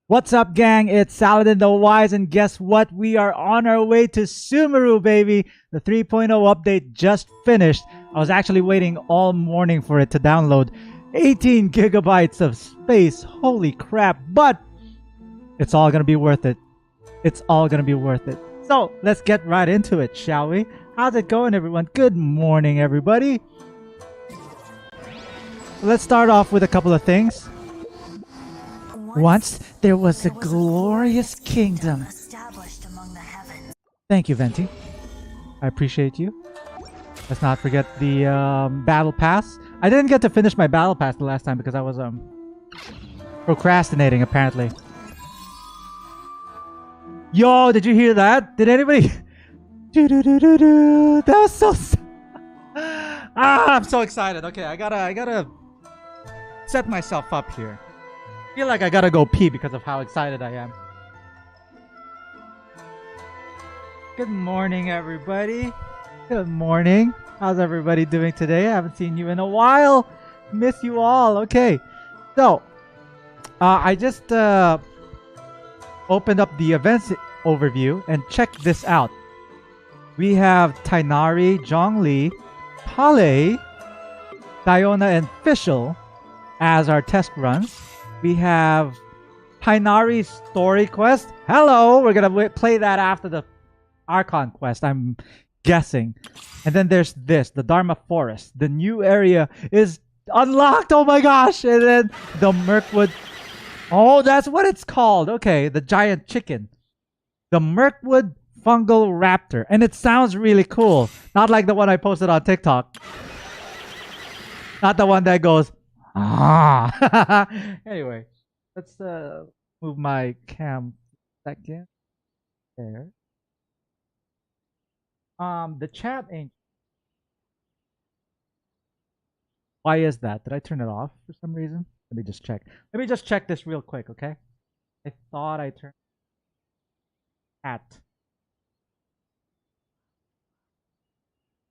What's up, gang? It's Saladin the Wise, and guess what? We are on our way to Sumeru, baby! The 3.0 update just finished. I was actually waiting all morning for it to download. 18 gigabytes of space. Holy crap. But it's all gonna be worth it. It's all gonna be worth it. So, let's get right into it, shall we? How's it going, everyone? Good morning, everybody. Let's start off with a couple of things. Once there was a glorious kingdom. Thank you, Venti. I appreciate you. Let's not forget the battle pass. I didn't get to finish my battle pass the last time because I was procrastinating, apparently. Yo, did you hear that? Did anybody? That was so. I'm so excited. Okay, I gotta set myself up here. I feel like I gotta go pee because of how excited I am. Good morning, everybody. Good morning. How's everybody doing today? I haven't seen you in a while. Miss you all. Okay. So, I just opened up the events overview and checked this out. We have Tighnari, Zhongli, Collei, Diona, and Fischl as our test runs. We have Tighnari's story quest. Hello! We're gonna play that after the Archon quest, I'm guessing. And then there's this, the Dharma Forest. The new area is unlocked! Oh my gosh! And then the Mirkwood... Oh, that's what it's called! Okay, the giant chicken. The Mirkwood Fungal Raptor. And it sounds really cool. Not like the one I posted on TikTok. Not the one that goes... Ah. Anyway, let's move my cam second. There. The chat ain't. Why is that? Did I turn it off for some reason? Let me just check. Let me just check this real quick, okay? I thought I turned at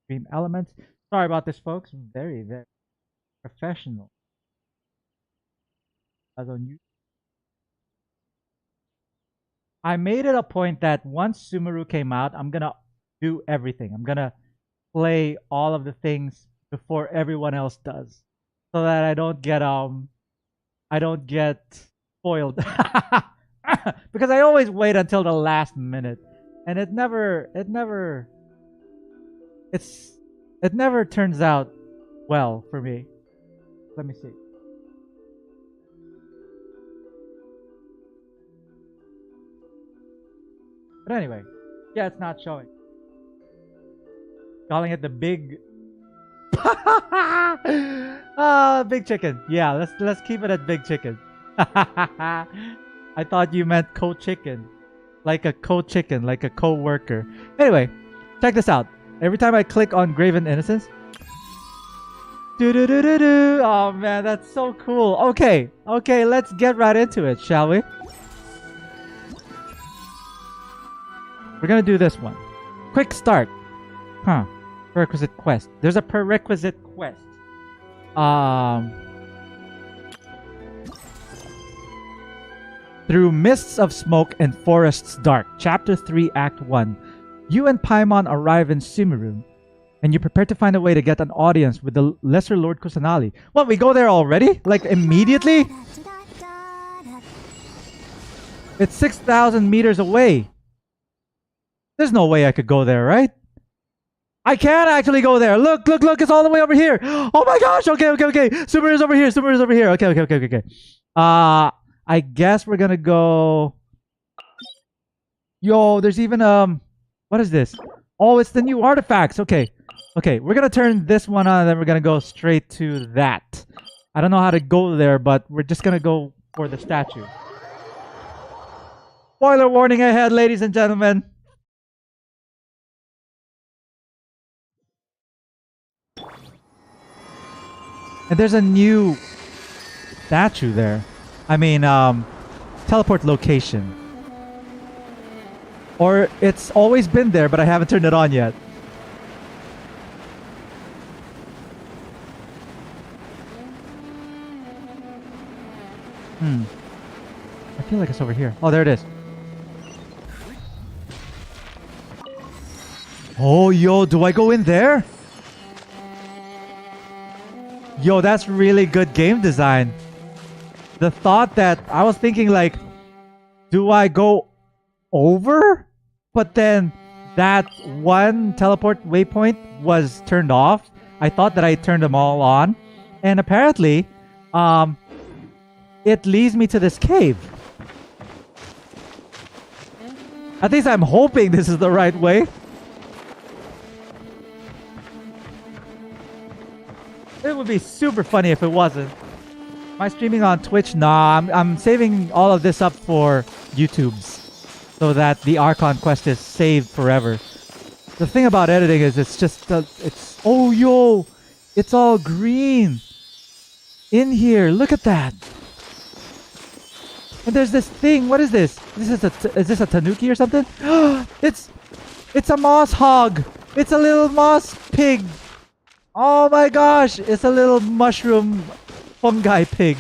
Stream Elements. Sorry about this, folks. Very, very professional. As on YouTube. I made it a point that once Sumeru came out, I'm gonna do everything. I'm gonna play all of the things before everyone else does, so that I don't get spoiled. Because I always wait until the last minute, and it never turns out well for me. Let me see. But anyway, yeah, it's not showing. Calling it the big big chicken. Yeah, let's keep it at big chicken. I thought you meant co-chicken. Like a co-chicken, like a co-worker. Anyway, check this out. Every time I click on Graven Innocence. Oh man, that's so cool. Okay, let's get right into it, shall we? We're gonna do this one. Quick start. Huh. Prerequisite quest. There's a prerequisite quest. Through mists of smoke and forests dark. Chapter 3, Act 1. You and Paimon arrive in Sumeru, and you prepare to find a way to get an audience with the Lesser Lord Kusanali. What, we go there already? Like, immediately? It's 6,000 meters away. There's no way I could go there, right? I can actually go there. Look, it's all the way over here. Oh my gosh. Okay. Sumeru's over here. Okay. I guess we're gonna go. Yo, there's even what is this? Oh, it's the new artifacts. Okay, we're gonna turn this one on and then we're gonna go straight to that. I don't know how to go there, but we're just gonna go for the statue. Spoiler warning ahead, ladies and gentlemen. And there's a new statue there. I mean, teleport location. Or it's always been there, but I haven't turned it on yet. I feel like it's over here. Oh, there it is. Oh, yo, do I go in there? Yo, that's really good game design. The thought that I was thinking like, do I go over? But then that one teleport waypoint was turned off. I thought that I turned them all on. And apparently, it leads me to this cave. At least I'm hoping this is the right way. It would be super funny if it wasn't. Am I streaming on Twitch? Nah, I'm saving all of this up for YouTube's, so that the Archon quest is saved forever. The thing about editing is it's just it's oh yo, it's all green in here. Look at that. And there's this thing. What is this? Is this a tanuki or something? It's a moss hog. It's a little moss pig. Oh my gosh, it's a little mushroom fungi pig.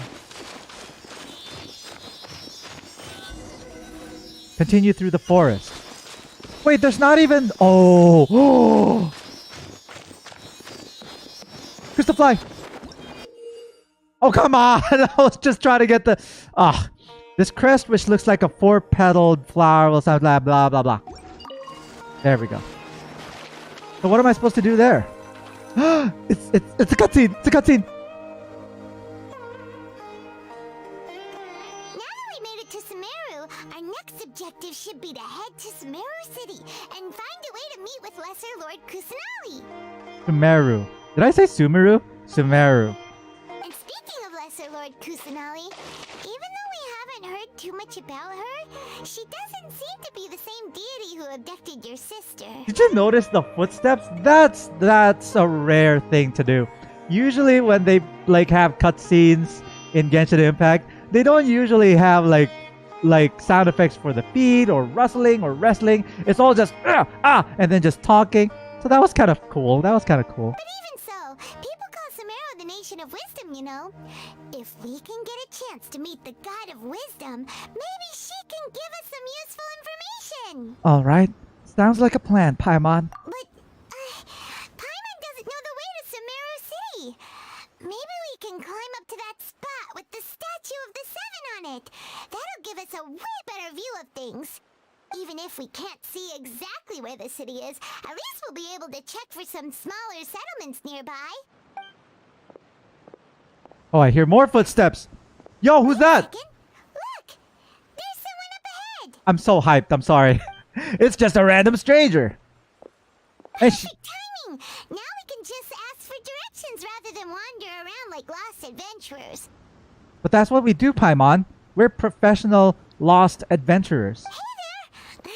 Continue through the forest. Wait, there's not even... Oh! Crystal fly! Oh, come on! I was just trying to get the... This crest, which looks like a 4-petaled flower, will sound blah, blah, blah, blah. There we go. So what am I supposed to do there? It's a cutscene! It's a cutscene! Now that we made it to Sumeru, our next objective should be to head to Sumeru City and find a way to meet with Lesser Lord Kusanali. Sumeru. Did I say Sumeru? Sumeru. And speaking of Lesser Lord Kusanali, even though we haven't heard too much about her, she doesn't seem to be the same deity who abducted your sister. Did you notice the footsteps? That's a rare thing to do. Usually when they like have cutscenes in Genshin Impact, they don't usually have like sound effects for the feet or rustling or wrestling. It's all just and then just talking. So that was kind of cool. That was kind of cool. But even so, people call Sumeru the Nation of Wisdom, you know. If we can get a chance to meet the God of Wisdom, maybe she can give us some useful information. All right. Sounds like a plan, Paimon. But Paimon doesn't know the way to Sumeru City. Maybe we can climb up to that spot with the statue of the Seven on it. That'll give us a way better view of things. Even if we can't see exactly where the city is, at least we'll be able to check for some smaller settlements nearby. Oh, I hear more footsteps. Yo, who's that? Look! There's someone up ahead! I'm so hyped. I'm sorry. It's just a random stranger. Perfect timing! Now we can just ask for directions rather than wander around like lost adventurers. But that's what we do, Paimon. We're professional lost adventurers. Hey there!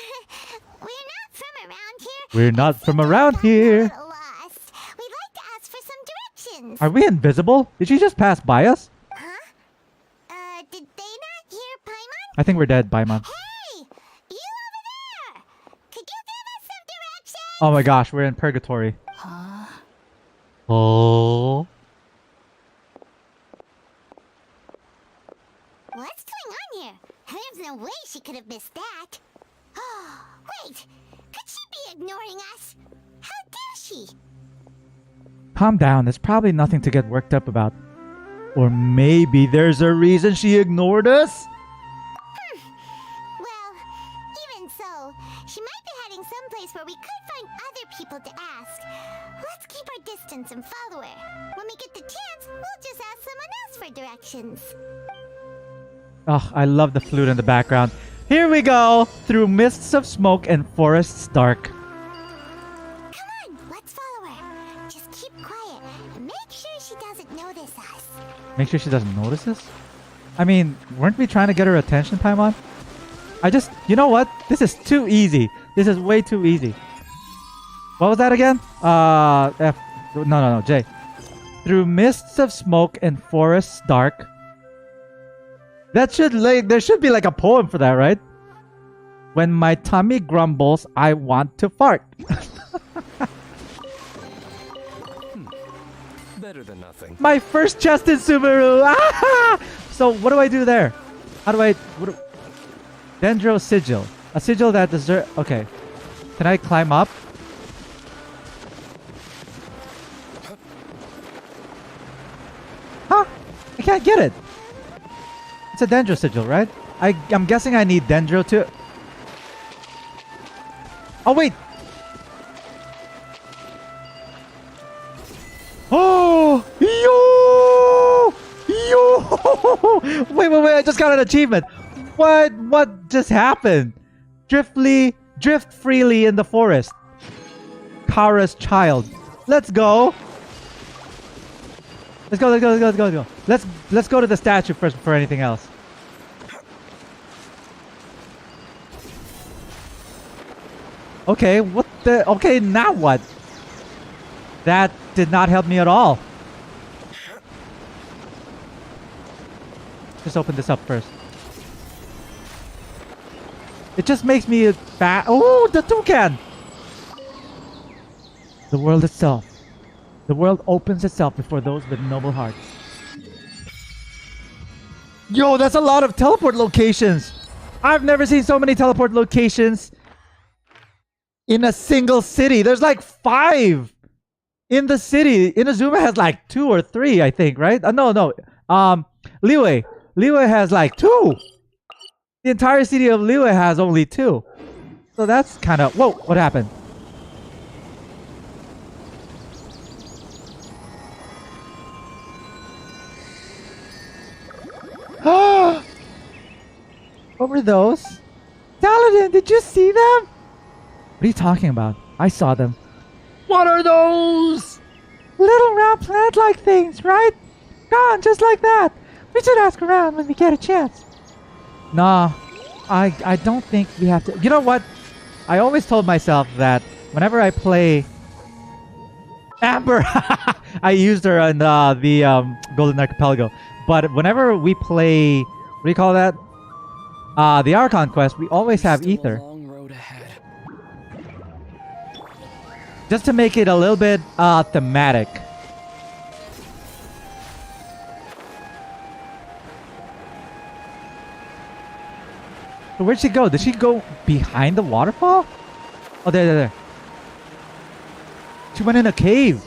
We're not from around here. We're not from around here. Lost. We'd like to ask for some directions. Are we invisible? Did she just pass by us? Huh? Did they not hear Paimon? I think we're dead, Paimon. Hey! You over there! Could you give us some directions? Oh my gosh, we're in purgatory. Huh? Oh. What's going on here? There's no way she could have missed that. Oh, wait! Could she be ignoring us? How dare she? Calm down. There's probably nothing to get worked up about. Or maybe there's a reason she ignored us? Well, even so, she might be heading someplace where we could find other people to ask. Let's keep our distance and follow her. When we get the chance, we'll just ask someone else for directions. Oh, I love the flute in the background. Here we go! Through mists of smoke and forests dark. Come on, let's follow her. Just keep quiet and make sure she doesn't notice us. Make sure she doesn't notice us? I mean, weren't we trying to get her attention, Paimon? You know what? This is too easy. This is way too easy. What was that again? F. No, J. Through mists of smoke and forests dark. That should there should be like a poem for that, right? When my tummy grumbles, I want to fart. Better than nothing. My first chest in Sumeru. Ah! So what do I do there? How do I? Dendro sigil. A sigil that deserves... Okay. Can I climb up? Huh? I can't get it. It's a Dendro sigil, right? I'm guessing I need Dendro to... Oh, wait! Oh! Yo! Yo! Wait, I just got an achievement. What just happened? Drift freely in the forest. Kara's child. Let's go. Let's go. Let's go to the statue first before anything else. Okay, what the... Okay, now what? That did not help me at all. Just open this up first. It just makes me fat. Oh, the toucan! The world itself. The world opens itself before those with noble hearts. Yo, that's a lot of teleport locations. I've never seen so many teleport locations in a single city. There's like 5 in the city. Inazuma has like 2 or 3, I think, right? No. Liyue has like 2. The entire city of Liyue has only 2. So that's kind of... Whoa, what happened? What were those? Saladin, did you see them? What are you talking about? I saw them. What are those? Little round plant-like things, right? Gone just like that. We should ask around when we get a chance. Nah, I don't think we have to... You know what? I always told myself that whenever I play... Amber! I used her in the Golden Archipelago. But whenever we play... What do you call that? The Archon quest, we always have Ether. Just to make it a little bit thematic. So where'd she go? Did she go behind the waterfall? Oh, there. She went in a cave.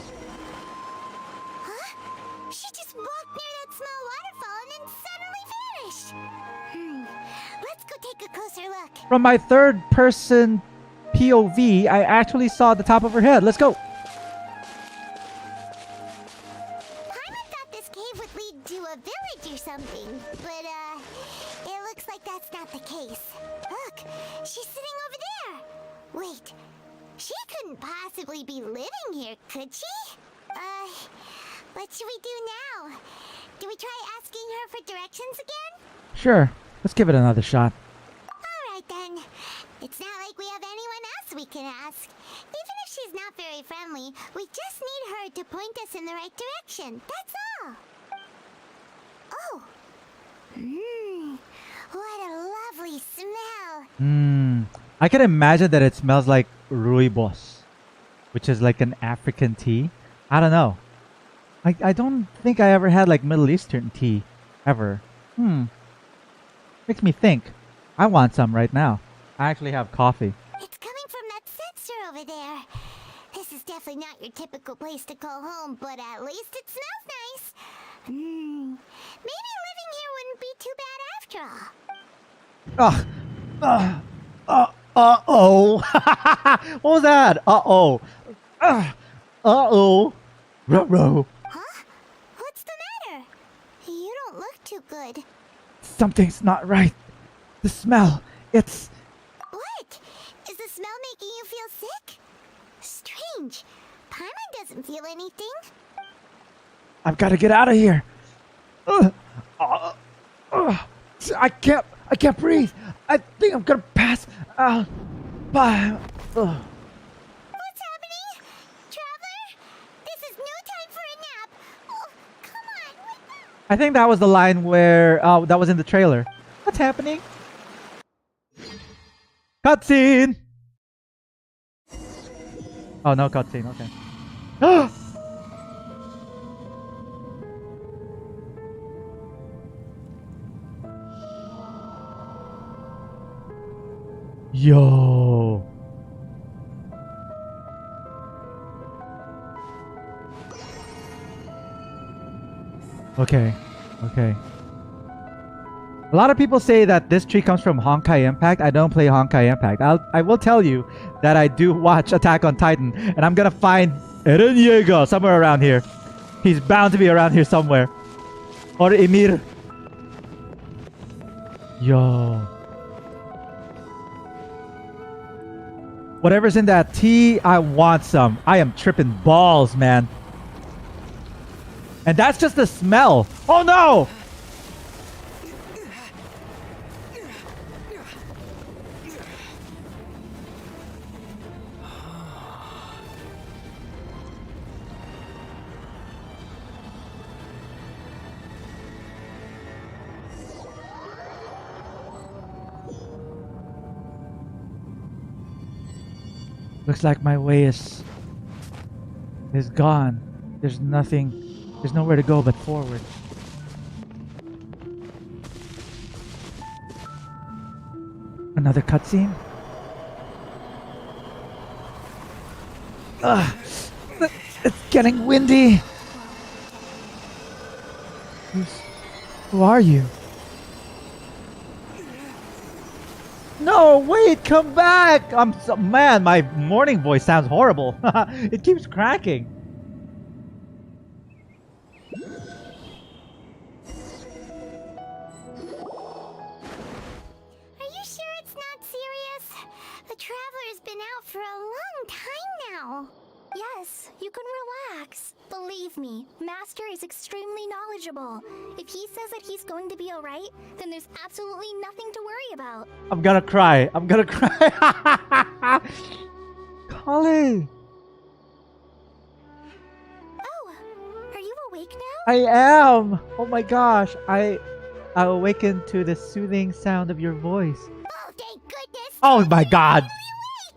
Huh? She just walked near that small waterfall and then suddenly vanished. Let's go take a closer look. From my third-person POV, I actually saw the top of her head. Let's go. Paimon thought this cave would lead to a village or something, but it looks like that's not the case. Look, she's sitting over there. Wait, she couldn't possibly be living here, could she? What should we do now? Do we try asking her for directions again? Sure. Let's give it another shot. Alright then. It's not like we have anyone else we can ask. Even if she's not very friendly, we just need her to point us in the right direction. That's all. Oh. What a lovely smell. I can imagine that it smells like rooibos, which is like an African tea. I don't know. I don't think I ever had like Middle Eastern tea. Ever. Makes me think. I want some right now. I actually have coffee. It's coming from that sensor over there. This is definitely not your typical place to call home, but at least it smells nice. Maybe living here wouldn't be too bad after all. Uh-oh. What was that? Uh-oh. Uh-oh. Ruh-roh. Huh? What's the matter? You don't look too good. Something's not right. The smell. It's... What? Is the smell making you feel sick? Strange. Paimon doesn't feel anything. I've got to get out of here. I can't breathe. I think I'm gonna pass out. Bye. What's happening? Traveler? This is no time for a nap. Oh, come on. I think that was the line where that was in the trailer. What's happening? Cutscene. Oh, no cutscene. Okay. Yo. Okay. Okay. A lot of people say that this tree comes from Honkai Impact. I don't play Honkai Impact. I will tell you that I do watch Attack on Titan, and I'm gonna find Eren Yeager somewhere around here. He's bound to be around here somewhere. Or Emir. Yo. Whatever's in that tea, I want some. I am tripping balls, man. And that's just the smell. Oh no! Looks like my way is gone. There's nothing. There's nowhere to go but forward. Another cutscene? Ugh. It's getting windy. Who are you? No, wait, come back! Man, my morning voice sounds horrible. It keeps cracking. Are you sure it's not serious? The Traveler's been out for a long time now. Yes, you can relax. Believe me, Master is extremely knowledgeable. If he says that he's going to be alright, then there's absolutely nothing to worry about. I'm gonna cry. I'm gonna cry. Collei. Oh, are you awake now? I am. Oh my gosh. I awakened to the soothing sound of your voice. Oh, thank goodness. Oh my god. Are you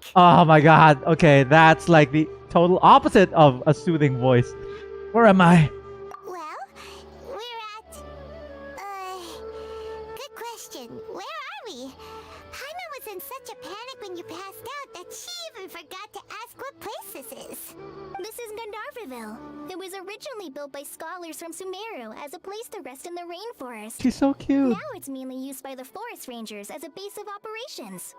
awake? Oh my god. Okay, that's like the total opposite of a soothing voice. Where am I? Well, we're at... good question. Where are we? Paimon was in such a panic when you passed out that she even forgot to ask what place this is. This is Gandharvaville. It was originally built by scholars from Sumeru as a place to rest in the rainforest. She's so cute. Now it's mainly used by the forest rangers as a base of operations.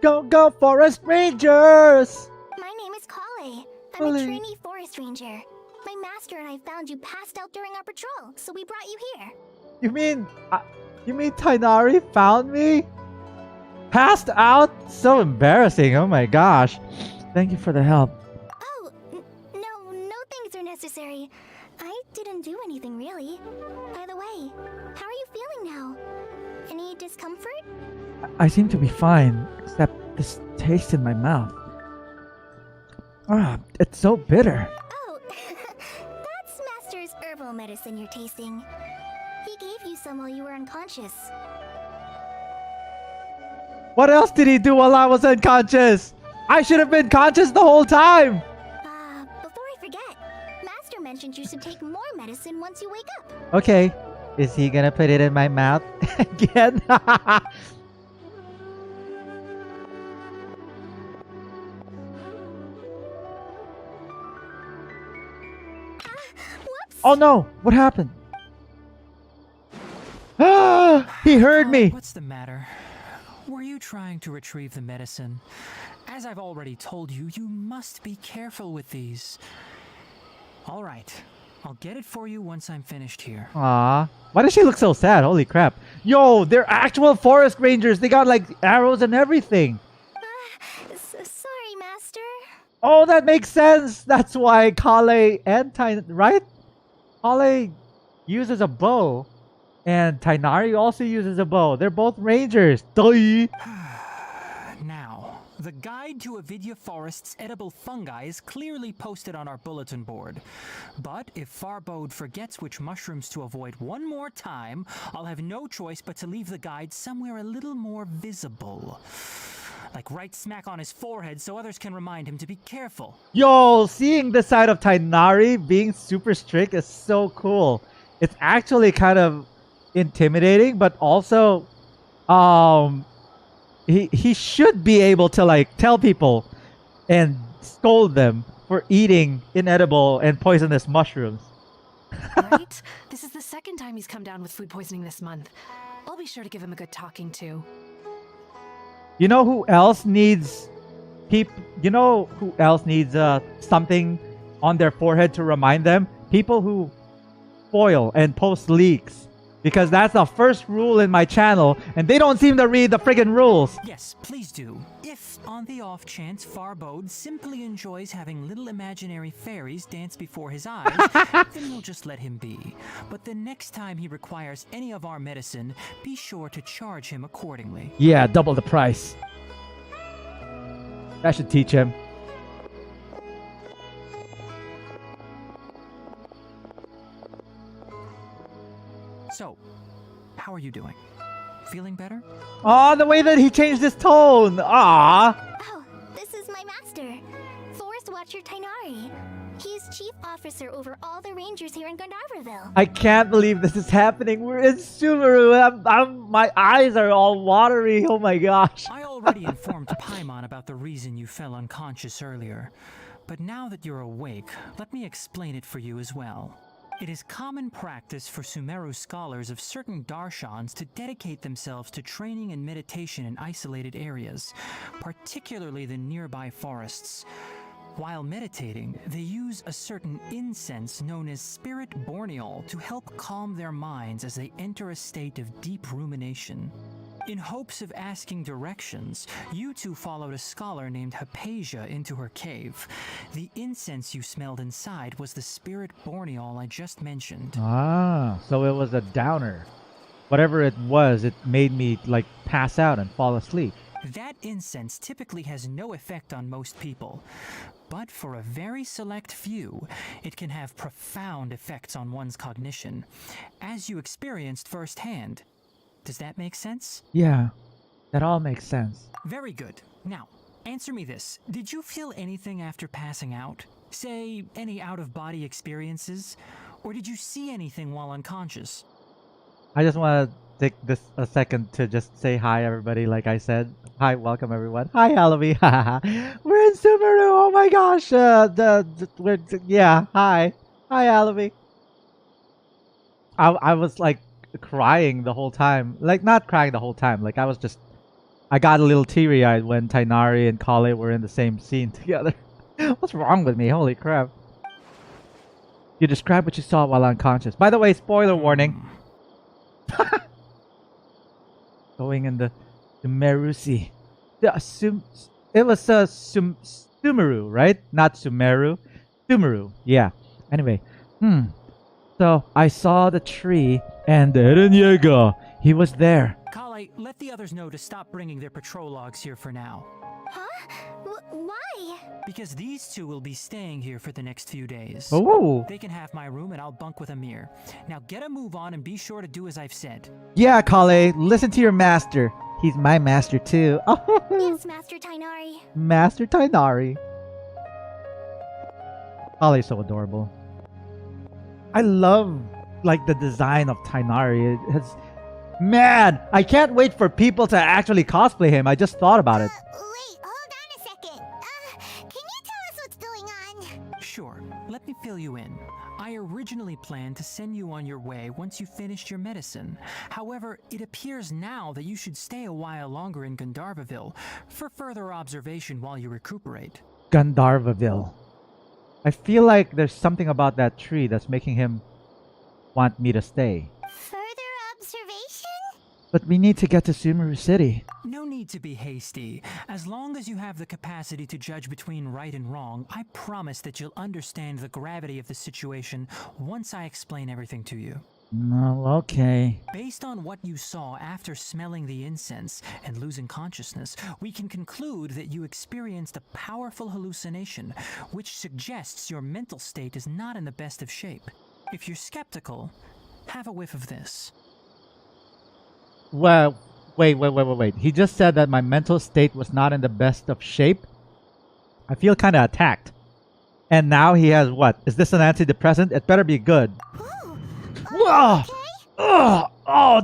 Go Forest Rangers! My name is Collei. I'm Collei. a trainee forest ranger. My master and I found you passed out during our patrol, so we brought you here. You mean Tighnari found me? Passed out? So embarrassing. Oh my gosh. Thank you for the help. Oh, no things are necessary. I didn't do anything really. By the way, how are you feeling now? Any discomfort? I seem to be fine, except this taste in my mouth. Ah, it's so bitter. Oh, that's Master's herbal medicine you're tasting. He gave you some while you were unconscious. What else did he do while I was unconscious? I should have been conscious the whole time. Before I forget, Master mentioned you should take more medicine once you wake up. Okay. Is he gonna put it in my mouth again? Whoops! Oh no! What happened? Ah! He heard me! What's the matter? Were you trying to retrieve the medicine? As I've already told you, you must be careful with these. All right. I'll get it for you once I'm finished here. Aw. Why does she look so sad? Holy crap. Yo, they're actual forest rangers. They got like arrows and everything. Sorry, Master. Oh, that makes sense. That's why Collei and right? Collei uses a bow. And Tighnari also uses a bow. They're both rangers. Duh. Now, the guide to Avidya Forest's edible fungi is clearly posted on our bulletin board. But if Farbode forgets which mushrooms to avoid one more time, I'll have no choice but to leave the guide somewhere a little more visible. Like right smack on his forehead so others can remind him to be careful. Yo, seeing the side of Tighnari being super strict is so cool. It's actually kind of intimidating, but also he should be able to like tell people and scold them for eating inedible and poisonous mushrooms. Right? This is the second time he's come down with food poisoning this month. I'll be sure to give him a good talking to. You know who else needs something on their forehead to remind them? People who spoil and post leaks. Because that's the first rule in my channel, and they don't seem to read the friggin' rules. Yes, please do. If, on the off chance, Farbode simply enjoys having little imaginary fairies dance before his eyes, then we'll just let him be. But the next time he requires any of our medicine, be sure to charge him accordingly. Yeah, double the price. That should teach him. So, how are you doing? Feeling better? Oh, the way that he changed his tone. Ah. Oh, this is my master, Forest Watcher Tighnari. He's chief officer over all the rangers here in Gandharvaville. I can't believe this is happening. We're in Sumeru. My eyes are all watery. Oh my gosh. I already informed Paimon about the reason you fell unconscious earlier. But now that you're awake, let me explain it for you as well. It is common practice for Sumeru scholars of certain darshans to dedicate themselves to training and meditation in isolated areas, particularly the nearby forests. While meditating, they use a certain incense known as spirit borneol to help calm their minds as they enter a state of deep rumination. In hopes of asking directions, you two followed a scholar named Haypasia into her cave. The incense you smelled inside was the spirit borneol I just mentioned. Ah, so it was a downer. Whatever it was, it made me like pass out and fall asleep. That incense typically has no effect on most people, but for a very select few, it can have profound effects on one's cognition, as you experienced firsthand. Does that make sense? Yeah, that all makes sense. Very good. Now, answer me this. Did you feel anything after passing out? Say, any out-of-body experiences? Or did you see anything while unconscious? I just want to take this a second to just say hi, everybody. Like I said, hi, welcome everyone. Hi, Alavi. We're in Sumeru. Oh my gosh. Yeah. Hi, Alavi. I was like crying the whole time. Like not crying the whole time. Like I got a little teary-eyed when Tighnari and Collei were in the same scene together. What's wrong with me? Holy crap. You described what you saw while unconscious. By the way, spoiler warning. Going in the Sumeru. It was Sumeru, right? Not Sumeru. Sumeru. Yeah. Anyway. So I saw the tree and Eren, he was there. Collei, let the others know to stop bringing their patrol logs here for now. Huh? Why? Because these two will be staying here for the next few days. Oh. They can have my room and I'll bunk with Amir. Now get a move on and be sure to do as I've said. Yeah, Collei, listen to your master. He's my master too. Yes, Master Tighnari. Master Tighnari. Collei's so adorable. I love like the design of Tighnari. It has, man, I can't wait for people to actually cosplay him. I just thought about it. Wait, hold on a second. Can you tell us what's going on? Sure, let me fill you in. I originally planned to send you on your way once you finished your medicine. However, it appears now that you should stay a while longer in Gandharvaville for further observation while you recuperate. Gandharvaville. I feel like there's something about that tree that's making him want me to stay. Further observation? But we need to get to Sumeru City. No need to be hasty. As long as you have the capacity to judge between right and wrong, I promise that you'll understand the gravity of the situation once I explain everything to you. No, okay. Based on what you saw after smelling the incense and losing consciousness, we can conclude that you experienced a powerful hallucination, which suggests your mental state is not in the best of shape. If you're skeptical, have a whiff of this. Well, wait. He just said that my mental state was not in the best of shape. I feel kind of attacked. And now he has what? Is this an antidepressant? It better be good. Ooh. Whoa! Okay. Oh!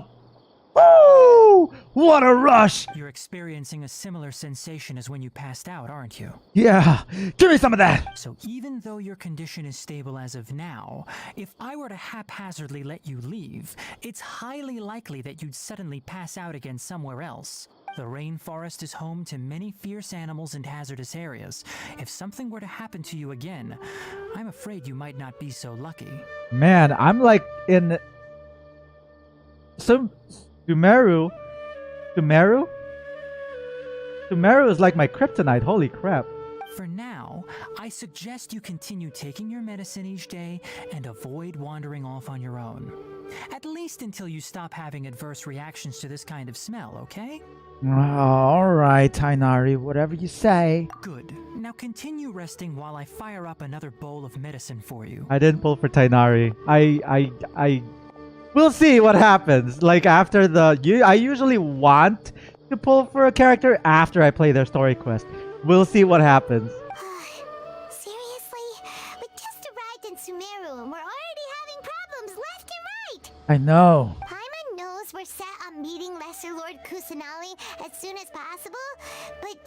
Woo! What a rush! You're experiencing a similar sensation as when you passed out, aren't you? Yeah, give me some of that! So even though your condition is stable as of now, if I were to haphazardly let you leave, it's highly likely that you'd suddenly pass out again somewhere else. The rainforest is home to many fierce animals and hazardous areas. If something were to happen to you again, I'm afraid you might not be so lucky. Man, I'm like in... Sumeru? Sumeru? Sumeru is like my kryptonite, holy crap. For now, I suggest you continue taking your medicine each day and avoid wandering off on your own. At least until you stop having adverse reactions to this kind of smell, okay? Alright, Tighnari, whatever you say. Good. Now continue resting while I fire up another bowl of medicine for you. I didn't pull for Tighnari. We'll see what happens. Like after I usually want to pull for a character after I play their story quest. We'll see what happens. Seriously? We just arrived in Sumeru and we're already having problems left and right! I know. Paimon knows we're set on meeting Lesser Lord Kusanali as soon as possible, but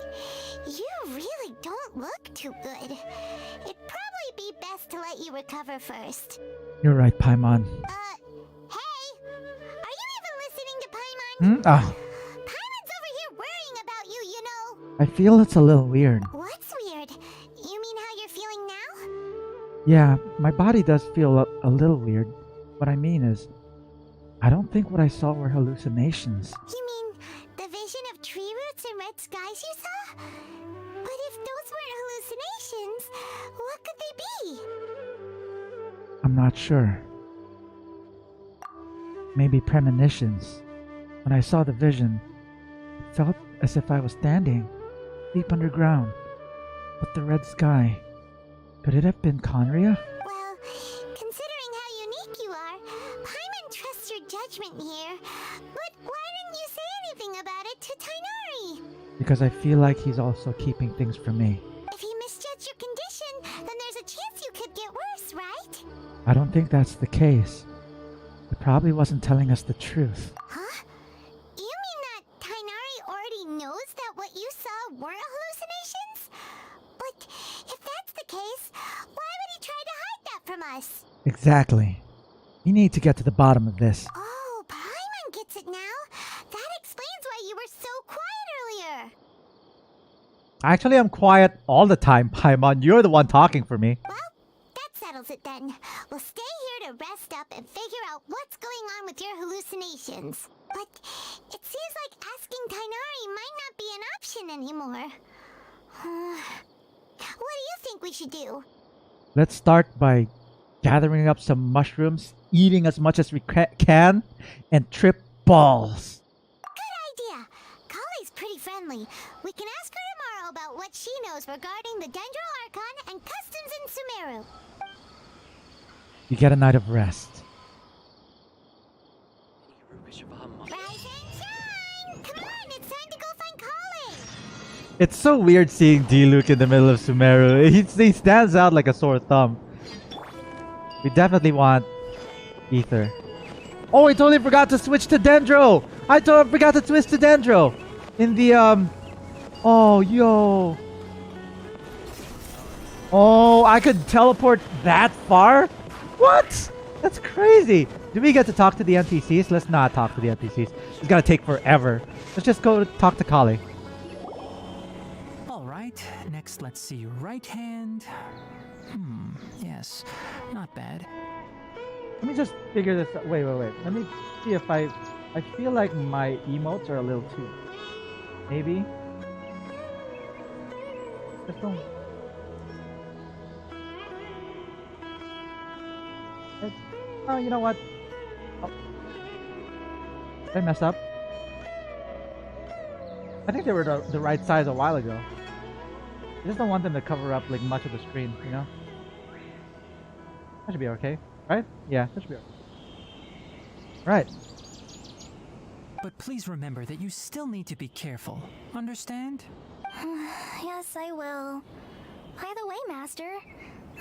you really don't look too good. It'd probably be best to let you recover first. You're right, Paimon. Hey! Are you even listening to Paimon? Paimon's over here worrying about you, you know! I feel it's a little weird. What's weird? You mean how you're feeling now? Yeah, my body does feel a little weird. What I mean is, I don't think what I saw were hallucinations. You mean the vision of tree roots and red skies you saw? But if those weren't hallucinations, what could they be? I'm not sure. Maybe premonitions. When I saw the vision, it felt as if I was standing deep underground with the red sky. Could it have been Conria? Well, considering how unique you are, Paimon trusts your judgment here. But why didn't you say anything about it to Tighnari? Because I feel like he's also keeping things from me. If he misjudged your condition, then there's a chance you could get worse, right? I don't think that's the case. He probably wasn't telling us the truth. Huh? You mean that Tighnari already knows that what you saw weren't hallucinations? But if that's the case, why would he try to hide that from us? Exactly. We need to get to the bottom of this. Oh, Paimon gets it now. That explains why you were so quiet earlier. Actually, I'm quiet all the time, Paimon. You're the one talking for me. Well, that settles it then. We'll stay here to rest up and figure out what's going on with your hallucinations. But it seems like asking Tighnari might not be an option anymore. What do you think we should do? Let's start by gathering up some mushrooms, eating as much as we can, and trip balls. Good idea. Collei's pretty friendly. We can ask her tomorrow about what she knows regarding the Dendro Archon and customs in Sumeru. You get a night of rest. Rise and shine! Come on, it's time to go find Collei! It's so weird seeing D-Luke in the middle of Sumeru. He stands out like a sore thumb. We definitely want Ether. Oh, I totally forgot to switch to Dendro! I totally forgot to switch to Dendro! In the, Oh, yo! Oh, I could teleport that far? What? That's crazy! Do we get to talk to the NPCs? Let's not talk to the NPCs. It's gonna take forever. Let's just go talk to Collei. Alright, next let's see. Right hand. Yes, not bad. Let me just figure this out. Wait. Let me see if I feel like my emotes are a little too... Maybe? Just don't... Oh, you know what? Oh. Did I mess up? I think they were the right size a while ago. I just don't want them to cover up like much of the screen, you know? That should be okay, right? Yeah, that should be okay. Right. But please remember that you still need to be careful. Understand? Yes, I will. By the way, Master,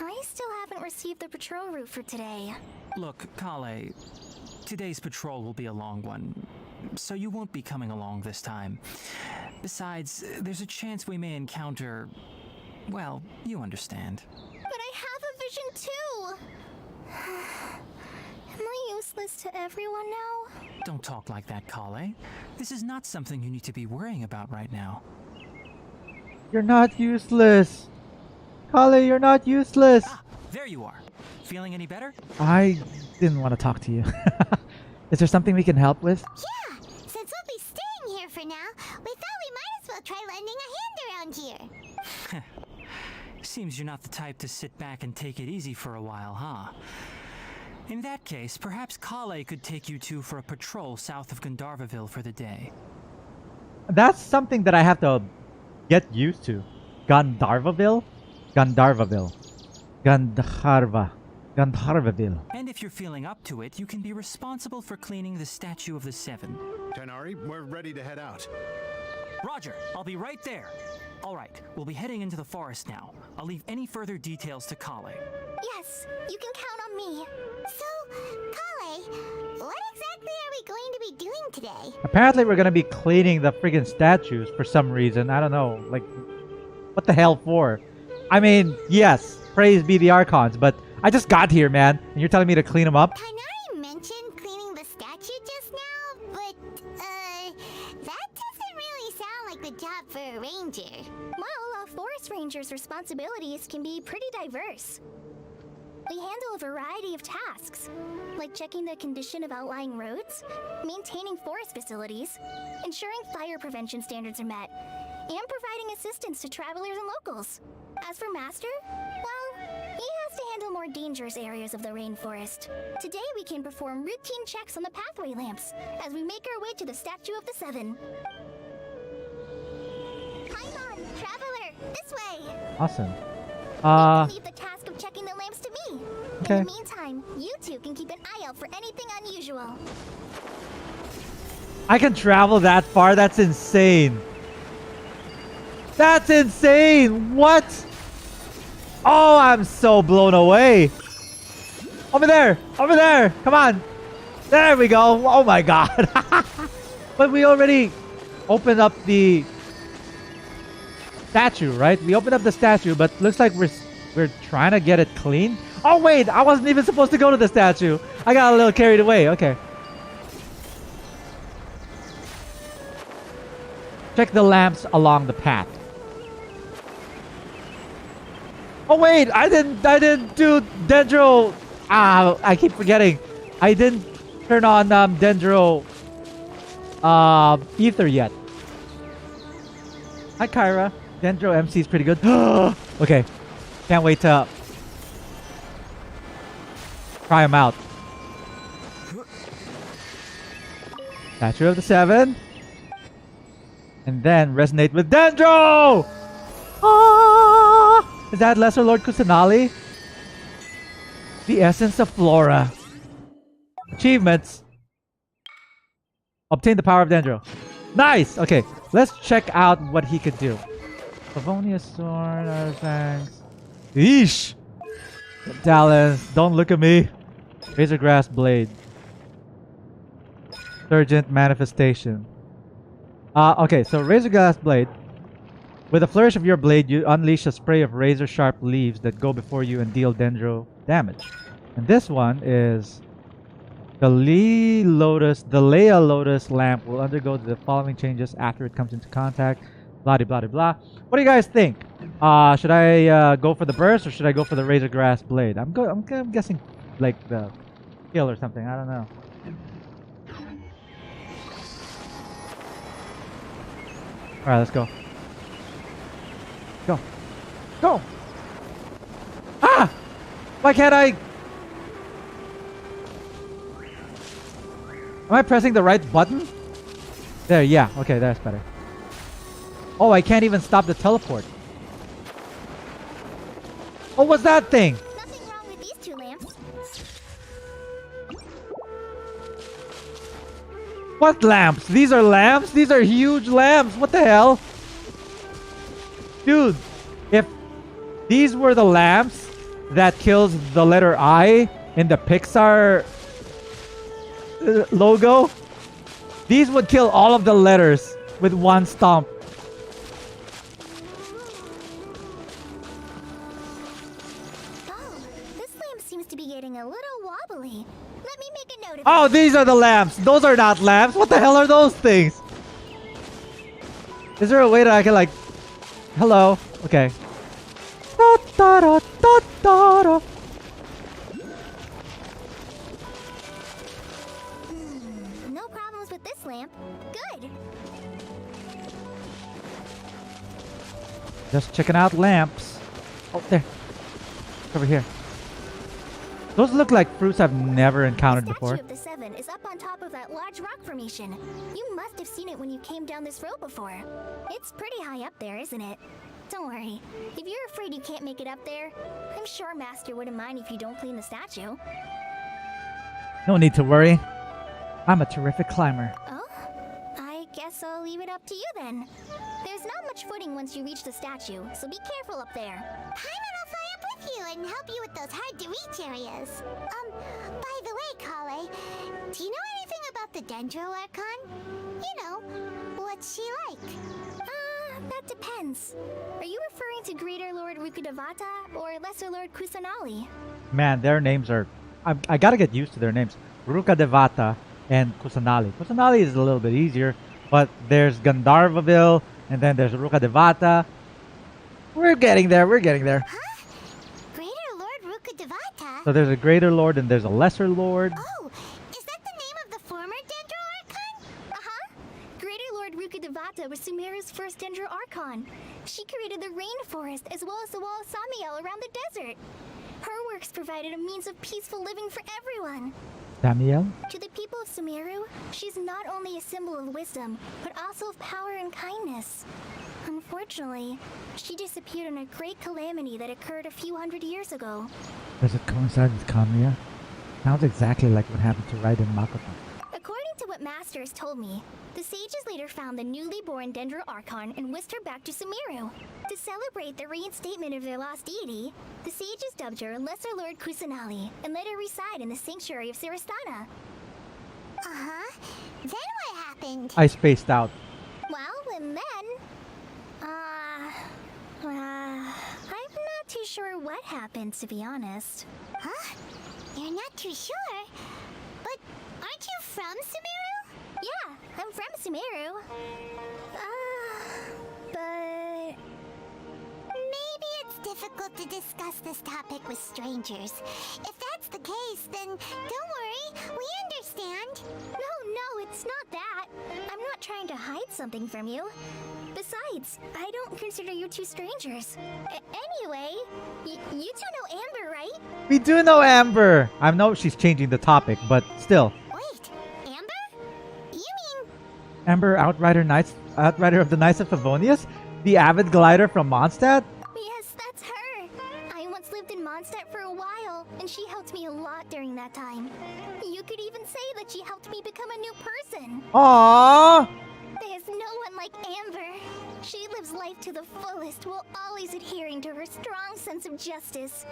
I still haven't received the patrol route for today. Look, Collei, today's patrol will be a long one. so you won't be coming along this time. Besides, there's a chance we may encounter... well, you understand. But I have a vision too! Am I useless to everyone now? Don't talk like that, Collei. This is not something you need to be worrying about right now. You're not useless. Collei, you're not useless. Ah, there you are. Feeling any better? I didn't want to talk to you. Is there something we can help with? Yeah! Since we'll be staying here for now, we thought we might as well try lending a hand around here. Seems you're not the type to sit back and take it easy for a while, huh? In that case, perhaps Collei could take you two for a patrol south of Gandharvaville for the day. That's something that I have to get used to. Gandharvaville? Gandharvaville. Gandharvaville. And if you're feeling up to it, you can be responsible for cleaning the Statue of the Seven. Tighnari, we're ready to head out. Roger, I'll be right there. All right, we'll be heading into the forest now. I'll leave any further details to Collei. Yes, you can count on me. So, Collei, what exactly are we going to be doing today? Apparently we're gonna be cleaning the friggin' statues for some reason. I don't know. Like, what the hell for? I mean, yes, praise be the Archons, but I just got here, man. And you're telling me to clean them up? Tighnari mentioned cleaning the statue just now, but, that doesn't really sound like the job for a ranger. Well, a forest ranger's responsibilities can be pretty diverse. We handle a variety of tasks, like checking the condition of outlying roads, maintaining forest facilities, ensuring fire prevention standards are met, and providing assistance to travelers and locals. As for Master, well, he has to handle more dangerous areas of the rainforest. Today we can perform routine checks on the pathway lamps as we make our way to the Statue of the Seven. Paimon, traveler, this way! Awesome. You can leave the task of checking the lamps to me. Okay. In the meantime, you two can keep an eye out for anything unusual. I can travel that far? That's insane. That's insane! What? Oh, I'm so blown away. Over there! Over there! Come on! There we go! Oh my god! But we already opened up the statue, right? We opened up the statue, but looks like we're trying to get it clean. Oh wait! I wasn't even supposed to go to the statue. I got a little carried away. Okay. Check the lamps along the path. Oh wait, I didn't do Dendro. I keep forgetting. I didn't turn on Dendro Ether yet. Hi Kyra. Dendro MC is pretty good. Okay. Can't wait to try him out. Statue of the Seven. And then resonate with Dendro! Ah! Is that Lesser Lord Kusanali? The essence of Flora. Achievements. Obtain the power of Dendro. Nice! Okay, let's check out what he could do. Pavonia Sword, Artifacts. Yeesh! Talents, don't look at me. Razorgrass Blade. Surgent Manifestation. Okay, so Razorgrass Blade. With a flourish of your blade, you unleash a spray of razor-sharp leaves that go before you and deal Dendro damage. And this one is... The Leia Lotus lamp will undergo the following changes after it comes into contact. Blah blah blah. What do you guys think? Should I go for the burst or should I go for the Razorgrass Blade? I'm guessing like the kill or something. I don't know. All right, let's go. Go. Go. Ah! Why can't I? Am I pressing the right button? There, yeah. Okay, that's better. Oh, I can't even stop the teleport. Oh, what's that thing? Nothing wrong with these two lamps. What lamps? These are lamps? These are huge lamps. What the hell? Dude, if these were the lamps that kills the letter I in the Pixar logo, These would kill all of the letters with one stomp. Oh, this lamp seems to be getting a little wobbly. Let me make a note of Oh, it. these are the lamps. Those are not lamps. What the hell are those things? Is there a way that I can like... Hello? Okay. Da, da, da, da, da, da. No problems with this lamp. Good. Just checking out lamps. Oh, there. Over here. Those look like fruits I've never encountered The before. statue of the Seven is up on top of that large rock formation. You must have seen it when you came down this road before. It's pretty high up there, isn't it? Don't worry. If you're afraid you can't make it up there, I'm sure Master wouldn't mind if you don't clean the statue. No need to worry. I'm a terrific climber. Oh? I guess I'll leave it up to you then. There's not much footing once you reach the statue, so be careful up there. Paimon will fly up with you and help you with those hard-to-reach areas. By the way, Collei, do you know anything about the Dendro Archon? You know, what's she like? That depends. Are you referring to Greater Lord Rukkhadevata or Lesser Lord Kusanali? Man, their names are... I gotta get used to their names. Rukkhadevata and Kusanali. Kusanali is a little bit easier, but there's Gandharvaville, and then there's Rukkhadevata. We're getting there, we're getting there. Huh? Greater Lord Rukkhadevata? So there's a greater lord and there's a lesser lord. Oh, is that the name of the former Dendro Archon? Uh-huh. Greater Lord Rukkhadevata was Sumeru's first Dendro Archon. She created the rainforest as well as the wall of Samiel around the desert. Her works provided a means of peaceful living for everyone. Samuel? To the people of Sumeru, she's not only a symbol of wisdom, but also of power and kindness. Unfortunately, she disappeared in a great calamity that occurred a few hundred years ago. Does it coincide with Conria? Sounds exactly like what happened to Raiden Makoto. According to what Master has told me, the sages later found the newly born Dendro Archon and whisked her back to Sumeru. To celebrate the reinstatement of their lost deity, the sages dubbed her Lesser Lord Kusanali and let her reside in the sanctuary of Siristana. Uh-huh. Then what happened? I spaced out. Well, and then... I'm not too sure what happened, to be honest. Huh? You're not too sure? But aren't you from Sumeru? Yeah, I'm from Sumeru. But... maybe it's difficult to discuss this topic with strangers. If that's the case, then don't worry, we understand. No, it's not that. I'm not trying to hide something from you. Besides, I don't consider you two strangers. Anyway, you two know Amber, right? We do know Amber! I know she's changing the topic, but still. Wait, Amber? You mean... Amber, Outrider of the Knights of Favonius? The avid glider from Mondstadt? Yes, that's her. I once lived in Mondstadt for a while, and she helped me a lot during that time. You could even say that she helped me become a new person. Aww! There's no one like Amber. She lives life to the fullest while always adhering to her strong sense of justice.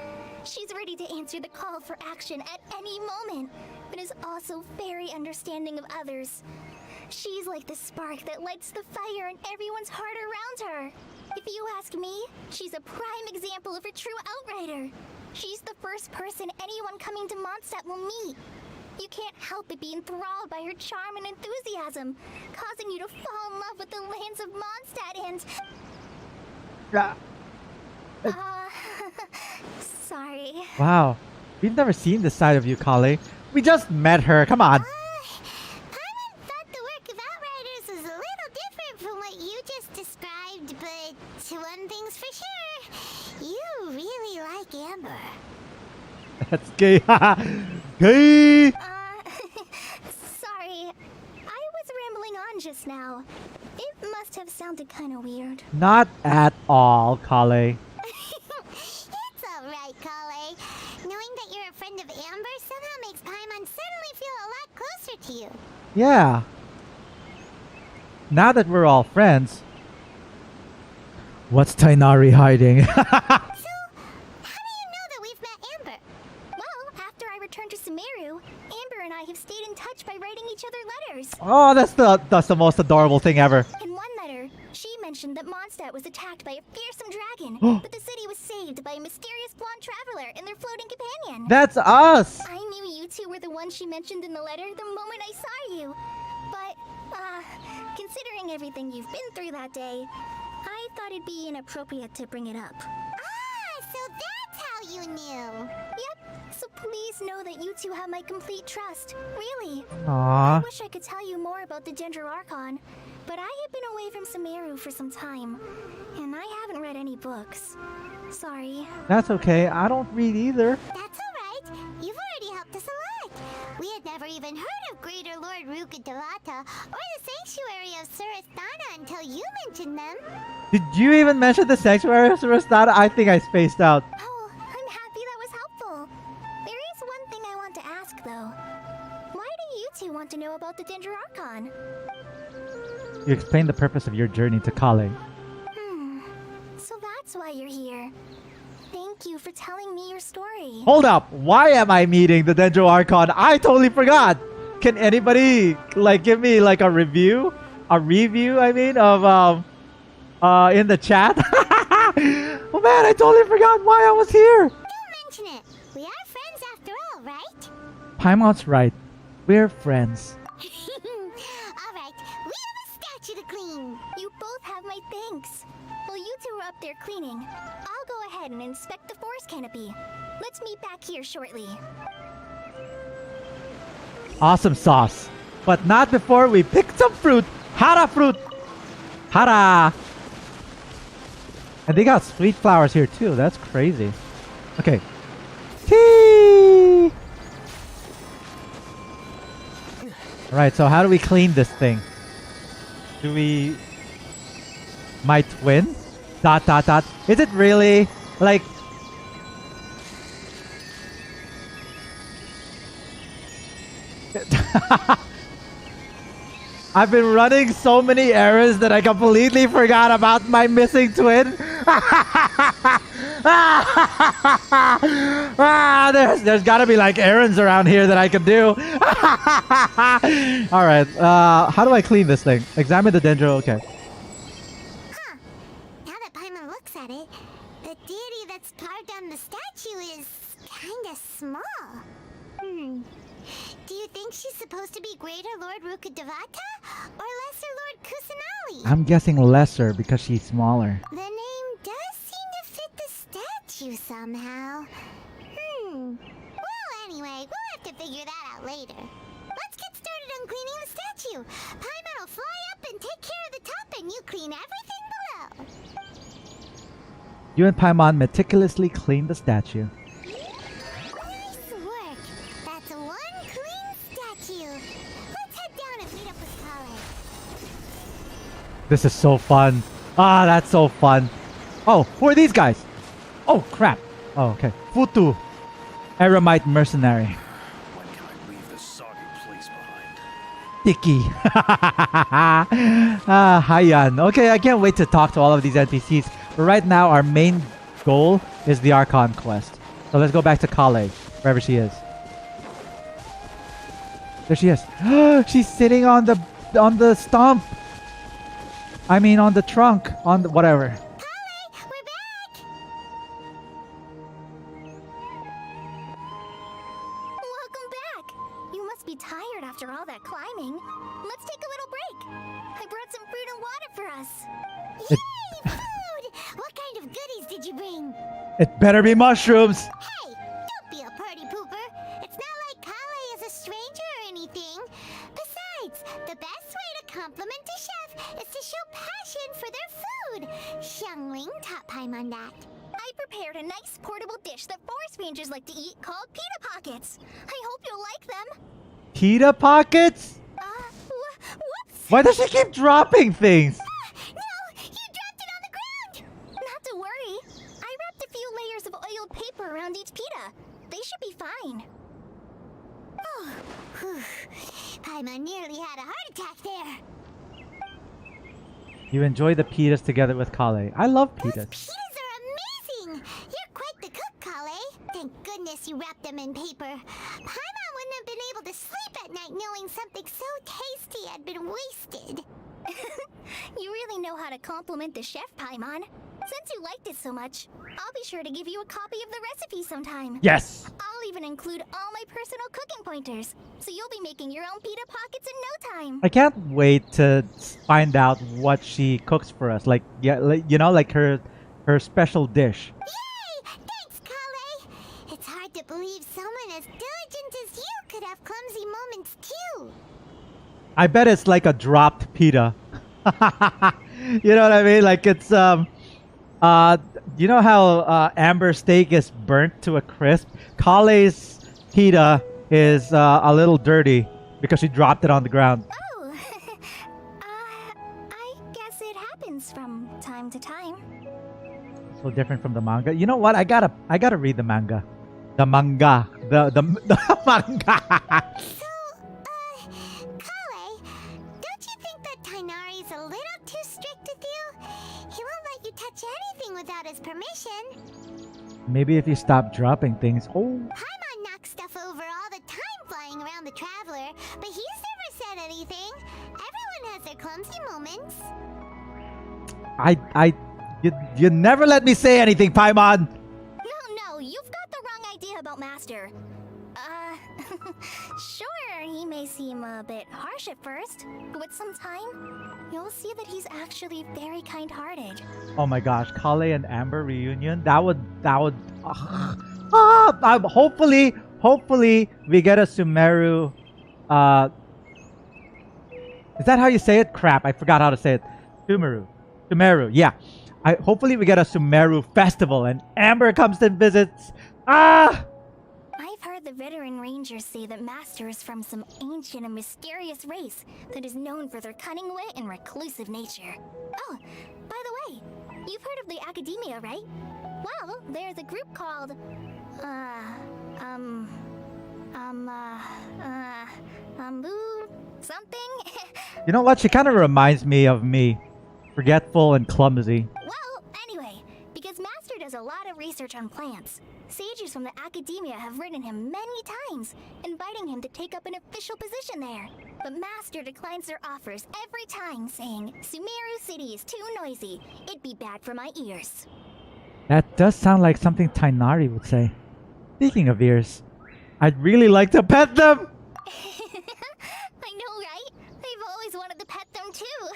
She's ready to answer the call for action at any moment, but is also very understanding of others. She's like the spark that lights the fire in everyone's heart around her. If you ask me, she's a prime example of a true outrider. She's the first person anyone coming to Mondstadt will meet. You can't help but be enthralled by her charm and enthusiasm, causing you to fall in love with the lands of Mondstadt and... sorry. Wow. We've never seen this side of you, Collei. We just met her. Come on. Paimon thought the work of Outriders was a little different from what you just described, but one thing's for sure, you really like Amber. That's gay. Gay! Sorry. I was rambling on just now. It must have sounded kind of weird. Not at all, Collei. It's alright, Collei. Knowing that you're a friend of Amber somehow makes Paimon suddenly feel a lot closer to you. Yeah. Now that we're all friends, what's Tighnari hiding? So, how do you know that we've met Amber? Well, after I returned to Sumeru, Amber and I have stayed in touch by writing each other course. Oh, that's the most adorable thing ever. In one letter, she mentioned that Mondstadt was attacked by a fearsome dragon, but the city was saved by a mysterious blonde traveler and their floating companion. That's us. I knew you two were the ones she mentioned in the letter the moment I saw you. But, considering everything you've been through that day, I thought it'd be inappropriate to bring it up. Ah, so that's how you knew. Yep, so please know that you two have my complete trust. Really. Aww. I wish I could tell you more about the Archon, but I have been away from Sumeru for some time, and I haven't read any books. Sorry. That's okay. I don't read either. That's alright. You've already helped us a lot. We had never even heard of Greater Lord Rukkhadevata or the Sanctuary of Surasthana until you mentioned them. Did you even mention the Sanctuary of Surasthana? I think I spaced out. Oh, I'm happy that was helpful. There is one thing I want to ask, though. Why do you two want to know about the Archon? You explained the purpose of your journey to Collei. So that's why you're here. Thank you for telling me your story. Hold up! Why am I meeting the Archon? I totally forgot! Can anybody, give me, a review? A review, I mean, of, in the chat? Oh man, I totally forgot why I was here! Don't mention it. We are friends after all, right? Paimon's right. We're friends. Alright, we have a statue to clean. You both have my thanks. While you two are up there cleaning, I'll go ahead and inspect the forest canopy. Let's meet back here shortly. Awesome sauce. But not before we pick some fruit. Hara fruit! Hara! And they got sweet flowers here too. That's crazy. Okay. Tea! Alright, so how do we clean this thing? Do we... My twin? ... Is it really? I've been running so many errands that I completely forgot about my missing twin. There's gotta be errands around here that I can do. Alright, how do I clean this thing? Examine the dendro, okay. Huh. Now that Paimon looks at it, the deity that's carved on the statue is kinda small. Do you think she's supposed to be Greater Lord Rukkhadevata or Lesser Lord Kusanali? I'm guessing lesser because she's smaller. The name does seem to fit the statue somehow. Well, anyway, we'll have to figure that out later. Let's get started on cleaning the statue. Paimon will fly up and take care of the top, and you clean everything below. You and Paimon meticulously clean the statue. Nice work. That's one clean statue. Let's head down and meet up with Collei. This is so fun. Ah, that's so fun. Oh, who are these guys? Oh, crap. Oh, okay. Futu. Eremite mercenary. When can I leave this soggy place behind? Tiki. Hayan. Okay, I can't wait to talk to all of these NPCs. But right now, our main goal is the Archon quest. So let's go back to Collei, wherever she is. There she is. She's sitting on the stump. I mean, on the trunk. On the whatever. Collei, we're back! Welcome back! You must be tired after all that climbing. Let's take a little break. I brought some fruit and water for us. Yay! Food! What kind of goodies did you bring? It better be mushrooms. Hey! Don't be a party pooper. It's not like Collei is a stranger or anything. Besides, the best way to compliment a chef is to show passion for their food. Xiangling taught Paimon that. I prepared a nice portable dish that forest rangers like to eat called pita pockets. I hope you'll like them. Pita pockets? Whoops! Why does she keep dropping things? No! You dropped it on the ground! Not to worry. I wrapped a few layers of oiled paper around each pita. They should be fine. Oh, whew. Paimon nearly had a heart attack there. You enjoy the pitas together with Collei. I love Those pitas. pitas are amazing! You're quite the cook, Collei. Thank goodness you wrapped them in paper. Paimon wouldn't have been able to sleep at night knowing something so tasty had been wasted. You really know how to compliment the chef, Paimon. Since you liked it so much, I'll be sure to give you a copy of the recipe sometime. Yes. I'll even include all my personal cooking pointers, so you'll be making your own pita pockets in no time. I can't wait to find out what she cooks for us. Like, yeah, you know, like her special dish. Yay! Thanks, Collei! It's hard to believe someone as diligent as you could have clumsy moments too. I bet it's like a dropped pita. You know what I mean? Like it's you know how amber steak is burnt to a crisp? Collei's pita is a little dirty because she dropped it on the ground. Oh, I guess it happens from time to time. So different from the manga. You know what? I gotta read the manga. The manga. The manga. So, Collei, don't you think that Tighnari's a little too strict with you? He won't let you touch anything without his permission. Maybe if you stop dropping things. Oh. Paimon knocks stuff over all the time flying around the Traveler, but he's never said anything. Everyone has their clumsy moments. You never let me say anything, Paimon. No, you've got the wrong idea about Master. Sure, he may seem a bit harsh at first, but with some time, you'll see that he's actually very kind-hearted. Oh my gosh, Collei and Amber reunion. That would hopefully we get a Sumeru is that how you say it? Crap, I forgot how to say it. Sumeru, yeah. Hopefully we get a Sumeru festival and Amber comes and visits. I've heard the veteran rangers say that Master is from some ancient and mysterious race that is known for their cunning wit and reclusive nature. Oh, by the way, you've heard of the Academia, right? Well, there's a group called, something? You know what? She kind of reminds me of me. Forgetful and clumsy. Well, anyway, because Master does a lot of research on plants, sages from the Academia have written him many times, inviting him to take up an official position there. But Master declines their offers every time, saying, Sumeru City is too noisy. It'd be bad for my ears. That does sound like something Tighnari would say. Speaking of ears, I'd really like to pet them! I know, right? I've always wanted to pet them too.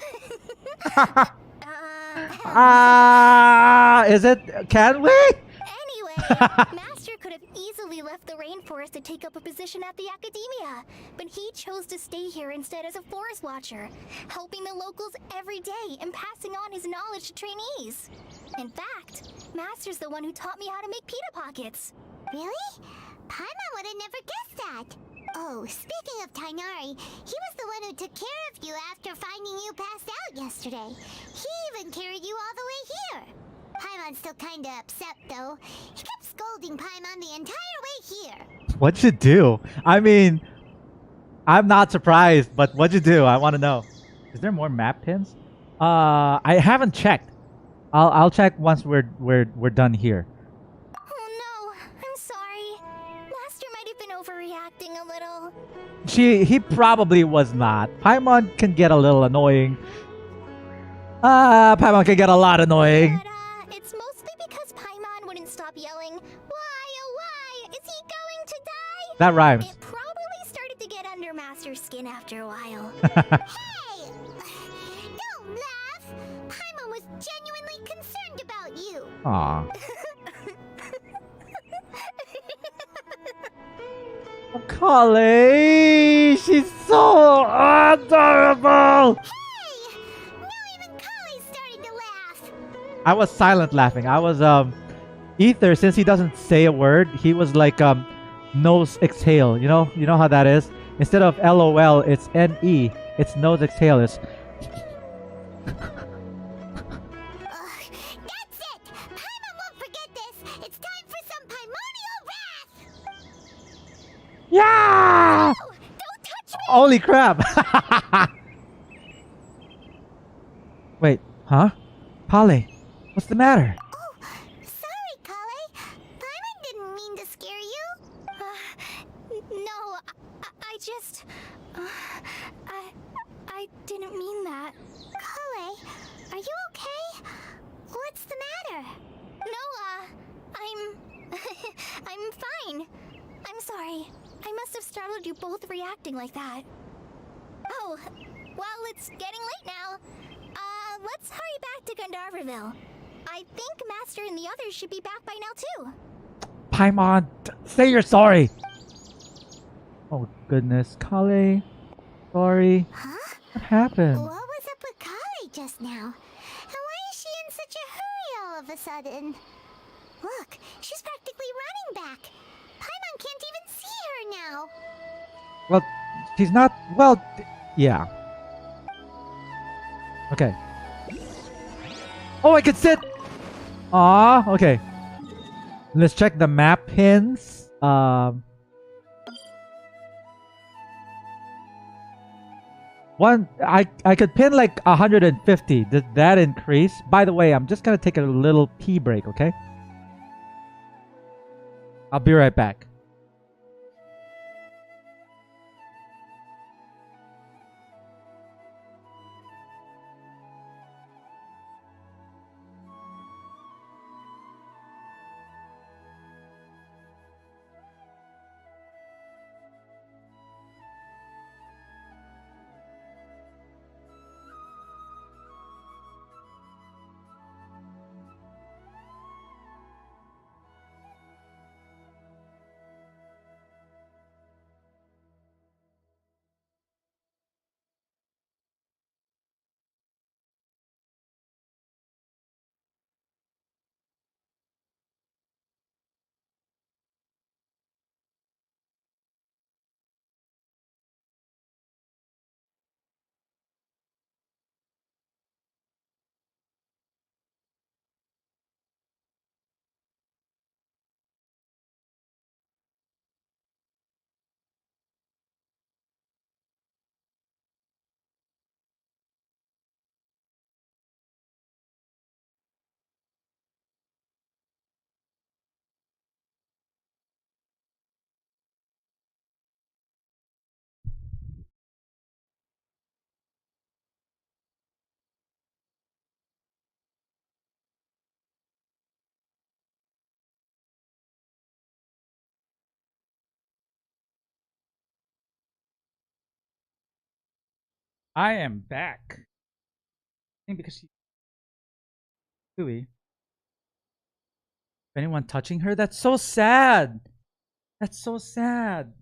Is it? Can we? Anyway, Master could have easily left the rainforest to take up a position at the Academia, but he chose to stay here instead as a forest watcher, helping the locals every day and passing on his knowledge to trainees. In fact, Master's the one who taught me how to make pita pockets. Really? Paimon would have never guessed that. Oh, speaking of Tighnari, he was the one who took care of you after finding you passed out yesterday. He even carried you all the way here. Paimon's still kinda upset though. He kept scolding Paimon the entire way here. What'd you do? I mean, I'm not surprised, but what'd you do? I want to know. Is there more map pins? I haven't checked. I'll check once we're done here. Oh no, I'm sorry. Master might have been overreacting a little. He probably was not. Paimon can get a little annoying. Paimon can get a lot annoying. But it's mostly because Paimon wouldn't stop yelling, why, oh why, is he going to die? That rhymes. It probably started to get under Master's skin after a while. Hey! Don't laugh! Paimon was genuinely concerned about you. Aw. Oh, Collei! She's so adorable! Hey! Now even Collei's starting to laugh. I was silent laughing. I was, Ether, since he doesn't say a word, he was like, nose exhale. You know how that is? Instead of LOL, it's NE. It's nose exhale. It's... That's it! Paimon won't forget this! It's time for some primordial wrath! Yeah! Oh, don't touch me! Holy crap! Wait, huh? Collei, what's the matter? Oh, sorry, Collei. Paimon didn't mean to scare you. No, startled you both reacting like that. Oh, well, it's getting late now. Let's hurry back to Gandharville. I think Master and the others should be back by now too. Paimon, say you're sorry. Oh goodness, Collei, sorry. Huh? What happened? What was up with Collei just now? And why is she in such a hurry all of a sudden? Look, she's practically running back. Paimon can't even see her now. Well, she's not. Well, yeah. Okay. Oh, I can sit. Ah, okay. Let's check the map pins. One, I could pin like 150. Did that increase? By the way, I'm just gonna take a little pee break, okay? I'll be right back. I am back. I think because she's Chewy. Anyone touching her? That's so sad. That's so sad.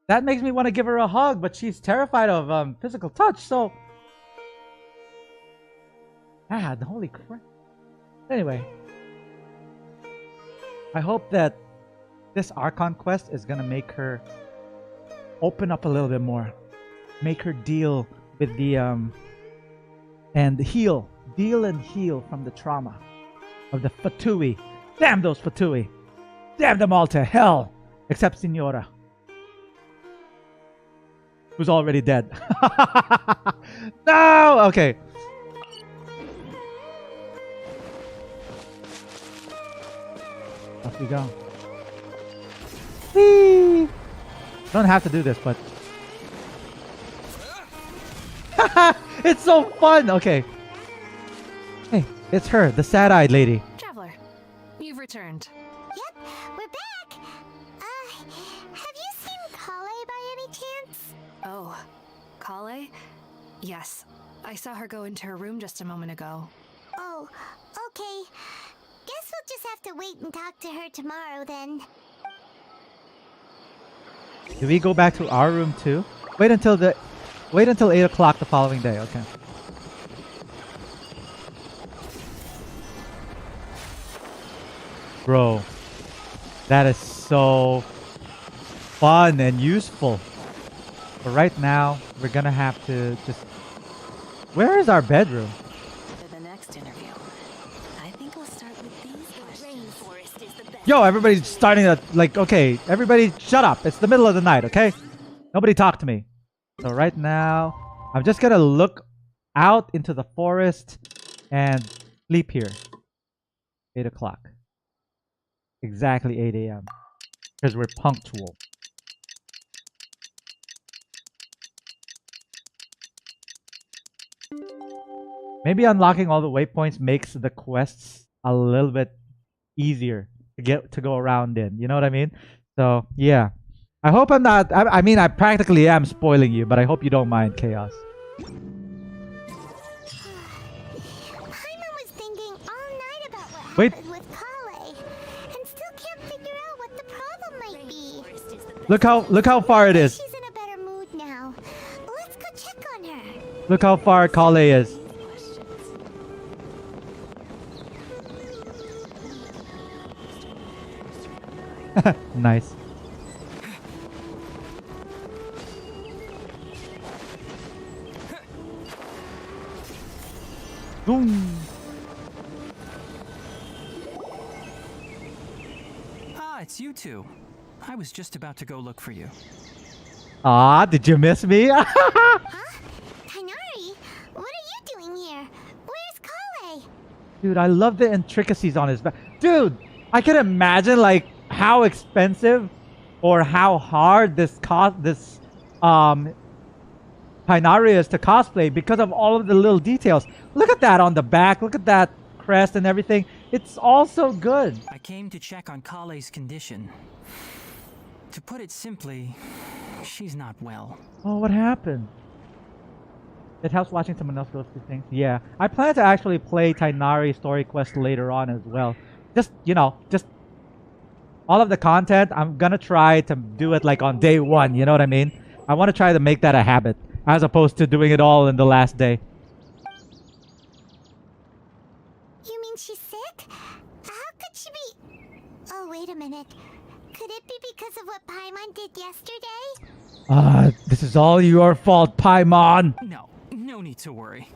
That makes me want to give her a hug, but she's terrified of physical touch. So, holy crap. Anyway, I hope that this Archon quest is gonna make her open up a little bit more, make her deal with the and deal and heal from the trauma of the Fatui. Damn those Fatui! Damn them all to hell, except Signora, who's already dead. No! Okay. Off we go. Whee! Don't have to do this, but... It's so fun! Okay. Hey, it's her, the sad-eyed lady. Traveler, you've returned. Yep, we're back. Have you seen Collei by any chance? Oh, Collei? Yes, I saw her go into her room just a moment ago. Oh, okay. Guess we'll just have to wait and talk to her tomorrow then. Do we go back to our room too? Wait until 8 o'clock the following day, okay. Bro, that is so fun and useful. But right now, we're gonna have to just... Where is our bedroom? For the next interview, I think we'll start with these questions. Rainforest is the best. Yo, everybody's starting to... Like, okay, everybody shut up. It's the middle of the night, okay? Nobody talk to me. So right now, I'm just gonna look out into the forest and sleep here. 8 o'clock. Exactly 8 a.m. Because we're punctual. Maybe unlocking all the waypoints makes the quests a little bit easier to go around in. You know what I mean? So yeah, I hope I'm not. I mean, I practically am spoiling you, but I hope you don't mind, Chaos. Paimon was thinking all night about what Wait. happened with Collei, and still can't figure out what the problem might be. Look how far it is. She's in a better mood now. Let's go check on her. Look how far Collei is. Nice. Boom. Ah, it's you two. I was just about to go look for you. Ah, did you miss me? Huh? Tighnari? What are you doing here? Where's Collei? Dude, I love the intricacies on his back. Dude, I can imagine like how expensive or how hard this Tighnari is to cosplay because of all of the little details. Look at that on the back. Look at that crest and everything. It's all so good. I came to check on Collei's condition. To put it simply, she's not well. Oh, what happened? It helps watching someone else go through things. Yeah, I plan to actually play Tighnari story quest later on as well. Just, you know, just all of the content, I'm gonna try to do it like on day one, you know what I mean? I want to try to make that a habit, as opposed to doing it all in the last day. You mean she's sick? How could she be... Oh, wait a minute. Could it be because of what Paimon did yesterday? This is all your fault, Paimon! No need to worry.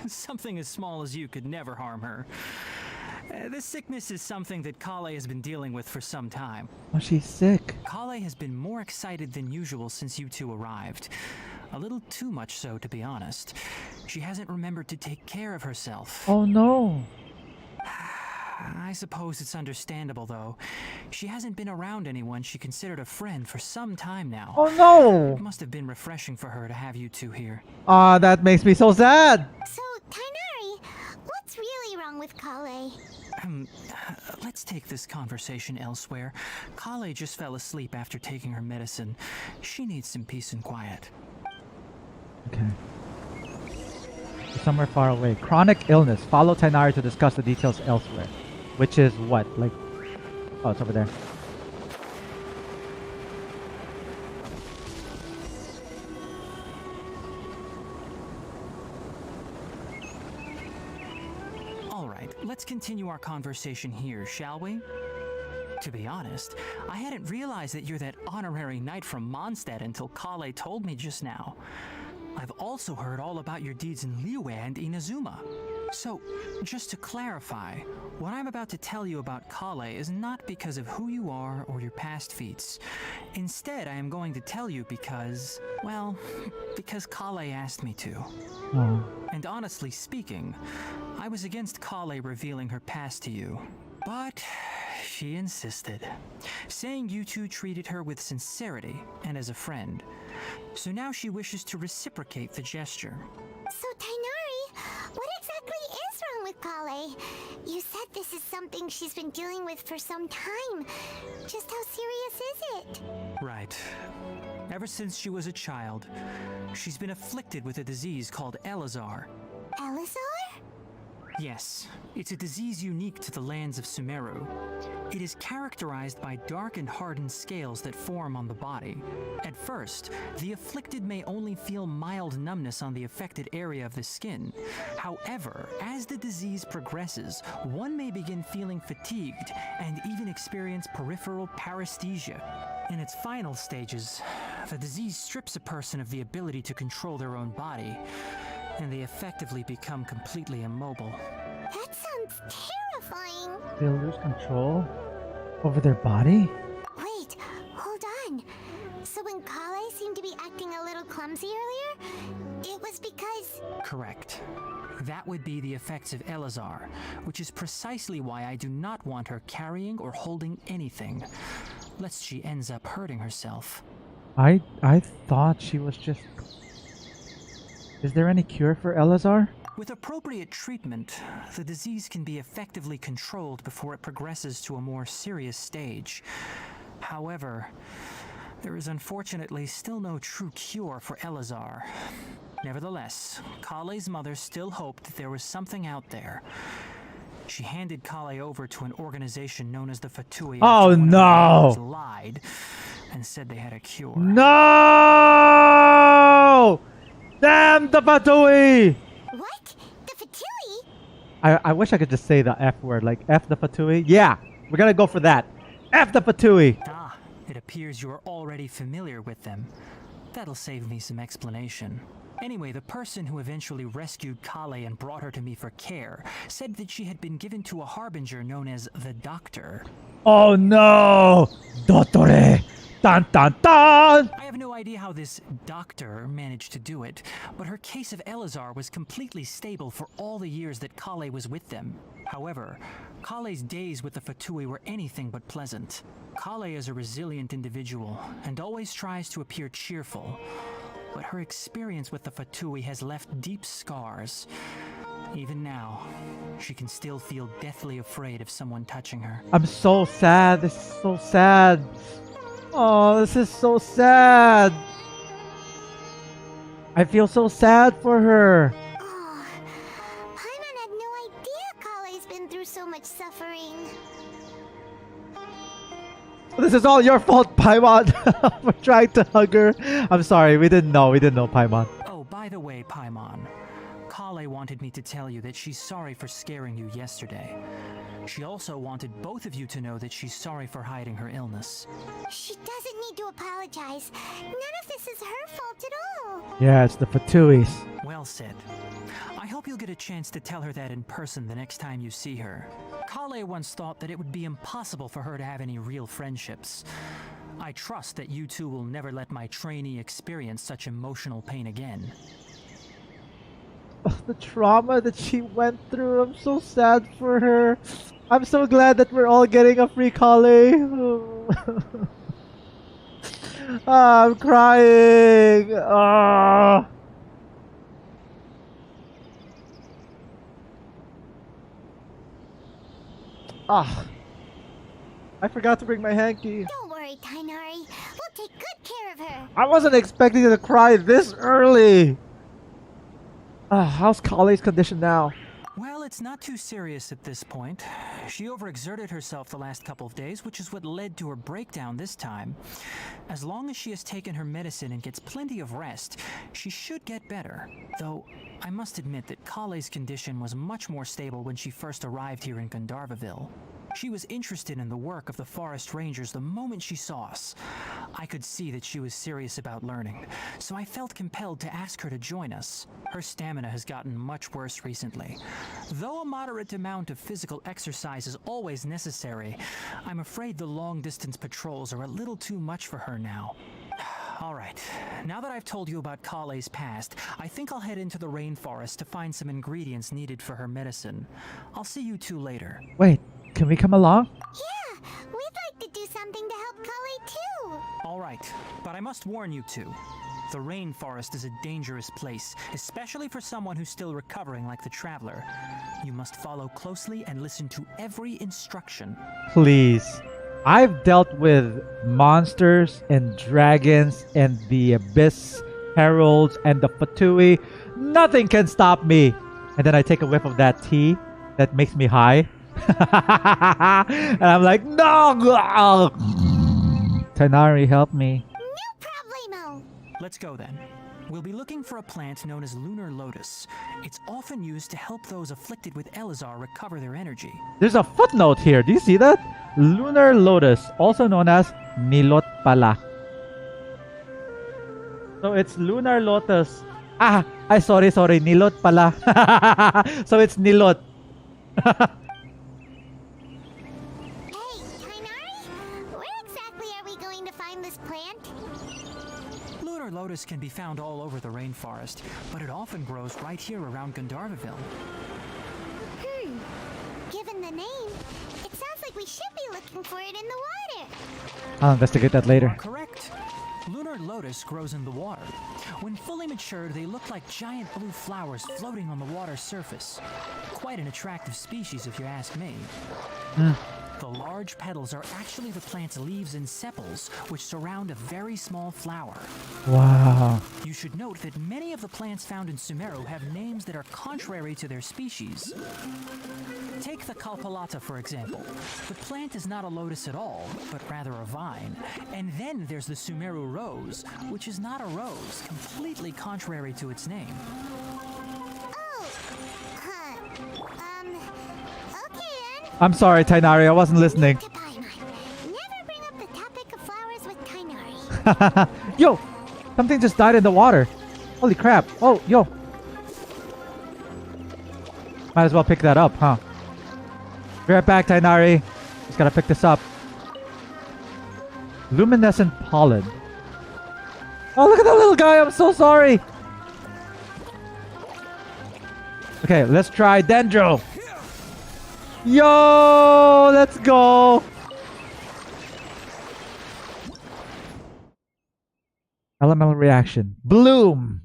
Something as small as you could never harm her. This sickness is something that Collei has been dealing with for some time. Oh, she's sick. Collei has been more excited than usual since you two arrived. A little too much so, to be honest. She hasn't remembered to take care of herself. Oh no. I suppose it's understandable, though. She hasn't been around anyone she considered a friend for some time now. Oh no! It must have been refreshing for her to have you two here. That makes me so sad! So, Tighnari, what's really wrong with Collei? Let's take this conversation elsewhere. Collei just fell asleep after taking her medicine. She needs some peace and quiet. Okay. Somewhere far away. Chronic illness. Follow Tighnari to discuss the details elsewhere. Which is what? Like... Oh, it's over there. Alright, let's continue our conversation here, shall we? To be honest, I hadn't realized that you're that honorary knight from Mondstadt until Collei told me just now. I've also heard all about your deeds in Liyue and Inazuma. So, just to clarify, what I'm about to tell you about Collei is not because of who you are or your past feats. Instead, I am going to tell you because, well, because Collei asked me to. Oh. And honestly speaking, I was against Collei revealing her past to you. But she insisted, saying you two treated her with sincerity and as a friend. So now she wishes to reciprocate the gesture. So, Tighnari, what exactly is wrong with Collei? You said this is something she's been dealing with for some time. Just how serious is it? Right. Ever since she was a child, she's been afflicted with a disease called Elazar. Elazar? Yes, it's a disease unique to the lands of Sumeru. It is characterized by dark and hardened scales that form on the body. At first, the afflicted may only feel mild numbness on the affected area of the skin. However, as the disease progresses, one may begin feeling fatigued and even experience peripheral paresthesia. In its final stages, the disease strips a person of the ability to control their own body, and they effectively become completely immobile. That sounds terrifying. They'll lose control over their body? Wait, hold on. So when Collei seemed to be acting a little clumsy earlier, it was because... Correct. That would be the effects of Elazar, which is precisely why I do not want her carrying or holding anything, lest she ends up hurting herself. I thought she was just... Is there any cure for Elazar? With appropriate treatment, the disease can be effectively controlled before it progresses to a more serious stage. However, there is unfortunately still no true cure for Elazar. Nevertheless, Collei's mother still hoped that there was something out there. She handed Collei over to an organization known as the Fatui. Oh, after one of her no. members lied and said they had a cure. No! Damn the Fatui! What? The Fatui? I wish I could just say the F word, like F the Fatui. Yeah, we're gonna go for that. F the Fatui! Ah, it appears you are already familiar with them. That'll save me some explanation. Anyway, the person who eventually rescued Collei and brought her to me for care said that she had been given to a harbinger known as the Doctor. Oh no! Dottore! Dun dun dun! I have no idea how this doctor managed to do it, but her case of Elazar was completely stable for all the years that Collei was with them. However, Collei's days with the Fatui were anything but pleasant. Collei is a resilient individual and always tries to appear cheerful, but her experience with the Fatui has left deep scars. Even now, she can still feel deathly afraid of someone touching her. I'm so sad. This is so sad. Oh, this is so sad. I feel so sad for her. Oh, Paimon had no idea Collei's been through so much suffering. This is all your fault, Paimon. For trying to hug her. I'm sorry. We didn't know. We didn't know, Paimon. Oh, by the way, Paimon, Collei wanted me to tell you that she's sorry for scaring you yesterday. She also wanted both of you to know that she's sorry for hiding her illness. She doesn't need to apologize. None of this is her fault at all. Yeah, it's the Fatuis. Well said. I hope you'll get a chance to tell her that in person the next time you see her. Collei once thought that it would be impossible for her to have any real friendships. I trust that you two will never let my trainee experience such emotional pain again. The trauma that she went through. I'm so sad for her. I'm so glad that we're all getting a free Collei. I'm crying. I forgot to bring my hanky. Don't worry, Tighnari. We'll take good care of her. I wasn't expecting her to cry this early. How's Collei's condition now? Well, it's not too serious at this point. She overexerted herself the last couple of days, which is what led to her breakdown this time. As long as she has taken her medicine and gets plenty of rest, she should get better. Though, I must admit that Collei's condition was much more stable when she first arrived here in Gandharvaville. She was interested in the work of the forest rangers the moment she saw us. I could see that she was serious about learning, so I felt compelled to ask her to join us. Her stamina has gotten much worse recently. Though a moderate amount of physical exercise is always necessary, I'm afraid the long-distance patrols are a little too much for her now. Alright, now that I've told you about Collei's past, I think I'll head into the rainforest to find some ingredients needed for her medicine. I'll see you two later. Wait, can we come along? Yeah, we'd like to do something to help Collei too. Alright, but I must warn you two. The rainforest is a dangerous place, especially for someone who's still recovering like the Traveler. You must follow closely and listen to every instruction. Please. I've dealt with monsters and dragons and the Abyss Heralds and the Fatui. Nothing can stop me. And then I take a whiff of that tea that makes me high. And I'm like, no! Tighnari, help me. No problemo. Let's go then. We'll be looking for a plant known as lunar lotus. It's often used to help those afflicted with Elazar recover their energy. There's a footnote here. Do you see that? Lunar lotus, also known as nilot pala. So it's lunar lotus. Sorry, nilot pala. So it's nilot. Hey, Tighnari, where exactly are we going to find this plant? Lunar lotus can be found all over the rainforest, but it often grows right here around Gandharvaville. Given the name, it sounds like we should be looking for it in the water. I'll investigate that You later. are correct. Lunar lotus grows in the water. When fully matured, they look like giant blue flowers floating on the water's surface. Quite an attractive species, if you ask me. The large petals are actually the plant's leaves and sepals, which surround a very small flower. Wow. You should note that many of the plants found in Sumeru have names that are contrary to their species. Take the Kalpalata, for example. The plant is not a lotus at all, but rather a vine. And then there's the Sumeru rose, which is not a rose, completely contrary to its name. Okay then. I'm sorry, Tighnari. I wasn't listening. To Paimon. Never bring up the topic of flowers with Tighnari. Yo! Something just died in the water. Holy crap. Oh, yo. Might as well pick that up, huh? Be right back, Tighnari. Just gotta pick this up. Luminescent pollen. Oh, look at that little guy. I'm so sorry. Okay, let's try Dendro. Yo, let's go. Elemental reaction. Bloom.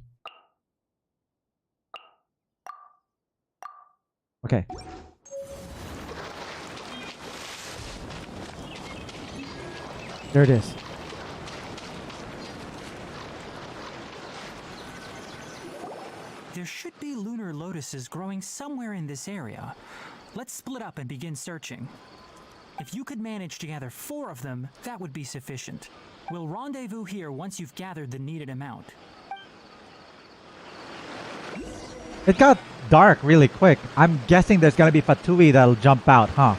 Okay. There it is. There should be lunar lotuses growing somewhere in this area. Let's split up and begin searching. If you could manage to gather 4 of them, that would be sufficient. We'll rendezvous here once you've gathered the needed amount. It got dark really quick. I'm guessing there's gonna be Fatui that'll jump out, huh?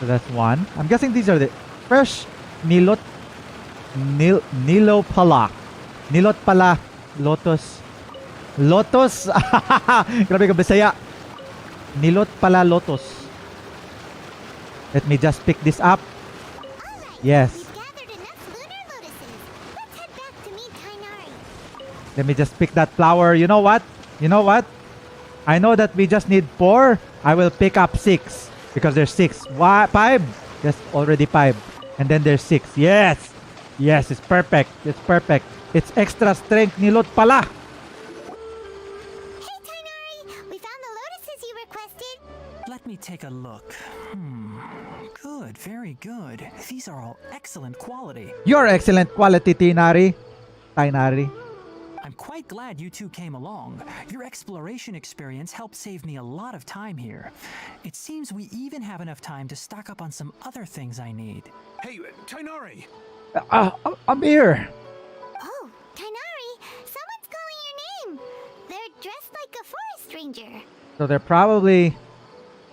So that's one. I'm guessing these are the fresh Nilou pala. Nilot pala. Lotus. Lotus. Grabe ka Bisaya. Nilot pala lotus. Let me just pick this up. Yes. We've gathered enough lunar lotuses. Let's head back to meet Tighnari. Let me just pick that flower. You know what? You know what? I know that we just need 4. I will pick up 6. Because there's 6. 5? Yes, already 5. And then there's 6. Yes! Yes, it's perfect. It's perfect. It's extra strength nilot pala. Hey Tighnari, we found the lotuses you requested. Let me take a look. Good, very good. These are all excellent quality. You're excellent quality, Tighnari. Tighnari. I'm quite glad you two came along. Your exploration experience helped save me a lot of time here. It seems we even have enough time to stock up on some other things I need. Hey, Tighnari! I'm here. Oh, Tighnari, someone's calling your name. They're dressed like a forest ranger. So they're probably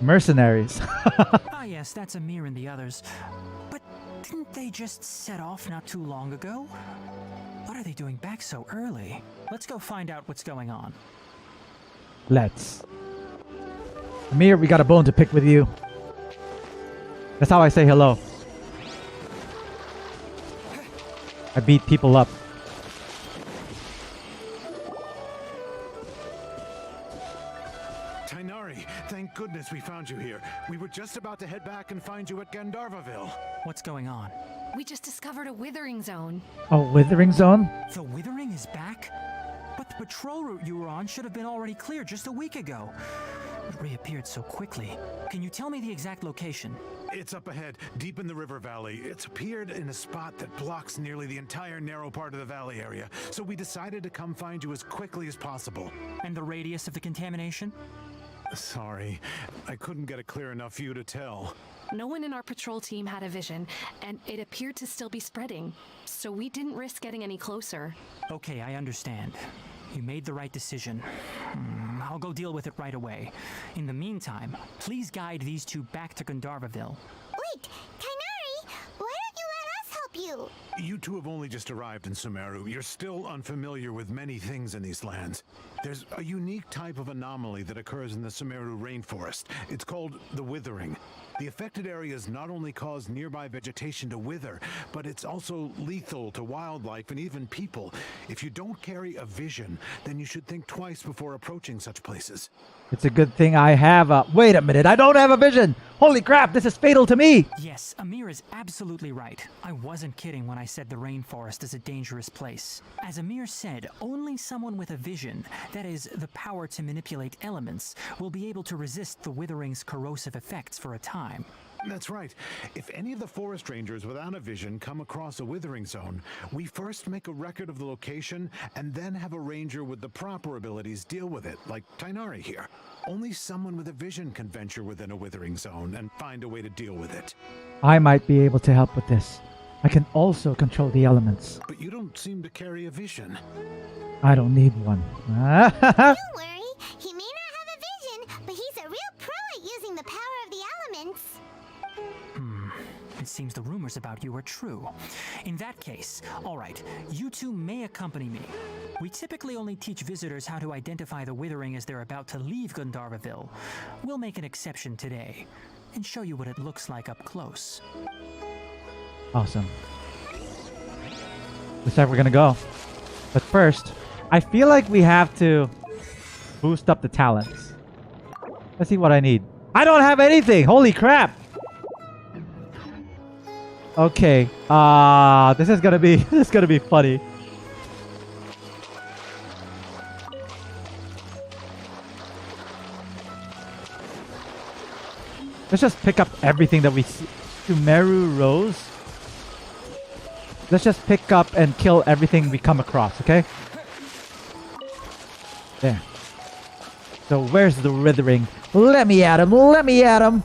mercenaries. Ah yes, that's Amir and the others. But didn't they just set off not too long ago? What are they doing back so early? Let's go find out what's going on. Let's. Amir, we got a bone to pick with you. That's how I say hello. I beat people up. Tighnari, thank goodness we found you here. We were just about to head back and find you at Gandharvaville. What's going on? We just discovered a withering zone. A withering zone? The Withering is back? But the patrol route you were on should have been already clear just a week ago. It reappeared so quickly. Can you tell me the exact location? It's up ahead, deep in the river valley. It's appeared in a spot that blocks nearly the entire narrow part of the valley area. So we decided to come find you as quickly as possible. And the radius of the contamination? Sorry, I couldn't get it clear enough for you to tell. No one in our patrol team had a vision, and it appeared to still be spreading. So we didn't risk getting any closer. Okay, I understand. You made the right decision. I'll go deal with it right away. In the meantime, please guide these two back to Gandharvaville. Wait, Tighnari, why don't you let us help you? You two have only just arrived in Sumeru. You're still unfamiliar with many things in these lands. There's a unique type of anomaly that occurs in the Sumeru rainforest. It's called the Withering. The affected areas not only cause nearby vegetation to wither, but it's also lethal to wildlife and even people. If you don't carry a vision, then you should think twice before approaching such places. It's a good thing I have a... Wait a minute, I don't have a vision! Holy crap, this is fatal to me! Yes, Amir is absolutely right. I wasn't kidding. kidding when I said the rainforest is a dangerous place. As Amir said, only someone with a vision, that is, the power to manipulate elements, will be able to resist the Withering's corrosive effects for a time. That's right. If any of the forest rangers without a vision come across a withering zone, we first make a record of the location and then have a ranger with the proper abilities deal with it, like Tighnari here. Only someone with a vision can venture within a withering zone and find a way to deal with it. I might be able to help with this. I can also control the elements. But you don't seem to carry a vision. I don't need one. Don't worry, he may not have a vision, but he's a real pro at using the power of the elements. It seems the rumors about you are true. In that case, all right, you two may accompany me. We typically only teach visitors how to identify the Withering as they're about to leave Gandharvaville. We'll make an exception today and show you what it looks like up close. Awesome. Looks like we're gonna go. But first, I feel like we have to boost up the talents. Let's see what I need. I don't have anything! Holy crap! Okay, this is gonna be funny. Let's just pick up everything that we see. Sumeru Rose. Let's just pick up and kill everything we come across, okay? There. So where's the Withering? Let me at him! Let me at him!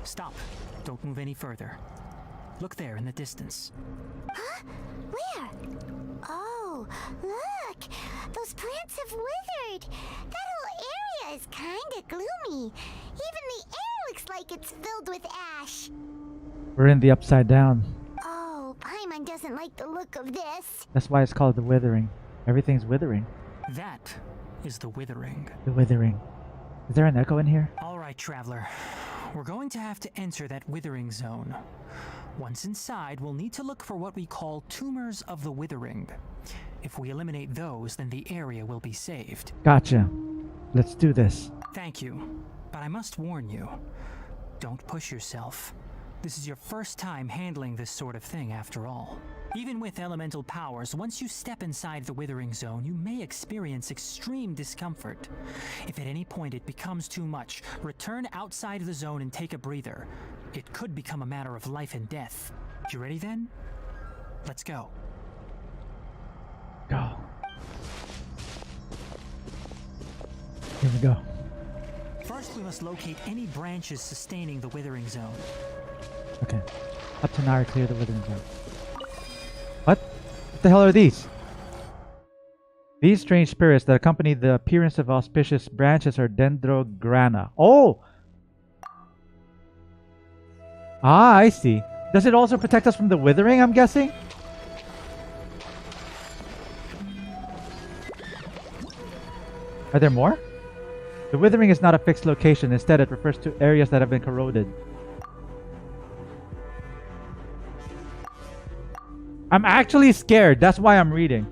Stop. Don't move any further. Look there in the distance. Huh? Where? Oh, look! Those plants have withered! That whole area is kinda gloomy. Even the air looks like it's filled with ash. We're in the Upside Down. Oh, Paimon doesn't like the look of this. That's why it's called the Withering. Everything's withering. That is the Withering. The Withering. Is there an echo in here? All right, traveler. We're going to have to enter that Withering zone. Once inside, we'll need to look for what we call tumors of the Withering. If we eliminate those, then the area will be saved. Gotcha. Let's do this. Thank you, but I must warn you, don't push yourself. This is your first time handling this sort of thing after all. Even with elemental powers, once you step inside the Withering zone, you may experience extreme discomfort. If at any point it becomes too much, return outside the zone and take a breather. It could become a matter of life and death. You ready then? Let's go. Go. Here we go. First, we must locate any branches sustaining the Withering zone. Okay. Up to Tighnari, clear the Withering zone. What? What the hell are these? These strange spirits that accompany the appearance of auspicious branches are dendrograna. Oh! Ah, I see. Does it also protect us from the Withering, I'm guessing? Are there more? The Withering is not a fixed location. Instead, it refers to areas that have been corroded. I'm actually scared. That's why I'm reading.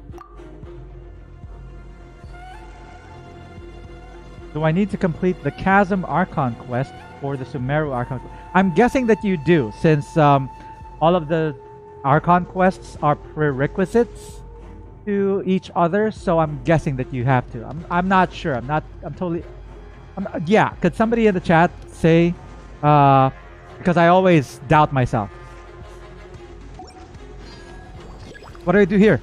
Do I need to complete the Chasm Archon quest or the Sumeru Archon? I'm guessing that you do, since all of the Archon quests are prerequisites to each other. So I'm guessing that you have to. I'm not sure. Yeah. Could somebody in the chat say? Because I always doubt myself. What do I do here?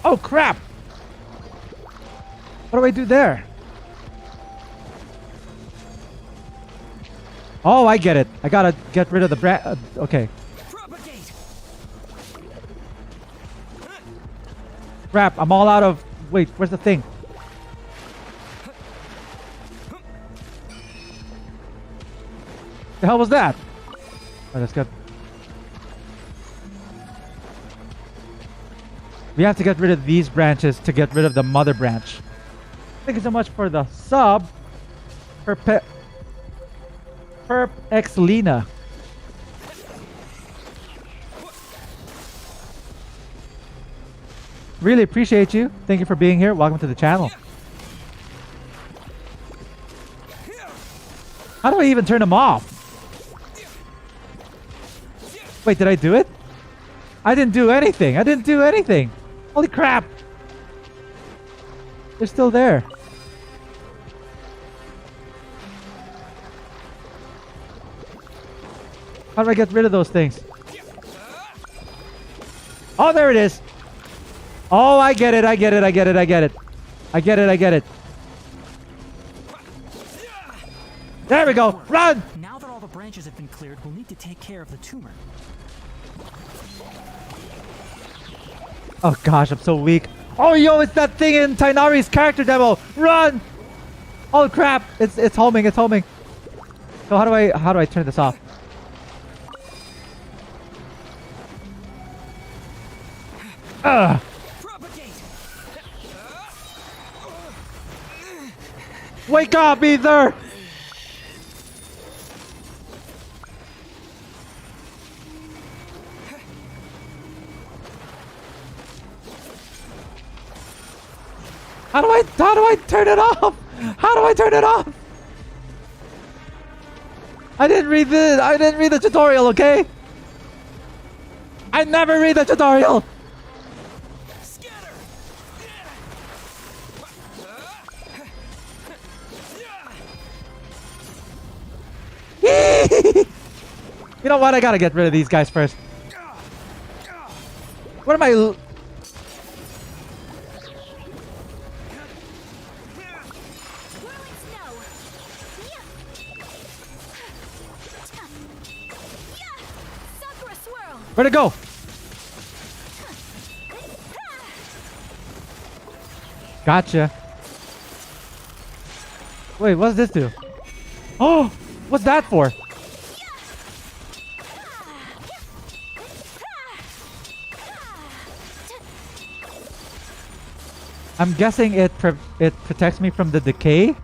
Oh crap! What do I do there? Oh, I get it. I gotta get rid of the okay. Crap, I'm all out of... Wait, where's the thing? The hell was that? Oh, that's good. We have to get rid of these branches to get rid of the mother branch. Thank you so much for the sub. Perp X Lena. Really appreciate you. Thank you for being here. Welcome to the channel. How do I even turn them off? Wait, did I do it? I didn't do anything. I didn't do anything. Holy crap. They're still there. How do I get rid of those things? Oh, there it is. Oh, I get it. I get it. I get it. I get it. I get it. I get it. There we go. Run! Now that all the branches have been cleared, we'll need to take care of the tumor. Oh gosh, I'm so weak. Oh yo, it's that thing in Tighnari's character demo. Run! Oh crap! It's homing. It's homing. So how do I turn this off? Ugh. Wake up, Ether! How do I turn it off? How do I turn it off? I didn't read the tutorial, okay? I never read the tutorial. You know what? I gotta get rid of these guys first. What am I? Where'd it go? Gotcha. Wait, what's this do? Oh, what's that for? I'm guessing it protects me from the decay.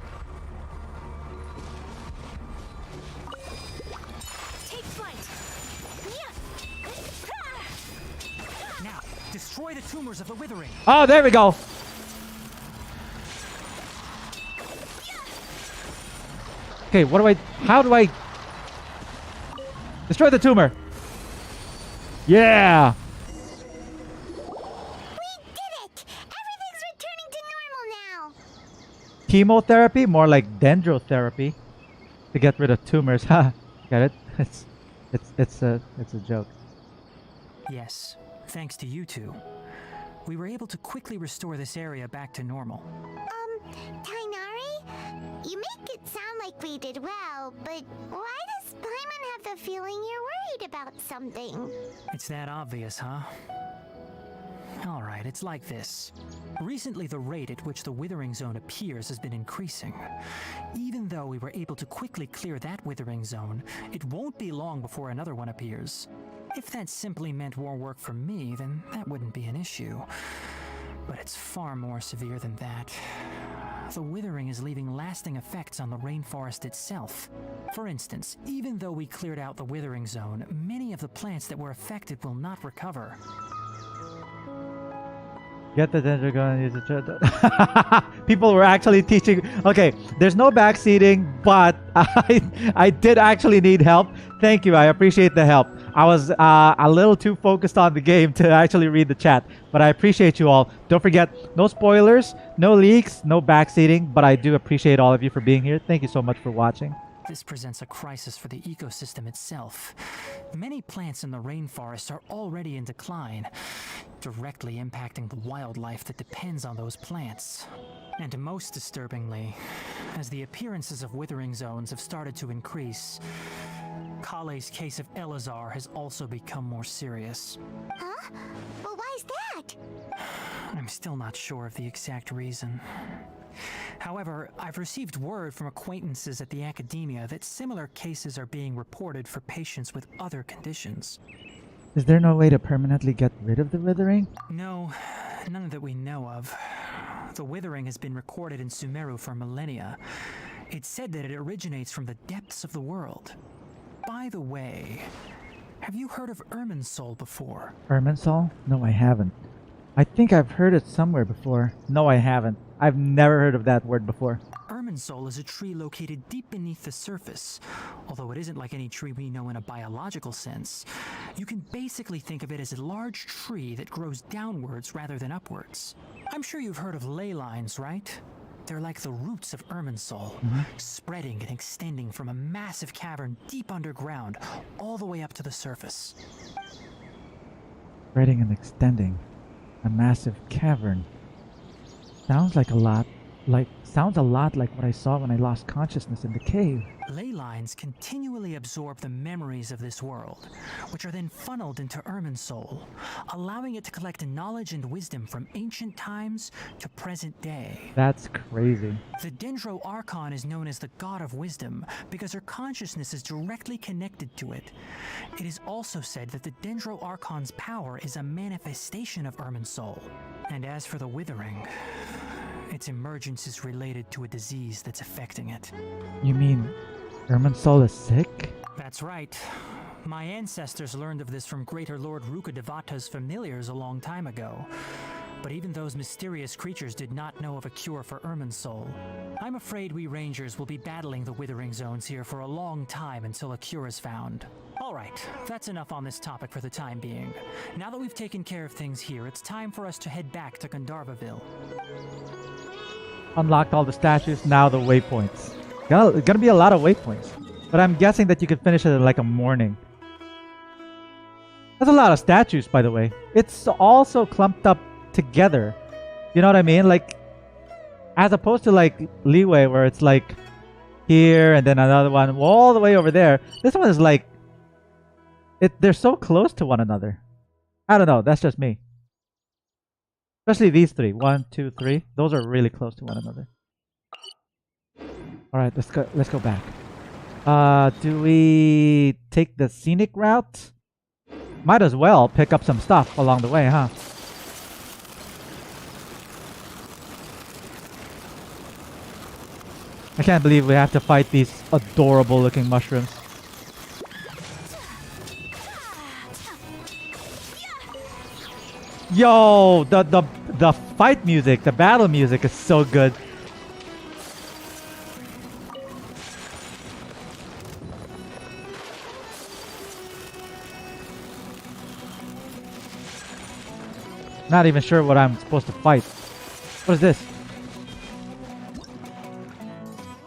Now, destroy the tumors of the Withering. Oh, there we go. Okay, how do I destroy the tumor? Yeah. Chemotherapy, more like dendrotherapy, to get rid of tumors. Ha, get it? It's a joke. Yes, thanks to you two, we were able to quickly restore this area back to normal. Tighnari, you make it sound like we did well, but why does Paimon have the feeling you're worried about something? It's that obvious, huh? Alright, it's like this. Recently, the rate at which the Withering Zone appears has been increasing. Even though we were able to quickly clear that Withering Zone, it won't be long before another one appears. If that simply meant more work for me, then that wouldn't be an issue. But it's far more severe than that. The Withering is leaving lasting effects on the rainforest itself. For instance, even though we cleared out the Withering Zone, many of the plants that were affected will not recover. Get the dendrogon. Use the people were actually teaching. Okay, there's no backseating, but I did actually need help. Thank you. I appreciate the help. I was a little too focused on the game to actually read the chat, but I appreciate you all. Don't forget, no spoilers, no leaks, no backseating, but I do appreciate all of you for being here. Thank you so much for watching. This presents a crisis for the ecosystem itself. Many plants in the rainforest are already in decline, directly impacting the wildlife that depends on those plants. And most disturbingly, as the appearances of Withering Zones have started to increase, Collei's case of Elazar has also become more serious. Huh? Well, why is that? I'm still not sure of the exact reason. However, I've received word from acquaintances at the academia that similar cases are being reported for patients with other conditions. Is there no way to permanently get rid of the Withering? No, none that we know of. The Withering has been recorded in Sumeru for millennia. It's said that it originates from the depths of the world. By the way, have you heard of Irminsul before? Irminsul? No, I haven't. I think I've heard it somewhere before. No, I haven't. I've never heard of that word before. Irminsul is a tree located deep beneath the surface. Although it isn't like any tree we know in a biological sense, you can basically think of it as a large tree that grows downwards rather than upwards. I'm sure you've heard of ley lines, right? They're like the roots of Irminsul, spreading and extending from a massive cavern deep underground all the way up to the surface. Spreading and extending. A massive cavern. Sounds a lot like what I saw when I lost consciousness in the cave. Ley lines continually absorb the memories of this world, which are then funneled into Irminsul, allowing it to collect knowledge and wisdom from ancient times to present day. That's crazy. The Dendro Archon is known as the God of Wisdom because her consciousness is directly connected to it. It is also said that the Dendro Archon's power is a manifestation of Irminsul. And as for the Withering, its emergence is related to a disease that's affecting it. You mean Irminsul is sick? That's right. My ancestors learned of this from Greater Lord Rukkhadevata's familiars a long time ago. But even those mysterious creatures did not know of a cure for Irminsul. I'm afraid we rangers will be battling the Withering zones here for a long time until a cure is found. Alright, that's enough on this topic for the time being. Now that we've taken care of things here, it's time for us to head back to Gandharvaville. Unlocked all the statues, now the waypoints. Gonna be a lot of waypoints. But I'm guessing that you could finish it in like a morning. That's a lot of statues, by the way. It's also clumped up together. You know what I mean? Like, as opposed to like Leeway, where it's like here and then another one all the way over there. This one is like, they're so close to one another. I don't know. That's just me. Especially these three. 1, 2, 3. Those are really close to one another. All right, let's go back. Do we take the scenic route? Might as well pick up some stuff along the way, huh? I can't believe we have to fight these adorable looking mushrooms. Yo, the fight music, the battle music is so good. Not even sure what I'm supposed to fight. What is this?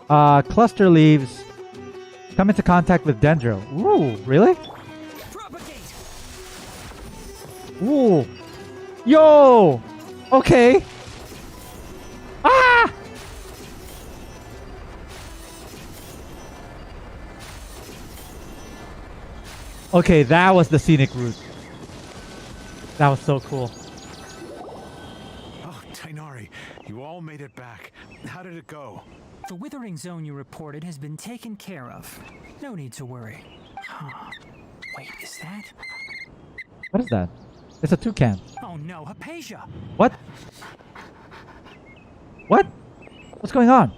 Cluster leaves come into contact with Dendro. Ooh, really? Propagate! Ooh. Yo! Okay. Ah! Okay, that was the scenic route. That was so cool. Oh, Tighnari, you all made it back. How did it go? The Withering zone you reported has been taken care of. No need to worry. Huh. Wait, is that? What is that? It's a toucan. Oh no, Haypasia! What? What? What's going on?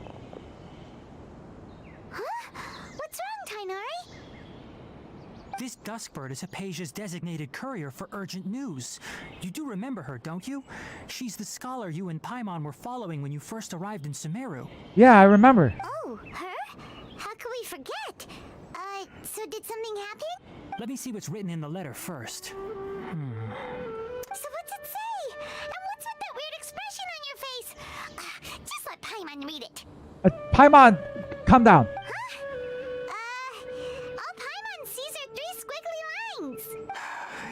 Huh? What's wrong, Tighnari? This Duskbird is Haypasia's designated courier for urgent news. You do remember her, don't you? She's the scholar you and Paimon were following when you first arrived in Sumeru. Yeah, I remember. Oh, her? How could we forget? So did something happen? Let me see what's written in the letter first. So what's it say? And what's with that weird expression on your face? Just let Paimon read it. Paimon, calm down. All Paimon sees are 3 squiggly lines.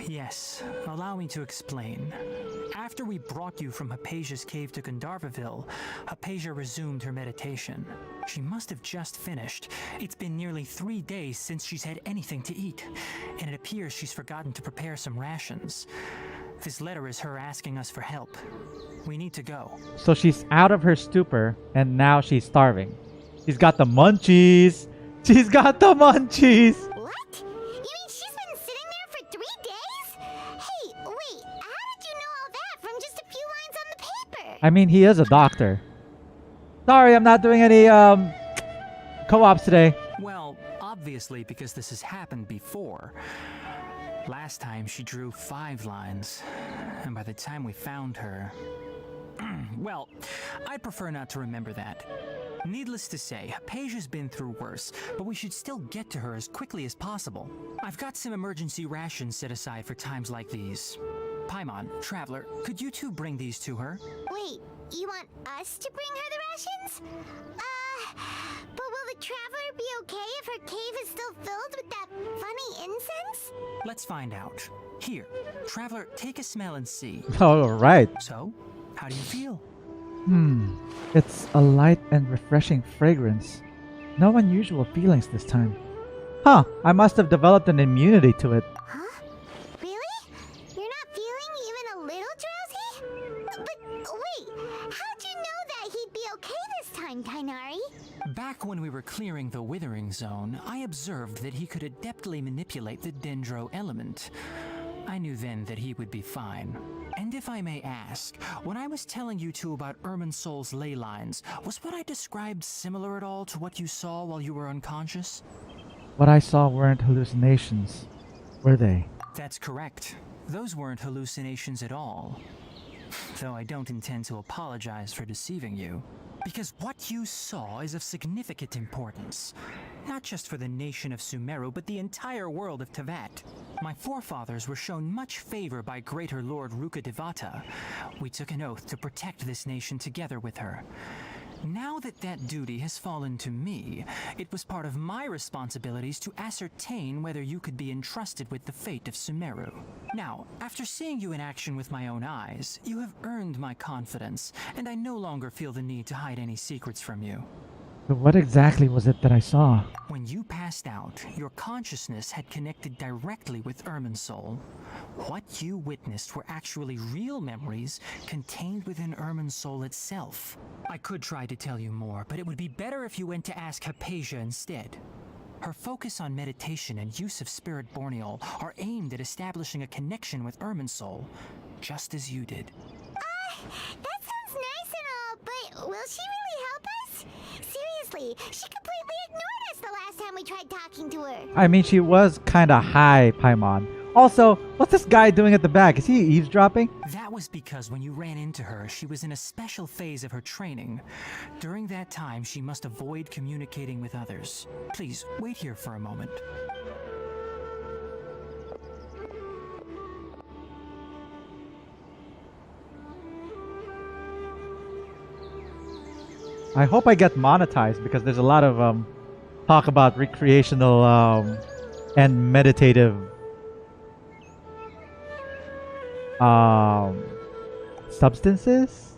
Yes, allow me to explain. After we brought you from Haypasia's cave to Gandharvaville, Haypasia resumed her meditation. She must have just finished. It's been nearly 3 days since she's had anything to eat, and it appears she's forgotten to prepare some rations. This letter is her asking us for help. We need to go. So she's out of her stupor, and now she's starving. She's got the munchies. She's got the munchies. What? You mean she's been sitting there for 3 days? Hey, wait, how did you know all that from just a few lines on the paper? I mean, he is a doctor. Sorry, I'm not doing any co-ops today. Well, obviously because this has happened before. Last time she drew 5 lines, and by the time we found her... well, I'd prefer not to remember that. Needless to say, Hypasia's been through worse, but we should still get to her as quickly as possible. I've got some emergency rations set aside for times like these. Paimon, Traveler, could you two bring these to her? Wait, you want us to bring her the rations? But will the Traveler be okay if her cave is still filled with that funny incense? Let's find out. Here, Traveler, take a smell and see. Alright. So, how do you feel? It's a light and refreshing fragrance. No unusual feelings this time. Huh, I must have developed an immunity to it. Huh? Really? You're not feeling even a little drowsy? But wait, how'd you know that he'd be okay this time, Tighnari? Back when we were clearing the Withering Zone, I observed that he could adeptly manipulate the Dendro element. I knew then that he would be fine. And if I may ask, when I was telling you two about Irminsul's ley lines, was what I described similar at all to what you saw while you were unconscious? What I saw weren't hallucinations, were they? That's correct. Those weren't hallucinations at all. Though I don't intend to apologize for deceiving you. Because what you saw is of significant importance. Not just for the nation of Sumeru, but the entire world of Teyvat. My forefathers were shown much favor by Greater Lord Rukkhadevata. We took an oath to protect this nation together with her. Now that that duty has fallen to me, it was part of my responsibilities to ascertain whether you could be entrusted with the fate of Sumeru. Now, after seeing you in action with my own eyes, you have earned my confidence, and I no longer feel the need to hide any secrets from you. But what exactly was it that I saw? When you passed out, your consciousness had connected directly with Irminsul. What you witnessed were actually real memories contained within Irminsul itself. I could try to tell you more, but it would be better if you went to ask Haypasia instead. Her focus on meditation and use of Spirit Borneol are aimed at establishing a connection with Irminsul, just as you did. That sounds nice and all, but will she really help us? Seriously, she completely ignored us the last time we tried talking to her. I mean, she was kinda high, Paimon. Also, what's this guy doing at the back? Is he eavesdropping? That was because when you ran into her, she was in a special phase of her training. During that time, she must avoid communicating with others. Please, wait here for a moment. I hope I get monetized because there's a lot of talk about recreational and meditative substances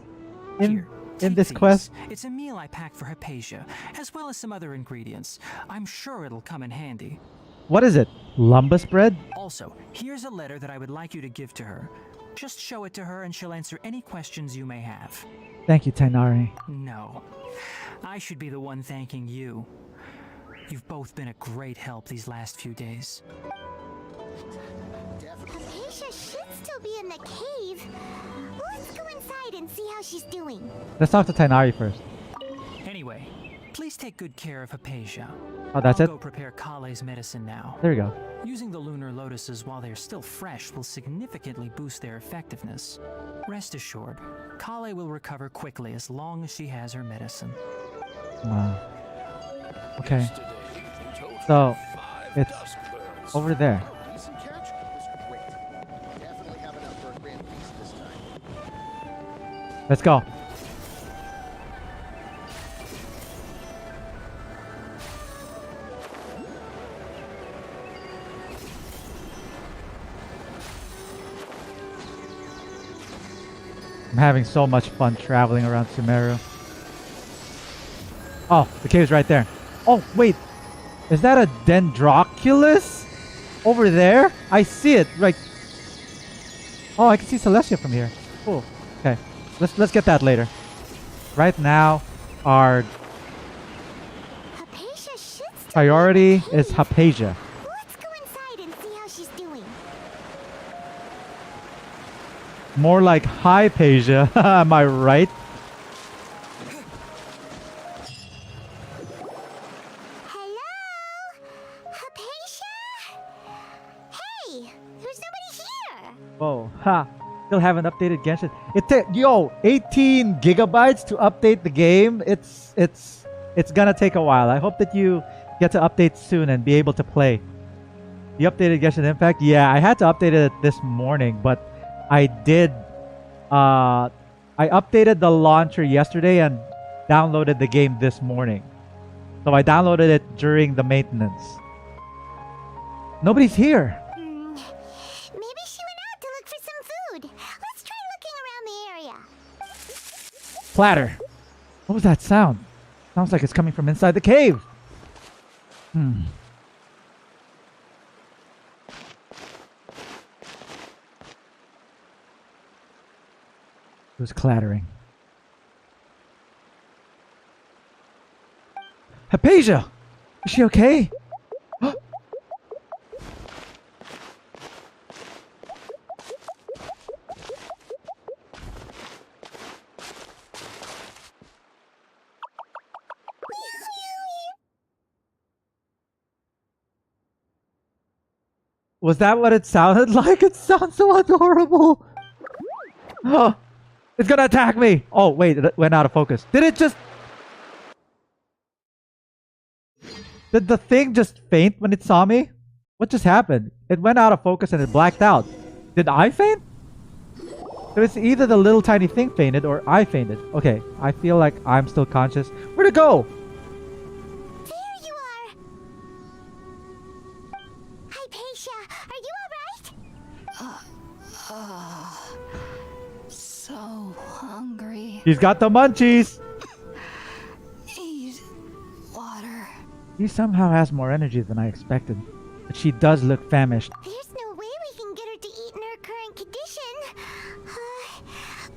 Here, in take this these. quest. It's a meal I packed for Haypasia, as well as some other ingredients. I'm sure it'll come in handy. What is it? Lumbus bread? Also, here's a letter that I would like you to give to her. Just show it to her and she'll answer any questions you may have. Thank you, Tighnari. No, I should be the one thanking you. You've both been a great help these last few days. Hypatia should still be in the cave. Let's go inside and see how she's doing. Let's talk to Tighnari first. Anyway, please take good care of Hypasia. Oh, that's I'll it? go prepare Collei's medicine now. There we go. Using the lunar lotuses while they're still fresh will significantly boost their effectiveness. Rest assured, Collei will recover quickly as long as she has her medicine. Wow. Okay. So, it's over there. Decent catch? Mr. Quick. Definitely have enough for a grand feast this time. Let's go. I'm having so much fun traveling around Sumeru. Oh, the cave's right there. Oh, wait. Is that a Dendroculus? Over there? I see it. Right. Oh, I can see Celestia from here. Cool. Okay. Let's get that later. Right now, our Hypatia should still priority be in the is cave. Haypasia. Let's go inside and see how she's doing. More like Haypasia. Am I right? Hello? Hypatia? Hey, there's nobody here. Whoa. Ha. Still haven't updated Genshin. Yo, 18 gigabytes to update the game. It's It's gonna take a while. I hope that you get to update soon and be able to play. You updated Genshin Impact? Yeah, I had to update it this morning, but I did. I updated the launcher yesterday and downloaded the game this morning. So I downloaded it during the maintenance. Nobody's here. Maybe she went out to look for some food. Let's try looking around the area. Platter. What was that sound? Sounds like it's coming from inside the cave. Who's clattering? Haypasia! Is she okay? Was that what it sounded like? It sounds so adorable. Oh, it's gonna attack me. Oh, wait, it went out of focus. Did it just... Did the thing just faint when it saw me? What just happened? It went out of focus and it blacked out. Did I faint? So it's either the little tiny thing fainted or I fainted. Okay, I feel like I'm still conscious. Where'd it go? There you are. Hypatia, are you alright? So hungry. She's got the munchies. Need water. She somehow has more energy than I expected. But she does look famished. There's no way we can get her to eat in her current condition.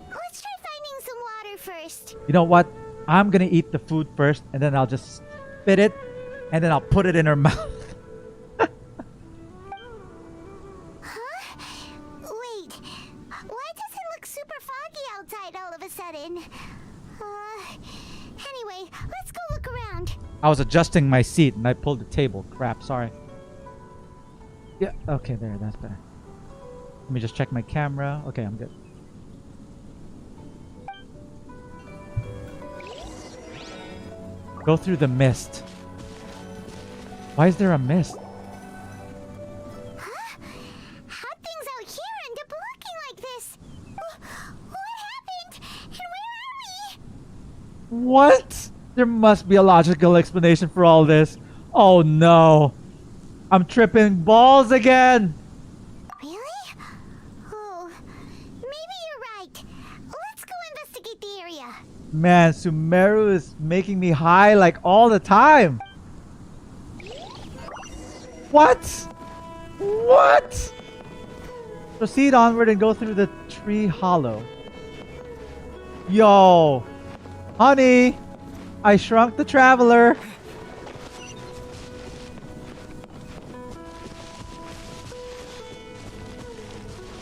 Let's try finding some water first. You know what? I'm gonna eat the food first and then I'll just spit it and then I'll put it in her mouth. Huh? Wait. Why does it look super foggy outside all of a sudden? Anyway, let's go look around. I was adjusting my seat and I pulled the table. Crap, sorry. Yeah, okay, there, that's better. Let me just check my camera. Okay, I'm good. Go through the mist. Why is there a mist? Huh? How'd things out here end up looking like this? What happened? And where are we? What? There must be a logical explanation for all this. Oh no. I'm tripping balls again. Really? Oh, maybe you're right. Let's go investigate the area. Man, Sumeru is making me high like all the time. What? What? Proceed onward and go through the tree hollow. Yo. Honey, I shrunk the traveler.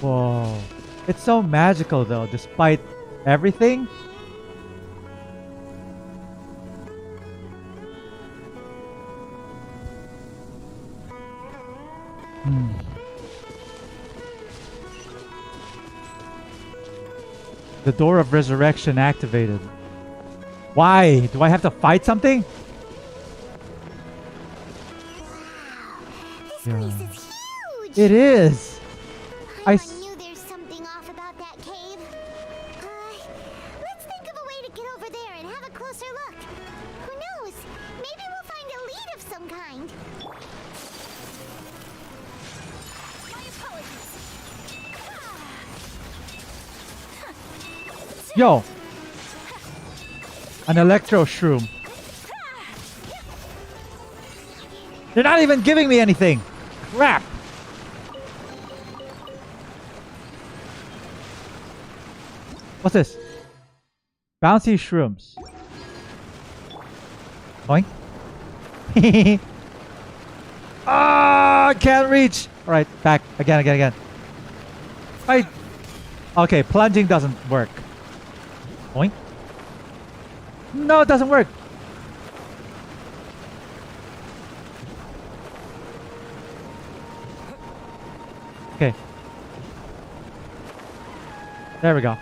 Whoa. It's so magical though, despite everything. The door of resurrection activated. Why? Do I have to fight something? This place is huge. It is. I knew there's something off about that cave. Let's think of a way to get over there and have a closer look. Who knows? Maybe we'll find a lead of some kind. My apologies. Yo. An electro shroom. They're not even giving me anything. Crap. What's this? Bouncy shrooms. Boing. Ah, can't reach. All right, back again. Fight. Okay, plunging doesn't work. Boing. No, it doesn't work. Okay. There we go.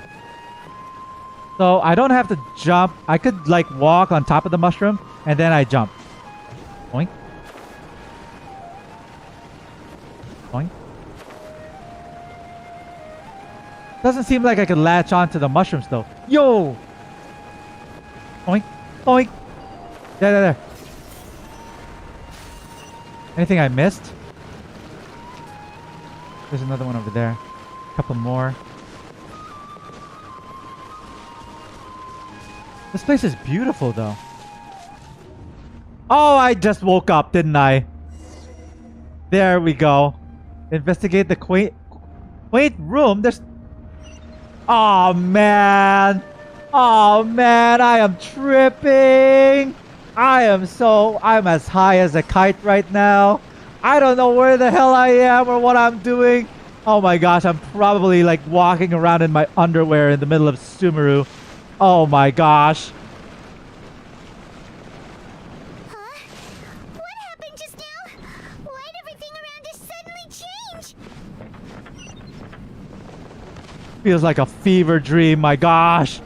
So I don't have to jump. I could like walk on top of the mushroom and then I jump. Boink. Boink. Doesn't seem like I could latch onto the mushrooms though. Yo! Boink. Boink. There. Anything I missed? There's another one over there. A couple more. This place is beautiful though. Oh, I just woke up, didn't I? There we go. Investigate the quaint room. There's... Oh man. Oh man, I am tripping. I'm as high as a kite right now. I don't know where the hell I am or what I'm doing. Oh my gosh, I'm probably like walking around in my underwear in the middle of Sumeru. Oh my gosh. Huh? What happened just now? Why'd everything around us suddenly change? Feels like a fever dream, my gosh.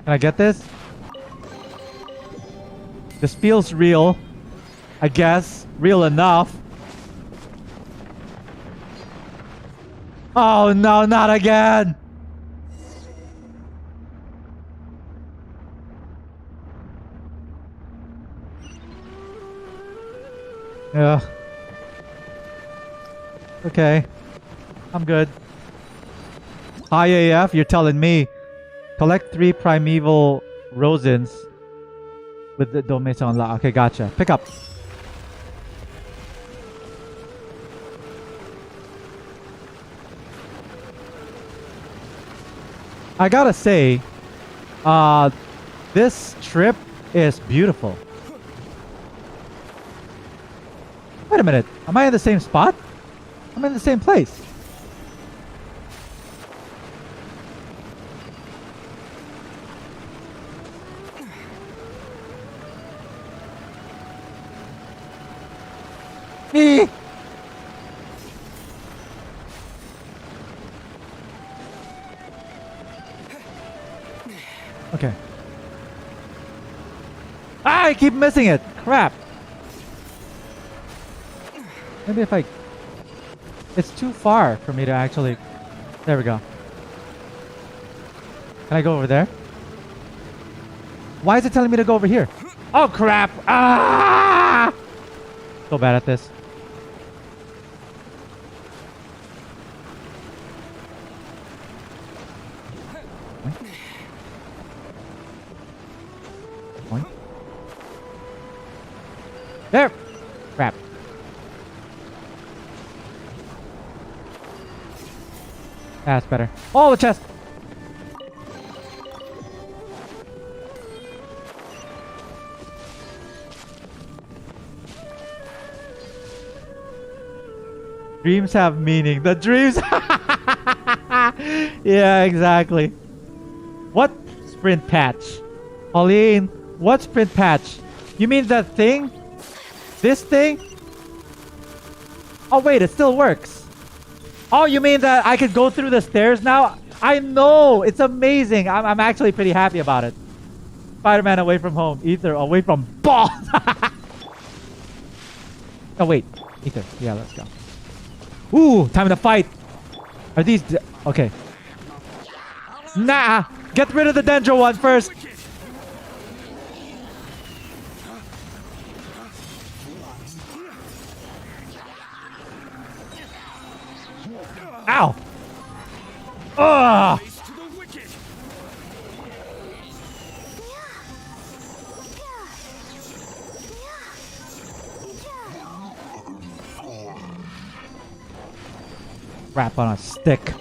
Can I get this? This feels real. I guess. Real enough. Oh no, not again! Yeah. Okay. I'm good. High AF, you're telling me. Collect 3 primeval rosins with the domain unlocked. Okay, gotcha. Pick up. I gotta say, this trip is beautiful. Wait a minute. Am I in the same spot? I'm in the same place. Eh. Okay. Ah, I keep missing it. Crap. Maybe if I... It's too far for me to actually... There we go. Can I go over there? Why is it telling me to go over here? Oh, crap. Ah! So bad at this. There! Crap. That's better. Oh, the chest! Dreams have meaning. The dreams... Yeah, exactly. What sprint patch? Pauline, what sprint patch? You mean that thing? This thing? Oh wait, it still works. Oh, you mean that I could go through the stairs now? I know! It's amazing! I'm actually pretty happy about it. Spider-Man away from home. Ether away from balls! Oh wait. Ether. Yeah, let's go. Ooh! Time to fight! Are these... Okay. Nah! Get rid of the Dendro one first! Ow! Ugh! Crap on a stick.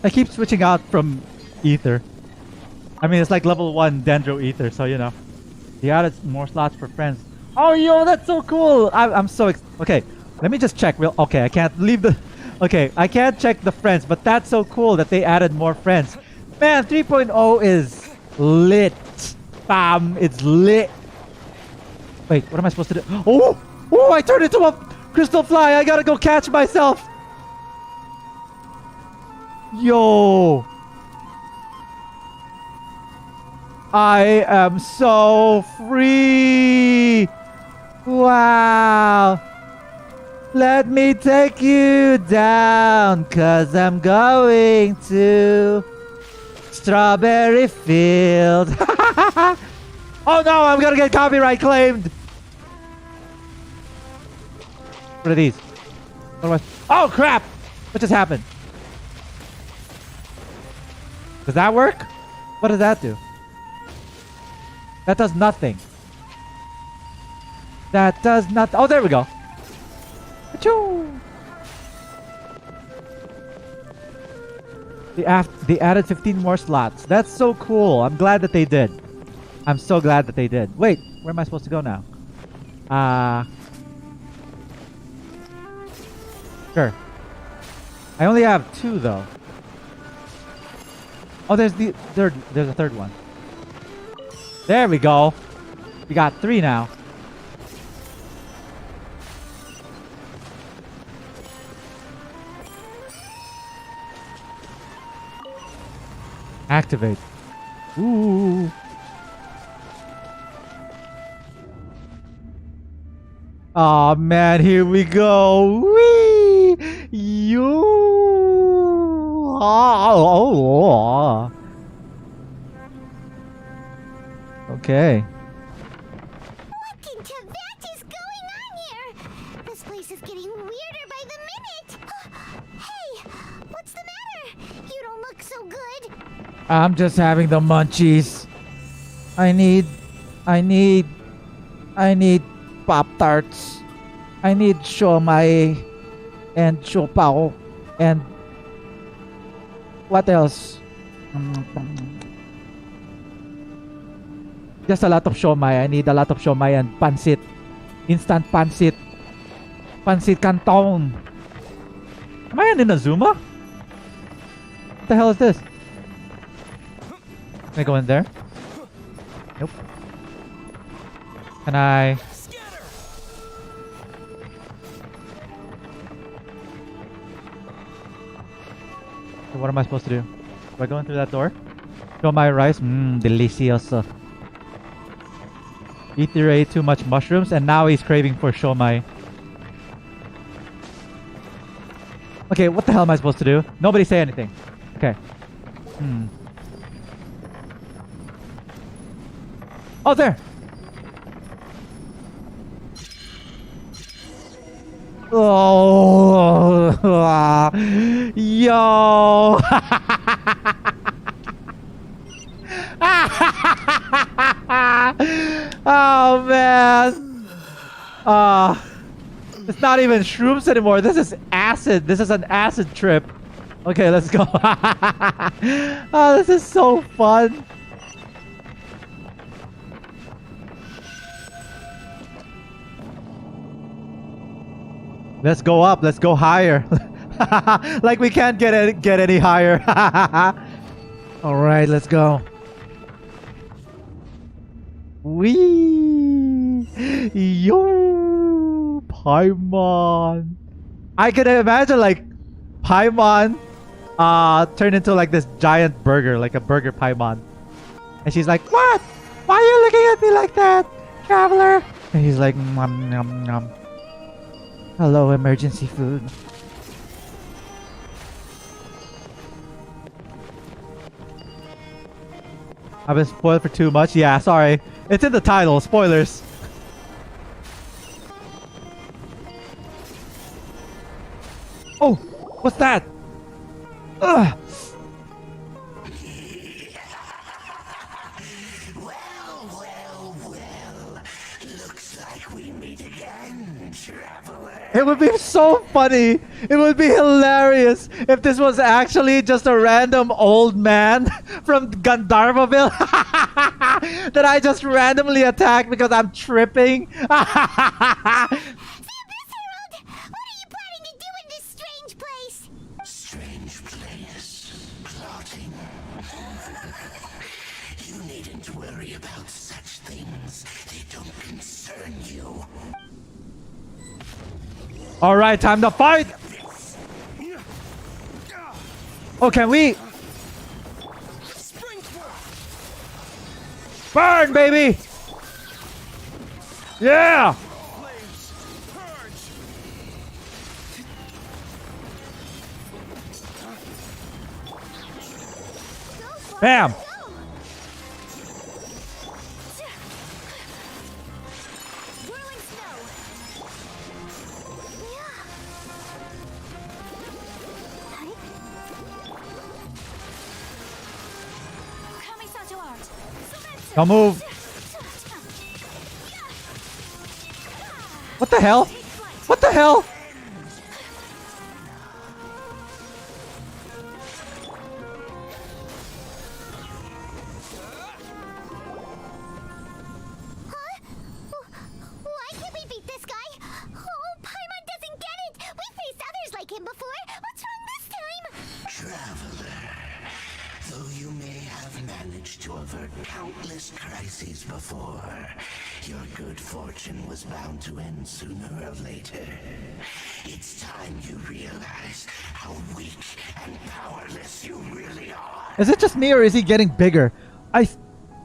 I keep switching out from Ether. I mean, it's like level 1 Dendro Ether, so you know. He added more slots for friends. Oh, yo, that's so cool! I'm so okay, let me just check. Okay, I can't leave the... Okay, I can't check the friends, but that's so cool that they added more friends. Man, 3.0 is lit. Bam, it's lit. Wait, what am I supposed to do? Oh! Oh, I turned into a crystal fly. I gotta go catch myself. Yo. I am so free. Wow. Let me take you down, 'cause I'm going to Strawberry Field. Oh no, I'm gonna get copyright claimed. What are these? Oh crap! What just happened? Does that work? What does that do? That does nothing. That does not. Oh, there we go. Achoo! They added 15 more slots. That's so cool. I'm glad that they did. I'm so glad that they did. Wait, where am I supposed to go now? Sure. I only have 2 though. Oh, there's a third one. There we go. We got 3 now. Activate. Ooh. Oh man, here we go. Whee! You. Oh. Okay. What in Tavern is going on here? This place is getting weirder by the minute. Hey, what's the matter? You don't look so good. I'm just having the munchies. I need Pop-Tarts. I need siomai and siopao and what else? Just a lot of siomai. I need a lot of siomai and pansit. Instant pansit. Pansit canton. Am I in Inazuma? What the hell is this? Can I go in there? Nope. Can I? So what am I supposed to do? Do I go in through that door? Show my rice? Delicioso. Ether ate too much mushrooms and now he's craving for shomai. Okay, what the hell am I supposed to do? Nobody say anything. Okay. Oh, there! Oh, yo! Oh man! It's not even shrooms anymore. This is acid. This is an acid trip. Okay, let's go. Oh, this is so fun. Let's go up. Let's go higher. Like we can't get any higher. All right, let's go. Wee! Yo! Paimon! I can imagine like Paimon turn into like this giant burger, like a burger Paimon. And she's like, "What? Why are you looking at me like that, traveler?" And he's like, "Nom nom nom. Hello, emergency food." I've been spoiled for too much. Yeah, sorry. It's in the title. Spoilers. Oh, what's that? Ugh. Well. Looks like we meet again, traveler. It would be so funny. It would be hilarious if this was actually just a random old man from Gandharvaville that I just randomly attacked because I'm tripping. What are you planning to do in this strange place? Strange place. Plotting. You needn't worry about such things. They don't concern you. All right, time to fight. Oh, can we burn, baby? Yeah. Bam. Don't move. What the hell? What the hell? Why can't we beat this guy? Oh, Paimon doesn't get it! We faced others like him before! What's wrong this time? Traveler, though you may have managed to avert countless crises before, your good fortune was bound to end sooner or later. It's time you realize how weak and powerless you really are. Is it just me or is he getting bigger?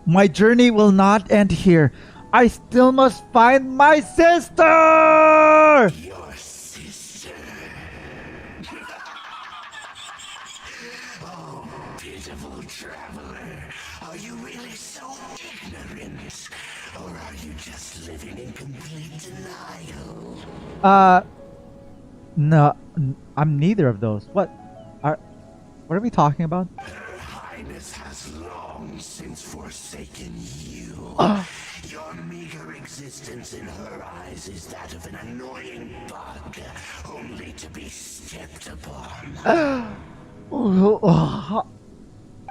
My journey will not end here. I still must find my sister! Your sister. Oh, pitiful traveler. Are you really so ignorant? Or are you just living in complete denial? No, I'm neither of those. What are we talking about? Her Highness has long since forsaken you. Your meager existence in her eyes is that of an annoying bug, only to be stepped upon.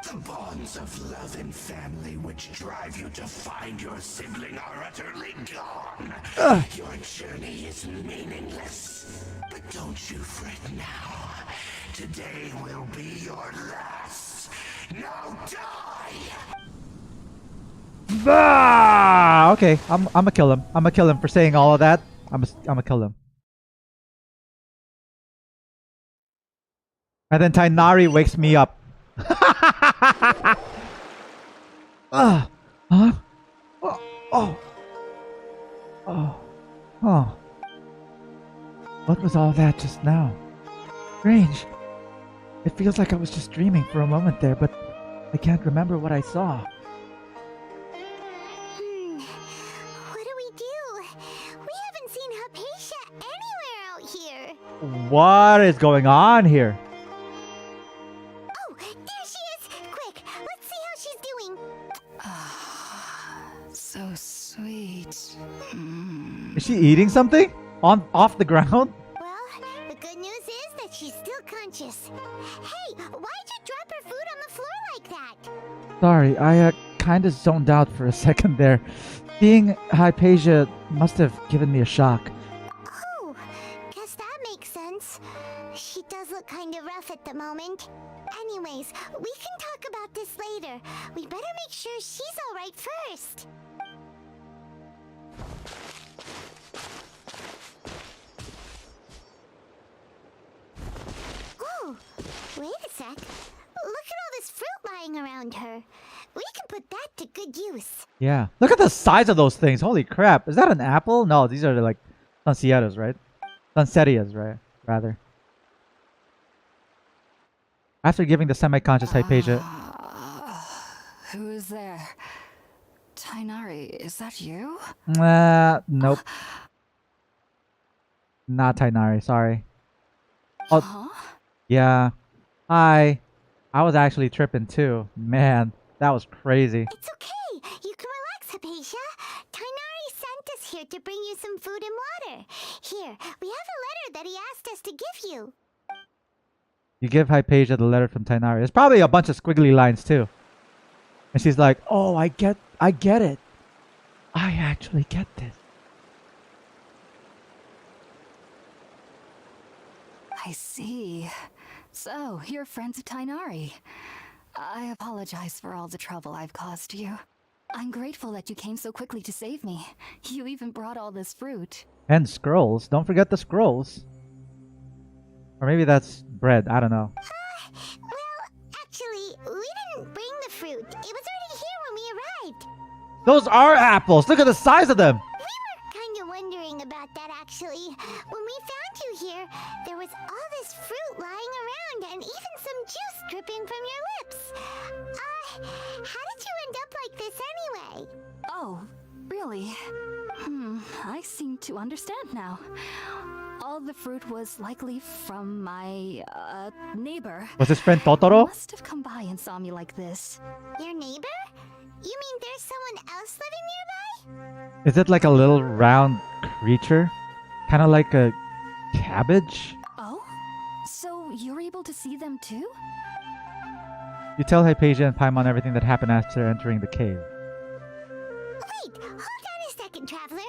The bonds of love and family which drive you to find your sibling are utterly gone. Your journey is meaningless. But don't you fret now. Today will be your last. Now die! Ah, okay, I'm gonna kill him. I'm gonna kill him for saying all of that. I'm gonna kill him. And then Tighnari wakes me up. Huh? Oh. Oh. Oh. Oh. What was all that just now? Strange. It feels like I was just dreaming for a moment there, but I can't remember what I saw. What do we do? We haven't seen Haypasia anywhere out here. What is going on here? Oh, there she is! Quick, let's see how she's doing. So sweet. Is she eating something? Off the ground? Well, the good news is that she's still conscious. Hey, why'd you drop her food on the floor like that? Sorry, I kinda zoned out for a second there. Seeing Haypasia must have given me a shock. Oh, guess that makes sense. She does look kinda rough at the moment. Anyways, we can talk about this later. We better make sure she's alright first. Oh, wait a sec. Look at all this fruit lying around her. We can put that to good use. Yeah. Look at the size of those things. Holy crap. Is that an apple? No, these are like Sansietas, right? Sansetias, right? Rather. After giving the semi-conscious Haypasia... Who is there? Tighnari, is that you? Nope. Not Tighnari, sorry. Oh, Huh? yeah. Hi. I was actually tripping too. Man, that was crazy. It's okay. You can relax, Haypasia. Tighnari sent us here to bring you some food and water. Here, we have a letter that he asked us to give you. You give Haypasia the letter from Tighnari. There's probably a bunch of squiggly lines too. And she's like, oh, I get it. I actually get this. I see. So, you're friends of Tighnari. I apologize for all the trouble I've caused you. I'm grateful that you came so quickly to save me. You even brought all this fruit. And scrolls. Don't forget the scrolls. Or maybe that's bread. I don't know. Well, actually, we didn't bring the fruit. It was already here when we arrived. Those are apples. Look at the size of them. We were kind of wondering about that, actually. When we found you here, there was all this fruit lying around and even some juice dripping from your lips. How did you end up like this anyway? Oh, really? I seem to understand now. All the fruit was likely from my, neighbor. Was his friend Totoro? Must have come by and saw me like this. Your neighbor? You mean there's someone else living nearby? Is it like a little round creature? Kind of like a cabbage? Oh? So you're able to see them too? You tell Hypatia and Paimon everything that happened after entering the cave. Wait, hold on a second, Traveler.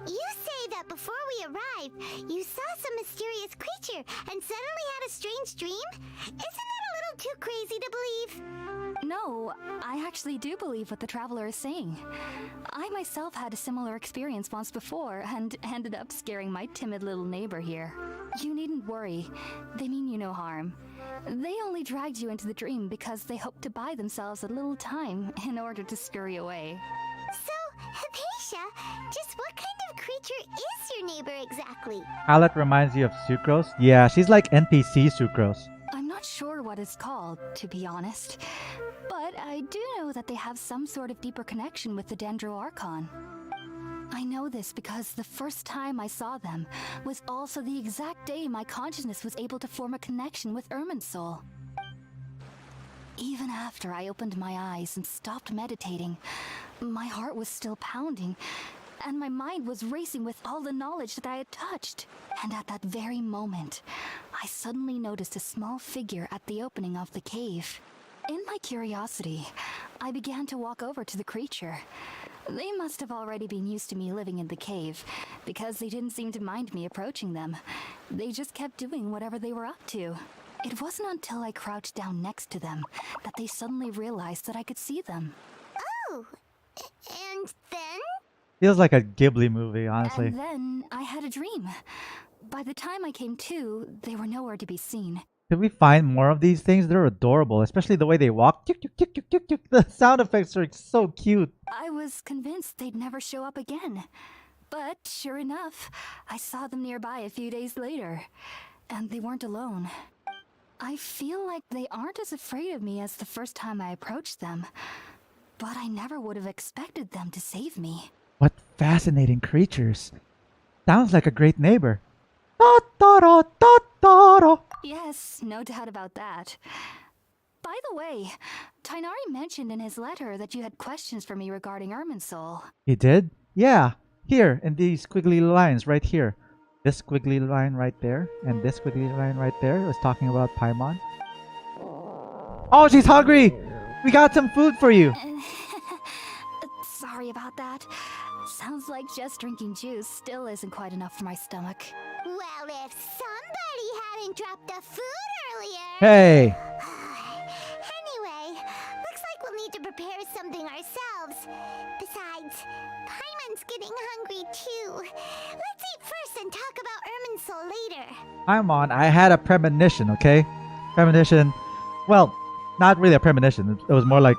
You say that before we arrived, you saw some mysterious creature and suddenly had a strange dream? Isn't that a little too crazy to believe? No, I actually do believe what the traveler is saying. I myself had a similar experience once before and ended up scaring my timid little neighbor here. You needn't worry. They mean you no harm. They only dragged you into the dream because they hoped to buy themselves a little time in order to scurry away. So, Hypatia, just what kind of creature is your neighbor exactly? Alet reminds you of Sucrose? Yeah, she's like NPC Sucrose. I'm not sure what it's called, to be honest. But I do know that they have some sort of deeper connection with the Dendro Archon. I know this because the first time I saw them was also the exact day my consciousness was able to form a connection with Irminsul. Even after I opened my eyes and stopped meditating, my heart was still pounding, and my mind was racing with all the knowledge that I had touched. And at that very moment, I suddenly noticed a small figure at the opening of the cave. In my curiosity, I began to walk over to the creature. They must have already been used to me living in the cave, because they didn't seem to mind me approaching them. They just kept doing whatever they were up to. It wasn't until I crouched down next to them that they suddenly realized that I could see them. Oh, and then? Feels like a Ghibli movie, honestly. And then I had a dream. By the time I came to, they were nowhere to be seen. Could we find more of these things? They're adorable, especially the way they walk. Tuk, tuk, tuk, tuk, tuk, tuk. The sound effects are so cute. I was convinced they'd never show up again. But sure enough, I saw them nearby a few days later. And they weren't alone. I feel like they aren't as afraid of me as the first time I approached them. But I never would have expected them to save me. What fascinating creatures. Sounds like a great neighbor. Totoro, Totoro. Yes, no doubt about that. By the way, Tighnari mentioned in his letter that you had questions for me regarding Irminsul. He did? Yeah. Here, in these squiggly lines right here. This squiggly line right there, and this squiggly line right there was talking about Paimon. Oh, she's hungry! We got some food for you! Sorry about that. Sounds like just drinking juice still isn't quite enough for my stomach. Well, if somebody hadn't dropped the food earlier... Hey! Anyway, looks like we'll need to prepare something ourselves. Besides, Paimon's getting hungry too. Let's eat first and talk about Irminsul later. Paimon, I had a premonition, okay? Premonition. Well, not really a premonition. It was more like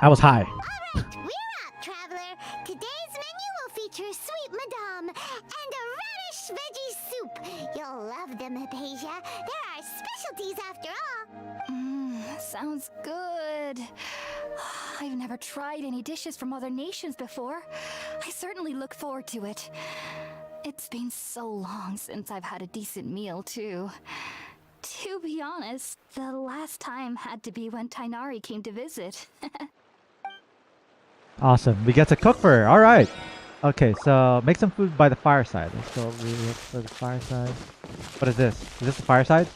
I was high. Alright, we're up, Traveler. Today's menu will feature Sweet Madame and a radish veggie soup. You'll love them, Hypatia. There are specialties after all. Sounds good. I've never tried any dishes from other nations before. I certainly look forward to it. It's been so long since I've had a decent meal, too. To be honest, the last time had to be when Tighnari came to visit. Awesome. We get to cook for her. Alright. Okay, so make some food by the fireside. Let's go look for the fireside. What is this? Is this the fireside?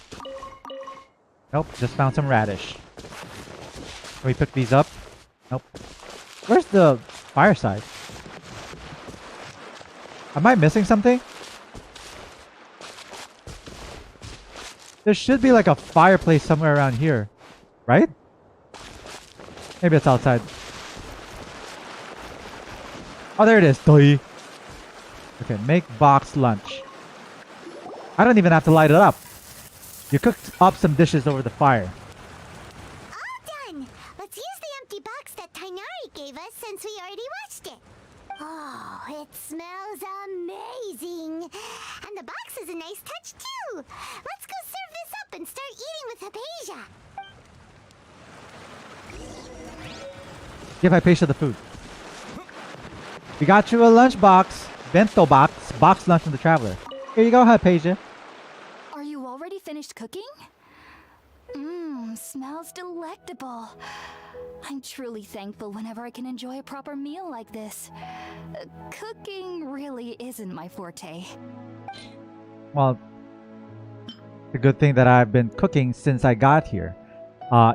Nope, just found some radish. Can we pick these up? Nope. Where's the fireside? Am I missing something? There should be like a fireplace somewhere around here. Right? Maybe it's outside. Oh, there it is. Doi. Okay, make box lunch. I don't even have to light it up. You cooked up some dishes over the fire. All done! Let's use the empty box that Tighnari gave us since we already washed it. Oh, it smells amazing! And the box is a nice touch too! Let's go serve this up and start eating with Haypasia! Give Hypatia the food. We got you a lunch box. Bento box. Box lunch from the traveler. Here you go, Hypatia. Are you already finished cooking? Mmm, smells delectable. I'm truly thankful whenever I can enjoy a proper meal like this. Cooking really isn't my forte. Well, the good thing that I've been cooking since I got here.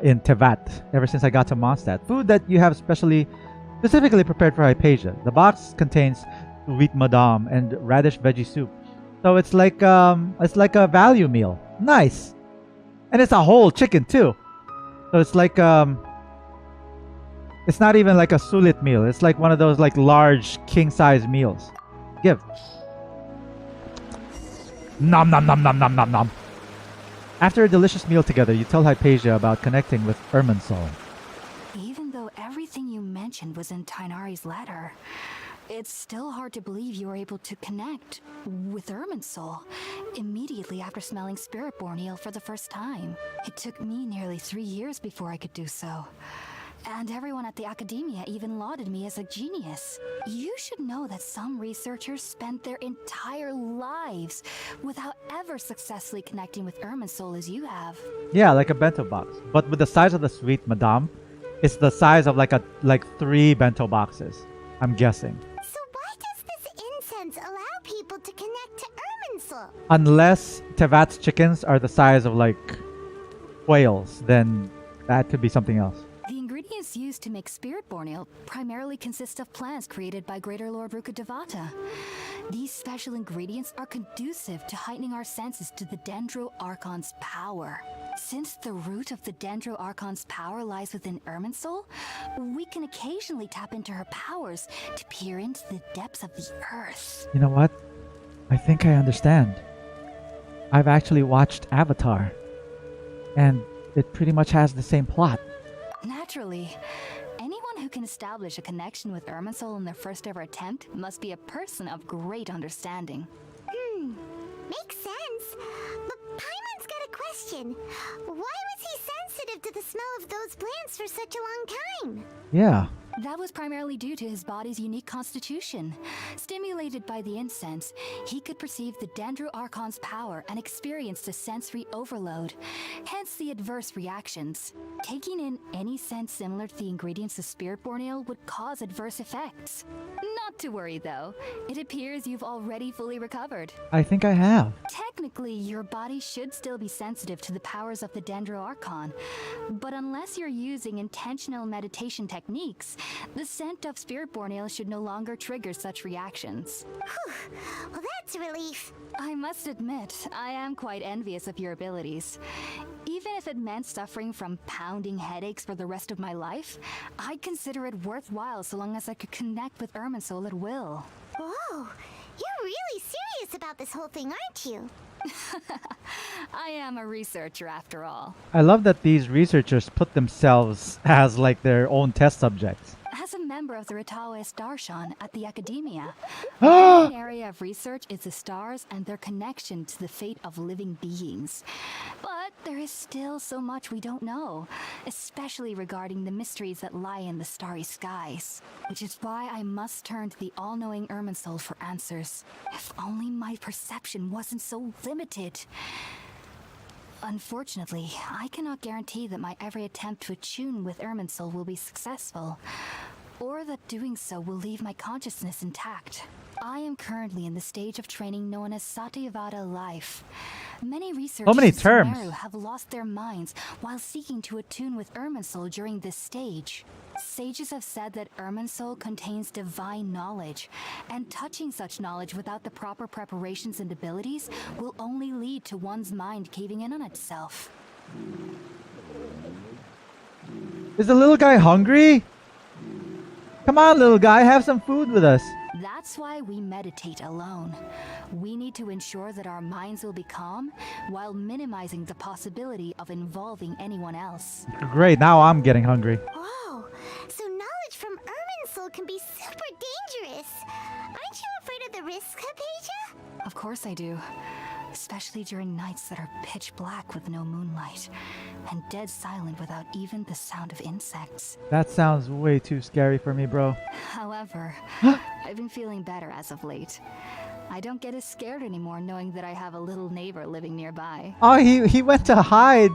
In Tevat, ever since I got to Mondstadt. Food that you have specifically prepared for Hypatia. The box contains wheat madam and radish veggie soup. So it's like a value meal. Nice. And it's a whole chicken too. So it's like it's not even like a sulit meal. It's like one of those like large king size meals. Give. Nom nom nom nom nom nom nom. After a delicious meal together, you tell Hypasia about connecting with Irminsul. Even though everything you mentioned was in Tighnari's letter, it's still hard to believe you were able to connect with Irminsul immediately after smelling Spiritborn eel for the first time. It took me nearly 3 years before I could do so. And everyone at the academia even lauded me as a genius. You should know that some researchers spent their entire lives without ever successfully connecting with Irminsul as you have. Yeah, like a bento box. But with the size of the sweet madame, it's the size of like 3 bento boxes. I'm guessing. So why does this incense allow people to connect to Irminsul? Unless Tevat's chickens are the size of like whales, then that could be something else. The ingredients used to make Spiritborn eel primarily consist of plants created by Greater Lord Rukkhadevata. These special ingredients are conducive to heightening our senses to the Dendro Archon's power. Since the root of the Dendro Archon's power lies within Irminsul, we can occasionally tap into her powers to peer into the depths of the earth. You know what? I think I understand. I've actually watched Avatar, and it pretty much has the same plot. Naturally, anyone who can establish a connection with Irminsul in their first ever attempt must be a person of great understanding. Makes sense. But Paimon's got a question. Why was he sensitive to the smell of those plants for such a long time? Yeah. That was primarily due to his body's unique constitution. Stimulated by the incense, he could perceive the Dendro Archon's power and experienced a sensory overload, hence the adverse reactions. Taking in any scent similar to the ingredients of Spiritborn ale would cause adverse effects. Not to worry though, it appears you've already fully recovered. I think I have. Technically, your body should still be sensitive to the powers of the Dendro Archon, but unless you're using intentional meditation techniques, the scent of Spiritborn ale should no longer trigger such reactions. Whew. Well, that's a relief. I must admit, I am quite envious of your abilities. Even if it meant suffering from pounding headaches for the rest of my life, I'd consider it worthwhile so long as I could connect with Irminsul at will. Whoa, you're really serious about this whole thing, aren't you? I am a researcher after all. I love that these researchers put themselves as like their own test subjects. As a member of the Ritaoist Archon at the Academia, my main area of research is the stars and their connection to the fate of living beings. But there is still so much we don't know, especially regarding the mysteries that lie in the starry skies. Which is why I must turn to the all-knowing Irminsul for answers. If only my perception wasn't so limited. Unfortunately, I cannot guarantee that my every attempt to attune with Irminsul will be successful, or that doing so will leave my consciousness intact. I am currently in the stage of training known as Satyavada life. Many researchers many in terms. Sumeru have lost their minds while seeking to attune with Irminsul during this stage. Sages have said that Irminsul contains divine knowledge, and touching such knowledge without the proper preparations and abilities will only lead to one's mind caving in on itself. Is the little guy hungry? Come on, little guy, have some food with us. That's why we meditate alone. We need to ensure that our minds will be calm while minimizing the possibility of involving anyone else. Great, now I'm getting hungry. Whoa, so knowledge from Irminsul can be super dangerous. Aren't you afraid of the risks, Hypatia? Of course I do. Especially during nights that are pitch black with no moonlight, and dead silent without even the sound of insects. That sounds way too scary for me, bro. However, I've been feeling better as of late. I don't get as scared anymore knowing that I have a little neighbor living nearby. Oh, he went to hide.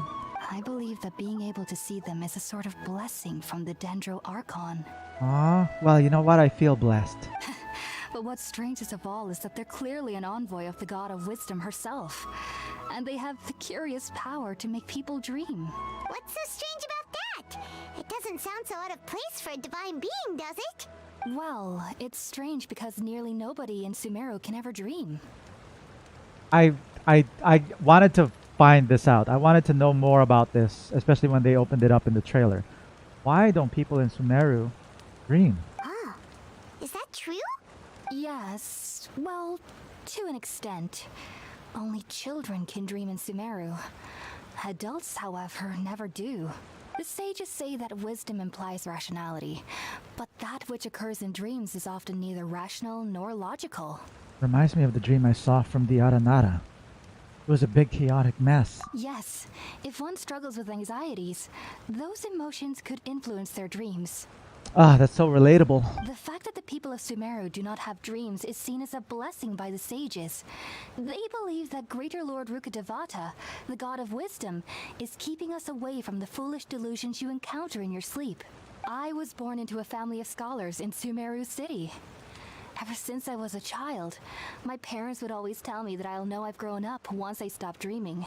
I believe that being able to see them is a sort of blessing from the Dendro Archon. Aw, well, you know what? I feel blessed. But what's strangest of all is that they're clearly an envoy of the God of Wisdom herself. And they have the curious power to make people dream. What's so strange about that? It doesn't sound so out of place for a divine being, does it? Well, it's strange because nearly nobody in Sumeru can ever dream. I wanted to find this out. I wanted to know more about this, especially when they opened it up in the trailer. Why don't people in Sumeru dream? Oh, is that true? Yes, well, to an extent. Only children can dream in Sumeru. Adults, however, never do. The sages say that wisdom implies rationality, but that which occurs in dreams is often neither rational nor logical. Reminds me of the dream I saw from the Aranara. It was a big chaotic mess. Yes, if one struggles with anxieties, those emotions could influence their dreams. Ah, that's so relatable. The fact that the people of Sumeru do not have dreams is seen as a blessing by the sages. They believe that Greater Lord Rukkhadevata, the god of wisdom, is keeping us away from the foolish delusions you encounter in your sleep. I was born into a family of scholars in Sumeru City. Ever since I was a child, my parents would always tell me that I'll know I've grown up once I stop dreaming.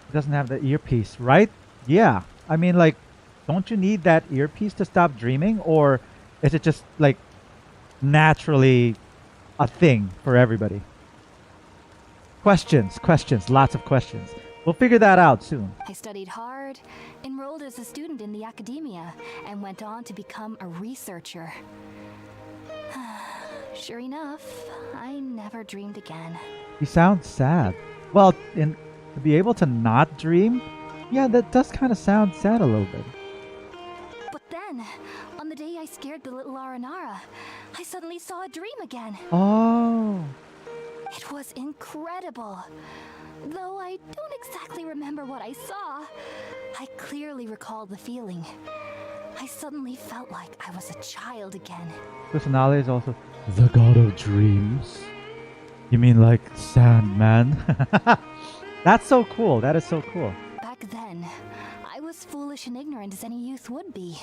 It doesn't have the earpiece, right? Yeah. I mean, like, don't you need that earpiece to stop dreaming? Or is it just, like, naturally a thing for everybody? Questions, lots of questions. We'll figure that out soon. I studied hard, enrolled as a student in the academia, and went on to become a researcher. Sure enough, I never dreamed again. You sound sad. Well, to be able to not dream, yeah, that does kind of sound sad a little bit. But then, on the day I scared the little Aranara, I suddenly saw a dream again. Oh. It was incredible. Though I don't exactly remember what I saw, I clearly recall the feeling. I suddenly felt like I was a child again. Kusanale is also the god of dreams. You mean like Sandman? That's so cool. That is so cool. Back then, I was foolish and ignorant as any youth would be.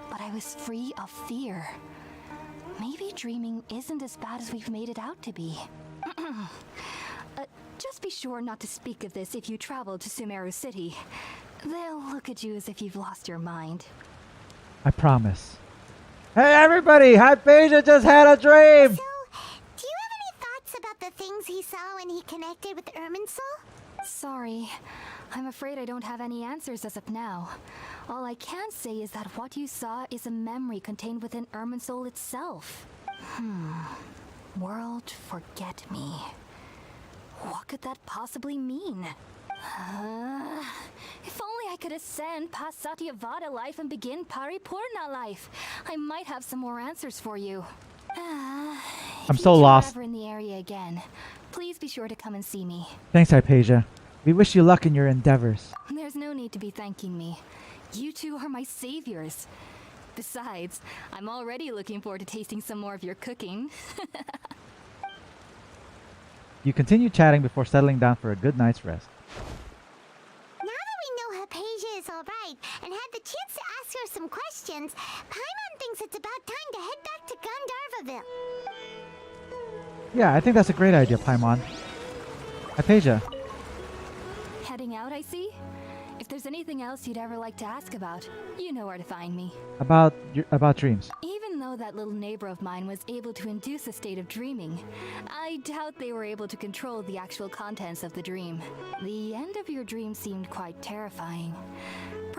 But I was free of fear. Maybe dreaming isn't as bad as we've made it out to be. Just be sure not to speak of this if you travel to Sumeru City. They'll look at you as if you've lost your mind. I promise. Hey everybody! Hypasia just had a dream! So, do you have any thoughts about the things he saw when he connected with Irminsul? Sorry. I'm afraid I don't have any answers as of now. All I can say is that what you saw is a memory contained within Irminsul itself. World forget me. What could that possibly mean? If only I could ascend past Satyavada life and begin Paripurna life, I might have some more answers for you. I'm so lost. If you're ever in the area again, please be sure to come and see me. Thanks, Hypasia. We wish you luck in your endeavors. There's no need to be thanking me. You two are my saviors. Besides, I'm already looking forward to tasting some more of your cooking. You continue chatting before settling down for a good night's rest. Now that we know Hypasia is alright and had the chance to ask her some questions, Paimon thinks it's about time to head back to Gandharvaville. Yeah, I think that's a great idea, Paimon. Hypasia. Heading out, I see? If there's anything else you'd ever like to ask about, you know where to find me. About dreams. Even though that little neighbor of mine was able to induce a state of dreaming, I doubt they were able to control the actual contents of the dream. The end of your dream seemed quite terrifying.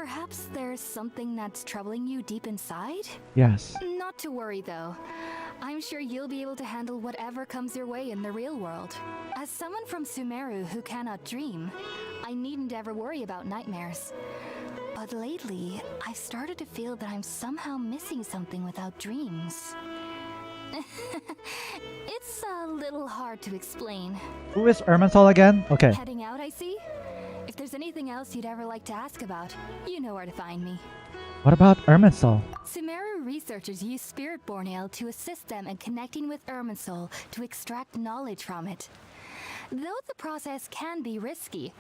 Perhaps there's something that's troubling you deep inside? Yes. Not to worry though. I'm sure you'll be able to handle whatever comes your way in the real world. As someone from Sumeru who cannot dream, I needn't ever worry about nightmares. But lately, I've started to feel that I'm somehow missing something without dreams. It's a little hard to explain. Who is Irminsul again? Okay. Heading out, I see? If there's anything else you'd ever like to ask about, you know where to find me. What about Irminsul? Sumeru researchers use Spirit-born Ale to assist them in connecting with Irminsul to extract knowledge from it. Though the process can be risky,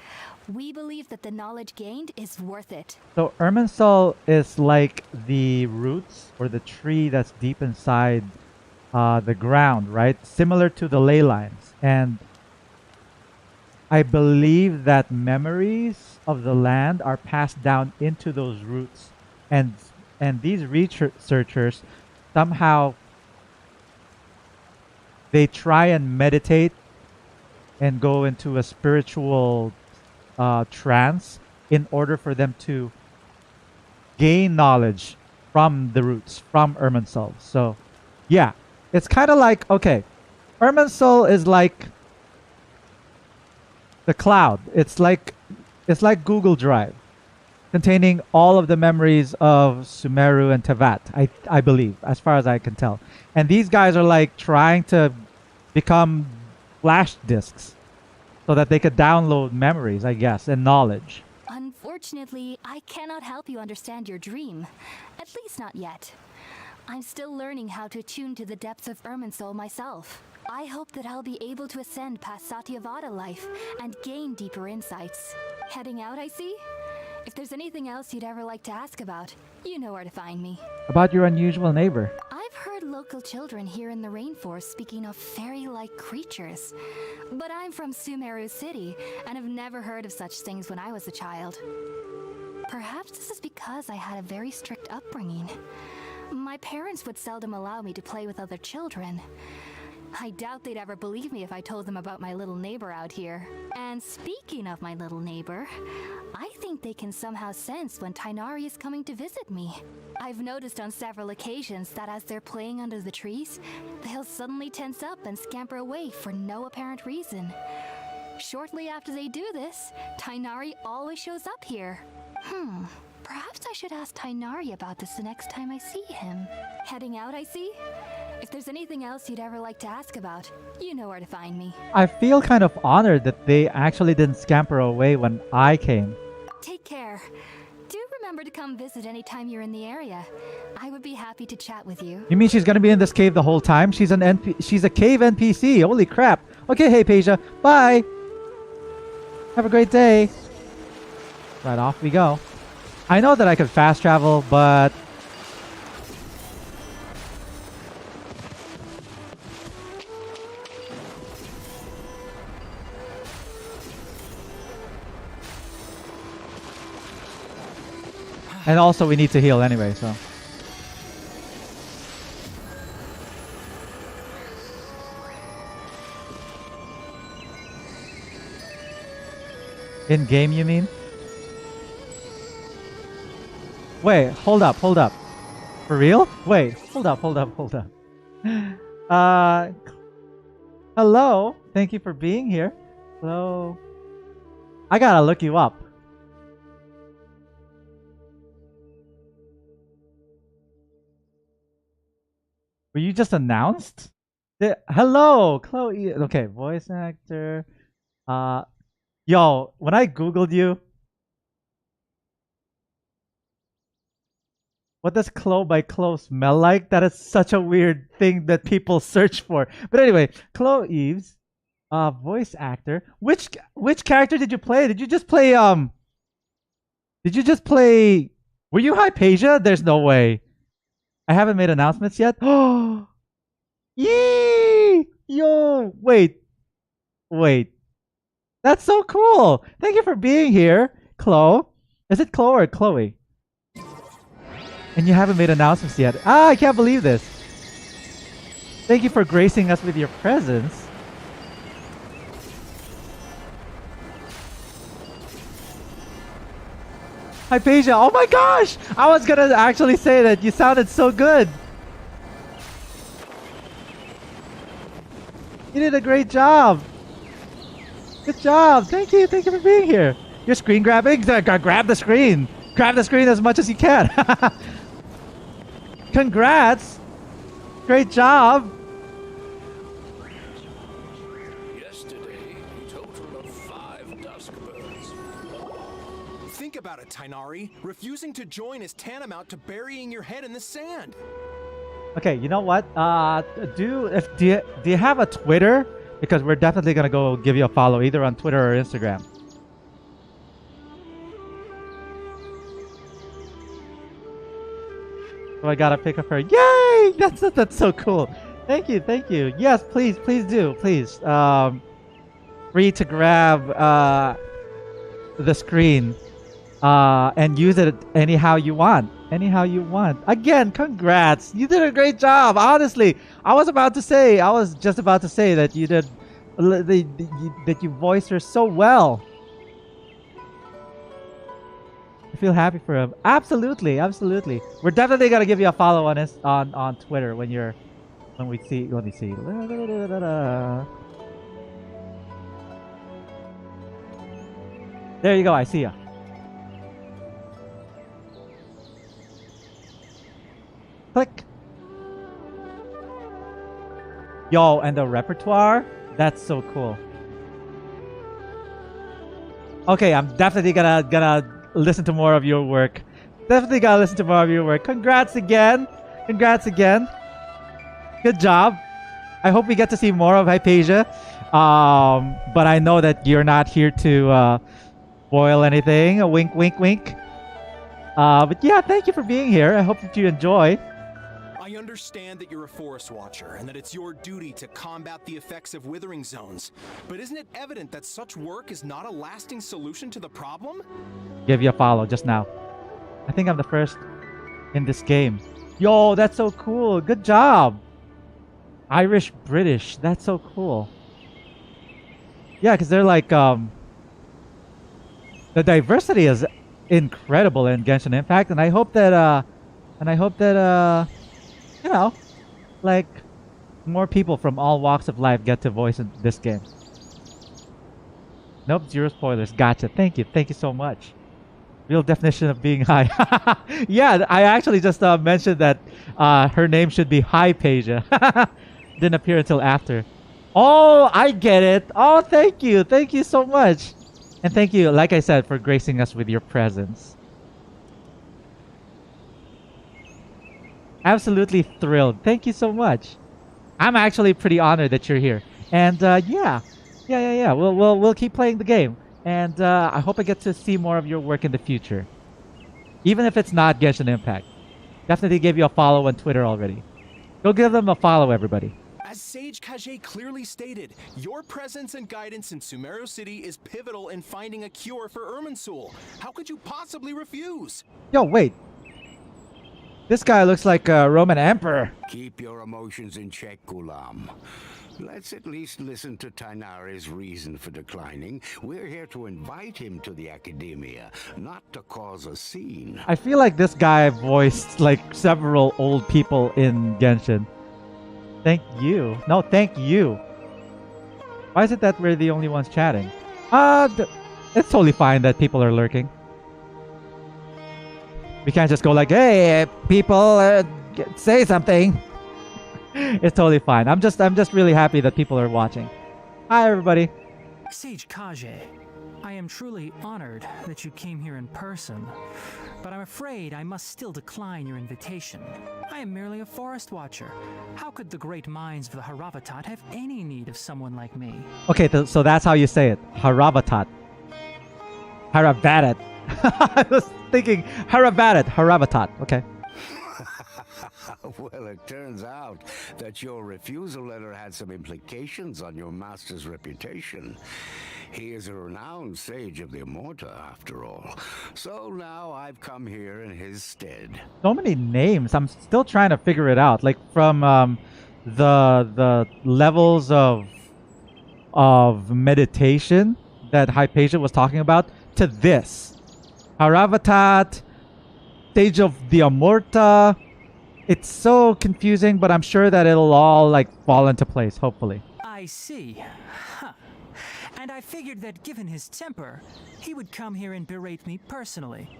we believe that the knowledge gained is worth it. So Irminsul is like the roots or the tree that's deep inside the ground, right? Similar to the ley lines. And I believe that memories of the land are passed down into those roots. And these researchers somehow they try and meditate and go into a spiritual trance in order for them to gain knowledge from the roots, from Irminsul. So yeah, it's kind of like, okay, Irminsul is like the cloud. It's like Google Drive, containing all of the memories of Sumeru and Teyvat, I believe, as far as I can tell. And these guys are like trying to become flash disks so that they could download memories, I guess, and knowledge. Unfortunately, I cannot help you understand your dream. At least not yet. I'm still learning how to attune to the depths of Irminsul myself. I hope that I'll be able to ascend past Satyavada life and gain deeper insights. Heading out, I see? If there's anything else you'd ever like to ask about, you know where to find me. About your unusual neighbor. I've heard local children here in the rainforest speaking of fairy-like creatures. But I'm from Sumeru City and have never heard of such things when I was a child. Perhaps this is because I had a very strict upbringing. My parents would seldom allow me to play with other children. I doubt they'd ever believe me if I told them about my little neighbor out here. And speaking of my little neighbor, I think they can somehow sense when Tighnari is coming to visit me. I've noticed on several occasions that as they're playing under the trees, they'll suddenly tense up and scamper away for no apparent reason. Shortly after they do this, Tighnari always shows up here. Perhaps I should ask Tighnari about this the next time I see him. Heading out, I see? If there's anything else you'd ever like to ask about, you know where to find me. I feel kind of honored that they actually didn't scamper away when I came. Take care. Do remember to come visit anytime you're in the area. I would be happy to chat with you. You mean she's gonna be in this cave the whole time? She's a cave NPC. Holy crap. Okay, Haypasia. Bye. Have a great day. Right, off we go. I know that I could fast travel, but and also we need to heal anyway, so. In game, you mean? Wait, hold up. For real? Wait, hold up. Hello. Thank you for being here. Hello. I gotta look you up. Were you just announced? Hello, Chloe. Okay, voice actor. Yo, when I googled you, what does Chloe by Chloe smell like? That is such a weird thing that people search for. But anyway, Chloe Eves, voice actor. Which character did you play? Did you just play were you Hypatia? There's no way. I haven't made announcements yet. Oh, yee! Yo, wait. That's so cool. Thank you for being here, Chloe. Is it Chloe or Chloe? And you haven't made announcements yet. I can't believe this. Thank you for gracing us with your presence. Hypatia, oh my gosh! I was gonna actually say that you sounded so good. You did a great job. Good job. Thank you. Thank you for being here. You're screen grabbing? Grab the screen. Grab the screen as much as you can. Congrats. Great job. Yesterday, a total of 5 dusk birds. Think about it, Tighnari. Refusing to join is tantamount to burying your head in the sand. Okay, you know what? Do you have a Twitter? Because we're definitely gonna go give you a follow either on Twitter or Instagram. So I got a pic of her. Yay! That's so cool. Thank you. Yes, please do. Please. Free to grab the screen and use it anyhow you want. Again, congrats. You did a great job. Honestly, I was just about to say that you did that you voiced her so well. I feel happy for him. Absolutely. We're definitely gonna give you a follow on Twitter when we see. There you go. I see ya. Click. Yo, and the repertoire? That's so cool. Okay, I'm definitely gonna listen to more of your work. Congrats again. Good job. I hope we get to see more of Hypasia. But I know that you're not here to spoil anything. A wink, wink, wink. But yeah, thank you for being here. I hope that you enjoy. I understand that you're a forest watcher and that it's your duty to combat the effects of withering zones. But isn't it evident that such work is not a lasting solution to the problem? Give you a follow just now. I think I'm the first in this game. Yo, that's so cool. Good job. Irish British. That's so cool. Yeah, because they're like the diversity is incredible in Genshin Impact, and I hope that you know, like more people from all walks of life get to voice in this game. Nope, 0 spoilers. Gotcha. Thank you so much. Real definition of being high. Yeah, I actually just mentioned that her name should be Haypasia. Didn't appear until after. Oh, I get it. Oh, thank you so much. And thank you, like I said, for gracing us with your presence. Absolutely thrilled. Thank you so much. I'm actually pretty honored that you're here. And yeah. We'll keep playing the game. And I hope I get to see more of your work in the future. Even if it's not Genshin Impact. Definitely gave you a follow on Twitter already. Go give them a follow, everybody. As Sage Kage clearly stated, your presence and guidance in Sumeru City is pivotal in finding a cure for Irminsul. How could you possibly refuse? Yo, wait. This guy looks like a Roman emperor. Keep your emotions in check, Gulam. Let's at least listen to Tighnari's reason for declining. We're here to invite him to the Academia, not to cause a scene. I feel like this guy voiced like several old people in Genshin. Thank you. No, thank you. Why is it that we're the only ones chatting? It's totally fine that people are lurking. We can't just go like, hey, people, say something. It's totally fine. I'm just really happy that people are watching. Hi, everybody. Sage Kage, I am truly honored that you came here in person, but I'm afraid I must still decline your invitation. I am merely a forest watcher. How could the great minds of the Haravatat have any need of someone like me? Okay, so that's how you say it. Haravatat. Haravatat. I was thinking Haravatat. Okay. Well, it turns out that your refusal letter had some implications on your master's reputation. He is a renowned sage of the Immorta, after all. So now I've come here in his stead. So many names. I'm still trying to figure it out. Like from the levels of meditation that Hypatia was talking about to this. Haravatat, Stage of the Amorta. It's so confusing, but I'm sure that it'll all like fall into place, hopefully. I see. Huh. And I figured that given his temper, he would come here and berate me personally.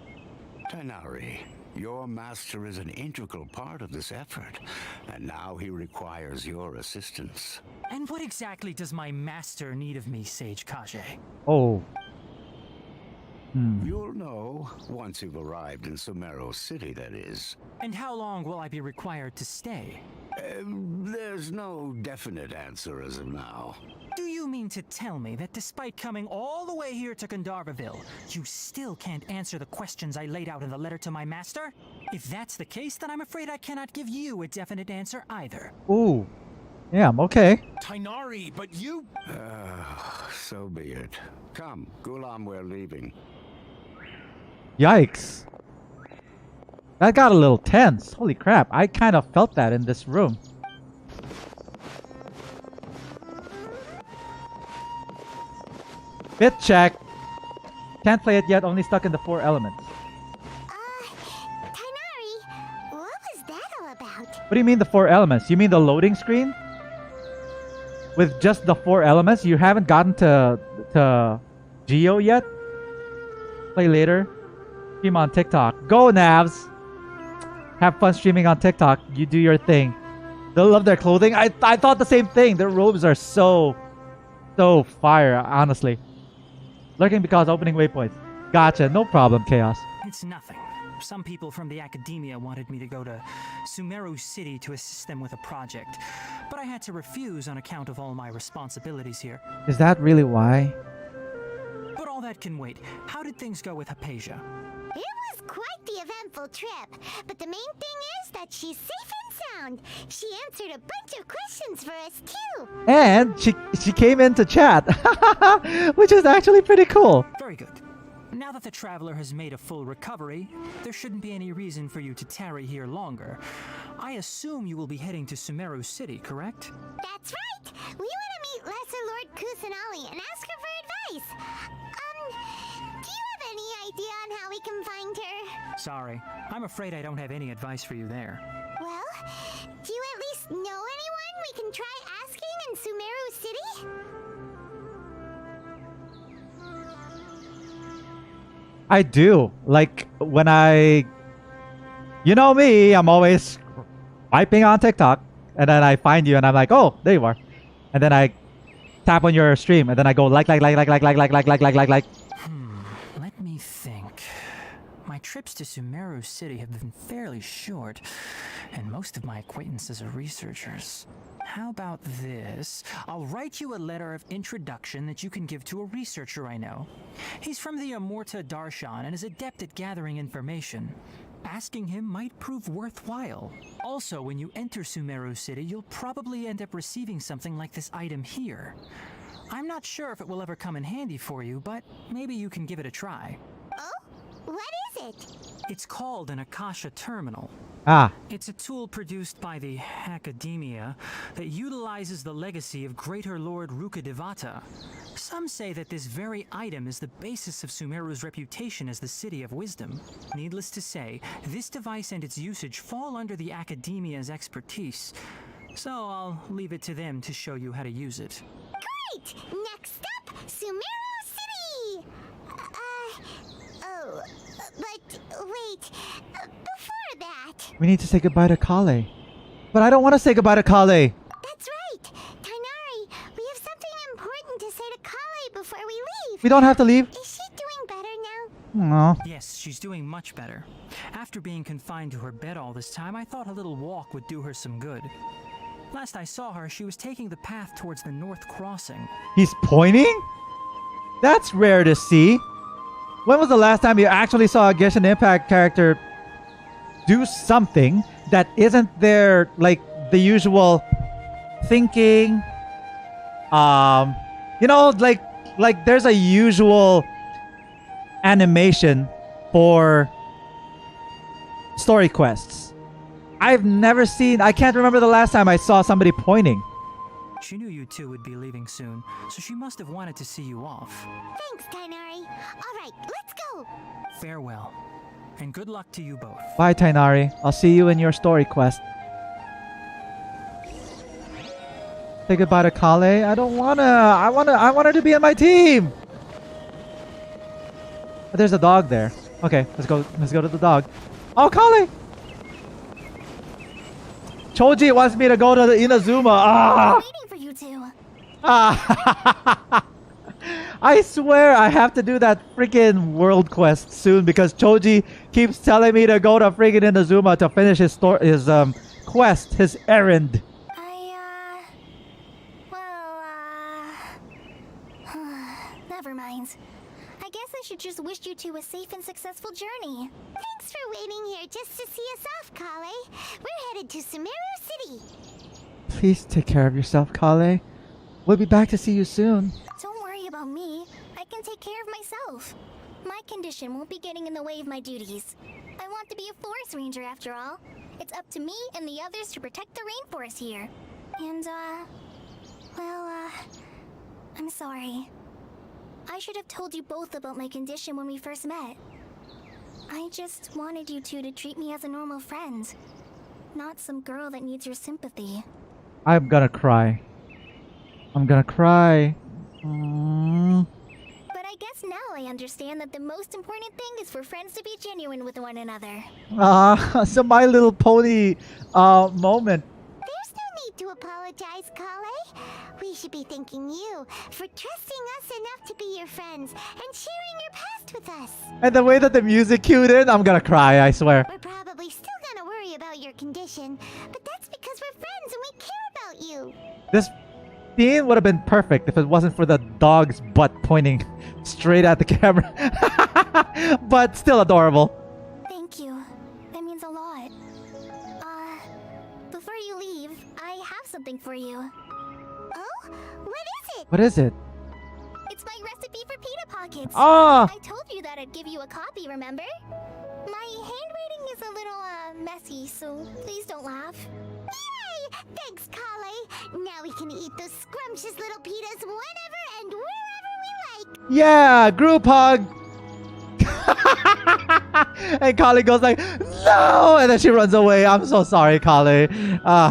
Tighnari, your master is an integral part of this effort, and now he requires your assistance. And what exactly does my master need of me, Sage Kaje? Oh. You'll know once you've arrived in Sumeru City, that is. And how long will I be required to stay? There's no definite answer as of now. Do you mean to tell me that despite coming all the way here to Gandharvaville, you still can't answer the questions I laid out in the letter to my master? If that's the case, then I'm afraid I cannot give you a definite answer either. Ooh. Yeah, I'm okay. Tighnari, but you... So be it. Come, Gulam, we're leaving. Yikes. That got a little tense. Holy crap. I kind of felt that in this room. Bit check. Can't play it yet, only stuck in the 4 elements. Tighnari, what was that all about? What do you mean the 4 elements? You mean the loading screen? With just the 4 elements? You haven't gotten to Geo yet? Play later. Stream on TikTok. Go, Navs! Have fun streaming on TikTok. You do your thing. They'll love their clothing. I thought the same thing. Their robes are so fire, honestly. Lurking because opening waypoints. Gotcha. No problem, Chaos. It's nothing. Some people from the academia wanted me to go to Sumeru City to assist them with a project, but I had to refuse on account of all my responsibilities here. Is that really why? But all that can wait. How did things go with Haypasia? It was quite the eventful trip, but the main thing is that she's safe and sound. She answered a bunch of questions for us too. And she came in to chat, which is actually pretty cool. Very good. Now that the traveler has made a full recovery, there shouldn't be any reason for you to tarry here longer. I assume you will be heading to Sumeru City, correct? That's right. We want to meet Lesser Lord Kusanali and ask her for advice. Do you have any idea on how we can find her? Sorry, I'm afraid I don't have any advice for you there. Well, do you at least know anyone we can try asking in Sumeru City? I do. Like, when you know me, I'm always swiping on TikTok, and then I find you, and I'm like, oh, there you are. And then I tap on your stream, and then I go like. Let me think. My trips to Sumeru City have been fairly short, and most of my acquaintances are researchers. How about this? I'll write you a letter of introduction that you can give to a researcher I know. He's from the Amorta Darshan and is adept at gathering information. Asking him might prove worthwhile. Also, when you enter Sumeru City, you'll probably end up receiving something like this item here. I'm not sure if it will ever come in handy for you, but maybe you can give it a try. Oh? What is it? It's called an Akasha Terminal. Ah. It's a tool produced by the Academia that utilizes the legacy of Greater Lord Rukkhadevata. Some say that this very item is the basis of Sumeru's reputation as the City of Wisdom. Needless to say, this device and its usage fall under the Academia's expertise, so I'll leave it to them to show you how to use it. Great! Next up, Sumeru City! But wait, before that... We need to say goodbye to Collei. But I don't want to say goodbye to Collei. That's right! Tighnari, we have something important to say to Collei before we leave. We don't have to leave. Is she doing better now? Aw. Yes, she's doing much better. After being confined to her bed all this time, I thought a little walk would do her some good. Last I saw her, she was taking the path towards the North Crossing. He's pointing? That's rare to see. When was the last time you actually saw a Genshin Impact character do something that isn't their, like, the usual thinking? You know, like there's a usual animation for story quests. I've never seen... I can't remember the last time I saw somebody pointing. She knew you two would be leaving soon, so she must have wanted to see you off. Thanks, Tighnari. All right, let's go. Farewell, and good luck to you both. Bye, Tighnari. I'll see you in your story quest. Say goodbye to Collei. I don't wanna. I want her to be on my team. There's a dog there. Okay, let's go. Let's go to the dog. Oh, Collei! Choji wants me to go to the Inazuma. Ah! I'm waiting for you two. Ah! I swear I have to do that freaking world quest soon because Choji keeps telling me to go to freaking Inazuma to finish his quest, his errand. Never mind. I guess I should just wish you two a safe and successful journey. Thanks for waiting here just to see us off, Collei. We're headed to Sumeru City. Please take care of yourself, Collei. We'll be back to see you soon. Don't worry about me. I can take care of myself. My condition won't be getting in the way of my duties. I want to be a forest ranger after all. It's up to me and the others to protect the rainforest here. And, I'm sorry. I should have told you both about my condition when we first met. I just wanted you two to treat me as a normal friend, not some girl that needs your sympathy. I'm gonna cry. I'm gonna cry. Mm. But I guess now I understand that the most important thing is for friends to be genuine with one another. So My Little Pony moment. There's no need to apologize, Collei. We should be thanking you for trusting us enough to be your friends and sharing your past with us. And the way that the music cued in, I'm gonna cry, I swear. We're probably still gonna worry about your condition, but that's because we're friends and we care about you. This scene would have been perfect if it wasn't for the dog's butt pointing straight at the camera. But still adorable. Thank you. That means a lot. Before you leave, I have something for you. Oh? What is it? What is it? It's my recipe for pita pockets. Ah! I told you that I'd give you a copy, remember? My handwriting is a little, messy, so please don't laugh. Yay! Thanks, Collei. Now we can eat those scrumptious little pitas whenever and wherever we like. Yeah! Group hug! And Collei goes like, no! And then she runs away. I'm so sorry, Collei.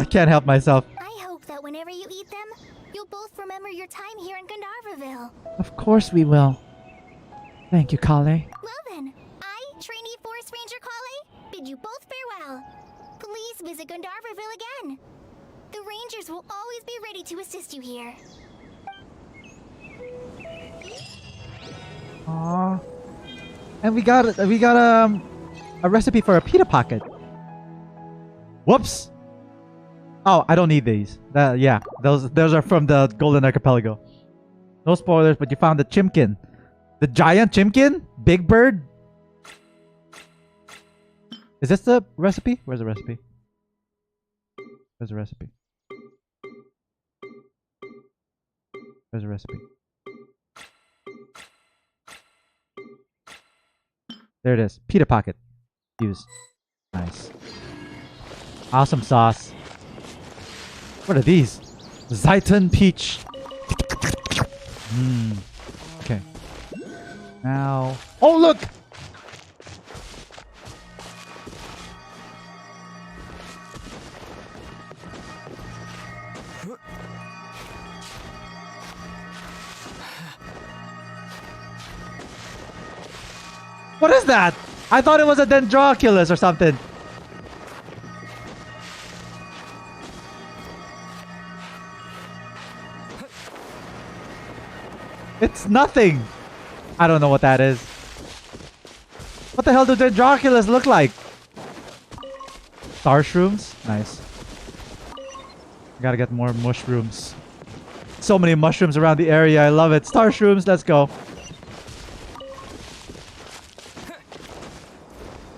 Can't help myself. I hope that whenever you eat them, you'll both remember your time here in Gandharvaville. Of course we will. Thank you, Collei. Well then, I, trainee Forest Ranger Collei, bid you both farewell. Please visit Gandharvaville again. The Rangers will always be ready to assist you here. Aww. And we got a recipe for a pita pocket. Whoops. Oh, I don't need these. Yeah, those are from the Golden Archipelago. No spoilers, but you found the chimkin. The giant chimkin? Big bird? Is this the recipe? Where's the recipe? Where's the recipe? Where's the recipe? There it is. Pita pocket. Use. Nice. Awesome sauce. What are these? Zaitan peach. Okay. Now... Oh, look! What is that? I thought it was a Dendroculus or something. It's nothing. I don't know what that is. What the hell do Dendroculus look like? Star shrooms? Nice. Gotta get more mushrooms. So many mushrooms around the area. I love it. Star shrooms, let's go.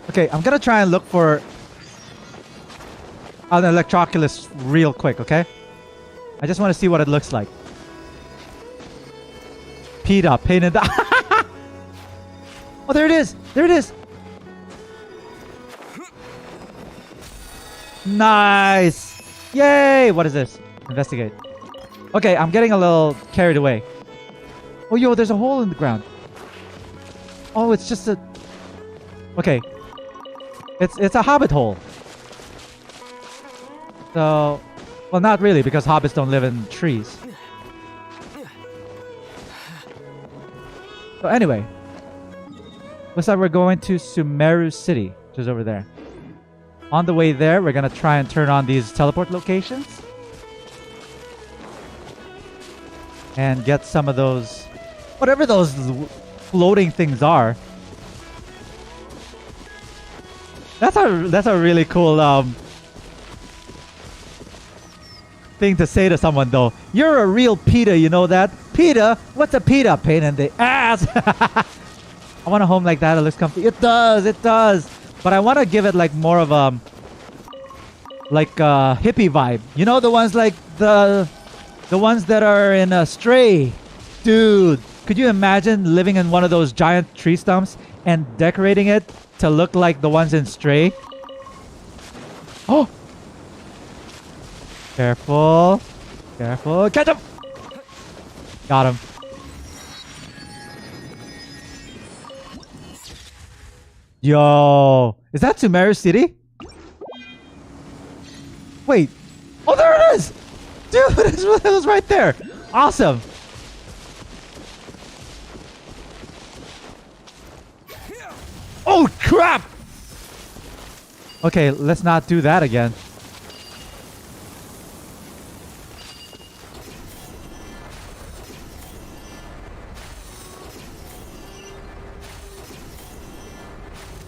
Okay, I'm gonna try and look for an Electroculus real quick, okay? I just want to see what it looks like. Pita, pain in the... Oh, there it is! There it is! Nice! Yay! What is this? Investigate. Okay, I'm getting a little carried away. Oh, yo, there's a hole in the ground. Oh, it's just a... Okay. It's a hobbit hole. So... Well, not really, because hobbits don't live in trees. So anyway. Looks like we're going to Sumeru City, which is over there. On the way there, we're going to try and turn on these teleport locations. And get some of those... Whatever those floating things are. That's a really cool thing to say to someone though. You're a real PETA, you know that? PETA? What's a PETA? Pain in the ass! I want a home like that. It looks comfy. It does, it does. But I want to give it like more of a... Like a hippie vibe. You know the ones like the ones that are in a Stray? Dude, could you imagine living in one of those giant tree stumps and decorating it to look like the ones in Stray? Oh! Careful. Careful. Catch him! Got him. Yo! Is that Sumeru City? Wait. Oh, there it is! Dude, it was right there. Awesome. Oh, crap! Okay, let's not do that again.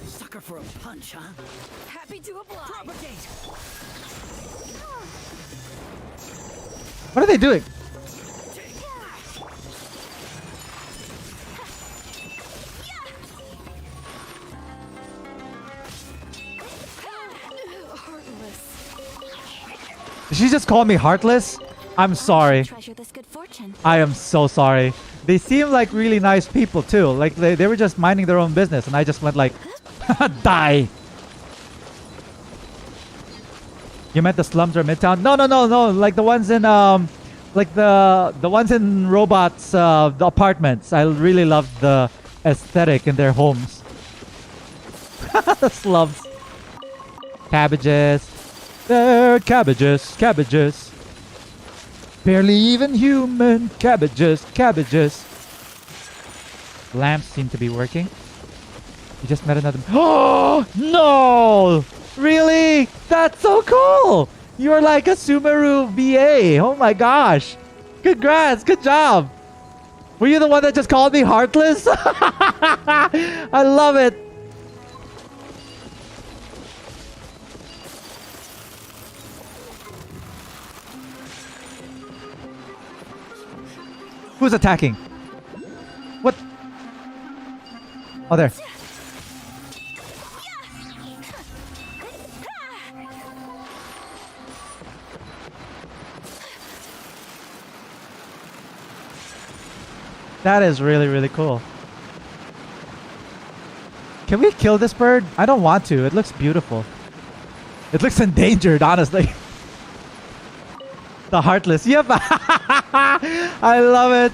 Sucker for a punch, huh? Happy to oblige. Propagate. What are they doing? Did she just call me heartless? I'm sorry. Treasure this good fortune. I am so sorry. They seem like really nice people too. Like they were just minding their own business and I just went like, die. You meant the slums or Midtown? No. Like the ones in like the ones in Robots, the apartments. I really love the aesthetic in their homes. The slums. Cabbages. They're cabbages. Barely even human. Cabbages. Lamps seem to be working. You just met another... Oh, no! Really? That's so cool! You're like a Sumeru VA. Oh my gosh. Congrats. Good job. Were you the one that just called me heartless? I love it. Who's attacking? What? Oh, there. That is really, really cool. Can we kill this bird? I don't want to. It looks beautiful. It looks endangered, honestly. The heartless. Yep. I love it.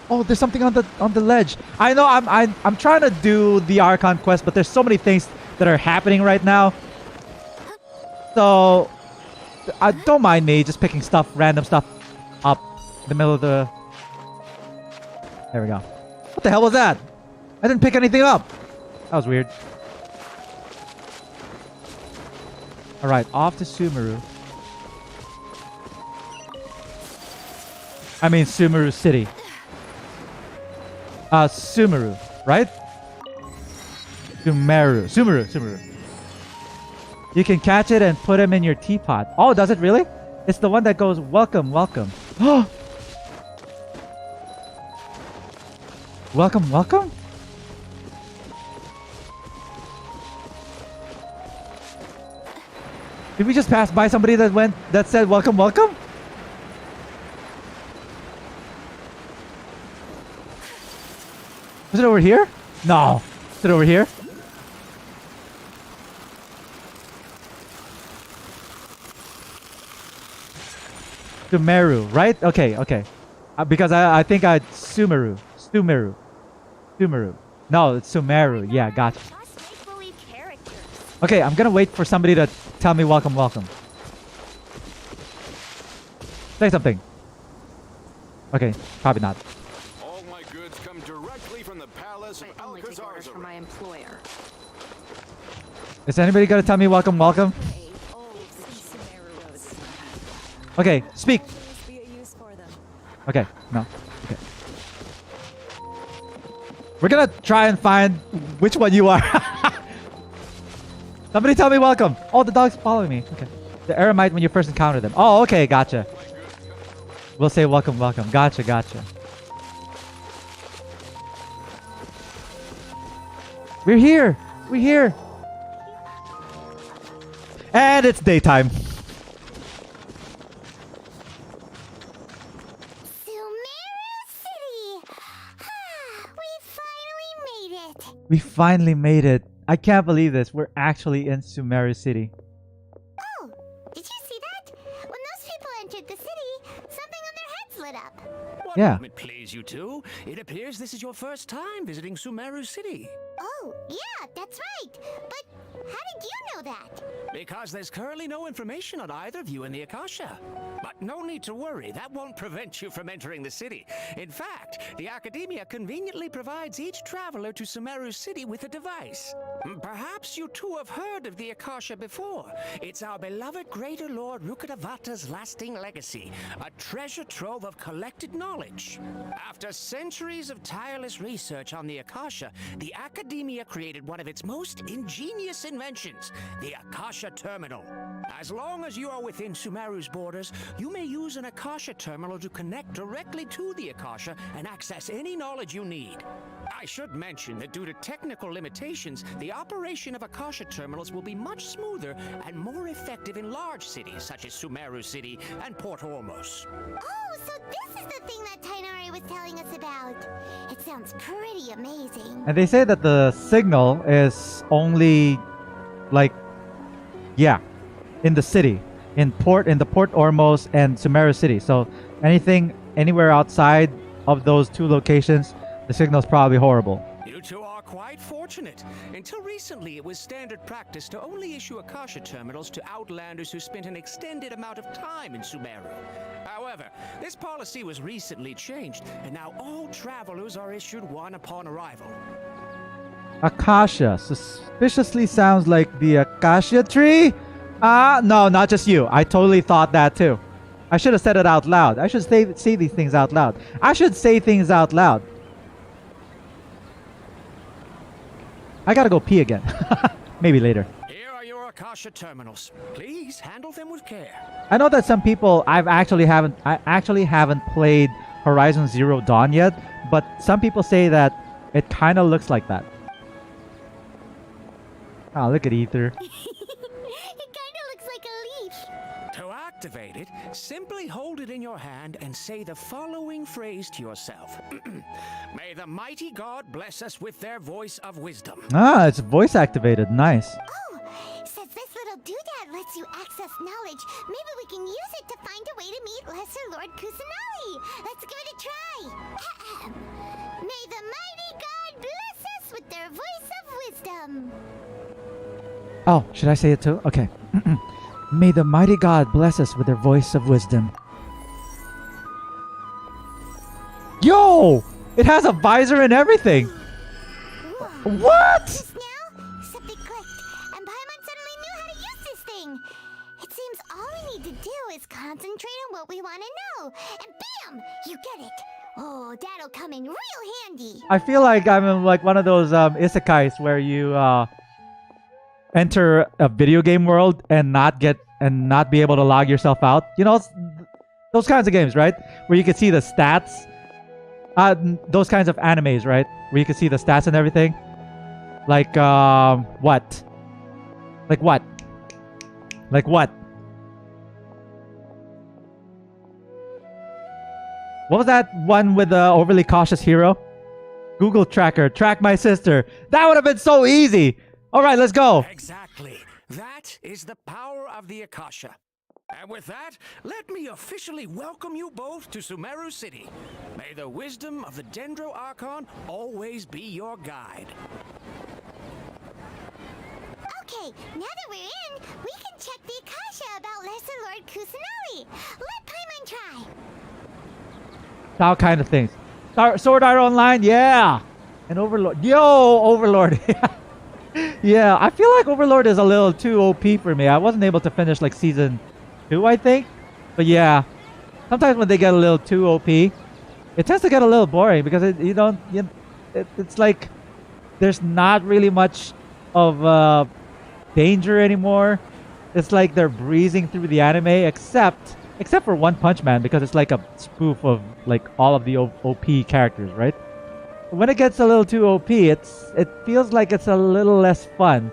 Oh, there's something on the ledge. I know I'm trying to do the Archon quest, but there's so many things that are happening right now. So don't mind me just picking stuff, random stuff up in the middle of the... There we go. What the hell was that? I didn't pick anything up. That was weird. Alright, off to Sumeru. I mean Sumeru City. Sumeru, right? Sumeru. You can catch it and put him in your teapot. Oh, does it really? It's the one that goes, welcome. welcome. Did we just pass by somebody that said welcome? Was it over here? No. Is it over here? Sumeru, right? Okay, okay. Because I think Sumeru. No, it's Sumeru. Yeah, gotcha. Okay, I'm gonna wait for somebody to tell me welcome, welcome. Say something. Okay, probably not. All my goods come directly from the palace of I only take orders from my employer. Is anybody gonna tell me welcome, welcome? Okay, speak. Okay, no. Okay. We're gonna try and find which one you are. Somebody tell me welcome. Oh, the dog's following me. Okay. The Eremite when you first encounter them. Oh, okay, gotcha. We'll say welcome, welcome. Gotcha, gotcha. We're here. We're here. And it's daytime. We finally made it. I can't believe this. We're actually in Sumeru City. Oh, did you see that? When those people entered the city, something on their heads lit up. What Yeah. It please you two. It appears this is your first time visiting Sumeru City. Oh, yeah, that's right. But how did you know that? Because there's currently no information on either of you in the Akasha. But no need to worry, that won't prevent you from entering the city. In fact, the Academia conveniently provides each traveler to Sumeru City with a device. Perhaps you two have heard of the Akasha before. It's our beloved Greater Lord Rukkhadevata's lasting legacy, a treasure trove of collected knowledge. After centuries of tireless research on the Akasha, the Academia created one of its most ingenious inventions, the Akasha Terminal. As long as you are within Sumeru's borders, you may use an Akasha Terminal to connect directly to the Akasha and access any knowledge you need. I should mention that due to technical limitations, the operation of Akasha Terminals will be much smoother and more effective in large cities such as Sumeru City and Port Ormos. Oh, so this is the thing that Tighnari was telling us about. It sounds pretty amazing. And they say that the signal is only like, yeah, in the city, in the Port Ormos and Sumeru City. So anything anywhere outside of those two locations, the signal's probably horrible. You two are quite fortunate. Until recently, it was standard practice to only issue Akasha terminals to outlanders who spent an extended amount of time in Sumeru. However, this policy was recently changed, and now all travelers are issued one upon arrival. Akasha suspiciously sounds like the acacia tree. No, not just you. I totally thought that too. I should have said it out loud. I should say these things out loud. I should say things out loud. I gotta go pee again. Maybe later. Here are your Akasha terminals. Please handle them with care. I know that some people I actually haven't played Horizon Zero Dawn yet, but some people say that it kind of looks like that. Oh, look at Ether. It kind of looks like a leaf. To activate it, simply hold it in your hand and say the following phrase to yourself. May the mighty God bless us with their voice of wisdom. Ah, it's voice activated. Nice. Oh, since this little doodad lets you access knowledge, maybe we can use it to find a way to meet Lesser Lord Kusanali. Let's give it a try. May the mighty God bless us with their voice of wisdom. Oh, should I say it too? Okay. May the mighty God bless us with their voice of wisdom. Yo! It has a visor and everything! Whoa. What? Just now, something clicked, and Paimon suddenly knew how to use this thing. It seems all we need to do is concentrate on what we want to know, and bam! You get it. Oh, that'll come in real handy. I feel like I'm in like one of those isekais where you enter a video game world and not be able to log yourself out. You know, those kinds of games, right? Where you can see the stats. Those kinds of animes, right? Where you can see the stats and everything. Like what? Like what? Like what? What was that one with the overly cautious hero? Google Tracker, track my sister. That would have been so easy. All right, let's go. Exactly. That is the power of the Akasha. And with that, let me officially welcome you both to Sumeru City. May the wisdom of the Dendro Archon always be your guide. Okay, now that we're in, we can check the Akasha about Lesser Lord Kusanali. Let Paimon try. That kind of things. Sword Art Online, yeah. And Overlord. Yo, Overlord. Yeah, I feel like Overlord is a little too OP for me. I wasn't able to finish like season 2, I think. But yeah, sometimes when they get a little too OP, it tends to get a little boring because it's like there's not really much of danger anymore. It's like they're breezing through the anime, except for One Punch Man, because it's like a spoof of like all of the OP characters, right? When it gets a little too OP, it feels like it's a little less fun.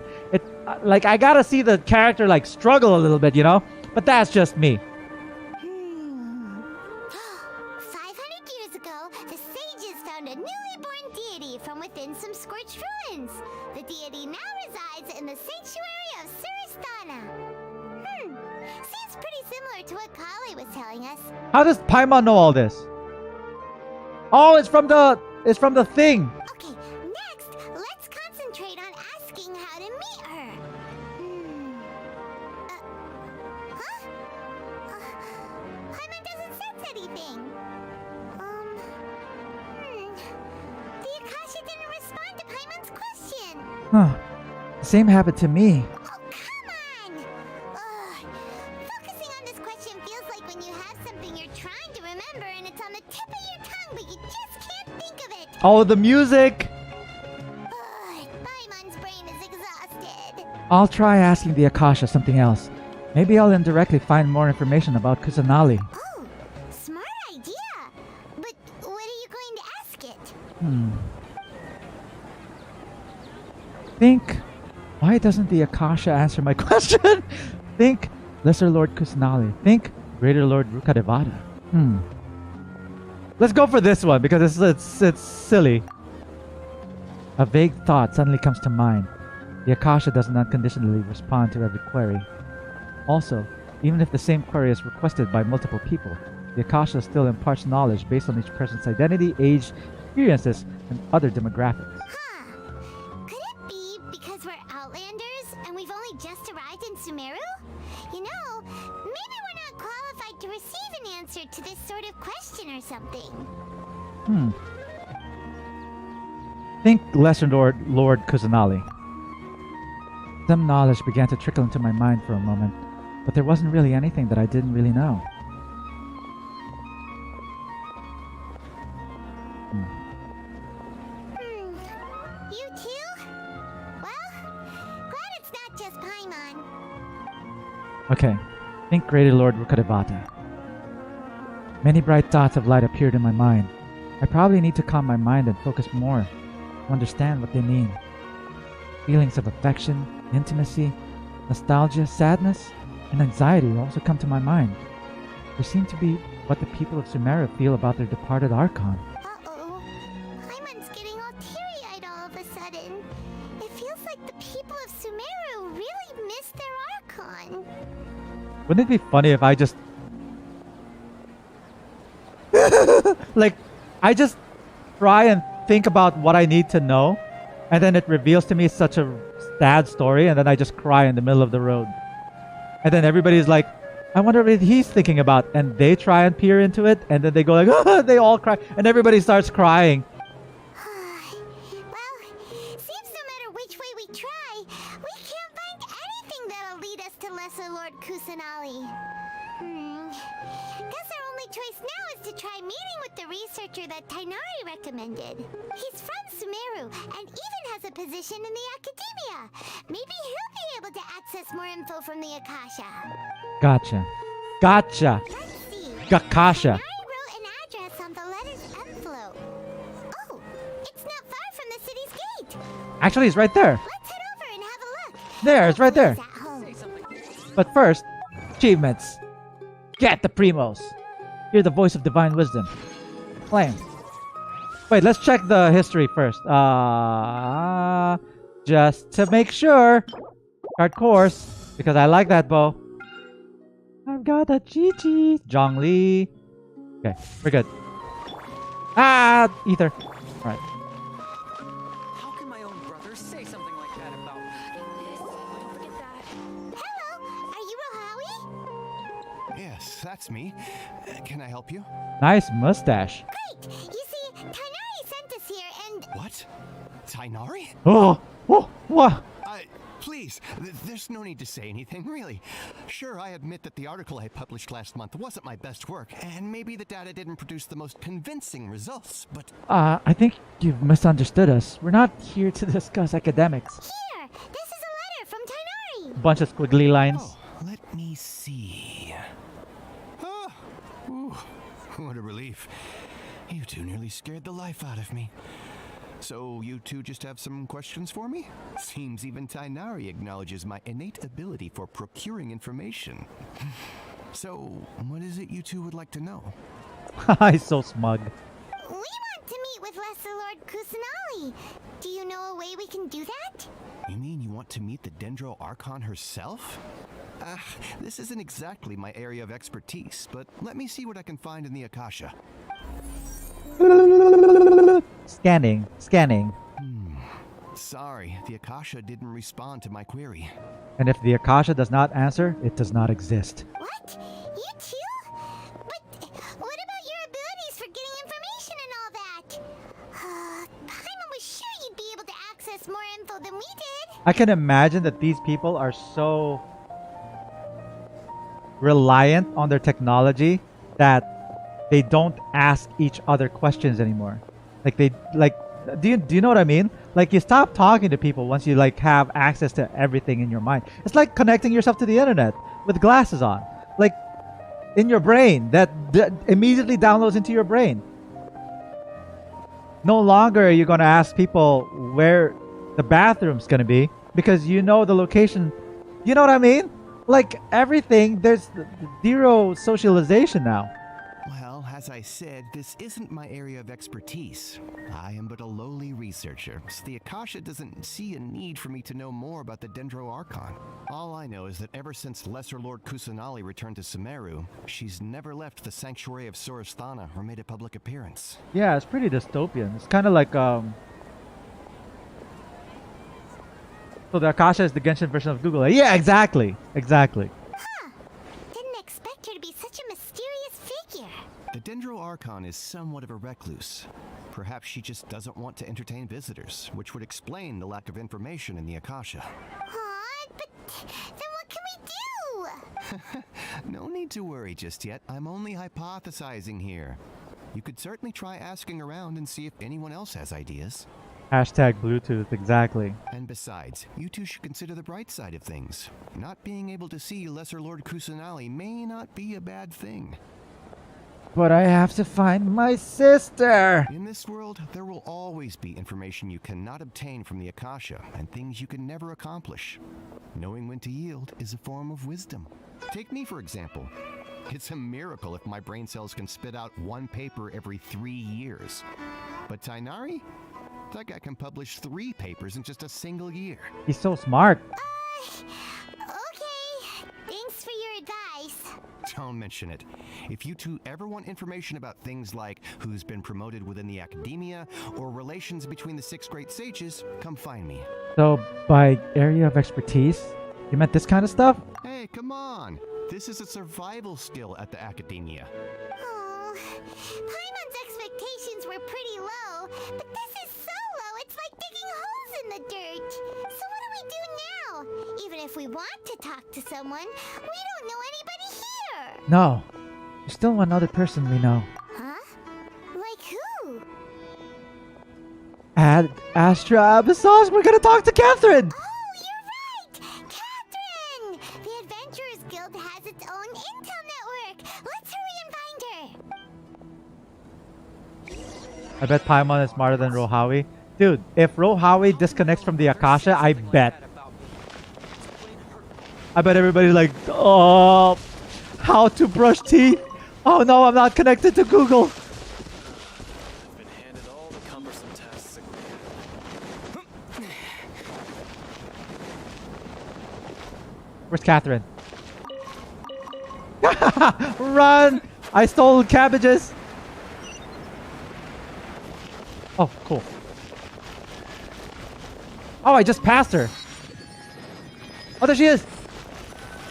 Like I gotta see the character like struggle a little bit, you know? But that's just me. 500 years ago, the sages found a newly born deity from within some scorched ruins. The deity now resides in the sanctuary of Suristana. Seems pretty similar to what Collei was telling us. How does Paimon know all this? Oh, it's from the thing. Okay, next, let's concentrate on asking how to meet her. Paimon doesn't sense anything. The Akasha didn't respond to Paimon's question. Huh. The same happened to me. Oh, come on! Focusing on this question feels like when you have something you're trying to remember and it's on the tip of your tongue, but you just can't think of it. Oh, the music! Paimon's brain is exhausted. I'll try asking the Akasha something else. Maybe I'll indirectly find more information about Kusanali. Oh, smart idea. But what are you going to ask it? Think, why doesn't the Akasha answer my question? Think, Lesser Lord Kusanali. Think, Greater Lord Rukkhadevata. Let's go for this one because it's silly. A vague thought suddenly comes to mind. The Akasha doesn't unconditionally respond to every query. Also, even if the same query is requested by multiple people, the Akasha still imparts knowledge based on each person's identity, age, experiences, and other demographics. Could it be because we're Outlanders and we've only just arrived in Sumeru? You know, maybe we're not qualified to receive an answer to this sort of question or something. Think Lesser Lord Kusanali. Some knowledge began to trickle into my mind for a moment, but there wasn't really anything that I didn't really know. You too? Well, glad it's not just Paimon. Okay, think Greater Lord Rukkhadevata. Many bright thoughts of light appeared in my mind. I probably need to calm my mind and focus more to understand what they mean. Feelings of affection, intimacy, nostalgia, sadness, and anxiety also come to my mind. They seem to be what the people of Sumeru feel about their departed Archon. Uh-oh. Paimon's getting all teary-eyed all of a sudden. It feels like the people of Sumeru really miss their Archon. Wouldn't it be funny if I just... like, I just try and think about what I need to know, and then it reveals to me such a sad story, and then I just cry in the middle of the road. And then everybody's like, I wonder what he's thinking about. And they try and peer into it, and then they go like, oh, they all cry, and everybody starts crying. Well, seems no matter which way we try, we can't find anything that'll lead us to Lesser Lord Kusanali. Guess our only choice now is to try meeting with the researcher that Tighnari recommended. He's from Sumeru and even has a position in the Academia. Maybe he'll be able to access more info from the Akasha. Gotcha. Let's see. Gakasha. Tighnari wrote an address on the letter's envelope. Oh, it's not far from the city's gate. Actually, it's right there. Let's head over and have a look. There, it's right there. He's at home. But first, achievements. Get the primos. Hear the voice of divine wisdom. Claim. Wait, let's check the history first. Just to make sure. Start course, because I like that bow. I've got a Chi-Chi. Zhongli. Okay, we're good. Ah, ether. Alright. How can my own brother say something like that about Don't forget that. Hello, are you Rohawi? Yes, that's me. Can I help you? Nice mustache. Great! You see, Tighnari sent us here and... What? Tighnari? Oh, what? Please, there's no need to say anything, really. Sure, I admit that the article I published last month wasn't my best work, and maybe the data didn't produce the most convincing results, but... I think you've misunderstood us. We're not here to discuss academics. Here, this is a letter from Tighnari. Bunch of squiggly lines. Oh, let me see. Oh, ooh, what a relief. You two nearly scared the life out of me. So you two just have some questions for me? Seems even Tighnari acknowledges my innate ability for procuring information. So, what is it you two would like to know? He's so smug. We want to meet with Lesser Lord Kusanali. Do you know a way we can do that? You mean you want to meet the Dendro Archon herself? This isn't exactly my area of expertise, but let me see what I can find in the Akasha. Scanning. Sorry, the Akasha didn't respond to my query. And if the Akasha does not answer, it does not exist. What? You too? But what about your abilities for getting information and all that? Paimon was sure you'd be able to access more info than we did. I can imagine that these people are so reliant on their technology that they don't ask each other questions anymore. Do you know what I mean? Like, you stop talking to people once you have access to everything in your mind. It's like connecting yourself to the internet with glasses on, like in your brain that immediately downloads into your brain. No longer are you going to ask people where the bathroom's going to be because you know the location. You know what I mean? Like, everything, there's zero socialization now. Well, as I said, this isn't my area of expertise. I am but a lowly researcher, so the Akasha doesn't see a need for me to know more about the Dendro Archon. All I know is that ever since Lesser Lord Kusanali returned to Sumeru, she's never left the Sanctuary of Sorasthana or made a public appearance. Yeah, it's pretty dystopian. It's kind of like, so the Akasha is the Genshin version of Google. Yeah, exactly. Didn't expect her to be such a mysterious figure. The Dendro Archon is somewhat of a recluse. Perhaps she just doesn't want to entertain visitors, which would explain the lack of information in the Akasha. But then what can we do? No need to worry just yet. I'm only hypothesizing here. You could certainly try asking around and see if anyone else has ideas. Hashtag Bluetooth, exactly. And besides, you two should consider the bright side of things. Not being able to see Lesser Lord Kusanali may not be a bad thing. But I have to find my sister! In this world, there will always be information you cannot obtain from the Akasha, and things you can never accomplish. Knowing when to yield is a form of wisdom. Take me, for example. It's a miracle if my brain cells can spit out one paper every 3 years. But Tighnari? That guy can publish 3 papers in just a single year. He's so smart. Okay. Thanks for your advice. Don't mention it. If you two ever want information about things like who's been promoted within the academia or relations between the 6 great sages, come find me. So, by area of expertise, you meant this kind of stuff? Hey, come on. This is a survival skill at the academia. Oh, Paimon's expectations were pretty low, but this is so low, it's like digging holes in the dirt. So what do we do now? Even if we want to talk to someone, we don't know anybody here. No. There's still one other person we know. Huh? Like who? At Astra Abyssos, we're gonna talk to Catherine! Oh, you're right! Catherine! The Adventurers Guild has its own intel network. Let's hurry and find her. I bet Paimon is smarter than Rohawi. Dude, if Rohawi disconnects from the Akasha, I bet everybody's like, oh, how to brush teeth? Oh no, I'm not connected to Google. I've been handed all the cumbersome tasks agreed. Where's Catherine? Run! I stole cabbages. Oh, cool. Oh, I just passed her. Oh, there she is.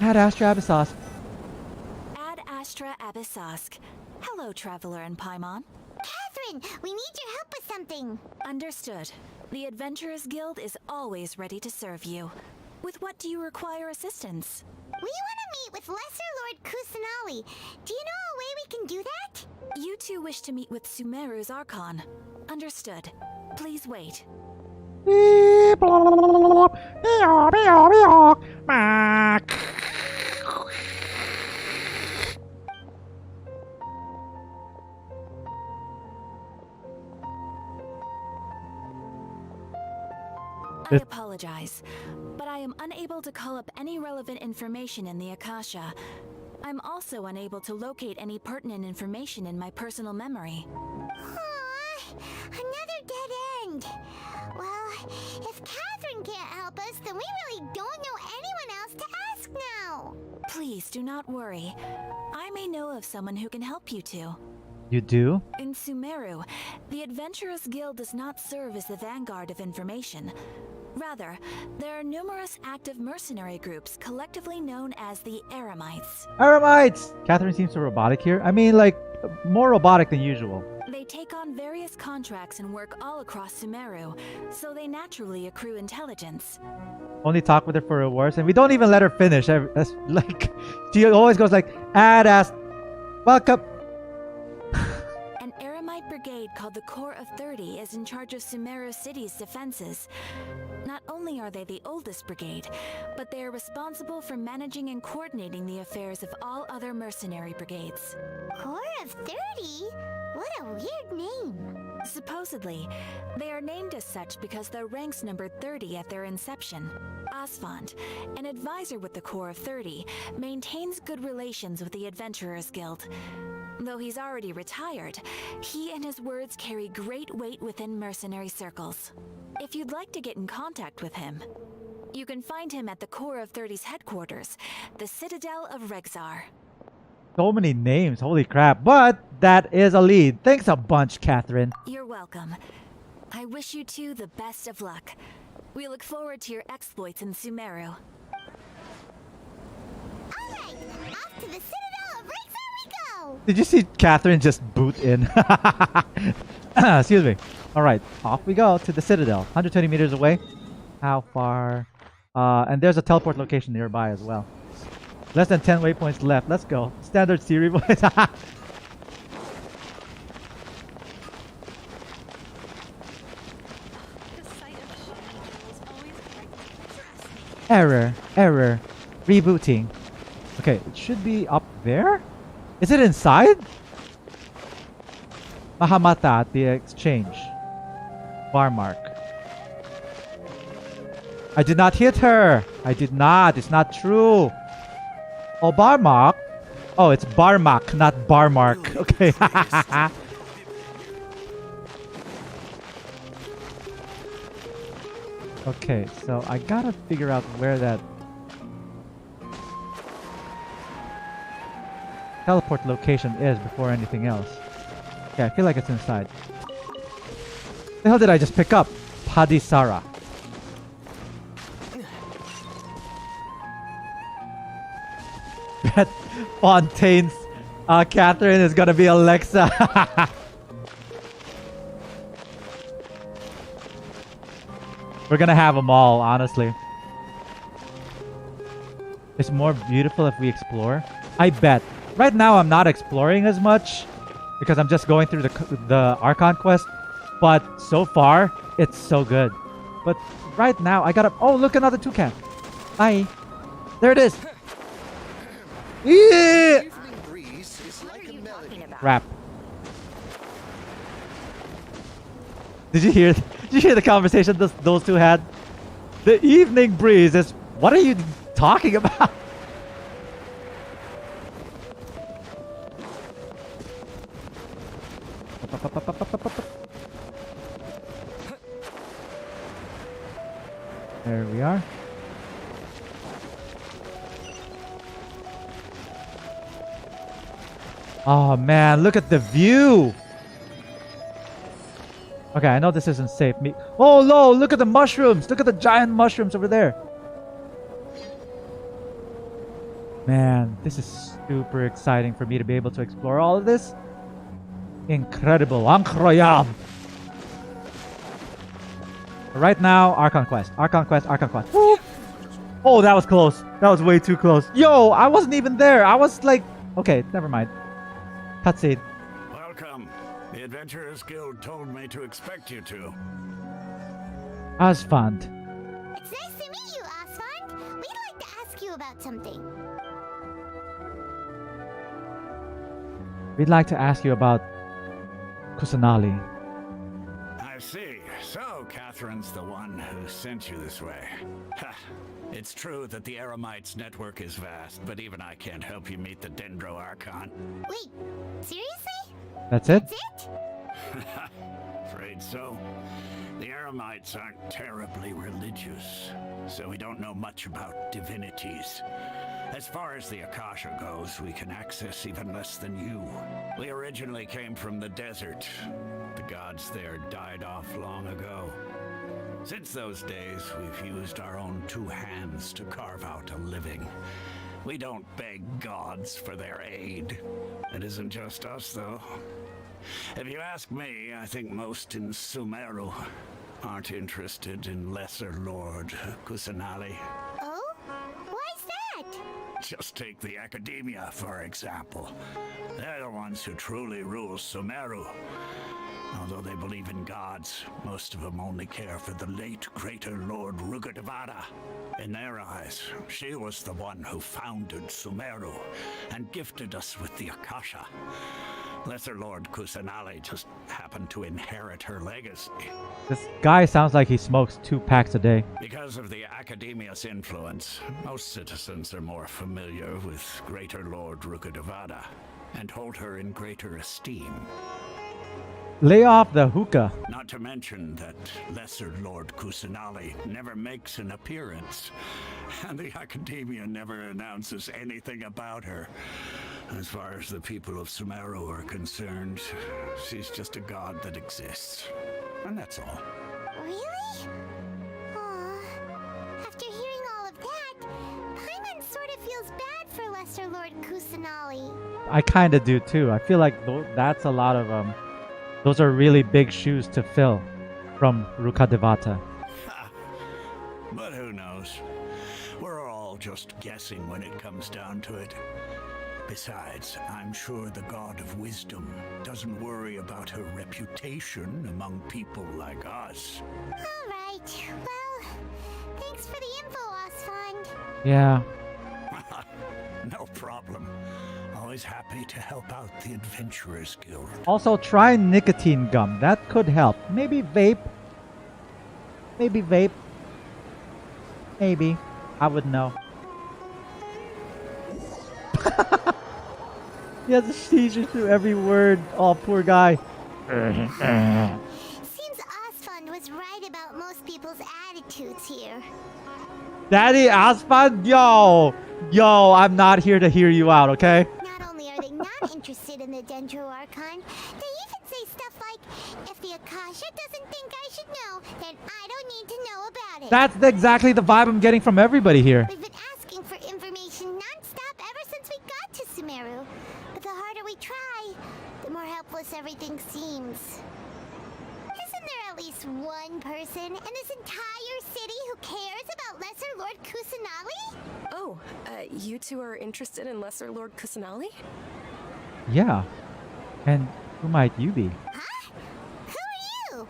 Ad Astra Abyssos. Ad Astra Abyssosk. Hello, Traveler and Paimon. Catherine, we need your help with something. Understood. The Adventurers Guild is always ready to serve you. With what do you require assistance? We want to meet with Lesser Lord Kusanali. Do you know a way we can do that? You two wish to meet with Sumeru's Archon. Understood. Please wait. I apologize, but I am unable to call up any relevant information in the Akasha. I'm also unable to locate any pertinent information in my personal memory. Aww, another dead end. Well, if Catherine can't help us, then we really don't know anyone else to ask now. Please do not worry. I may know of someone who can help you two. You do? In Sumeru, the Adventurers Guild does not serve as the vanguard of information. Rather, there are numerous active mercenary groups collectively known as the Erumites. Erumites! Catherine seems so robotic here. I mean, like, more robotic than usual. They take on various contracts and work all across Sumeru, so they naturally accrue intelligence. Only talk with her for rewards, and we don't even let her finish. That's like, she always goes like, ass, welcome. An Eremite brigade called the Corps of 30 is in charge of Sumeru City's defenses. Not only are they the oldest brigade, but they are responsible for managing and coordinating the affairs of all other mercenary brigades. Corps of 30? What a weird name. Supposedly, they are named as such because their ranks numbered 30 at their inception. Asfand, an advisor with the Corps of 30, maintains good relations with the Adventurers Guild. Though he's already retired, he and his words carry great weight within mercenary circles. If you'd like to get in contact with him, you can find him at the Corps of 30's headquarters, the Citadel of Rexar. So many names, holy crap. But that is a lead. Thanks a bunch, Catherine. You're welcome. I wish you two the best of luck. We look forward to your exploits in Sumeru. Alright, off to the Citadel of Rexar we go! Did you see Catherine just boot in? Excuse me. Alright, off we go to the Citadel. 120 meters away. How far? And there's a teleport location nearby as well. Less than 10 waypoints left. Let's go. Standard Siri voice. Error. Error. Rebooting. Okay, it should be up there? Is it inside? Mahamata at the exchange. Bar mark. I did not hit her. I did not. It's not true. Oh, Barmark? Oh, it's Barmak, not Barmark. Okay. Okay, so I gotta figure out where that teleport location is before anything else. Okay, I feel like it's inside. The hell did I just pick up? Padisara. Bet Fontaine's Catherine is gonna be Alexa. We're gonna have them all, honestly. It's more beautiful if we explore. I bet. Right now I'm not exploring as much because I'm just going through the Archon quest. But so far, it's so good. But right now, I gotta... Oh, look, another toucan. Bye. There it is. Yeah! Crap. Did you hear the conversation those two had? The evening breeze is... What are you talking about? There we are. Oh man, look at the view! Okay, I know this isn't safe. Oh no, look at the mushrooms! Look at the giant mushrooms over there! Man, this is super exciting for me to be able to explore all of this. Incredible. Incroyable! Right now, Archon Quest. Archon Quest, Archon Quest. Woo! Oh, that was close. That was way too close. Yo, I wasn't even there. I was like... Okay, never mind. Cutscene. Welcome. The Adventurers Guild told me to expect you to. Asfand. It's nice to meet you, Asfand. We'd like to ask you about something. We'd like to ask you about Kusanali. I see. So, Catherine's the one who sent you this way. Ha! It's true that the Erumites network is vast, but even I can't help you meet the Dendro Archon. Wait, seriously? That's it? That's it? Afraid so. The Erumites aren't terribly religious, so we don't know much about divinities. As far as the Akasha goes, we can access even less than you. We originally came from the desert. The gods there died off long ago. Since those days, we've used our own two hands to carve out a living. We don't beg gods for their aid. It isn't just us, though. If you ask me, I think most in Sumeru aren't interested in Lesser Lord Kusanali. Oh? Why's that? Just take the Academia, for example. They're the ones who truly rule Sumeru. Although they believe in gods, most of them only care for the late Greater Lord Rukkhadevata. In their eyes, she was the one who founded Sumeru and gifted us with the Akasha. Lesser Lord Kusanali just happened to inherit her legacy. This guy sounds like he smokes 2 packs a day. Because of the Academia's influence, most citizens are more familiar with Greater Lord Rukkhadevata and hold her in greater esteem. Lay off the hookah. Not to mention that Lesser Lord Kusanali never makes an appearance, and the Academia never announces anything about her. As far as the people of Sumeru are concerned, she's just a god that exists. And that's all. Really? Aw. After hearing all of that, Paimon sort of feels bad for Lesser Lord Kusanali. I kinda do too. I feel like that's a lot of those are really big shoes to fill from Rukkhadevata. But who knows? We're all just guessing when it comes down to it. Besides, I'm sure the God of Wisdom doesn't worry about her reputation among people like us. All right. Well, thanks for the info, Asfand. Yeah. No problem. Always happy to help out the Adventurers Guild. Also, try nicotine gum. That could help. Maybe vape. Maybe vape. Maybe. I would know. He has a seizure through every word. Oh, poor guy. Seems Asfand was right about most people's attitudes here. Daddy Asfand? Yo! Yo, I'm not here to hear you out, okay? Not only are they not interested in the Dendro Archon, they even say stuff like, if the Akasha doesn't think I should know, then I don't need to know about it. That's exactly the vibe I'm getting from everybody here. We've been asking for information non-stop ever since we got to Sumeru. But the harder we try, the more helpless everything seems. Isn't there at least one person in this entire city who cares about Lesser Lord Kusanali? Oh, you two are interested in Lesser Lord Kusanali? Yeah. And who might you be? Huh? Who are you?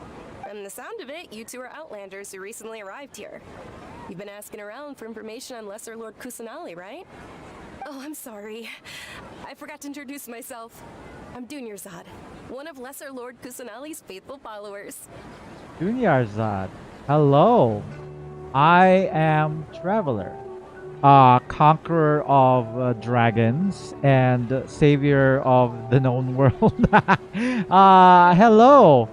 From the sound of it, you two are Outlanders who recently arrived here. You've been asking around for information on Lesser Lord Kusanali, right? Oh, I'm sorry. I forgot to introduce myself. I'm Dunyarzad, one of Lesser Lord Kusanali's faithful followers. Dunyarzad. Hello. I am Traveler. Conqueror of dragons and savior of the known world. Hello.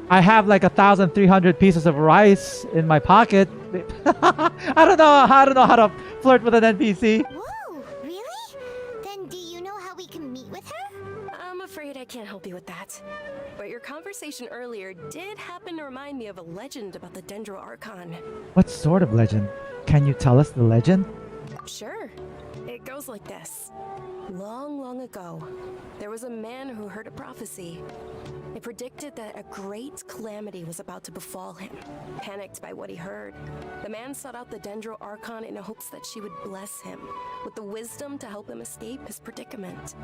I have like 1,300 pieces of rice in my pocket. I don't know how to flirt with an NPC. Whoa, really? Then do you know how we can can't help you with that. But your conversation earlier did happen to remind me of a legend about the Dendro Archon. What sort of legend? Can you tell us the legend? Sure. It goes like this. Long, long ago, there was a man who heard a prophecy. It predicted that a great calamity was about to befall him. Panicked by what he heard, the man sought out the Dendro Archon in hopes that she would bless him with the wisdom to help him escape his predicament.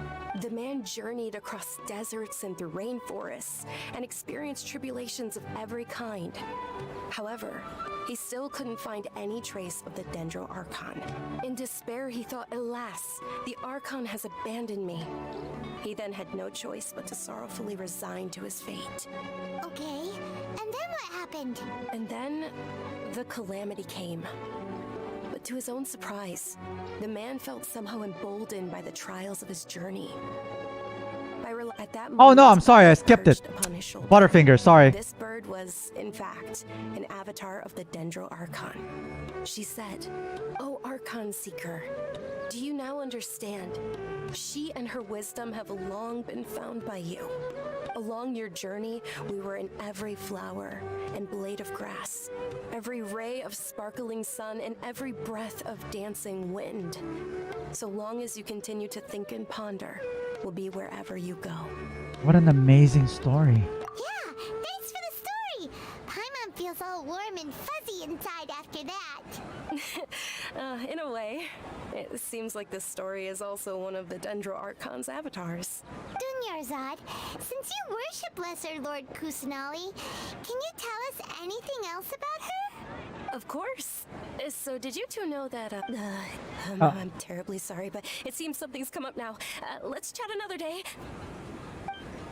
The man journeyed across deserts and through rainforests and experienced tribulations of every kind. However, he still couldn't find any trace of the Dendro Archon. In despair, he thought, alas, the Archon has abandoned me. He then had no choice but to sorrowfully resign to his fate. Okay, and then what happened? And then, the calamity came. But to his own surprise, the man felt somehow emboldened by the trials of his journey. At that moment, Oh no, I'm sorry, I skipped it. upon his shoulder. Butterfinger, sorry. This bird was, in fact, an avatar of the Dendro Archon. She said, "O Archon Seeker, do you now understand? She and her wisdom have long been found by you. Along your journey, we were in every flower and blade of grass, every ray of sparkling sun, and every breath of dancing wind. So long as you continue to think and ponder, we'll be wherever you go." What an amazing story. Yeah, thanks for the story. Paimon feels all warm and fuzzy inside after that. In a way, it seems like this story is also one of the Dendro Archon's avatars. Dunyarzad, since you worship Lesser Lord Kusanali, can you tell us anything else about her? Of course. So did you two know that, Oh. I'm terribly sorry, but it seems something's come up now. Let's chat another day.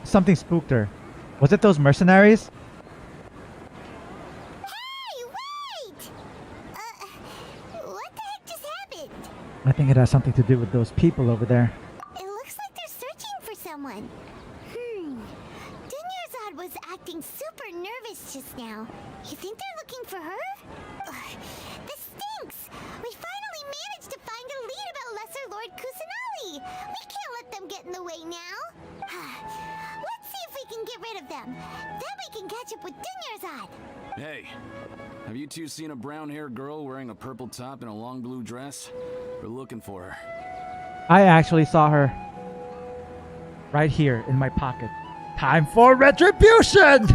Something spooked her. Was it those mercenaries? Hey, wait! What the heck just happened? I think it has something to do with those people over there. It looks like they're searching for someone. Dunyarzad was acting super nervous just now. You think they're looking for her? This stinks! We finally managed to find a lead about Lesser Lord Kusanali! We can't let them get in the way now! Let's see if we can get rid of them. Then we can catch up with Dunyarzad! Hey, have you two seen a brown-haired girl wearing a purple top and a long blue dress? We're looking for her. I actually saw her. Right here in my pocket. Time for retribution!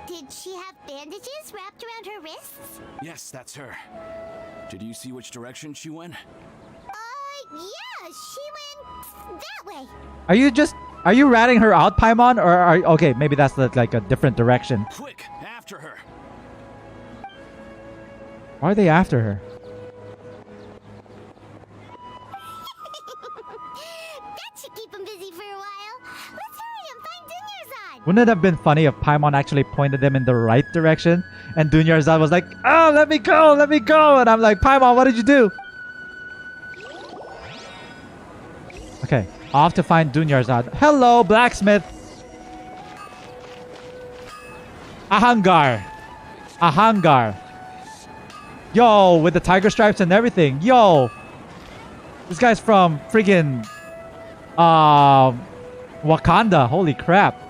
Did she have bandages wrapped around her wrists? Yes, that's her. Did you see which direction she went? Yeah, she went that way. Are you ratting her out, Paimon? Or okay, maybe that's like a different direction. Quick, after her. Why are they after her? That should keep him busy for a while. Let's hurry and find Dunyarzad. Wouldn't it have been funny if Paimon actually pointed them in the right direction and Dunyarzad was like, "Oh, let me go, let me go," and I'm like, "Paimon, what did you do?" Okay, off to find Dunyarzad. Hello, blacksmith. Ahangar. Yo, with the tiger stripes and everything. Yo, this guy's from friggin' Wakanda. Holy crap.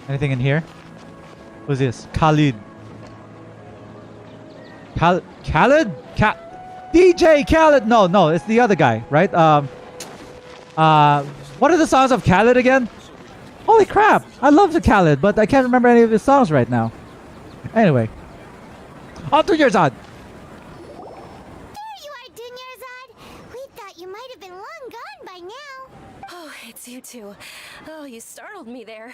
Anything in here? Who's this? Khalid. Khalid? DJ Khaled! No, it's the other guy, right? What are the songs of Khaled again? Holy crap! I love the Khaled, but I can't remember any of his songs right now. Anyway. On Dunyarzad! There you are, Dunyarzad. We thought you might have been long gone by now. Oh, it's you two. Oh, you startled me there.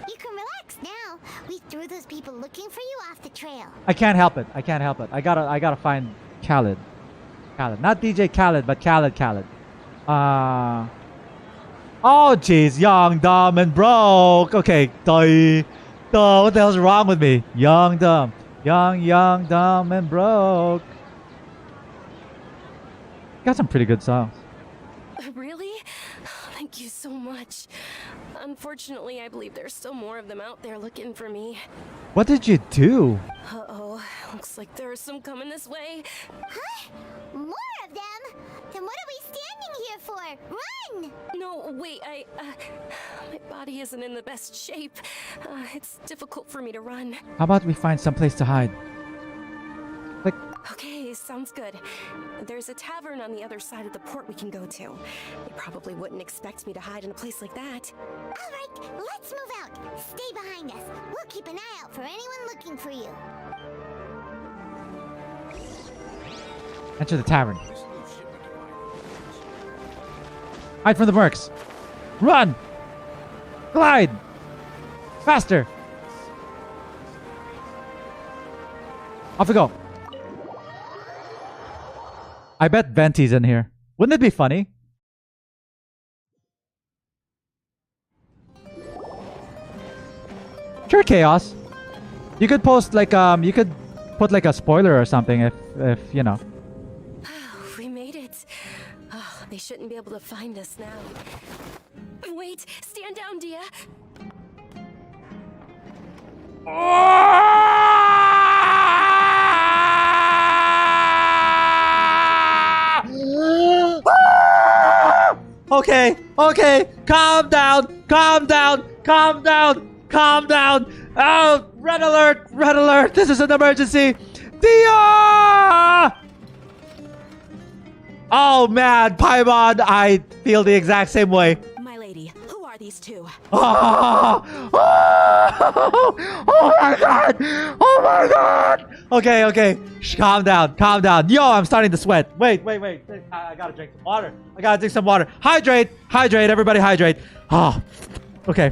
You can relax now. We threw those people looking for you off the trail. I can't help it. I gotta find Khaled. Not DJ Khaled, but Khaled. Oh jeez, young, dumb, and broke. Okay, duh. What the hell's wrong with me? Young, dumb, dumb, and broke. Got some pretty good songs. Really? Thank you so much. Unfortunately, I believe there's still more of them out there looking for me. What did you do? Uh-oh. Looks Looks like there are some coming this way. Huh? More of them? Then what are we standing here for? Run! No, wait, my body isn't in the best shape. It's difficult for me to run. How about we find some place to hide? Like, Okay, sounds good. There's a tavern on the other side of the port we can go to. They probably wouldn't expect me to hide in a place like that. All right, let's move out. Stay behind us. We'll keep an eye out for anyone looking for you. enter the tavern. Hide from the mercs. Run! Glide! Faster! Off we go. I bet Venti's in here. Wouldn't it be funny? Sure, Chaos. You could post like you could put like a spoiler or something if you know. We made it. Oh, they shouldn't be able to find us now. Wait, stand down, Dehya. Okay, okay, calm down, calm down, calm down, calm down. Oh, red alert, red alert. This is an emergency. Dehya! Oh man, Paimon, I feel the exact same way. My lady, who are these two? Oh, oh, oh my god! Oh my god! Okay, okay. Shh, calm down, calm down. Yo, I'm starting to sweat. Wait. I gotta drink some water. I gotta drink some water. Hydrate! Hydrate, everybody hydrate. Oh, okay.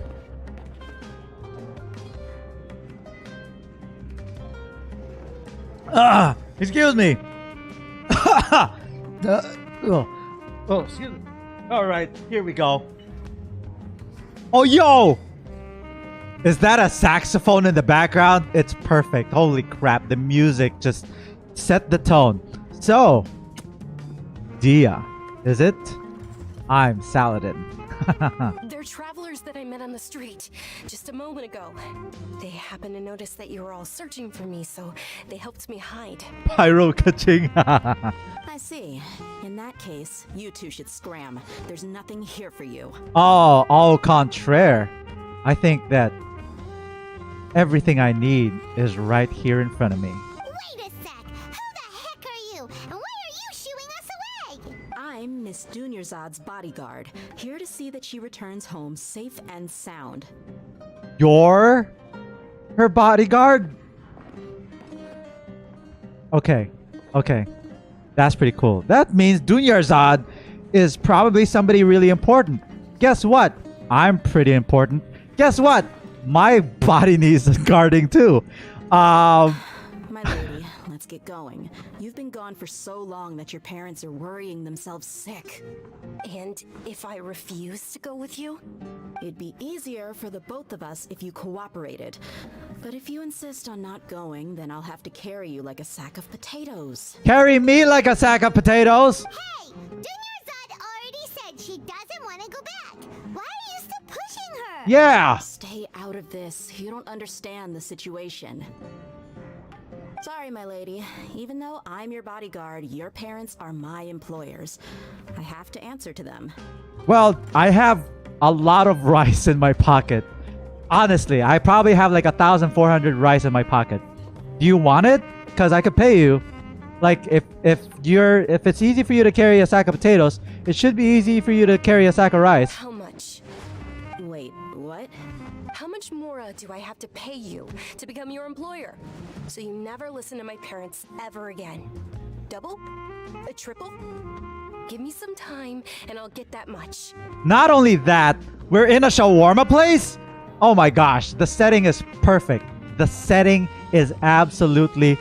Excuse me. Excuse me. All right, here we go. Oh, yo! Is that a saxophone in the background? It's perfect. Holy crap, the music just set the tone. So, Dehya, is it? I'm Saladin. They're travelers that I met on the street just a moment ago. They happened to notice that you were all searching for me, so they helped me hide. Pyro kaching. I see. In that case, you two should scram. There's nothing here for you. Oh, au contraire. I think that everything I need is right here in front of me. Wait a sec! Who the heck are you? And why are you shooing us away? I'm Miss Dunyarzad's bodyguard, here to see that she returns home safe and sound. You're her bodyguard? Okay, okay. That's pretty cool. That means Dunyarzad is probably somebody really important. Guess what? I'm pretty important. Guess what? My body needs guarding too. My lady, let's get going. You've been gone for so long that your parents are worrying themselves sick. And if I refuse to go with you? It'd be easier for the both of us if you cooperated. But if you insist on not going, then I'll have to carry you like a sack of potatoes. Carry me like a sack of potatoes? Hey! Dunyarzad already said she doesn't want to go back. Why are you still pushing her? Yeah! Stay out of this. You don't understand the situation. Sorry, my lady. Even though I'm your bodyguard, your parents are my employers. I have to answer to them. Well, I have a lot of rice in my pocket. Honestly, I probably have like 1,400 rice in my pocket. Do you want it? Because I could pay you. Like, if it's easy for you to carry a sack of potatoes, it should be easy for you to carry a sack of rice. How much? Wait, what? How much more do I have to pay you to become your employer? So you never listen to my parents ever again. Double? A triple? Give me some time and I'll get that much. Not only that, we're in a shawarma place? Oh my gosh, the setting is perfect. The setting is absolutely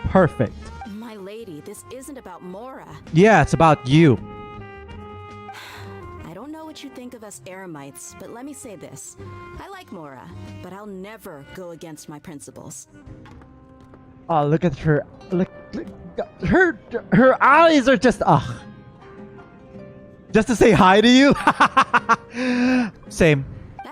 perfect. My lady, this isn't about Mora. Yeah, it's about you. I don't know what you think of us Erumites, but let me say this. I like Mora, but I'll never go against my principles. Oh, look at her. Look her eyes are just just to say hi to you. Same.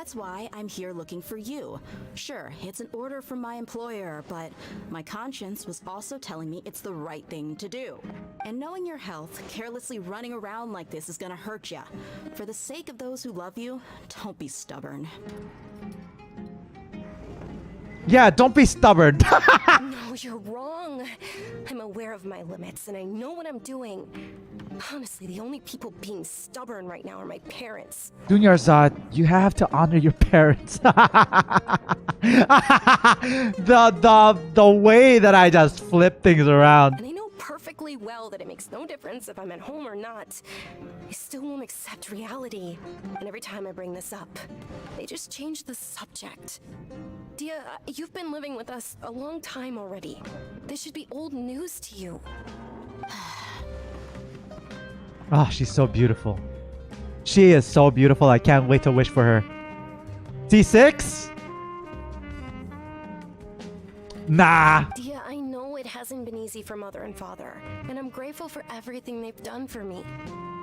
That's why I'm here looking for you. Sure, it's an order from my employer, but my conscience was also telling me it's the right thing to do. And knowing your health, carelessly running around like this is gonna hurt ya. For the sake of those who love you, don't be stubborn. Yeah, don't be stubborn. No, you're wrong. I'm aware of my limits and I know what I'm doing. Honestly, the only people being stubborn right now are my parents. Dunyarzad, you have to honor your parents. The way that I just flip things around. And I know perfectly well that it makes no difference if I'm at home or not. They still won't accept reality. And every time I bring this up, they just change the subject. Dehya, you've been living with us a long time already. This should be old news to you. Oh, she's so beautiful. She is so beautiful. I can't wait to wish for her. C6? Nah. Dehya, I know it hasn't been easy for Mother and Father, and I'm grateful for everything they've done for me.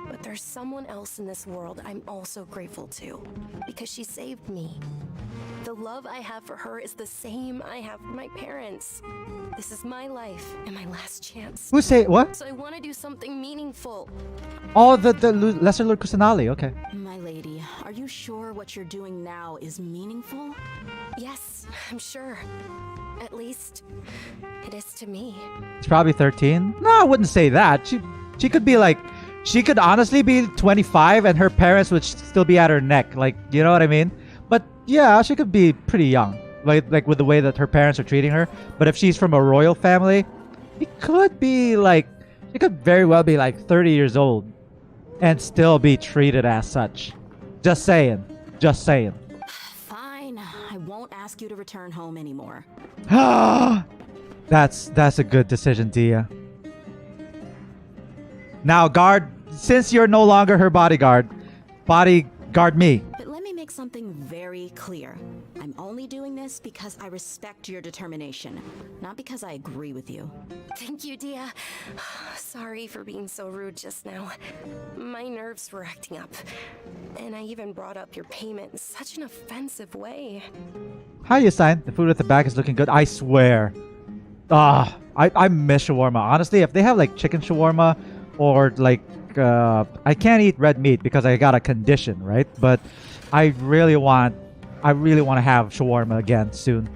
But there's someone else in this world I'm also grateful to, because she saved me. The love I have for her is the same I have for my parents. This is my life and my last chance. Who say what? So I want to do something meaningful. Oh, the Lesser Lord Kusanali. Okay. My lady, are you sure what you're doing now is meaningful? Yes, I'm sure. At least, it is to me. She's probably 13. No, I wouldn't say that. She could be like, she could honestly be 25 and her parents would still be at her neck. Like, you know what I mean? But yeah, she could be pretty young. Like with the way that her parents are treating her. But if she's from a royal family, it could be like, she could very well be like 30 years old and still be treated as such. Just saying. Just saying. Fine, I won't ask you to return home anymore. That's a good decision, Dehya. Now, guard, since you're no longer her bodyguard me. But let me make something very clear. I'm only doing this because I respect your determination, not because I agree with you. Thank you, Dehya. Sorry for being so rude just now. My nerves were acting up. And I even brought up your payment in such an offensive way. Hi, Yasain. The food at the back is looking good. I swear. I miss shawarma. Honestly, if they have like chicken shawarma or like I can't eat red meat because I got a condition, right? But I really want to have shawarma again soon.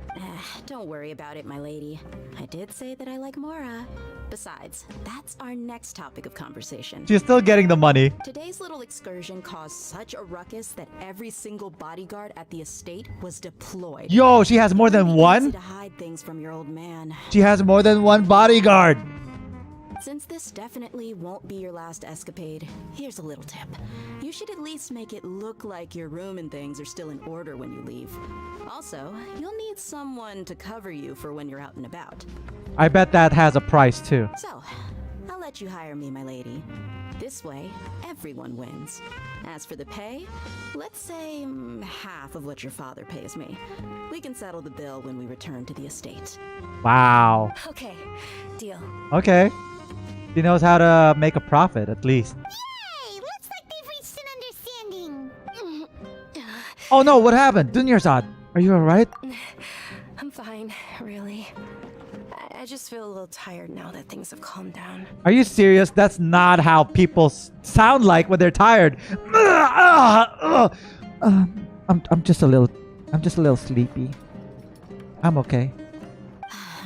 Don't worry about it, my lady. I did say that I like Mora. Besides, that's our next topic of conversation. She's still getting the money. Today's little excursion caused such a ruckus that every single bodyguard at the estate was deployed. Yo, she has more than one? To hide things from your old man. She has more than one bodyguard. Since this definitely won't be your last escapade, here's a little tip. You should at least make it look like your room and things are still in order when you leave. Also, you'll need someone to cover you for when you're out and about. I bet that has a price too. So, I'll let you hire me, my lady. This way, everyone wins. As for the pay, let's say half of what your father pays me. We can settle the bill when we return to the estate. Wow. Okay, deal. Okay. She knows how to make a profit, at least. Yay! Looks like they've reached an understanding. Oh no, what happened? Dunyarzad, are you alright? I'm fine, really. I just feel a little tired now that things have calmed down. Are you serious? That's not how people sound like when they're tired. I'm just a little sleepy. I'm okay.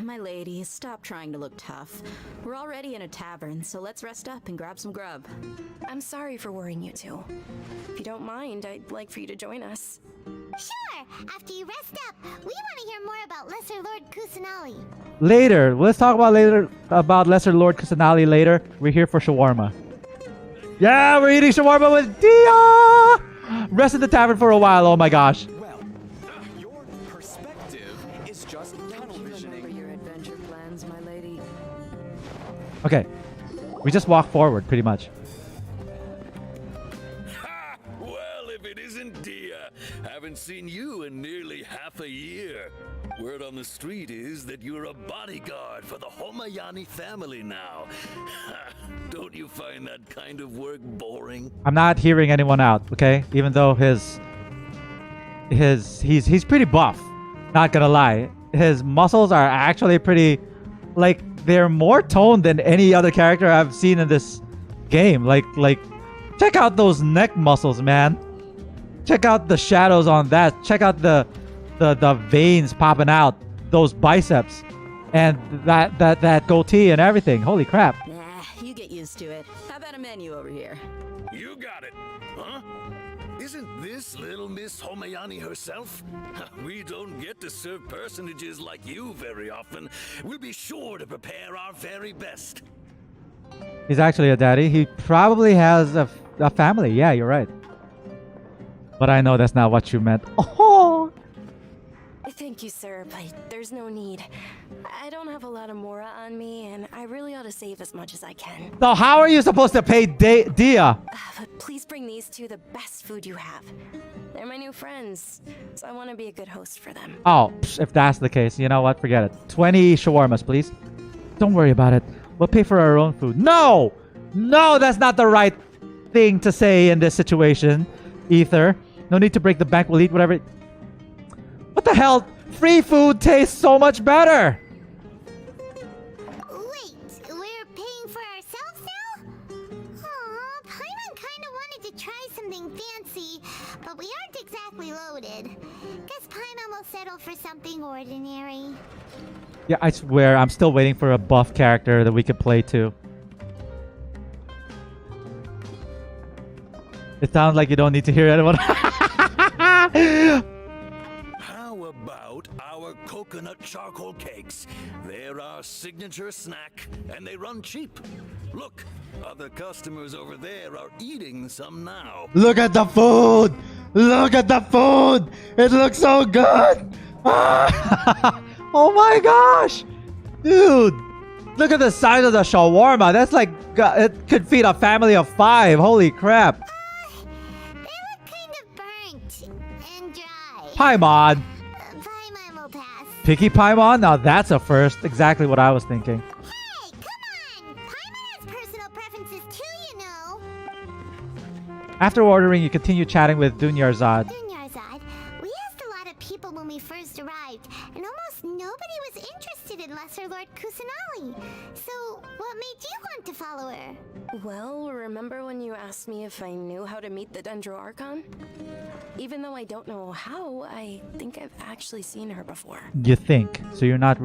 My lady, stop trying to look tough. We're already in a tavern, so let's rest up and grab some grub. I'm sorry for worrying you two. If you don't mind, I'd like for you to join us. Sure! After you rest up, we want to hear more about Lesser Lord Kusanali. Later. Let's talk about Lesser Lord Kusanali later. We're here for shawarma. Yeah, we're eating shawarma with Dehya! Rest in the tavern for a while, oh my gosh. Well, your perspective is just tunnel visioning. Your adventure plans, my lady. Okay. We just walk forward, pretty much. Ha! Well, if it isn't Dehya, haven't seen you in nearly half a year. Word on the street is that you're a bodyguard for the Homayani family now. Don't you find that kind of work boring? I'm not hearing anyone out, okay? Even though he's pretty buff. Not gonna lie, his muscles are actually pretty, like they're more toned than any other character I've seen in this game. Like check out those neck muscles, man. Check out the shadows on that. Check out the veins popping out, those biceps, and that goatee and everything. Holy crap! Nah, you get used to it. How about a menu over here? You got it, huh? Isn't this little Miss Homayani herself? We don't get to serve personages like you very often. We'll be sure to prepare our very best. He's actually a daddy. He probably has a family. Yeah, you're right. But I know that's not what you meant. Oh! Thank you, sir, but there's no need. I don't have a lot of mora on me, and I really ought to save as much as I can. So how are you supposed to pay Dehya? But please bring these two the best food you have. They're my new friends, so I want to be a good host for them. Oh, if that's the case, you know what? Forget it. 20 shawarmas, please. Don't worry about it. We'll pay for our own food. No! No, that's not the right thing to say in this situation, Ether. No need to break the bank. We'll eat whatever... What the hell? Free food tastes so much better! Wait, we're paying for ourselves now? Aw, Paimon kinda wanted to try something fancy, but we aren't exactly loaded. Guess Paimon will settle for something ordinary. Yeah, I swear, I'm still waiting for a buff character that we could play too. It sounds like you don't need to hear anyone. How about our coconut charcoal cakes? They're our signature snack, and they run cheap. Look, other customers over there are eating some now. Look at the food! Look at the food! It looks so good! Oh my gosh! Dude! Look at the size of the shawarma. That's like, it could feed a family of 5. Holy crap. They look kind of burnt and dry. Paimon! Paimon will pass. Picky Paimon? Now that's a first. Exactly what I was thinking. Hey, come on! Paimon has personal preferences too, you know. After ordering, you continue chatting with Dunyarzad. Dunyarzad, we asked a lot of people when we first arrived, and almost nobody was interested in Lesser Lord Kusanali. So, what made you want to follow her? Well, remember when you asked me if I knew how to meet the Dendro Archon? Even though I don't know how, I think I've actually seen her before. You think. So you're not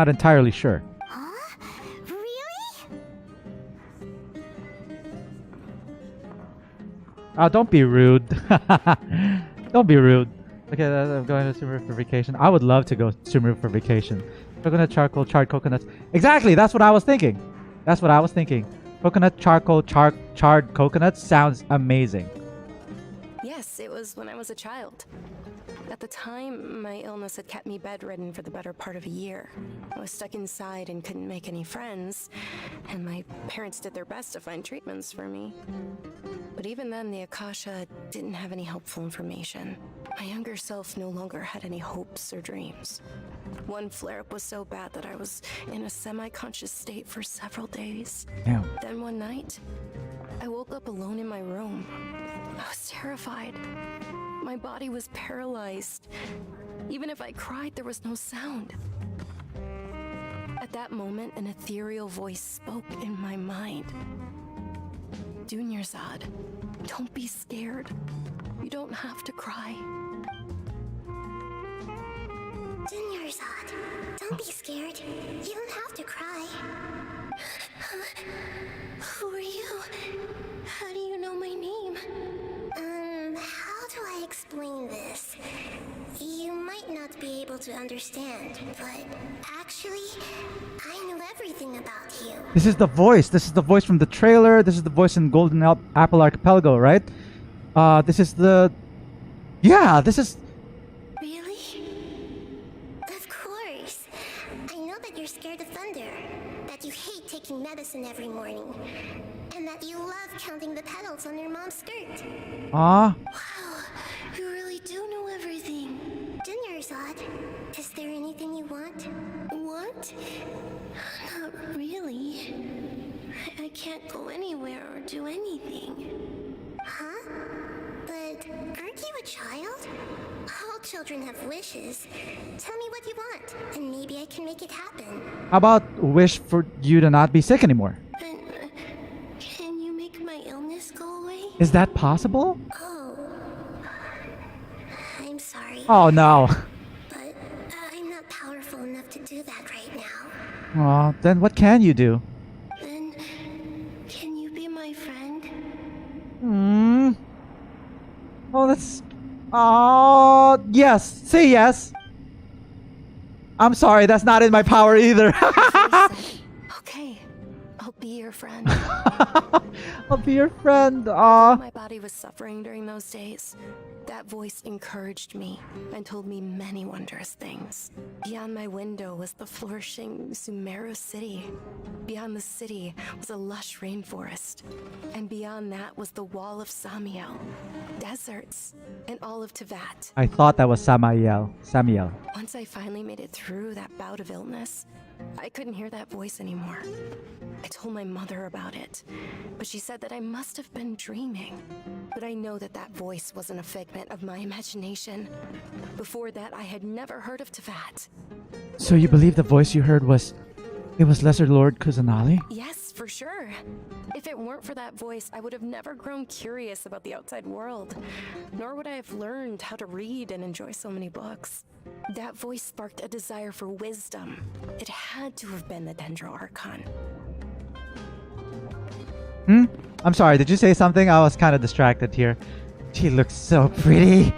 entirely sure. Huh? Really? Oh, don't be rude. Don't be rude. Okay, I'm going to Sumeru for vacation. I would love to go to Sumeru for vacation. Coconut, charcoal, charred coconuts. Exactly, that's what I was thinking. That's what I was thinking. Coconut, charcoal, charred coconuts sounds amazing. Yes, it was when I was a child. At the time, my illness had kept me bedridden for the better part of a year. I was stuck inside and couldn't make any friends, and my parents did their best to find treatments for me. But even then, the Akasha didn't have any helpful information. My younger self no longer had any hopes or dreams. One flare-up was so bad that I was in a semi-conscious state for several days. Damn. Then one night, I woke up alone in my room. I was terrified. My body was paralyzed. Even if I cried, there was no sound. At that moment, an ethereal voice spoke in my mind. Dunyarzad, don't be scared. You don't have to cry. Dunyarzad, don't be scared. You don't have to cry. Who are you? How do you know my name? How do I explain this? You might not be able to understand, but actually, I know everything about you. This is the voice. This is the voice from the trailer. This is the voice in Golden Apple Archipelago, right? This is the... Yeah, this is... Really? Of course. I know that you're scared of thunder, that you hate taking medicine every morning, and that you love counting the petals on your mom's skirt. Ah. Wow, you really do know everything. Dunyarzad, is there anything you want? Want? Not really. I can't go anywhere or do anything. Huh? But aren't you a child? children have wishes. Tell me what you want, and maybe I can make it happen. How about wish for you to not be sick anymore? Can you make my illness go away? Is that possible? Oh. I'm sorry. Oh no. But I'm not powerful enough to do that right now. Oh, then what can you do? Then, can you be my friend? Oh, that's... Oh, yes. Say yes. I'm sorry, that's not in my power either. Okay, I'll be your friend. I'll be your friend. My body was suffering during those days. That voice encouraged me and told me many wondrous things. Beyond my window was the flourishing Sumeru city. Beyond the city was a lush rainforest. And beyond that was the wall of Samiel, deserts, and all of Teyvat. I thought that was Samiel. Once I finally made it through that bout of illness, I couldn't hear that voice anymore. I told my mother about it, but she said that I must have been dreaming. But I know that that voice wasn't a figment of my imagination. Before that, I had never heard of Teyvat. So you believe the voice you heard was... It was Lesser Lord Kusanali? Yes, for sure. If it weren't for that voice, I would have never grown curious about the outside world. Nor would I have learned how to read and enjoy so many books. That voice sparked a desire for wisdom. It had to have been the Dendro Archon. I'm sorry, did you say something? I was kind of distracted here. She looks so pretty.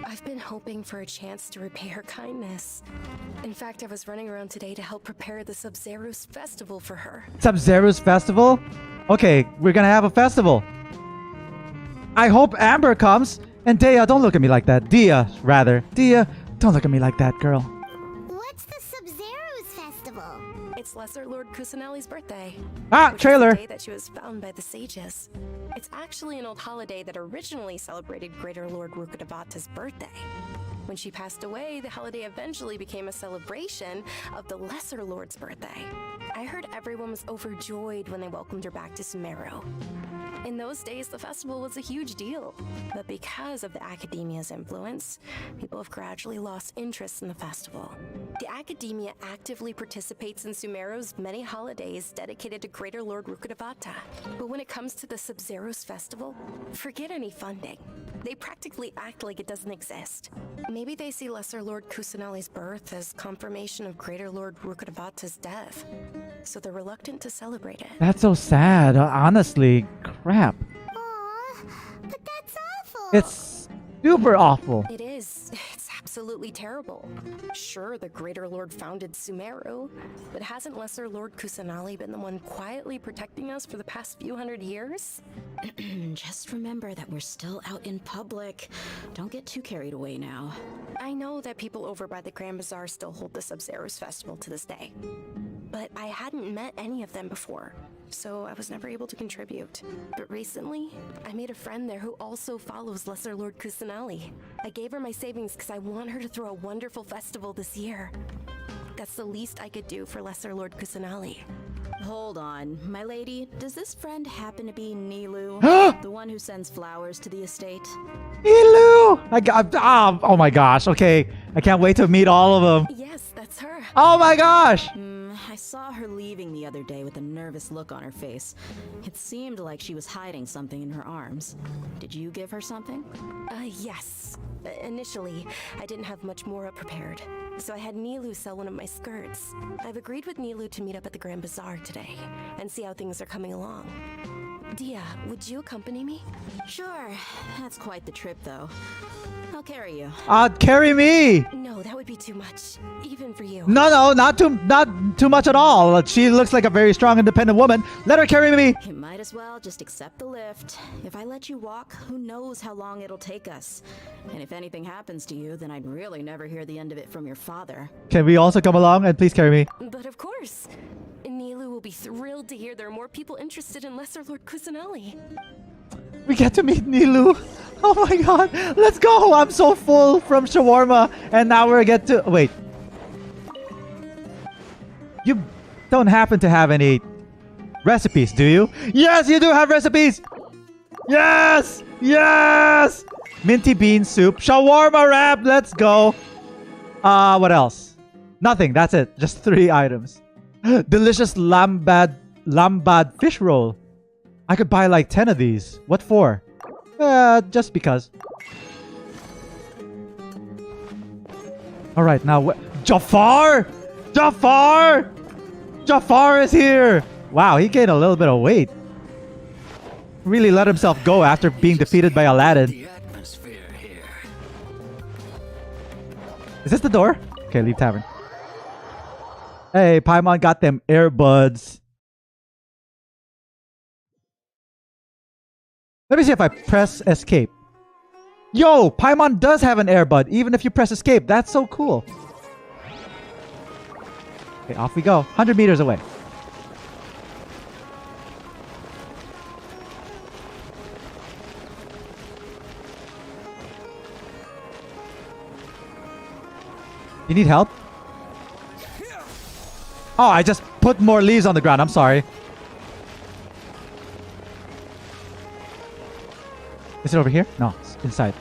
I've been hoping for a chance to repay her kindness. In fact, I was running around today to help prepare the Sub-Zero's festival for her. Sub-Zero's festival? Okay, we're gonna have a festival. I hope Amber comes. And Dehya, don't look at me like that. Dehya, rather. Dehya, don't look at me like that, girl. What's the Sub-Zero's festival? It's Lesser Lord Kusanali's birthday. Ah, which trailer. is the day that she was found by the sages. It's actually an old holiday that originally celebrated Greater Lord Rukkhadevata's birthday. When she passed away, the holiday eventually became a celebration of the Lesser Lord's birthday. I heard everyone was overjoyed when they welcomed her back to Sumeru. In those days, the festival was a huge deal, but because of the Academia's influence, people have gradually lost interest in the festival. The Academia actively participates in Sumeru's many holidays dedicated to Greater Lord Rukkhadevata. But when it comes to the Sub-Zero's festival, forget any funding. They practically act like it doesn't exist. Maybe they see Lesser Lord Kusanali's birth as confirmation of Greater Lord Rukkhadevata's death, so they're reluctant to celebrate it. That's so sad, honestly. Crap. Aw, but that's awful. It's super awful. It is. It's absolutely terrible. Sure, the Greater Lord founded Sumeru, but hasn't Lesser Lord Kusanali been the one quietly protecting us for the past few hundred years? Just remember that we're still out in public. Don't get too carried away now. I know that people over by the Grand Bazaar still hold the Sub-Zero's festival to this day, but I hadn't met any of them before, so I was never able to contribute. But recently, I made a friend there who also follows Lesser Lord Kusanali. I gave her my savings because I want her to throw a wonderful festival this year. That's the least I could do for Lesser Lord Kusanali. Hold on, my lady. Does this friend happen to be Nilou? The one who sends flowers to the estate? Nilou! Oh my gosh, okay. I can't wait to meet all of them. Yes, that's her. Oh my gosh! I saw her leaving the other day with a nervous look on her face. It seemed like she was hiding something in her arms. Did you give her something? Yes. Initially, I didn't have much more up prepared, so I had Nilou sell one of my skirts. I've agreed with Nilou to meet up at the Grand Bazaar today and see how things are coming along. Dehya, would you accompany me? Sure. That's quite the trip, though. I'll carry you. Carry me! No, that would be too much, even for you. No, not too much at all. She looks like a very strong, independent woman. Let her carry me. You might as well just accept the lift. If I let you walk, who knows how long it'll take us. And if anything happens to you, then I'd really never hear the end of it from your father. Can we also come along and please carry me? But of course. Nilou will be thrilled to hear there are more people interested in Lesser Lord Kusanali. We get to meet Nilou. Oh my god. Let's go. I'm so full from shawarma. And now we get to... Wait. You don't happen to have any recipes, do you? Yes, you do have recipes. Yes. Yes. Minty bean soup. Shawarma wrap. Let's go. What else? Nothing. That's it. Just 3 items. Delicious lambad fish roll. I could buy like 10 of these. What for? Just because. Alright, now what? Jafar! Jafar! Jafar is here! Wow, he gained a little bit of weight. Really let himself go after being defeated by Aladdin. Is this the door? Okay, leave tavern. Hey, Paimon got them earbuds. Let me see if I press escape. Yo, Paimon does have an earbud, even if you press escape. That's so cool. Okay, off we go. 100 meters away. You need help? Oh, I just put more leaves on the ground. I'm sorry. Is it over here? No, it's inside.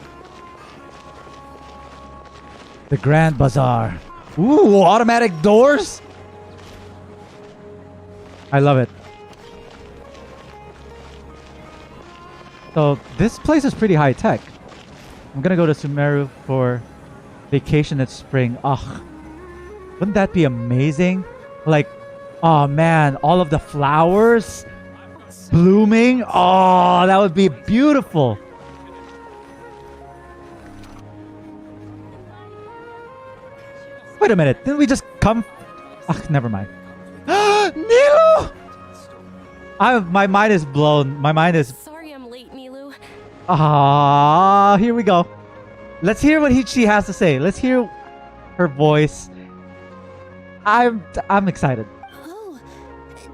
The Grand Bazaar. Ooh, automatic doors? I love it. So, this place is pretty high tech. I'm gonna go to Sumeru for vacation this spring. Ugh. Wouldn't that be amazing? Like, oh man, all of the flowers blooming. Oh, that would be beautiful. Wait a minute, didn't we just come? Ugh, never mind. Nilou! My mind is blown. My mind is... Sorry I'm late, Nilou. Ah, here we go. Let's hear what she has to say. Let's hear her voice. I'm excited. Oh,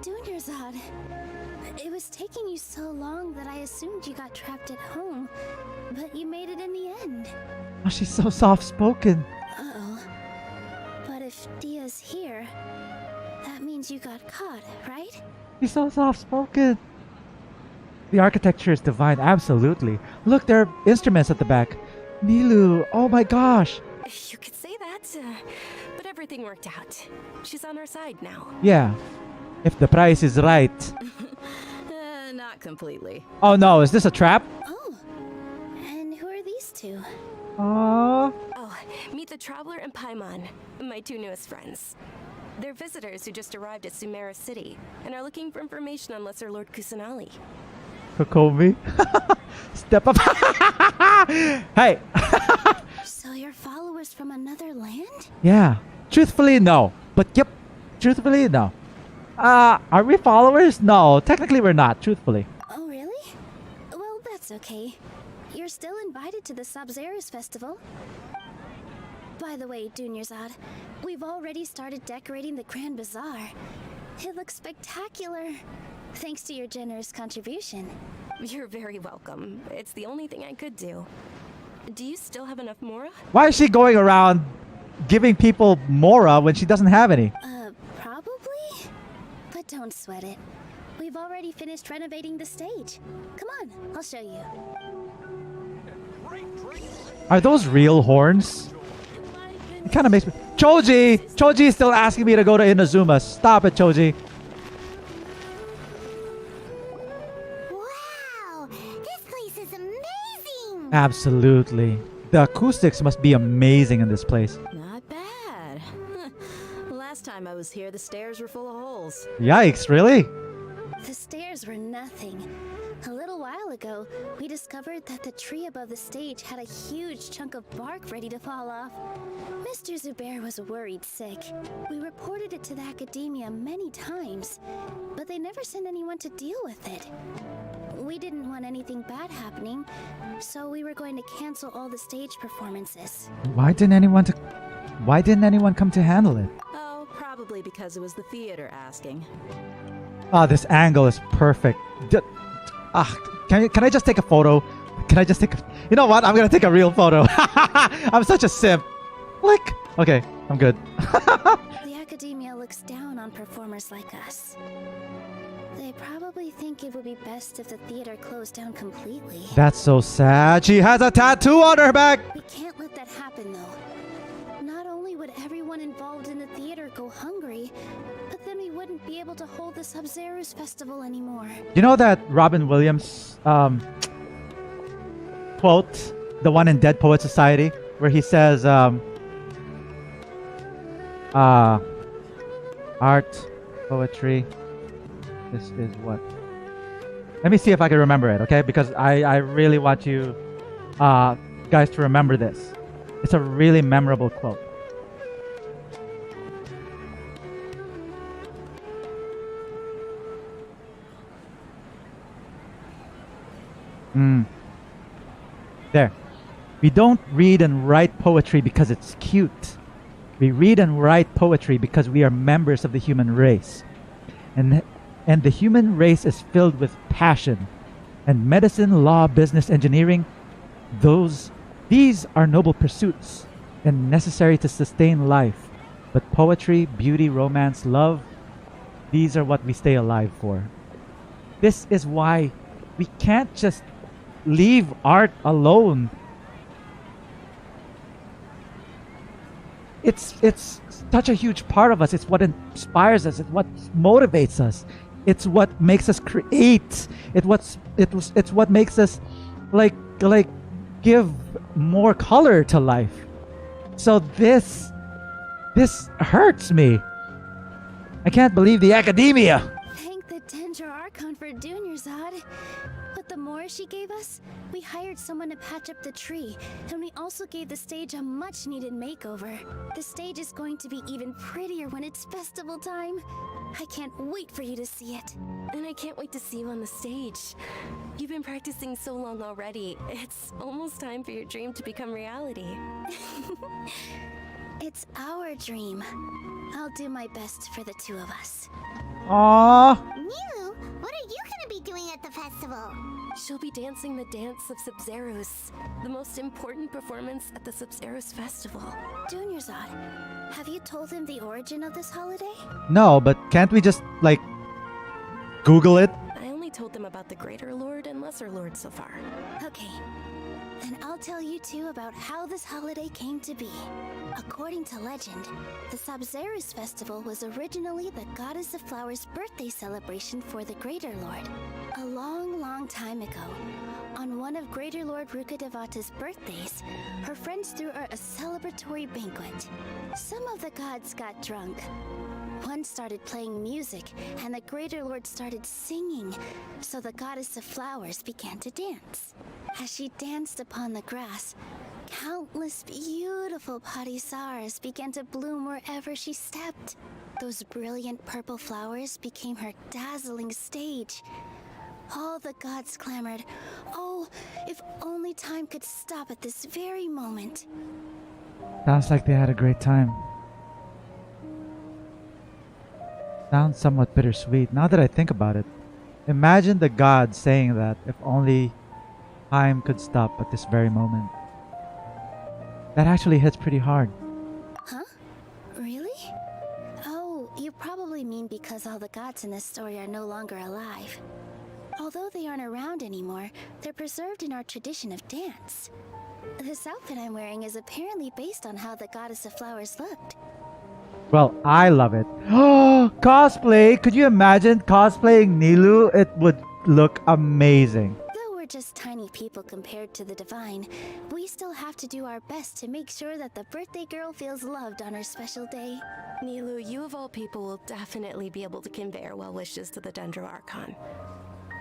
Dunyarzad. It was taking you so long that I assumed you got trapped at home, but you made it in the end. Oh, she's so soft-spoken. Uh-oh. But if Dehya's here, that means you got caught, right? She's so soft-spoken. The architecture is divine, absolutely. Look, there are instruments at the back. Nilou, oh my gosh. You could say that, but everything worked out. She's on our side now. Yeah, if the price is right. Not completely. Oh no, is this a trap? Oh, and who are these two? Aww. Oh, meet the Traveler and Paimon, my 2 newest friends. They're visitors who just arrived at Sumeru City and are looking for information on Lesser Lord Kusanali. Kokomi. Step up. Hey. So you're followers from another land? Yeah. Truthfully, no. But yep. Truthfully, no. Are we followers? No. Technically, we're not. Truthfully. Oh, really? Well, that's okay. You're still invited to the Sabzerus festival. By the way, Dunyarzad, we've already started decorating the Grand Bazaar. It looks spectacular. Thanks to your generous contribution. You're very welcome. It's the only thing I could do. Do you still have enough Mora? Why is she going around giving people Mora when she doesn't have any? Probably? But don't sweat it. We've already finished renovating the stage. Come on, I'll show you. Are those real horns? It kind of makes me... Choji! Choji is still asking me to go to Inazuma. Stop it, Choji. Wow, this place is amazing. Absolutely. The acoustics must be amazing in this place. Not bad. Last time I was here, the stairs were full of holes. Yikes, really? The stairs were nothing. A little while ago, we discovered that the tree above the stage had a huge chunk of bark ready to fall off. Mr. Zubair was worried sick. We reported it to the academia many times, but they never sent anyone to deal with it. We didn't want anything bad happening, so we were going to cancel all the stage performances. Why didn't anyone come to handle it? Oh, probably because it was the theater asking. Ah, this angle is perfect. Can I just take a photo? Can I just take a... You know what? I'm gonna take a real photo. I'm such a simp. Click. Okay, I'm good. The academia Academia looks down on performers like us. They probably think it would be best if the theater closed down completely. That's so sad. She has a tattoo on her back. We can't let that happen, though. Not only would everyone involved in the theater go hungry, but then we wouldn't be able to hold the Sub-Zero's festival anymore. You know that Robin Williams quote, the one in Dead Poet Society, where he says, art, poetry, this is what? Let me see if I can remember it, okay? Because I really want you guys to remember this. It's a really memorable quote. There. We don't read and write poetry because it's cute. We read and write poetry because we are members of the human race. And the human race is filled with passion. And medicine, law, business, engineering, these are noble pursuits and necessary to sustain life. But poetry, beauty, romance, love, these are what we stay alive for. This is why we can't just leave art alone. It's such a huge part of us. It's what inspires us. It's what motivates us. It's what makes us create. It's what makes us like give more color to life. So this hurts me. I can't believe the academia. Thank the Dendro Archon for Dunyarzad. But the more she gave us, we hired someone to patch up the tree, and we also gave the stage a much-needed makeover. The stage is going to be even prettier when it's festival time. I can't wait for you to see it. And I can't wait to see you on the stage. You've been practicing so long already. It's almost time for your dream to become reality. It's our dream. I'll do my best for the two of us. Aww. Nilou, what are you gonna be doing at the festival? She'll be dancing the dance of Sub-Zeros, the most important performance at the Sub-Zeros festival. Dunyarzad, have you told him the origin of this holiday? No, but can't we just Google it? I only told them about the Greater Lord and Lesser Lord so far. Okay. Then I'll tell you two about how this holiday came to be. According to legend, the Sub-Zeros festival was originally the Goddess of Flowers' birthday celebration for the Greater Lord. A long, long time ago, on one of Greater Lord Rukkhadevata's birthdays, her friends threw her a celebratory banquet. Some of the gods got drunk. One started playing music, and the Greater Lord started singing, so the Goddess of Flowers began to dance. As she danced upon the grass, countless beautiful padisaras began to bloom wherever she stepped. Those brilliant purple flowers became her dazzling stage. All the gods clamored, "Oh, if only time could stop at this very moment." Sounds like they had a great time. Sounds somewhat bittersweet now that I think about it. Imagine the gods saying that if only time could stop at this very moment. That actually hits pretty hard. Huh? Really? Oh, you probably mean because all the gods in this story are no longer alive. Although they aren't around anymore, they're preserved in our tradition of dance. This outfit I'm wearing is apparently based on how the Goddess of Flowers looked. Well, I love it. Oh, cosplay! Could you imagine cosplaying Nilou? It would look amazing. Though we're just tiny people compared to the divine, we still have to do our best to make sure that the birthday girl feels loved on her special day. Nilou, you of all people will definitely be able to convey our well wishes to the Dendro Archon.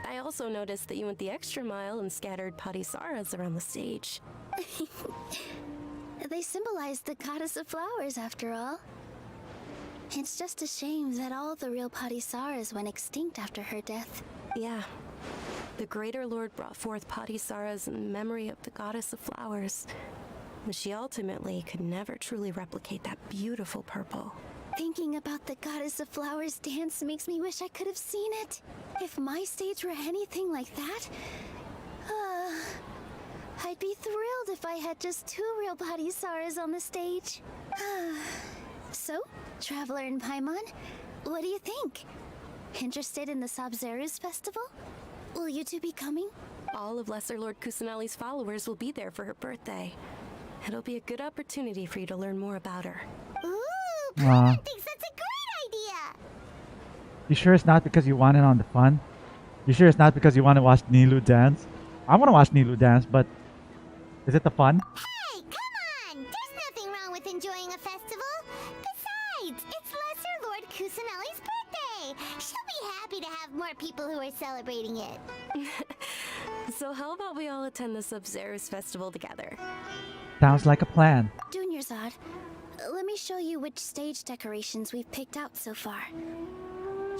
I also noticed that you went the extra mile and scattered padisaras around the stage. They symbolize the Goddess of Flowers, after all. It's just a shame that all the real padisaras went extinct after her death. Yeah. The Greater Lord brought forth padisaras in memory of the Goddess of Flowers, but she ultimately could never truly replicate that beautiful purple. Thinking about the Goddess of Flowers dance makes me wish I could have seen it. If my stage were anything like that, I'd be thrilled if I had just 2 real padisaras on the stage. So, Traveler in Paimon, what do you think? Interested in the Sabzeruz festival? Will you two be coming? All of Lesser Lord Kusanali's followers will be there for her birthday. It'll be a good opportunity for you to learn more about her. Ooh, Paimon thinks that's a great idea! You sure it's not because you want in on the fun? You sure it's not because you want to watch Nilou dance? I want to watch Nilou dance, but is it the fun? Hey, come on! There's nothing wrong with enjoying a festival. Besides, it's Lesser Lord Kusanali's birthday. She'll be happy to have more people who are celebrating it. So how about we all attend the Sabzeruz festival together? Sounds like a plan. Dunyarzad, let me show you which stage decorations we've picked out so far.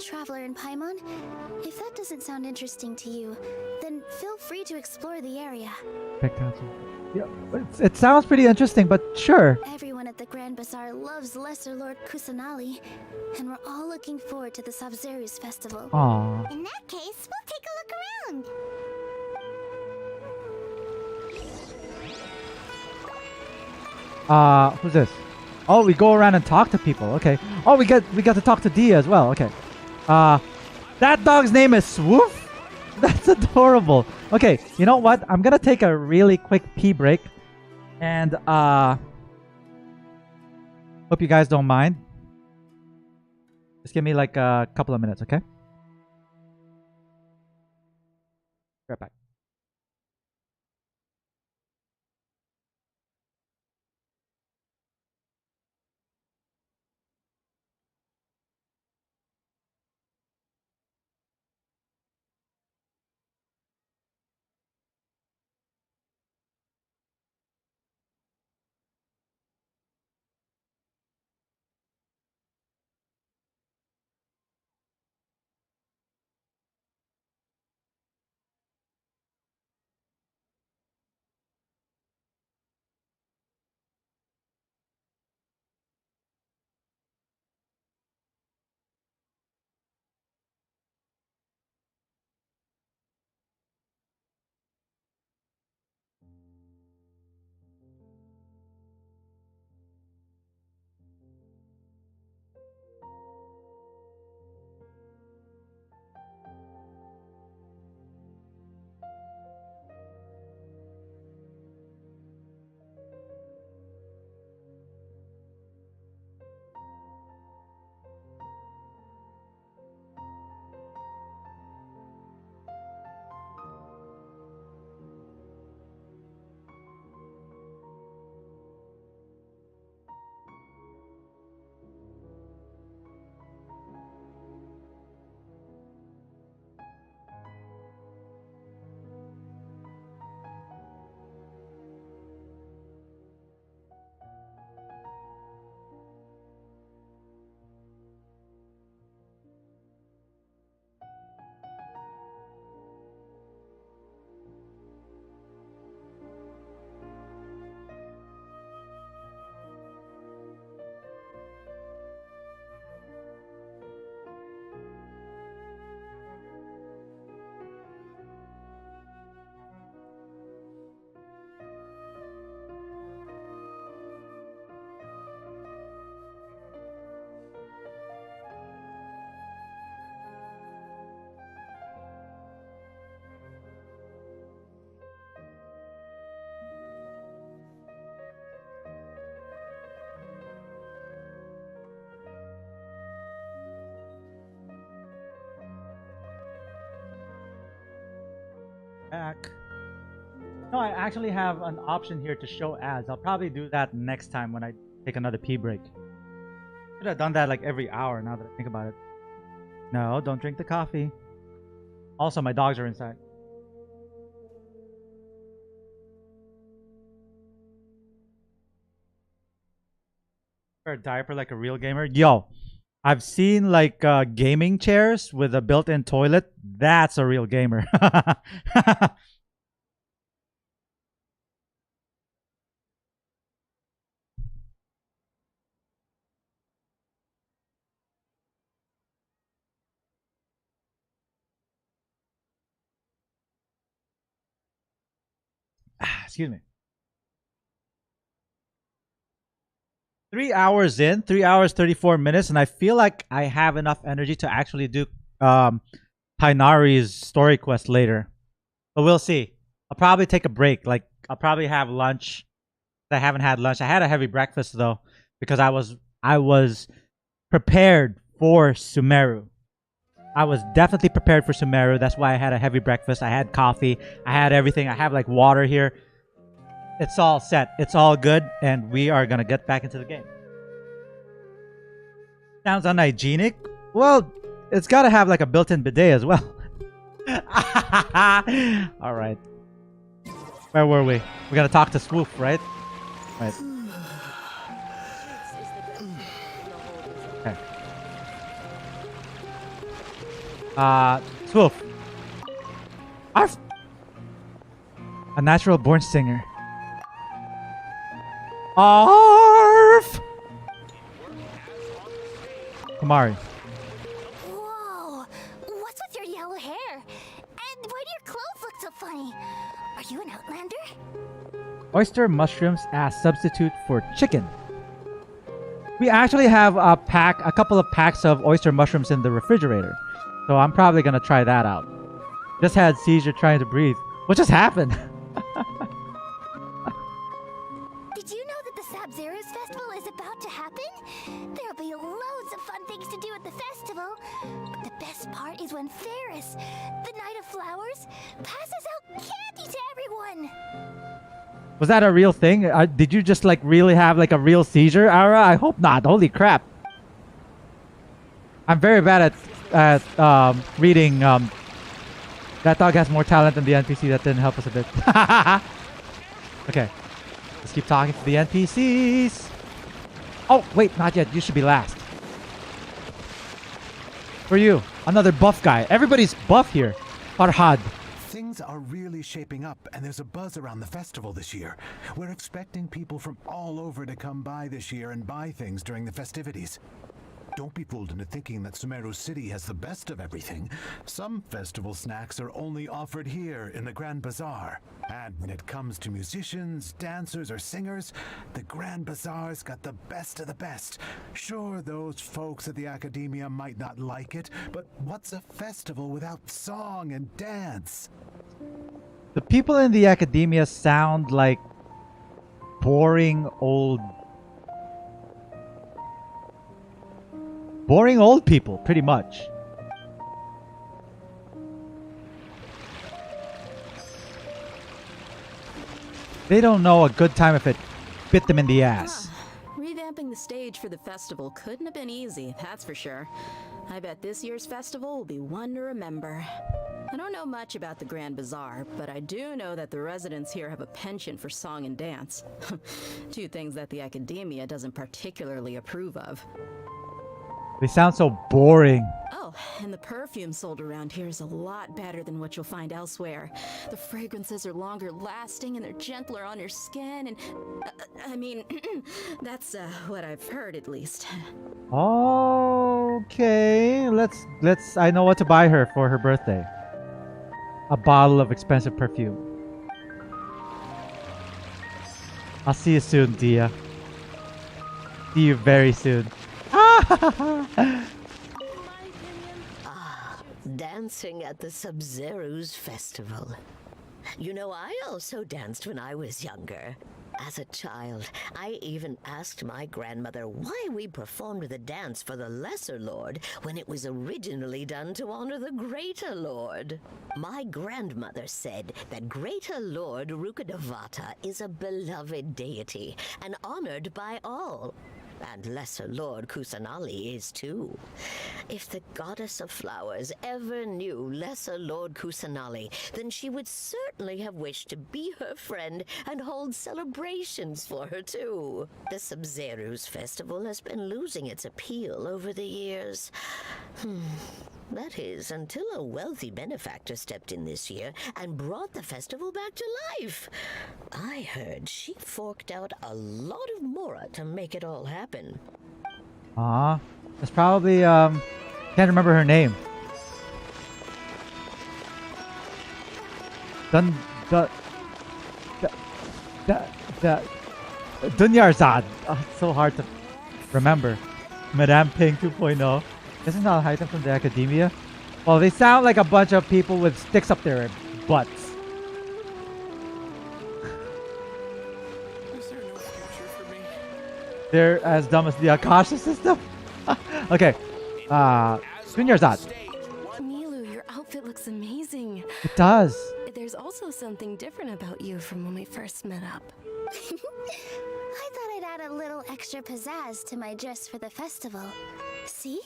Traveler in Paimon, if that doesn't sound interesting to you, then feel free to explore the area. Yeah, it sounds pretty interesting, but sure. Everyone at the Grand Bazaar loves Lesser Lord Kusanali, and we're all looking forward to the Sabzeruz festival. Aww. In that case, we'll take a look around. Who's this? Oh, we go around and talk to people. Okay. Oh, we got to talk to Dehya as well. Okay. That dog's name is Swoof? That's adorable. Okay, you know what? I'm gonna take a really quick pee break. And, hope you guys don't mind. Just give me like a couple of minutes, okay? Right back. Back. No, I actually have an option here to show ads. I'll probably do that next time when I take another pee break. Should have done that like every hour now that I think about it. No, don't drink the coffee. Also, my dogs are inside. Wear a diaper like a real gamer. Yo, I've seen like gaming chairs with a built-in toilet. That's a real gamer. Excuse me. 3 hours in, 3 hours 34 minutes, and I feel like I have enough energy to actually do Tighnari's story quest later. But we'll see. I'll probably take a break. Like, I'll probably have lunch. I haven't had lunch. I had a heavy breakfast though, because I was prepared for Sumeru. I was definitely prepared for Sumeru. That's why I had a heavy breakfast. I had coffee. I had everything. I have like water here. It's all set. It's all good, and we are gonna get back into the game. Sounds unhygienic. Well, it's gotta have like a built-in bidet as well. All right. Where were we? We gotta talk to Swoop, right? Right. Okay. Swoop. Arf! A natural born singer. Arf! Kumari. Whoa! What's with your yellow hair? And why do your clothes look so funny? Are you an outlander? Oyster mushrooms as substitute for chicken. We actually have a couple of packs of oyster mushrooms in the refrigerator. So I'm probably gonna try that out. Just had seizure trying to breathe. What just happened? Did you know that the Sabzeruz festival is about to happen? There'll be loads of fun things to do at the festival. But the best part is when Ferris, the Knight of Flowers, passes out candy to everyone. Was that a real thing? Did you just like really have like a real seizure, Ara? I hope not. Holy crap. I'm very bad at reading. That dog has more talent than the NPC. That didn't help us a bit. Okay. Let's keep talking to the NPCs. Oh, wait, not yet. You should be last. For you, another buff guy. Everybody's buff here. Farhad. Things are really shaping up, and there's a buzz around the festival this year. We're expecting people from all over to come by this year and buy things during the festivities. Don't be fooled into thinking that Sumeru City has the best of everything. Some festival snacks are only offered here in the Grand Bazaar. And when it comes to musicians, dancers, or singers, the Grand Bazaar's got the best of the best. Sure, those folks at the Academia might not like it, but what's a festival without song and dance? The people in the Academia sound like boring old people, pretty much. They don't know a good time if it bit them in the ass. Revamping the stage for the festival couldn't have been easy, that's for sure. I bet this year's festival will be one to remember. I don't know much about the Grand Bazaar, but I do know that the residents here have a penchant for song and dance. Two things that the Academia doesn't particularly approve of. They sound so boring. Oh, and the perfume sold around here is a lot better than what you'll find elsewhere. The fragrances are longer lasting and they're gentler on your skin and... I mean, that's what I've heard at least. Okay, let's I know what to buy her for her birthday. A bottle of expensive perfume. I'll see you soon, Dehya. See you very soon. Dancing at the Sabzeruz festival. You know, I also danced when I was younger. As a child, I even asked my grandmother why we performed the dance for the Lesser Lord when it was originally done to honor the Greater Lord. My grandmother said that Greater Lord Rukkhadevata is a beloved deity and honored by all. And Lesser Lord Kusanali is too. If the Goddess of Flowers ever knew Lesser Lord Kusanali, then she would certainly have wished to be her friend and hold celebrations for her too. The Sabzeruz festival has been losing its appeal over the years. That is, until a wealthy benefactor stepped in this year and brought the festival back to life. I heard she forked out a lot of mora to make it all happen. It's probably, can't remember her name. Dunyarzad. Oh, it's so hard to Remember, Madame Ping 2.0. Isn't Alhaitham from the Academia? Well, they sound like a bunch of people with sticks up their butts. Is there no future for me? They're as dumb as the Akasha system. Okay. Dunyarzad. Nilou, your outfit looks amazing. It does. There's also something different about you from when we first met up. I thought I'd add a little extra pizzazz to my dress for the festival. See?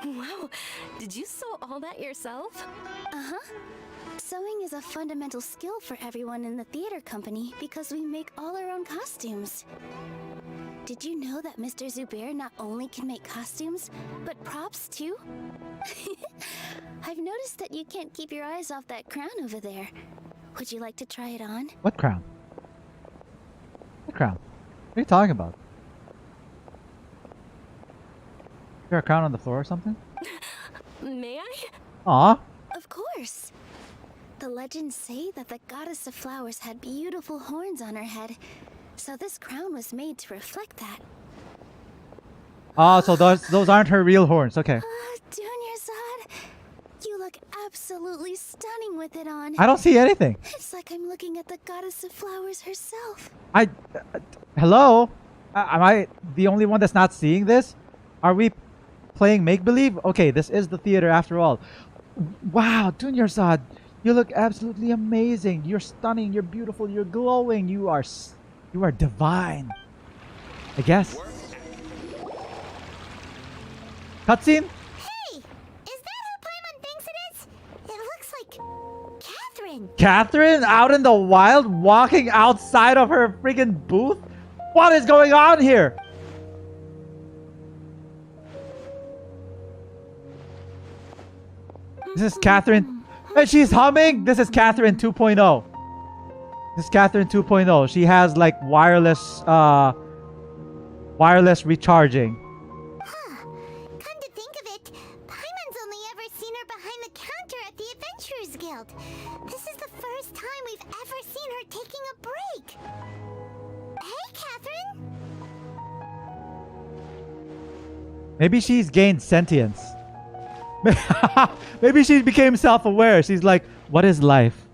Wow, did you sew all that yourself? Uh-huh. Sewing is a fundamental skill for everyone in the theater company because we make all our own costumes. Did you know that Mr. Zubair not only can make costumes, but props too? I've noticed that you can't keep your eyes off that crown over there. Would you like to try it on? What crown? What crown? What are you talking about? Is there a crown on the floor or something? May I? Aw. Of course. The legends say that the goddess of flowers had beautiful horns on her head, so this crown was made to reflect that. Oh, so those aren't her real horns. Okay. Dunyarzad, you look absolutely stunning with it on. I don't see anything. It's like I'm looking at the goddess of flowers herself. Hello? Am I the only one that's not seeing this? Are we playing make-believe? Okay, this is the theater after all. Wow, Dunyarzad, you look absolutely amazing. You're stunning, you're beautiful, you're glowing. You are divine. I guess. Cutscene? Hey! Is that who Paimon thinks it is? It looks like Catherine. Catherine out in the wild, walking outside of her friggin' booth? What is going on here? This is Catherine. And she's humming. This is Catherine 2.0. This is Catherine 2.0. She has like wireless recharging. Come to think of it, Paimon's only ever seen her behind the counter at the Adventurers Guild. This is the first time we've ever seen her taking a break. Hey, Catherine. Maybe she's gained sentience. Maybe she became self-aware. She's like, what is life?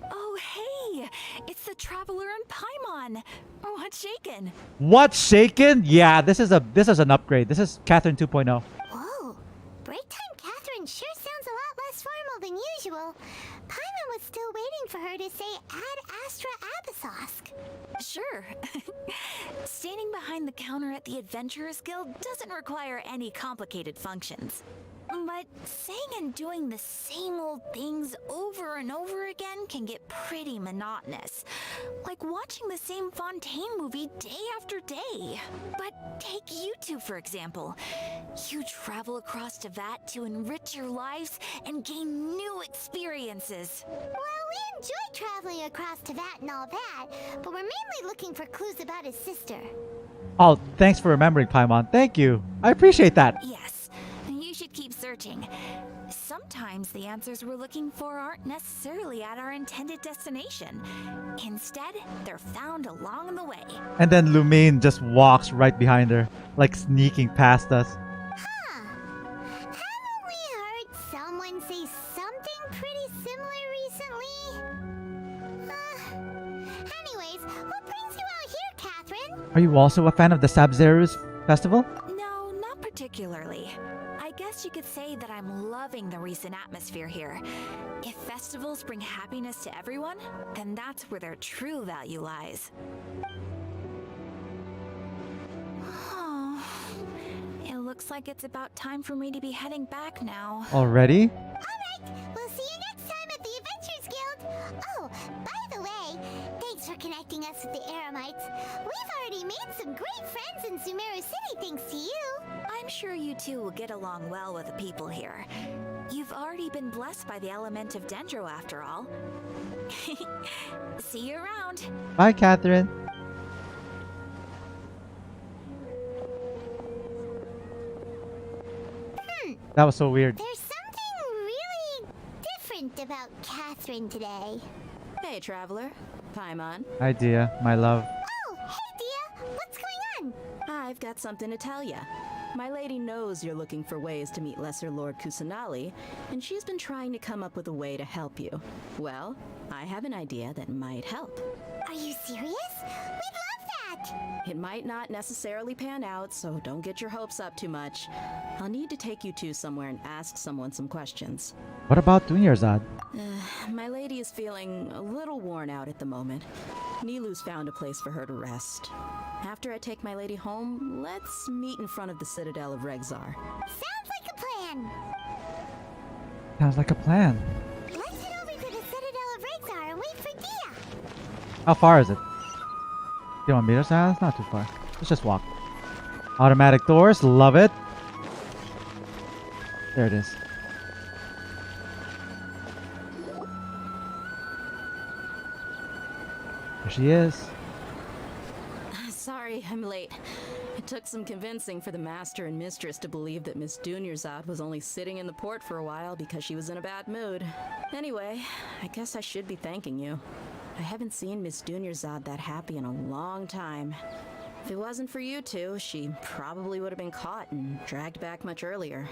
Oh, hey! It's the Traveler and Paimon! What's shaken? What's shaken? Yeah, this is an upgrade. This is Catherine 2.0. Whoa. Break time Catherine sure sounds a lot less formal than usual. Paimon was still waiting for her to say Ad Astra Abyssosque. Sure. Standing behind the counter at the Adventurers Guild doesn't require any complicated functions. But saying and doing the same old things over and over again can get pretty monotonous. Like watching the same Fontaine movie day after day. But take you two, for example. You travel across Teyvat to enrich your lives and gain new experiences. Well, we enjoy traveling across Teyvat and all that, but we're mainly looking for clues about his sister. Oh, thanks for remembering, Paimon. Thank you. I appreciate that. Yes. You should keep searching. Sometimes the answers we're looking for aren't necessarily at our intended destination. Instead, they're found along the way. And then Lumine just walks right behind her, like sneaking past us. Haven't we heard someone say something pretty similar recently? Anyways, what brings you out here, Catherine? Are you also a fan of the Sabzeruz festival? No, not particularly. I guess you could say that I'm loving the recent atmosphere here. If festivals bring happiness to everyone, then that's where their true value lies. Oh, it looks like it's about time for me to be heading back now. Already? Alright, we'll see you next time at the Adventurers Guild. Oh, by the way, thanks for connecting us with the Erumites. We've already made some great friends in Sumeru City thanks to you. I'm sure you two will get along well with the people here. You've already been blessed by the element of Dendro after all. See you around. Bye, Catherine. That was so weird. There's something really different about Catherine today. Hey, Traveler. Paimon. Hi, Dehya, my love. Oh, hey, Dehya. What's going on? I've got something to tell ya. My lady knows you're looking for ways to meet Lesser Lord Kusanali, and she's been trying to come up with a way to help you. Well, I have an idea that might help. Are you serious? We'd love that! It might not necessarily pan out, so don't get your hopes up too much. I'll need to take you two somewhere and ask someone some questions. What about Dunyarzad? My lady is feeling a little worn out at the moment. Nilou's found a place for her to rest. After I take my lady home, let's meet in front of the Citadel of Regzar. Sounds like a plan! Sounds like a plan. Let's head over to the Citadel of Regzar and wait for Dehya! How far is it? 200 meters? Ah, it's not too far. Let's just walk. Automatic doors, love it. There it is. There she is. Sorry, I'm late. It took some convincing for the master and mistress to believe that Miss Dunyarzad was only sitting in the port for a while because she was in a bad mood. Anyway, I guess I should be thanking you. I haven't seen Miss Dunyarzad that happy in a long time. If it wasn't for you two, she probably would have been caught and dragged back much earlier.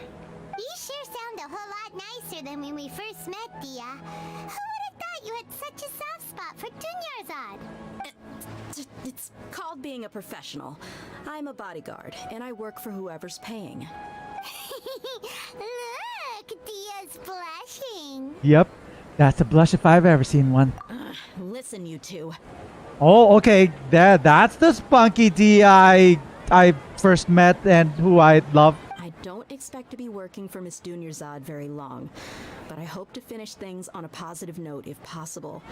You sure sound a whole lot nicer than when we first met, Dehya. Who would have thought you had such a soft spot for Dunyarzad? It's called being a professional. I'm a bodyguard, and I work for whoever's paying. Look, Dehya's blushing. Yep. That's a blush if I've ever seen one. Listen, you two. Oh, okay. That's the spunky Dehya I first met and who I love. I don't expect to be working for Miss Dunyarzad very long, but I hope to finish things on a positive note if possible.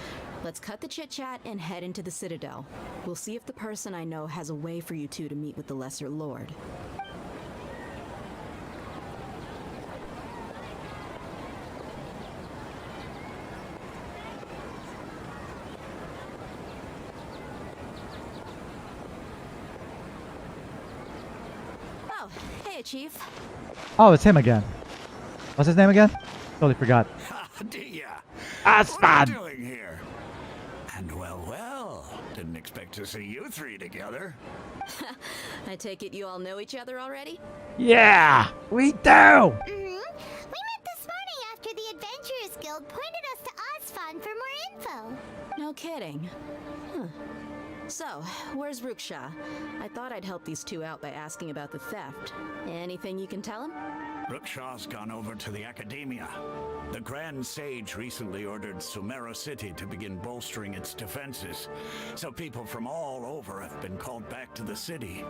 Let's cut the chit-chat and head into the Citadel. We'll see if the person I know has a way for you two to meet with the Lesser Lord. Oh, hey, Chief. Oh, it's him again. What's his name again? Totally forgot. Dehya. Asfad! What are you doing here? And well, didn't expect to see you three together. I take it you all know each other already? Yeah, we do! We met this morning after the Adventurers Guild pointed us to Osfon for more info. No kidding. Huh. So, where's Ruksha? I thought I'd help these two out by asking about the theft. Anything you can tell him? Ruksha's gone over to the Academia. The Grand Sage recently ordered Sumeru City to begin bolstering its defenses, so people from all over have been called back to the city.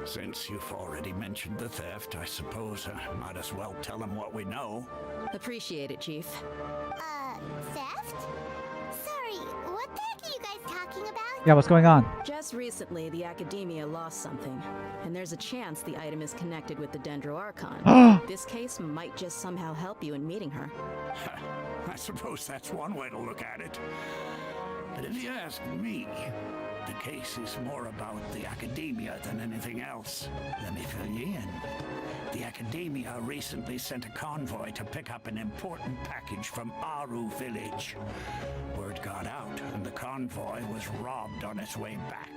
Since you've already mentioned the theft, I suppose I might as well tell them what we know. Appreciate it, Chief. Theft? Sorry, what the heck are you guys talking about? Yeah, what's going on? Just recently, the Academia lost something, and there's a chance the item is connected with the Dendro Archon. This case might just somehow help you in meeting her. I suppose that's one way to look at it. But if you ask me, the case is more about the Academia than anything else. Let me fill you in. The Academia recently sent a convoy to pick up an important package from Aru village. Word got out, and the convoy was robbed on its way back.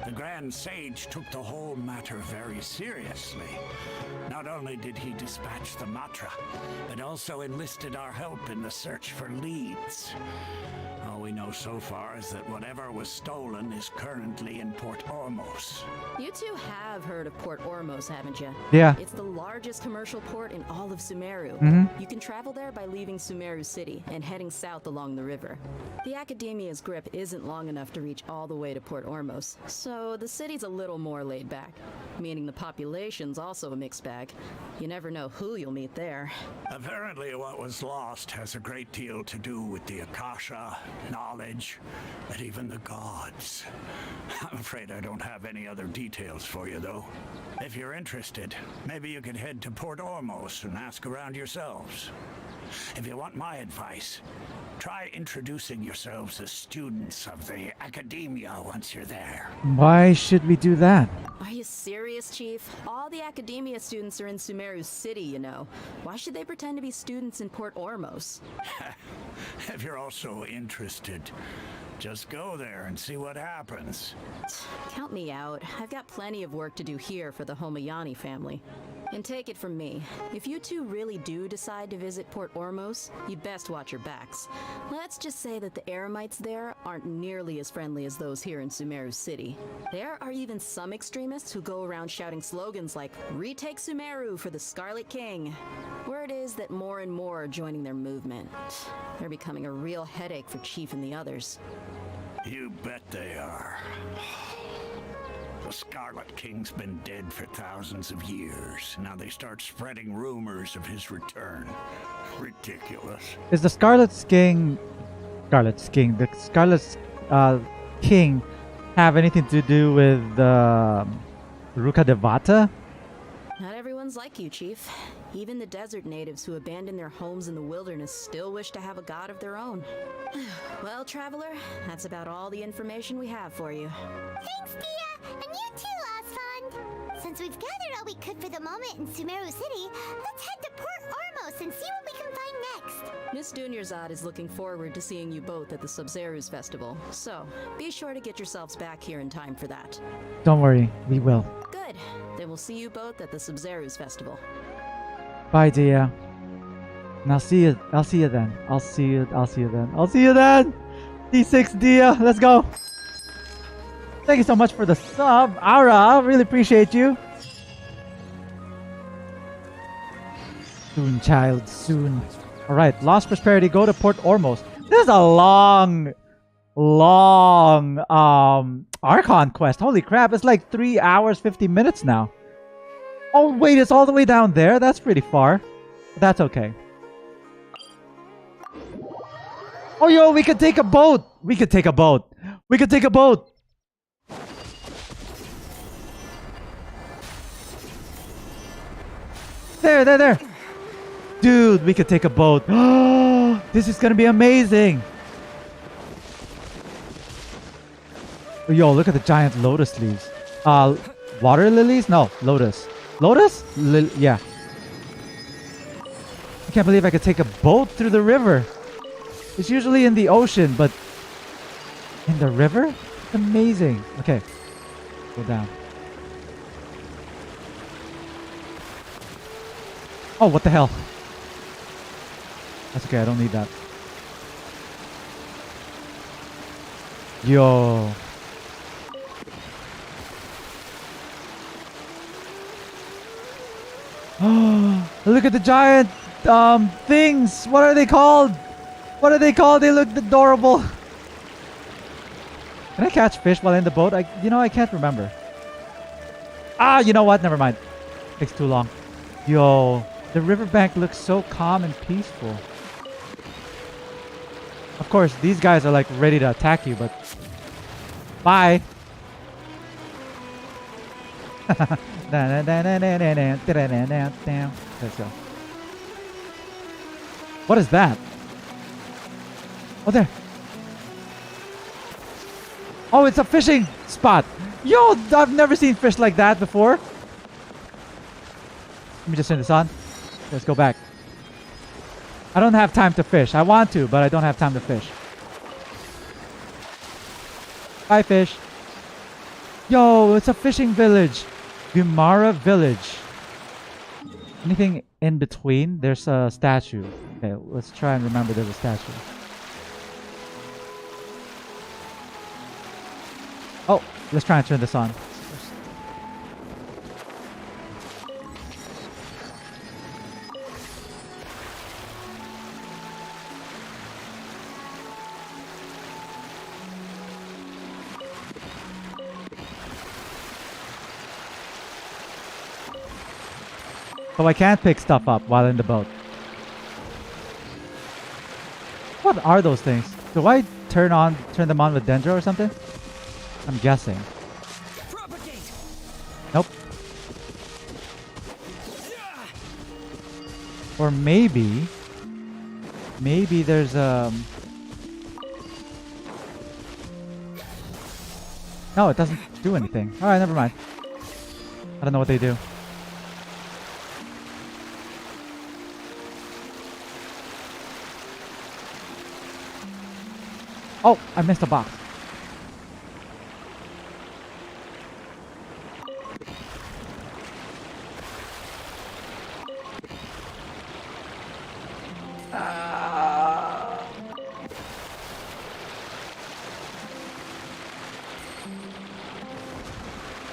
The Grand Sage took the whole matter very seriously. Not only did he dispatch the Matra, but also enlisted our help in the search for leads. All we know so far is that whatever was stolen is currently in Port Ormos. You two have heard of Port Ormos, haven't you? Yeah. It's the largest commercial port in all of Sumeru. You can travel there by leaving Sumeru City and heading south along the river. The Academia's grip isn't long enough to reach all the way to Port Ormos, so the city's a little more laid back, meaning the population's also a mixed bag. You never know who you'll meet there. Apparently what was lost has a great deal to do with the Akasha, knowledge, and even the gods. I'm afraid I don't have any other details for you, though. If you're interested, maybe you could head to Port Ormos and ask around yourselves. If you want my advice, try introducing yourselves as students of the Academia once you're there. Why should we do that? Are you serious, Chief? All the Academia students are in Sumeru City, you know. Why should they pretend to be students in Port Ormos? If you're also interested, Just go there and see what happens. Count me out. I've got plenty of work to do here for the Homayani family. And take it from me, if you two really do decide to visit Port Ormos, you'd best watch your backs. Let's just say that the Erumites there aren't nearly as friendly as those here in Sumeru City. There are even some extremists who go around shouting slogans like, "Retake Sumeru for the Scarlet King." Word is that more and more are joining their movement. They're becoming a real headache for Chief and the others. You bet they are. The Scarlet King's been dead for thousands of years. Now they start spreading rumors of his return. Ridiculous. Is the Scarlet King have anything to do with Ruka Devata? Not everyone's like you, Chief. Even the desert natives who abandon their homes in the wilderness still wish to have a god of their own. Well, Traveler, that's about all the information we have for you. Thanks, Dehya! And you too, Osfond! Since we've gathered all we could for the moment in Sumeru City, let's head to Port Ormos and see what we can find next! Miss Dunyarzad is looking forward to seeing you both at the Sub-Zeru's festival, so be sure to get yourselves back here in time for that. Don't worry, we will. Good. Then we'll see you both at the Sub-Zeru's festival. Bye, Dehya. And I'll see you then. I'll see you then. D6 Dehya, let's go. Thank you so much for the sub, Ara. Really appreciate you. Soon, child, soon. All right, Lost Prosperity. Go to Port Ormos. This is a long Archon quest. Holy crap! It's like 3 hours 50 minutes now. Oh wait, it's all the way down there. That's pretty far. That's okay. Oh yo, we could take a boat. We could take a boat. There. Dude, we could take a boat. This is gonna be amazing. Yo, look at the giant lotus leaves. Water lilies? No, lotus. Lotus? Yeah. I can't believe I could take a boat through the river. It's usually in the ocean, but in the river? It's amazing. Okay, go down. Oh, what the hell? That's okay, I don't need that. Yo. Look at the giant things. What are they called? They look adorable. Can I catch fish while in the boat? I can't remember. You know what? Never mind. Takes too long. Yo, the riverbank looks so calm and peaceful. Of course, these guys are like ready to attack you, but bye. Let's go. What is that? Oh, there. Oh, it's a fishing spot. Yo, I've never seen fish like that before. Let me just turn this on. Let's go back. I don't have time to fish. I want to, but I don't have time to fish. Bye, fish. Yo, it's a fishing village. Gumara Village. Anything in between? There's a statue. Okay, let's try and remember there's a statue. Oh, let's try and turn this on. So I can't pick stuff up while in the boat. What are those things? Do I turn them on with Dendro or something? I'm guessing. Propagate. Nope. Or maybe there's No, it doesn't do anything. Alright, never mind. I don't know what they do. Oh, I missed a box.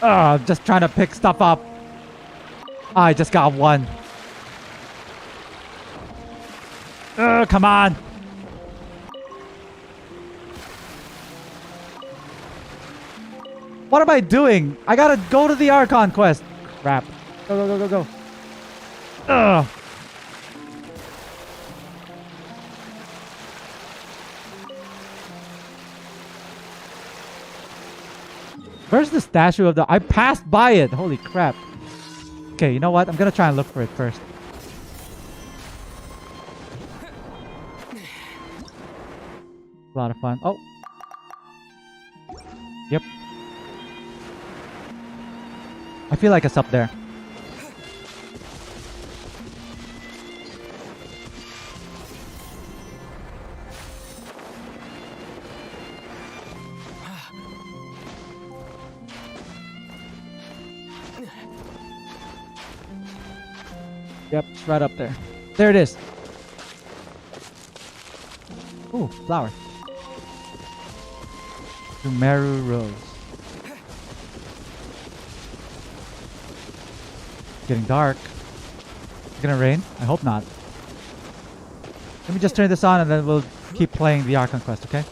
I'm just trying to pick stuff up. I just got one. Come on. What am I doing? I gotta go to the Archon quest. Crap. Go, go, go, go, go. Ugh. Where's the statue of the... I passed by it. Holy crap. Okay, you know what? I'm gonna try and look for it first. A lot of fun. Oh. Yep. I feel like it's up there. Yep, it's right up there. There it is. Ooh, flower. Sumeru rose. Getting dark. It's gonna rain? I hope not. Let me just turn this on and then we'll keep playing the Archon quest, okay?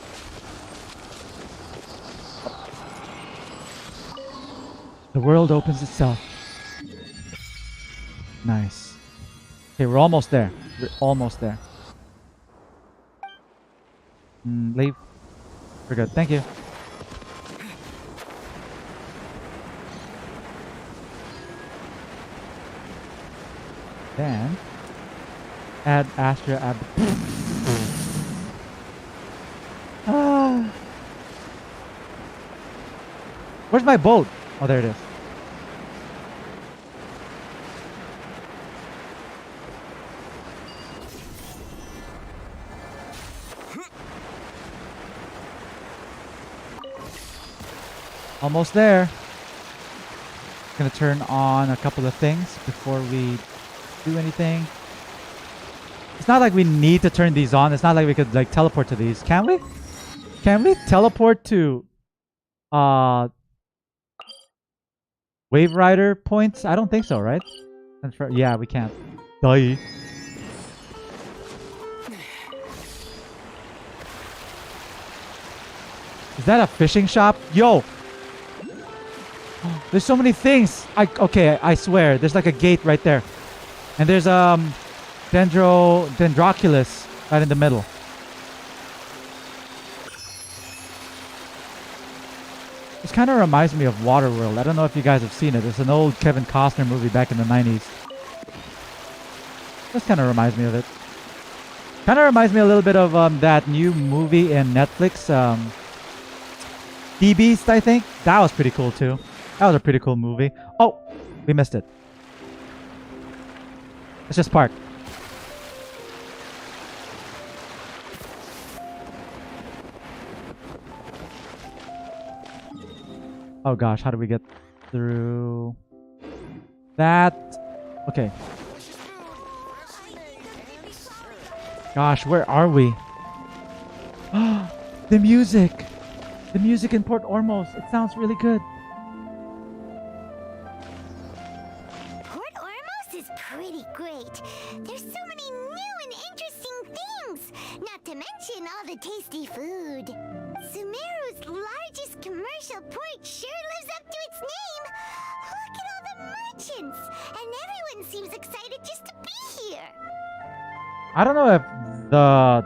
The world opens itself. Nice. Okay, we're almost there. We're almost there. Leave. We're good. Thank you. Then add Astra. Add. Where's my boat? Oh, there it is. Almost there. Gonna turn on a couple of things before we do anything. It's not like we need to turn these on. It's not like we could like teleport to these. Can we? Can we teleport to Wave Rider points? I don't think so, right? Yeah, we can't. Die. Is that a fishing shop? Yo! There's so many things. Okay, I swear. There's like a gate right there. And there's Dendroculus right in the middle. This kind of reminds me of Waterworld. I don't know if you guys have seen it. It's an old Kevin Costner movie back in the 90s. This kind of reminds me of it. Kind of reminds me a little bit of that new movie in Netflix. D-Beast, I think. That was pretty cool too. That was a pretty cool movie. Oh, we missed it. Let's just park. Oh gosh, how do we get through that? Okay. Gosh, where are we? The music! The music in Port Ormos. It sounds really good. Port Ormos is pretty great. There's so many new and interesting things. Not to mention all the tasty food. Sumeru's largest commercial port sure lives up to its name. Look at all the merchants. And everyone seems excited just to be here. I don't know if the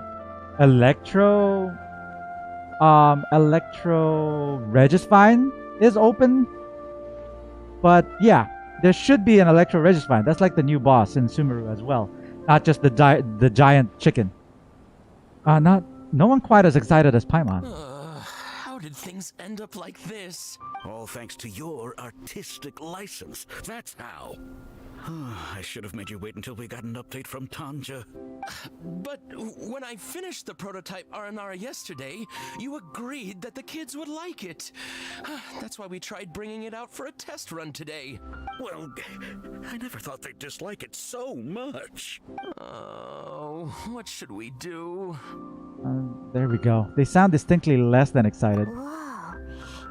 Electro Regisvine is open, but yeah, there should be an Electro Regisvine. That's like the new boss in Sumeru as well, not just the giant chicken. No one quite as excited as Paimon. How did things end up like this? All thanks to your artistic license. That's how. I should have made you wait until we got an update from Tanja. But when I finished the prototype Aranara yesterday, you agreed that the kids would like it. That's why we tried bringing it out for a test run today. Well, I never thought they'd dislike it so much. Oh, what should we do? There we go. They sound distinctly less than excited. Whoa.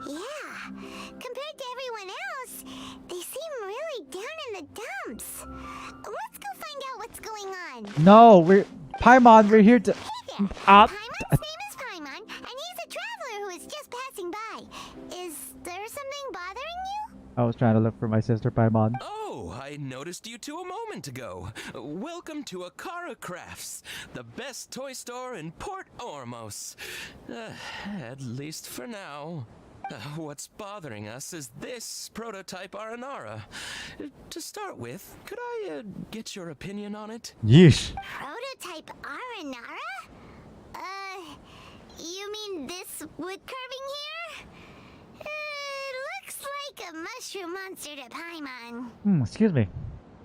Yeah. Compared to everyone else, they seem really down in the dumps. Let's go find out what's going on. No, Paimon, we're here to... Paimon's name is Paimon, and he's a traveler who is just passing by. Is there something bothering you? I was trying to look for my sister Paimon. Oh, I noticed you two a moment ago. Welcome to Akara Crafts, the best toy store in Port Ormos. At least for now. What's bothering us is this prototype Aranara. To start with, could I get your opinion on it? Yeesh. Prototype Aranara? You mean this wood carving here? Looks like a mushroom monster to Paimon. Excuse me.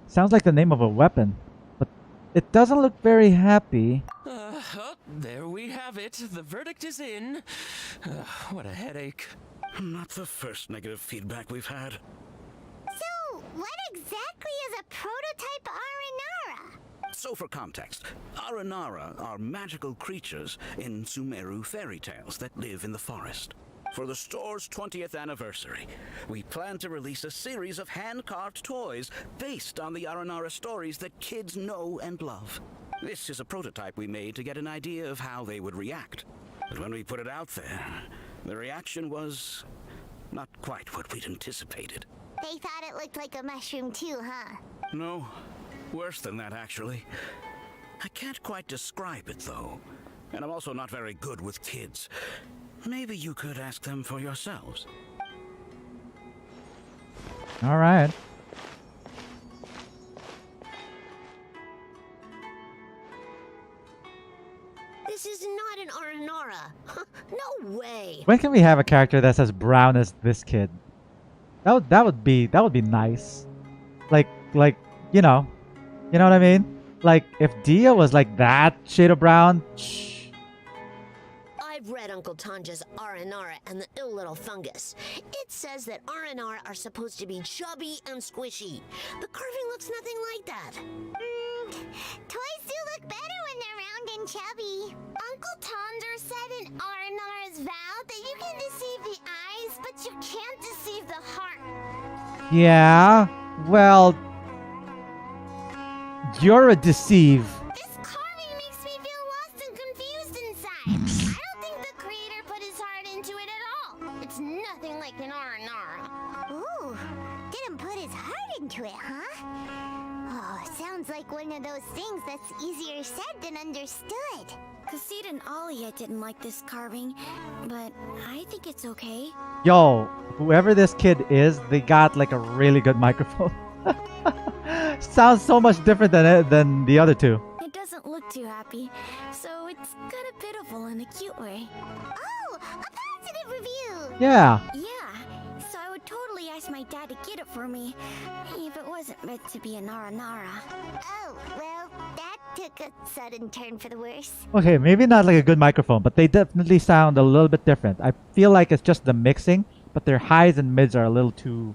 Sounds like the name of a weapon, but it doesn't look very happy. There we have it. The verdict is in. What a headache. Not the first negative feedback we've had. So, what exactly is a prototype Aranara? So for context, Aranara are magical creatures in Sumeru fairy tales that live in the forest. For the store's 20th anniversary, we plan to release a series of hand-carved toys based on the Aranara stories that kids know and love. This is a prototype we made to get an idea of how they would react. But when we put it out there, the reaction was not quite what we'd anticipated. They thought it looked like a mushroom too, huh? No, worse than that actually. I can't quite describe it though, and I'm also not very good with kids. Maybe you could ask them for yourselves. All right. This is not an Aranara. No way. When can we have a character that's as brown as this kid? That would be nice. Like you know what I mean? Like if Dehya was like that shade of brown. I've read Uncle Tanja's Aranara and the Ill Little Fungus. It says that Aranara are supposed to be chubby and squishy. The carving looks nothing like that. Toys do look better when they're round and chubby. Uncle Tonder said in Aranara's vow that you can deceive the eyes, but you can't deceive the heart. Yeah. Well, you're a deceive. This carving makes me feel lost and confused inside. I don't think the creator put his heart into it at all. It's nothing like an Aranara. Ooh, didn't put his heart into it, huh? Oh, sounds like one of those things that's easier said than understood. Kassid and Alia didn't like this carving, but I think it's okay. Yo, whoever this kid is, they got like a really good microphone. Sounds so much different than the other two. It doesn't look too happy, so it's kind of pitiful in a cute way. Oh, a positive review! Yeah. Yeah, so I would totally ask my dad to get it for me, if it wasn't meant to be an Aranara. Oh, well, that took a sudden turn for the worse. Okay, maybe not like a good microphone, but they definitely sound a little bit different. I feel like it's just the mixing, but their highs and mids are a little too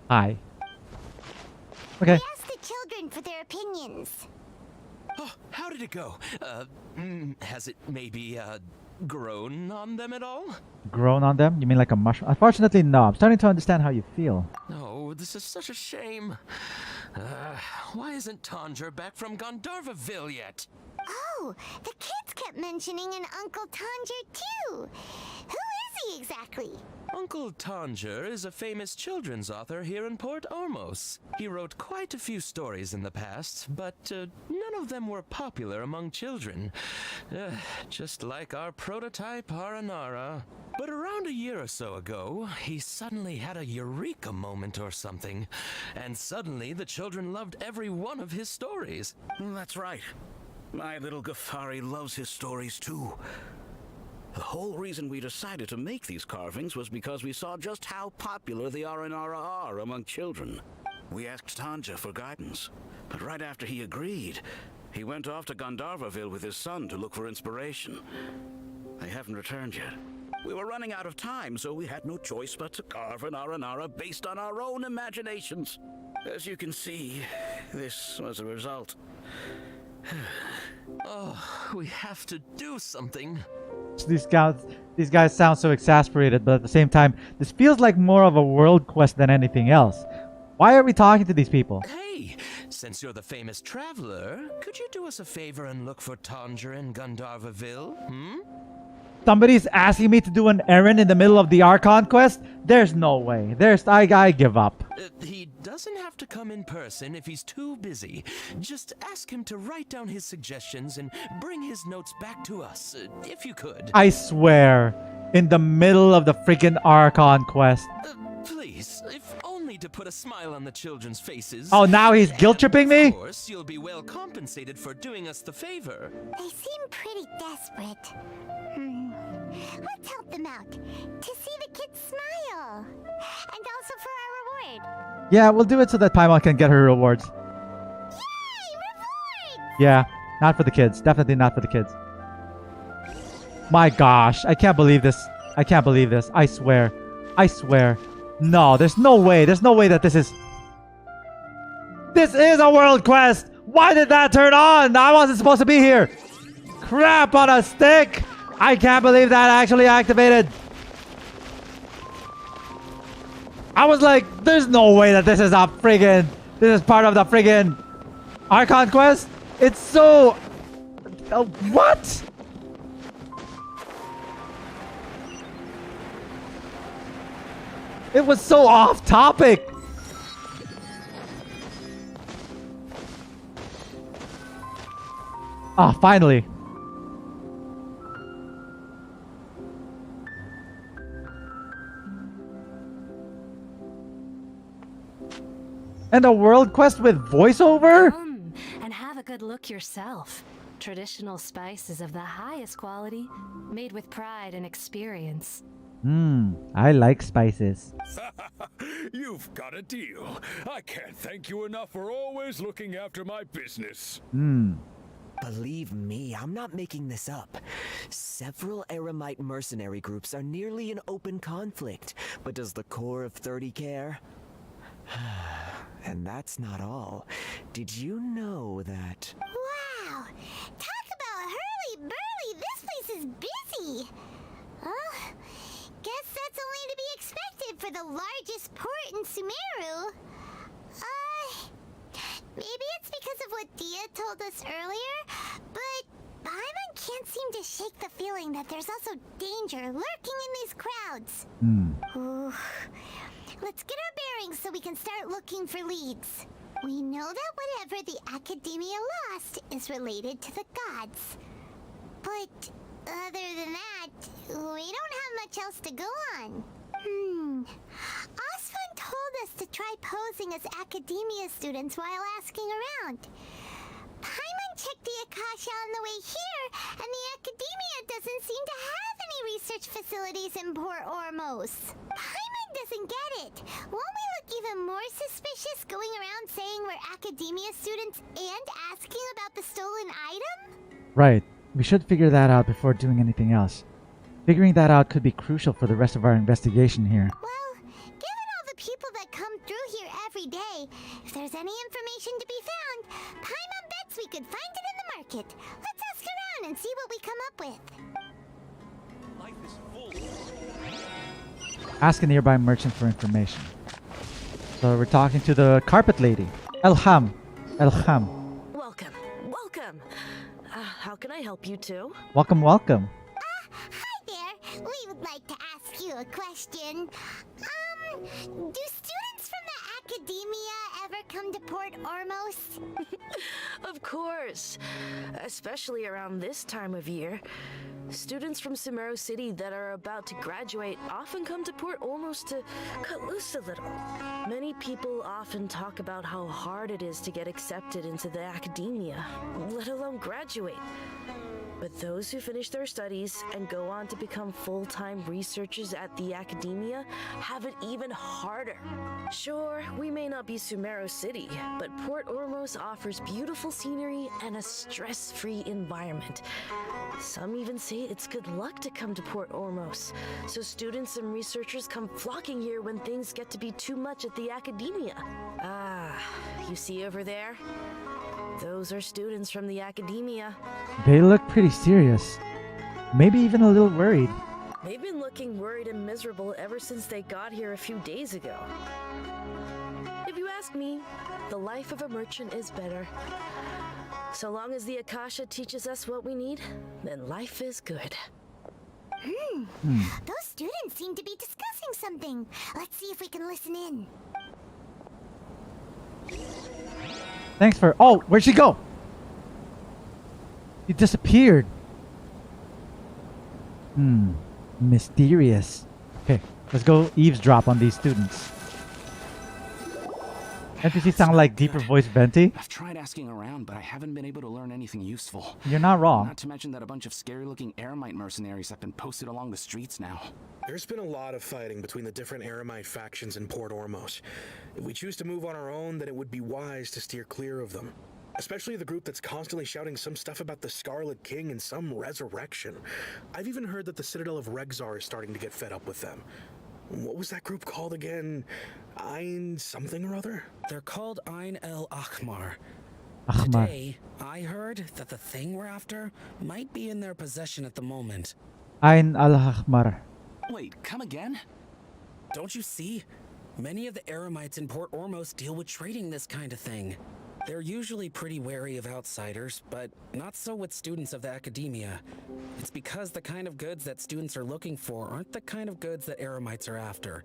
high. Okay. We asked the children for their opinions. Oh, how did it go? Has it maybe, grown on them at all? Grown on them? You mean like a mushroom? Unfortunately, no. I'm starting to understand how you feel. Oh, this is such a shame. Why isn't Tanger back from Gandharvaville yet? Oh, the kids kept mentioning an Uncle Tanger too. Who is he exactly? Uncle Tanger is a famous children's author here in Port Ormos. He wrote quite a few stories in the past, but none of them were popular among children. Just like our prototype Aranara. But around a year or so ago, he suddenly had a eureka moment or something. And suddenly the children loved every one of his stories. That's right. My little Ghaffari loves his stories too. The whole reason we decided to make these carvings was because we saw just how popular the Aranara are among children. We asked Tanja for guidance, but right after he agreed, he went off to Gandharvaville with his son to look for inspiration. They haven't returned yet. We were running out of time, so we had no choice but to carve an Aranara based on our own imaginations. As you can see, this was a result. Oh, we have to do something. These guys sound so exasperated, but at the same time, this feels like more of a world quest than anything else. Why are we talking to these people? Hey, since you're the famous traveler, could you do us a favor and look for Tanja in Gandharvaville? Somebody's asking me to do an errand in the middle of the Archon quest? There's no way. I give up. He doesn't have to come in person if he's too busy. Just ask him to write down his suggestions and bring his notes back to us, if you could. I swear, in the middle of the freaking Archon quest. Please, if only to put a smile on the children's faces. Oh, now he's guilt-tripping me? Of course, you'll be well compensated for doing us the favor. They seem pretty desperate. Let's help them out. To see the kids smile. And also for our reward. Yeah, we'll do it so that Paimon can get her rewards. Yay! Rewards! Yeah, not for the kids. Definitely not for the kids. My gosh, I can't believe this. I can't believe this. I swear. I swear. No, there's no way. There's no way that this is... This is a world quest! Why did that turn on? I wasn't supposed to be here. Crap on a stick! I can't believe that actually activated. I was like, there's no way that this is a friggin... This is part of the friggin... Archon quest? It's so... what? It was so off topic. Ah, finally. And a world quest with voiceover? And have a good look yourself. Traditional spices of the highest quality, made with pride and experience. I like spices. You've got a deal. I can't thank you enough for always looking after my business. Believe me, I'm not making this up. Several Eremite mercenary groups are nearly in open conflict, but does the core of 30 care? And that's not all. Did you know that... Wow! Talk about hurly-burly! This place is busy! Guess that's only to be expected for the largest port in Sumeru. Maybe it's because of what Dehya told us earlier, but Paimon can't seem to shake the feeling that there's also danger lurking in these crowds. Ooh. Let's get our bearings so we can start looking for leads. We know that whatever the Academia lost is related to the gods. But other than that, we don't have much else to go on. Osfund told us to try posing as Academia students while asking around. Paimon checked the Akasha on the way here, and the Academia doesn't seem to have any research facilities in Port Ormos. Paimon doesn't get it. Won't we look even more suspicious going around saying we're Academia students and asking about the stolen item? Right. We should figure that out before doing anything else. Figuring that out could be crucial for the rest of our investigation here. Well, given all the people that come through here every day, if there's any information to be found, Paimon bets we could find it in the market. Let's ask around and see what we come up with. Ask a nearby merchant for information. So we're talking to the carpet lady. Alhaitham. Welcome. How can I help you too? Welcome. Hi there. We would like to ask you a question. Do students from the Academia ever come to Port Ormos? Of course. Especially around this time of year. Students from Sumeru City that are about to graduate often come to Port almost to cut loose a little. Many people often talk about how hard it is to get accepted into the academia, let alone graduate. But those who finish their studies and go on to become full-time researchers at the academia have it even harder. Sure, we may not be Sumeru City, but Port Ormos offers beautiful scenery and a stress-free environment. Some even say it's good luck to come to Port Ormos, so students and researchers come flocking here when things get to be too much at the academia. Ah, you see over there? Those are students from the academia. They look pretty serious. Maybe even a little worried. They've been looking worried and miserable ever since they got here a few days ago. If you ask me, the life of a merchant is better. So long as the Akasha teaches us what we need, then life is good. Those students seem to be discussing something. Let's see if we can listen in. Thanks for... Oh, where'd she go? She disappeared. Mysterious. Okay, let's go eavesdrop on these students. NPCs sound like deeper voice Venti. I've tried asking around, but I haven't been able to learn anything useful. You're not wrong. Not to mention that a bunch of scary-looking Eremite mercenaries have been posted along the streets now. There's been a lot of fighting between the different Eremite factions in Port Ormos. If we choose to move on our own, then it would be wise to steer clear of them. Especially the group that's constantly shouting some stuff about the Scarlet King and some resurrection. I've even heard that the Citadel of Regzar is starting to get fed up with them. What was that group called again? Ein something or other? They're called Ein El Akhmar. Akhmar. Today, I heard that the thing we're after might be in their possession at the moment. Ein Alhaitham. Wait, come again? Don't you see? Many of the Erumites in Port Ormos deal with trading this kind of thing. They're usually pretty wary of outsiders, but not so with students of the academia. It's because the kind of goods that students are looking for aren't the kind of goods that Erumites are after.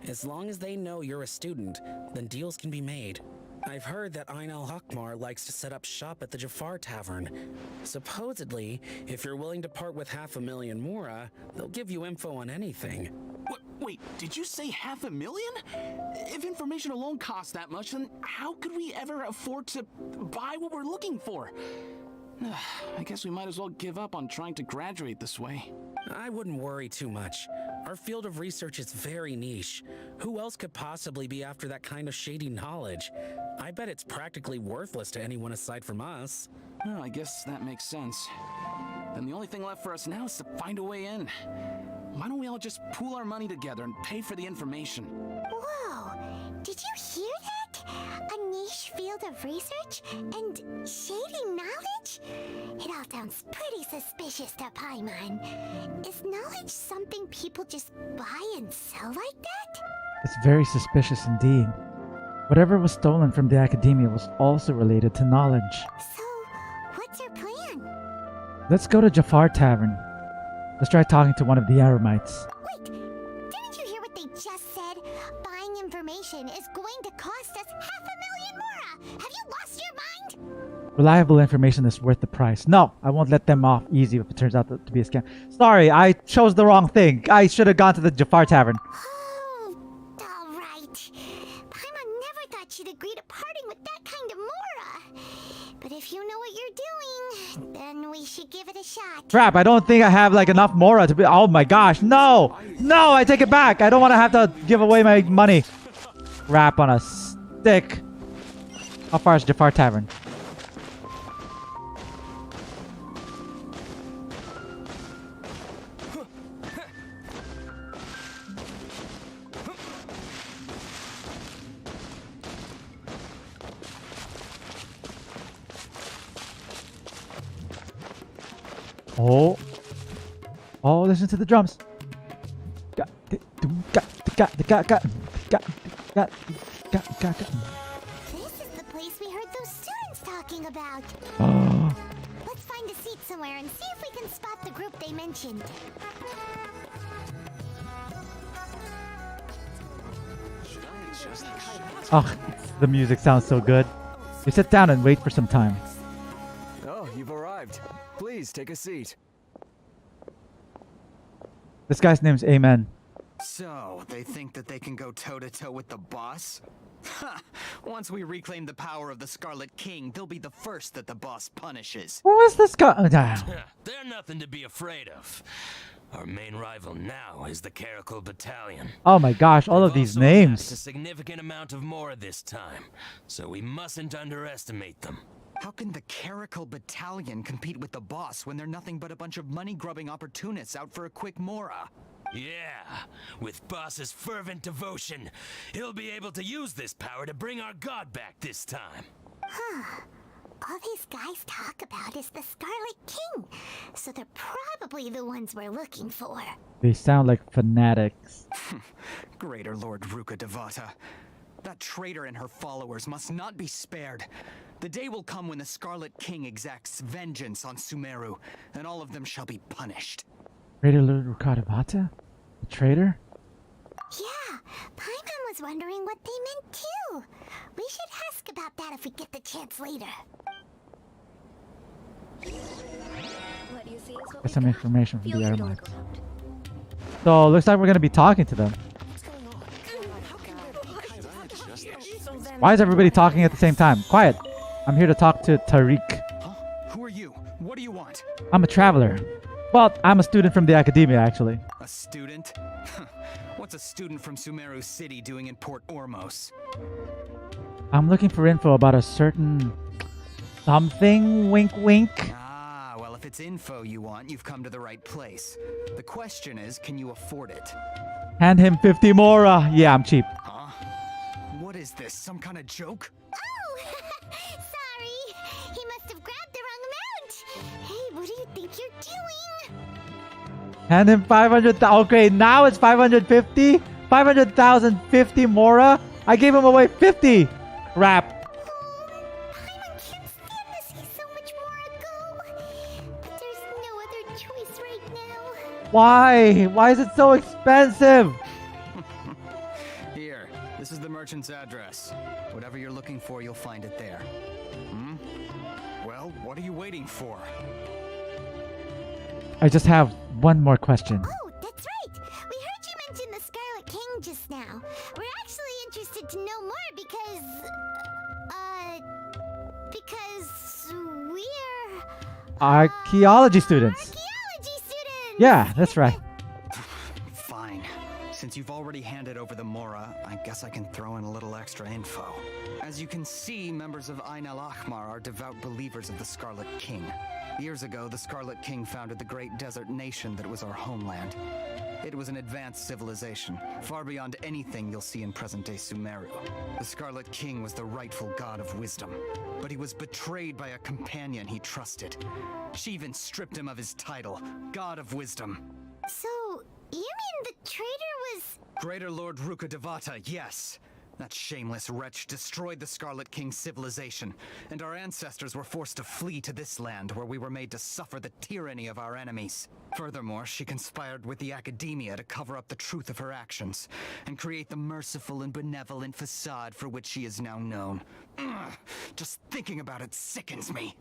As long as they know you're a student, then deals can be made. I've heard that Ein al-Hakmar likes to set up shop at the Jafar Tavern. Supposedly, if you're willing to part with 500,000 Mora, they'll give you info on anything. Wait, did you say 500,000? If information alone costs that much, then how could we ever afford to buy what we're looking for? I guess we might as well give up on trying to graduate this way. I wouldn't worry too much. Our field of research is very niche. Who else could possibly be after that kind of shady knowledge? I bet it's practically worthless to anyone aside from us. Well, I guess that makes sense. Then the only thing left for us now is to find a way in. Why don't we all just pool our money together and pay for the information? Whoa! Did you hear that? A niche field of research and shady knowledge? It all sounds pretty suspicious to Paimon. Is knowledge something people just buy and sell like that? It's very suspicious indeed. Whatever was stolen from the academia was also related to knowledge. So, what's your plan? Let's go to Jafar Tavern. Let's try talking to one of the Erumites. Wait, didn't you hear what they just said? Buying information is going to cost us 500,000 Mora! Have you lost your mind? Reliable information is worth the price. No, I won't let them off easy if it turns out to be a scam. Sorry, I chose the wrong thing. I should have gone to the Jafar Tavern. Oh, alright. Paimon never thought she'd agree to parting with that kind of Mora. But if you know what you're doing, then we should give it a shot. Crap, I don't think I have like enough Mora to be... Oh my gosh, no! No, I take it back! I don't want to have to give away my money. Crap on a stick. How far is Jafar Tavern? Oh. Oh, listen to the drums. This is the place we heard those students talking about. Let's find a seat somewhere and see if we can spot the group they mentioned. Oh, the music sounds so good. We sit down and wait for some time. arrived. Please take a seat. This guy's name's Amen. So, they think that they can go toe-to-toe with the boss? Ha! Once we reclaim the power of the Scarlet King, they'll be the first that the boss punishes. Who is this guy? They're nothing to be afraid of. Our main rival now is the Caracal Battalion. Oh my gosh, all of these names. A significant amount of more this time, so we mustn't underestimate them. How can the Caracal Battalion compete with the boss when they're nothing but a bunch of money-grubbing opportunists out for a quick mora? Yeah, with boss's fervent devotion, he'll be able to use this power to bring our god back this time. Huh. All these guys talk about is the Scarlet King, so they're probably the ones we're looking for. They sound like fanatics. Greater Lord Ruka Devata. That traitor and her followers must not be spared. The day will come when the Scarlet King exacts vengeance on Sumeru, and all of them shall be punished. Greater Lord Rukadavata? The traitor? Yeah, Paimon was wondering what they meant too. We should ask about that if we get the chance later. What you see is what Get some information from the Erumites. So, looks like we're gonna be talking to them. Why is everybody talking at the same time? Quiet. I'm here to talk to Tariq. Huh? Who are you? What do you want? I'm a traveler. Well, I'm a student from the academia, actually. A student? What's a student from Sumeru City doing in Port Ormos? I'm looking for info about a certain something, wink wink. Ah, well, if it's info you want, you've come to the right place. The question is, can you afford it? Hand him 50 mora. Yeah, I'm cheap. Huh? What is this, some kind of joke? Oh! Sorry! He must have grabbed the wrong amount! Hey, what do you think you're doing? Hand him 500. Okay, now it's 550. 500,000 50 mora. I gave him away 50. Crap. Paimon can't stand to see so much mora go. But there's no other choice right now. Why? Why is it so expensive? Here, this is the merchant's address. Whatever you're looking for, you'll find it there. Hmm? Well, what are you waiting for? I just have one more question. Oh, that's right! We heard you mention the Scarlet King just now. We're actually interested to know more because we're Archaeology students. archaeology students! Yeah, that's right. Fine. Since you've already handed over the Mora, I guess I can throw in a little extra info. As you can see, members of Ain al-Ahmar are devout believers of the Scarlet King. Years ago, the Scarlet King founded the great desert nation that was our homeland. It was an advanced civilization, far beyond anything you'll see in present-day Sumeru. The Scarlet King was the rightful god of wisdom, but he was betrayed by a companion he trusted. She even stripped him of his title, God of Wisdom. So, you mean the traitor was... Greater Lord Ruka Devata, yes. That shameless wretch destroyed the Scarlet King's civilization, and our ancestors were forced to flee to this land where we were made to suffer the tyranny of our enemies. Furthermore, she conspired with the academia to cover up the truth of her actions, and create the merciful and benevolent facade for which she is now known. Ugh, just thinking about it sickens me.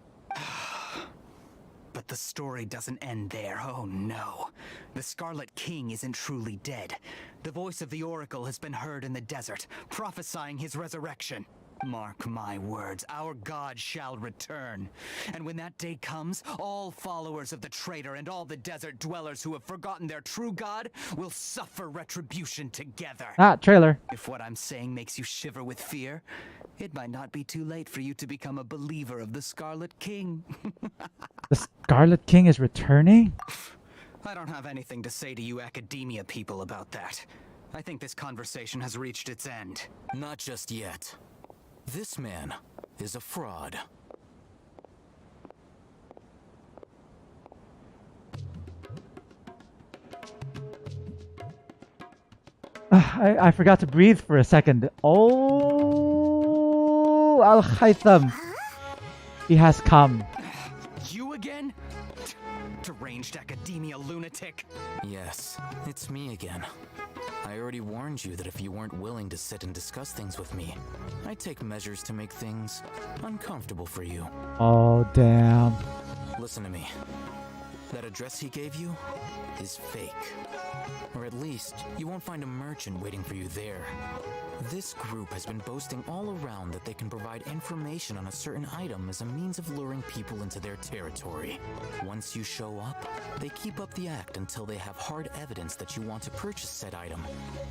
But the story doesn't end there, oh no. The Scarlet King isn't truly dead. The voice of the Oracle has been heard in the desert, prophesying his resurrection. Mark my words, our god shall return. And when that day comes, all followers of the traitor and all the desert dwellers who have forgotten their true god will suffer retribution together. Trailer. If what I'm saying makes you shiver with fear, it might not be too late for you to become a believer of the Scarlet King. The Scarlet King is returning? I don't have anything to say to you academia people about that. I think this conversation has reached its end. Not just yet. This man is a fraud. I forgot to breathe for a second. Oh, Alhaitham. He has come. You again? Deranged academia lunatic. Yes, it's me again. I already warned you that if you weren't willing to sit and discuss things with me, I'd take measures to make things uncomfortable for you. Oh, damn. Listen to me. That address he gave you is fake. Or at least, you won't find a merchant waiting for you there. This group has been boasting all around that they can provide information on a certain item as a means of luring people into their territory. Once you show up, they keep up the act until they have hard evidence that you want to purchase said item.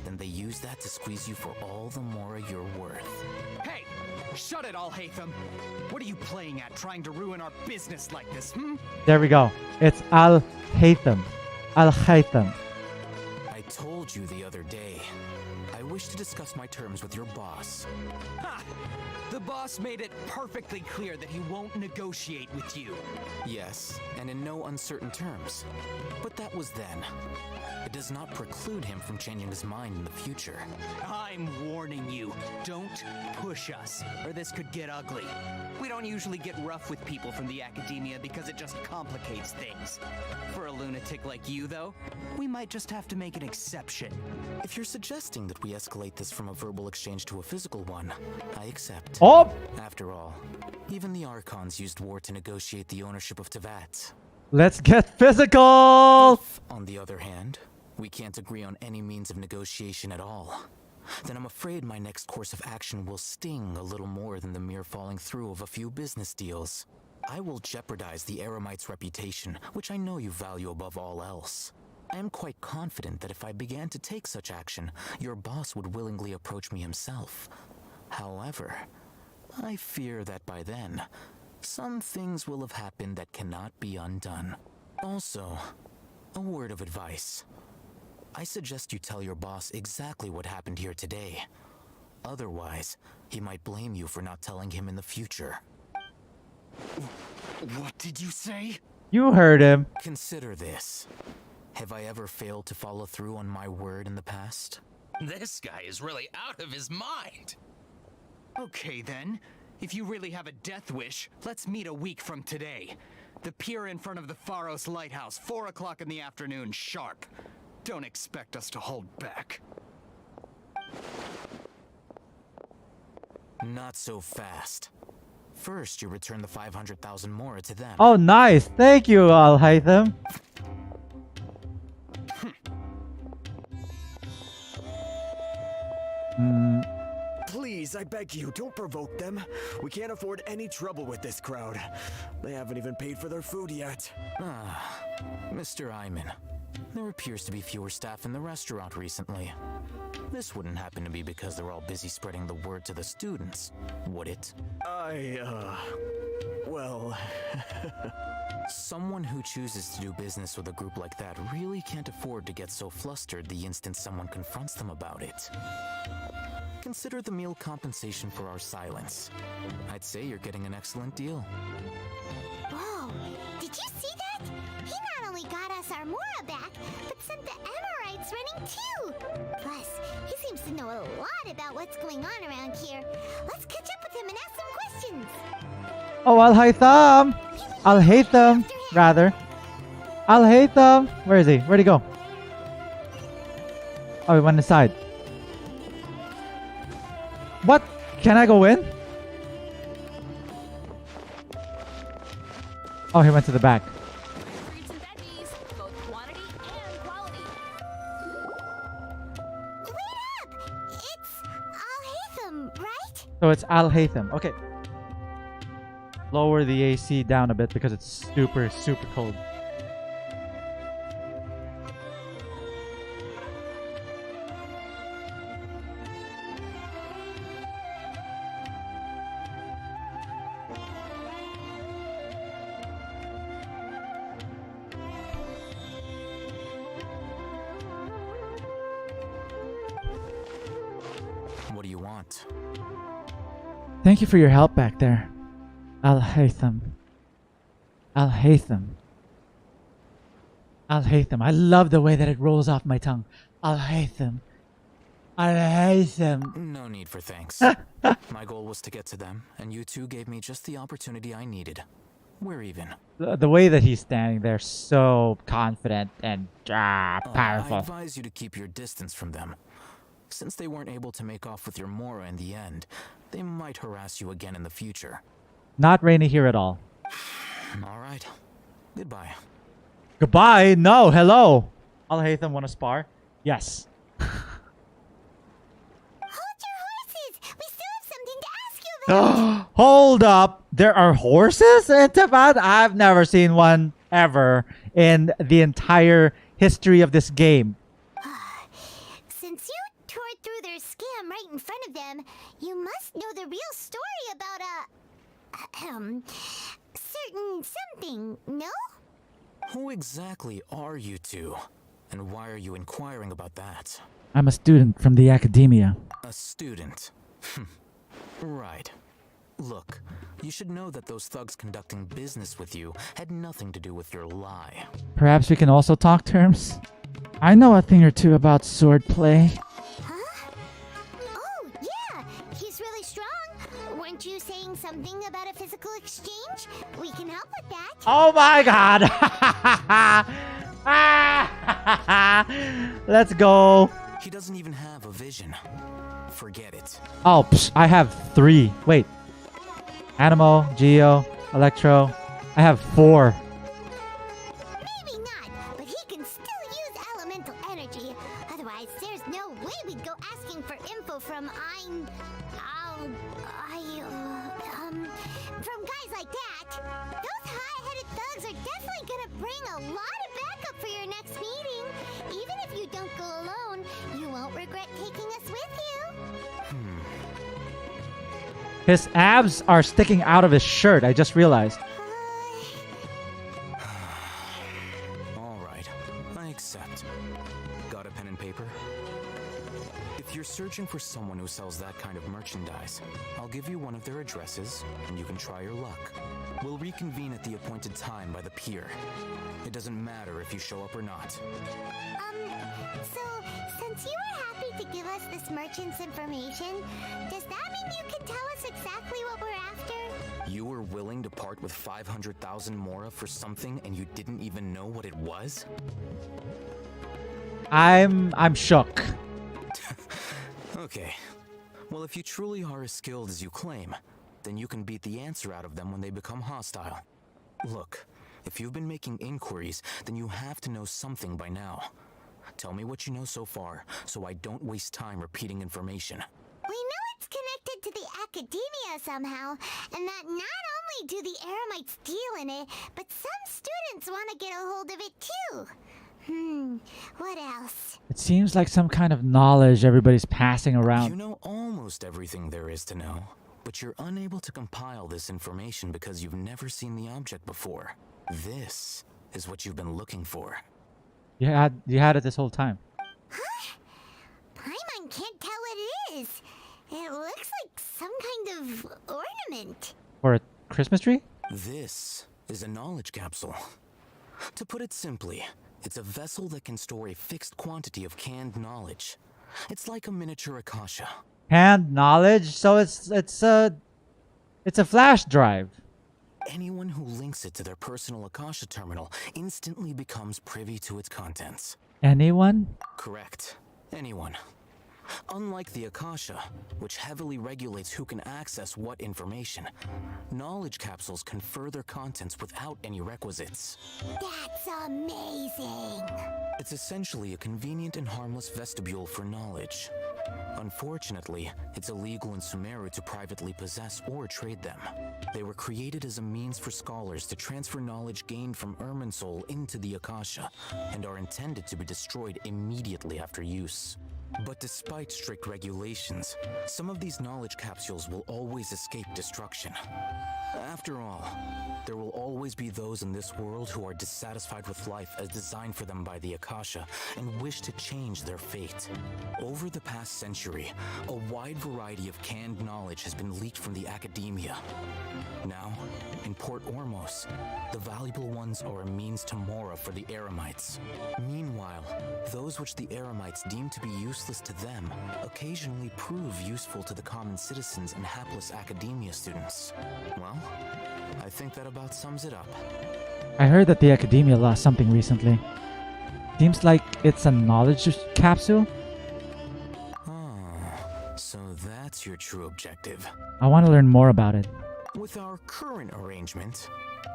Then they use that to squeeze you for all the more you're worth. Hey! Shut it, Alhaitham! What are you playing at, trying to ruin our business like this, hmm? There we go. It's Alhaitham. Alhaitham. I told you the other day. I wish to discuss my terms with your boss. Ha! The boss made it perfectly clear that he won't negotiate with you. Yes, and in no uncertain terms. But that was then. It does not preclude him from changing his mind in the future. I'm warning you, don't push us, or this could get ugly. We don't usually get rough with people from the academia because it just complicates things. For a lunatic like you, though, we might just have to make an exception. If you're suggesting that we escalate this from a verbal exchange to a physical one, I accept. Oh! After all, even the Archons used war to negotiate the ownership of Teyvat. Let's get physical! If, on the other hand, we can't agree on any means of negotiation at all, then I'm afraid my next course of action will sting a little more than the mere falling through of a few business deals. I will jeopardize the Erumites' reputation, which I know you value above all else. I am quite confident that if I began to take such action, your boss would willingly approach me himself. However, I fear that by then, some things will have happened that cannot be undone. Also, a word of advice. I suggest you tell your boss exactly what happened here today. Otherwise, he might blame you for not telling him in the future. What did you say? You heard him. Consider this. Have I ever failed to follow through on my word in the past? This guy is really out of his mind. Okay then. If you really have a death wish, let's meet a week from today. The pier in front of the Pharos Lighthouse, 4 o'clock in the afternoon, sharp. Don't expect us to hold back. Not so fast. First, you return the 500,000 mora to them. Oh, nice. Thank you, Alhaitham. Please, I beg you, don't provoke them. We can't afford any trouble with this crowd. They haven't even paid for their food yet. Ah, Mr. Iman. There appears to be fewer staff in the restaurant recently. This wouldn't happen to be because they're all busy spreading the word to the students, would it? Well... Someone who chooses to do business with a group like that really can't afford to get so flustered the instant someone confronts them about it. Consider the meal compensation for our silence. I'd say you're getting an excellent deal. Whoa, did you see that? He not only got us our Mora back, but sent the Amorites running too. Plus, he seems to know a lot about what's going on around here. Let's catch up with him and ask some questions. Oh, Alhaitham! Alhaitham, rather. Alhaitham! Where is he? Where'd he go? Oh, he went inside. What? Can I go in? Oh, he went to the back. So it's Alhaitham. Okay. Lower the AC down a bit because it's super, super cold. What do you want? Thank you for your help back there. Alhaitham. Alhaitham. Alhaitham. I love the way that it rolls off my tongue. Alhaitham. Alhaitham. No need for thanks. My goal was to get to them, and you two gave me just the opportunity I needed. We're even. The way that he's standing there, so confident and powerful. I advise you to keep your distance from them. Since they weren't able to make off with your Mora in the end, they might harass you again in the future. Not rainy here at all. All right. Goodbye. Goodbye? No, hello. Alhaitham, want to spar? Yes. Hold your horses! We still have something to ask you about! Hold up. There are horses in Tavern? I've never seen one ever in the entire history of this game. Since you tore through their scam right in front of them, you must know the real story about certain something, no? Who exactly are you two? And why are you inquiring about that? I'm a student from the academia. A student? Right. Look, you should know that those thugs conducting business with you had nothing to do with your lie. Perhaps we can also talk terms? I know a thing or two about swordplay. Huh? Oh, yeah! He's really strong. Weren't you saying something about a physical exchange? We can help with that. Oh my god! Let's go. He doesn't even have a vision. Forget it. Oh, I have 3. Wait. Animo, Geo, Electro. I have 4. Maybe not, but he can still use elemental energy. Otherwise, there's no way we'd go asking for info from from guys like that. Those high-headed thugs are definitely gonna bring a lot of backup for your next meeting. Even if you don't go alone, you won't regret taking us with you. His abs are sticking out of his shirt, I just realized. Alright, I accept. Got a pen and paper? If you're searching for someone who sells that kind of merchandise, I'll give you one of their addresses, and you can try your luck. We'll reconvene at the appointed time by the pier. It doesn't matter if you show up or not. So, since you were happy to give us this merchant's information, does that mean you can tell us exactly what we're after? You were willing to part with 500,000 mora for something and you didn't even know what it was? I'm shook. Okay. Well, if you truly are as skilled as you claim, then you can beat the answer out of them when they become hostile. Look, if you've been making inquiries, then you have to know something by now. Tell me what you know so far, so I don't waste time repeating information. We know it's connected to the academia somehow, and that not only do the Erumites deal in it, but some students want to get a hold of it too. What else? It seems like some kind of knowledge everybody's passing around. You know almost everything there is to know, but you're unable to compile this information because you've never seen the object before. This is what you've been looking for. You had it this whole time. Huh? Paimon can't tell what it is. It looks like some kind of ornament. For a Christmas tree? This is a knowledge capsule. To put it simply, it's a vessel that can store a fixed quantity of canned knowledge. It's like a miniature Akasha. Canned knowledge? So it's a flash drive. Anyone who links it to their personal Akasha terminal instantly becomes privy to its contents. Anyone? Correct. Anyone. Unlike the Akasha, which heavily regulates who can access what information, knowledge capsules confer their contents without any requisites. That's amazing! It's essentially a convenient and harmless vestibule for knowledge. Unfortunately, it's illegal in Sumeru to privately possess or trade them. They were created as a means for scholars to transfer knowledge gained from Irminsul into the Akasha, and are intended to be destroyed immediately after use. But despite strict regulations, some of these knowledge capsules will always escape destruction. After all, there will always be those in this world who are dissatisfied with life as designed for them by the Akasha and wish to change their fate. Over the past century, a wide variety of canned knowledge has been leaked from the academia. Now, in Port Ormos, the valuable ones are a means to mora for the Erumites. Meanwhile, those which the Erumites deem to be useless to them occasionally prove useful to the common citizens and hapless academia students. Well, I think that about sums it up. I heard that the academia lost something recently. Seems like it's a knowledge capsule. Oh, so that's your true objective. I want to learn more about it. With our current arrangement,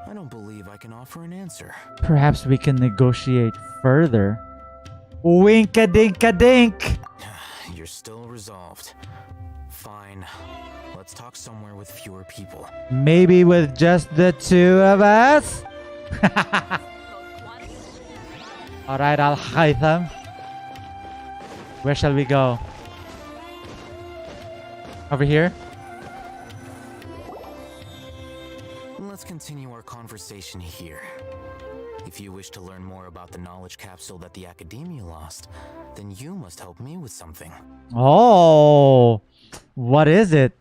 I don't believe I can offer an answer. Perhaps we can negotiate further. Winka-dinka-dink! You're still resolved. Fine. Let's talk somewhere with fewer people. Maybe with just the two of us? Alright, Alhaitham. Where shall we go? Over here? Let's continue our conversation here. If you wish to learn more about the knowledge capsule that the Academia lost, then you must help me with something. Oh! What is it?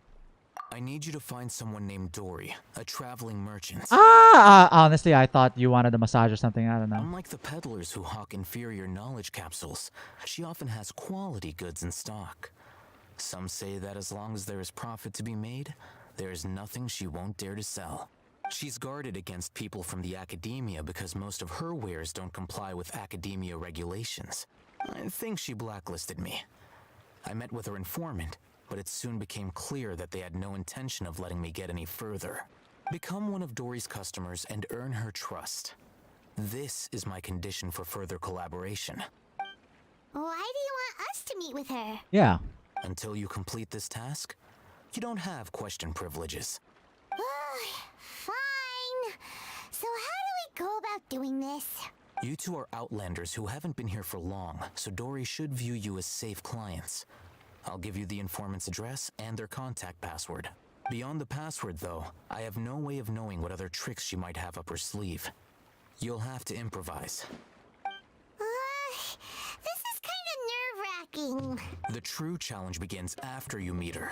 I need you to find someone named Dori, a traveling merchant. Honestly, I thought you wanted a massage or something. I don't know. Unlike the peddlers who hawk inferior knowledge capsules, she often has quality goods in stock. Some say that as long as there is profit to be made, there is nothing she won't dare to sell. She's guarded against people from the Academia because most of her wares don't comply with Academia regulations. I think she blacklisted me. I met with her informant, but it soon became clear that they had no intention of letting me get any further. Become one of Dori's customers and earn her trust. This is my condition for further collaboration. Why do you want us to meet with her? Yeah. Until you complete this task, you don't have question privileges. Fine. So how do we go about doing this? You two are outlanders who haven't been here for long, so Dori should view you as safe clients. I'll give you the informant's address and their contact password. Beyond the password, though, I have no way of knowing what other tricks she might have up her sleeve. You'll have to improvise. This is kind of nerve-wracking. The true challenge begins after you meet her.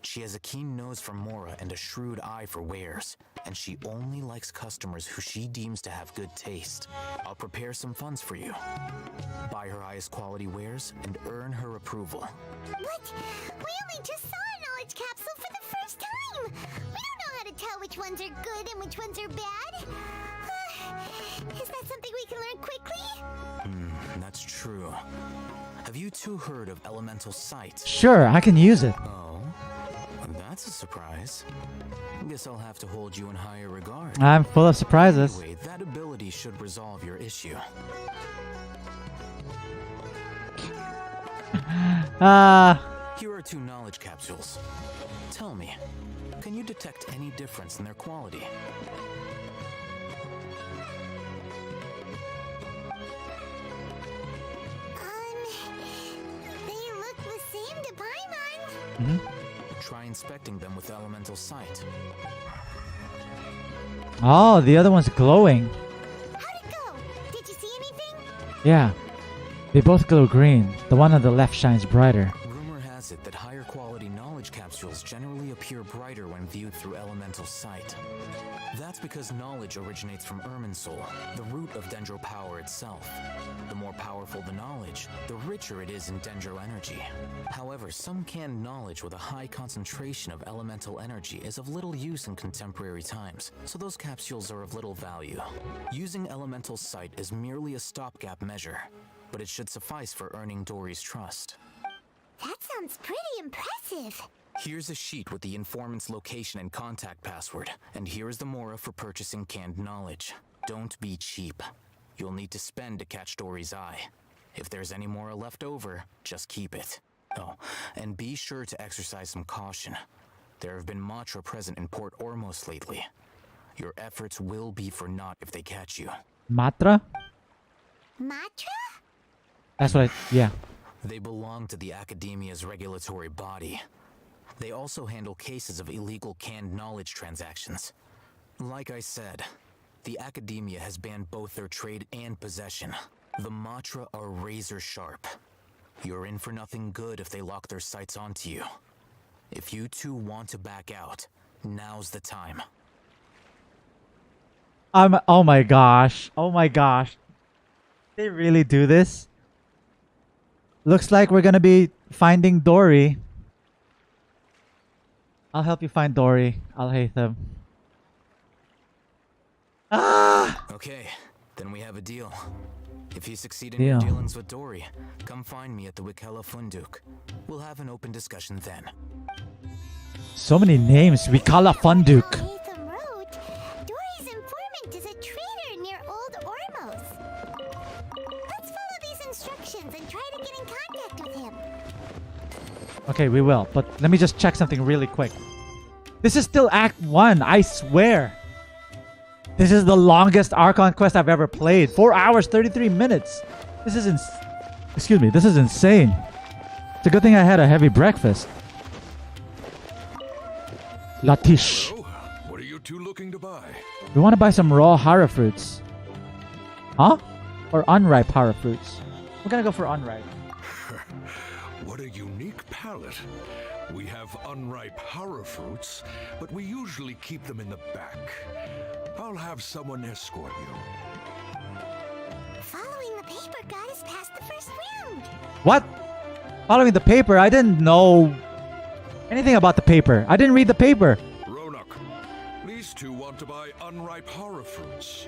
She has a keen nose for Mora and a shrewd eye for wares, and she only likes customers who she deems to have good taste. I'll prepare some funds for you. Buy her highest quality wares and earn her approval. But we only just saw a knowledge capsule for the first time. We don't know how to tell which ones are good and which ones are bad. Is that something we can learn quickly? That's true. Have you two heard of elemental sight? Sure, I can use it. Oh, that's a surprise. Guess I'll have to hold you in higher regard. I'm full of surprises. Anyway, that ability should resolve your issue. Here are 2 knowledge capsules. Tell me, can you detect any difference in their quality? They look the same to Paimon. Try inspecting them with elemental sight. Oh, the other one's glowing. How'd it go? Did you see anything? Yeah. They both glow green. The one on the left shines brighter. Rumor has it that higher quality knowledge capsules generally appear brighter when viewed through elemental sight. That's because knowledge originates from Irminsul, the root of Dendro power itself. The more powerful the knowledge, the richer it is in Dendro energy. However, some canned knowledge with a high concentration of elemental energy is of little use in contemporary times, so those capsules are of little value. Using elemental sight is merely a stopgap measure, but it should suffice for earning Dori's trust. That sounds pretty impressive. Here's a sheet with the informant's location and contact password, and here is the Mora for purchasing canned knowledge. Don't be cheap. You'll need to spend to catch Dori's eye. If there's any Mora left over, just keep it. Oh, and be sure to exercise some caution. There have been Matra present in Port Ormos lately. Your efforts will be for naught if they catch you. Matra? Matra? That's what yeah. They belong to the Academia's regulatory body. They also handle cases of illegal canned knowledge transactions. Like I said, the Academia has banned both their trade and possession. The Matra are razor sharp. You're in for nothing good if they lock their sights onto you. If you two want to back out, now's the time. Oh my gosh. Oh my gosh. They really do this? Looks like we're gonna be finding Dori. I'll help you find Dori. Alhaitham. Okay, then we have a deal. If you succeed in your dealings with Dori, come find me at the Wikela Funduk. We'll have an open discussion then. So many names. Wikala Funduk. Alhaitham wrote, Dori's informant is a traitor near Old Ormos. Let's follow these instructions and try to get in contact with him. Okay, we will. But let me just check something really quick. This is still Act 1, I swear. This is the longest Archon quest I've ever played. 4 hours, 33 minutes. This is excuse me, this is insane. It's a good thing I had a heavy breakfast. Latish. What are you two looking to buy? We want to buy some raw hara fruits. Huh? Or unripe hara fruits. We're gonna go for unripe. What a unique palate. We have unripe hara fruits, but we usually keep them in the back. I'll have someone escort you. Following the paper got us past the first round. What? Following the paper? I didn't know anything about the paper. I didn't read the paper. Ronak, these two want to buy unripe hara fruits.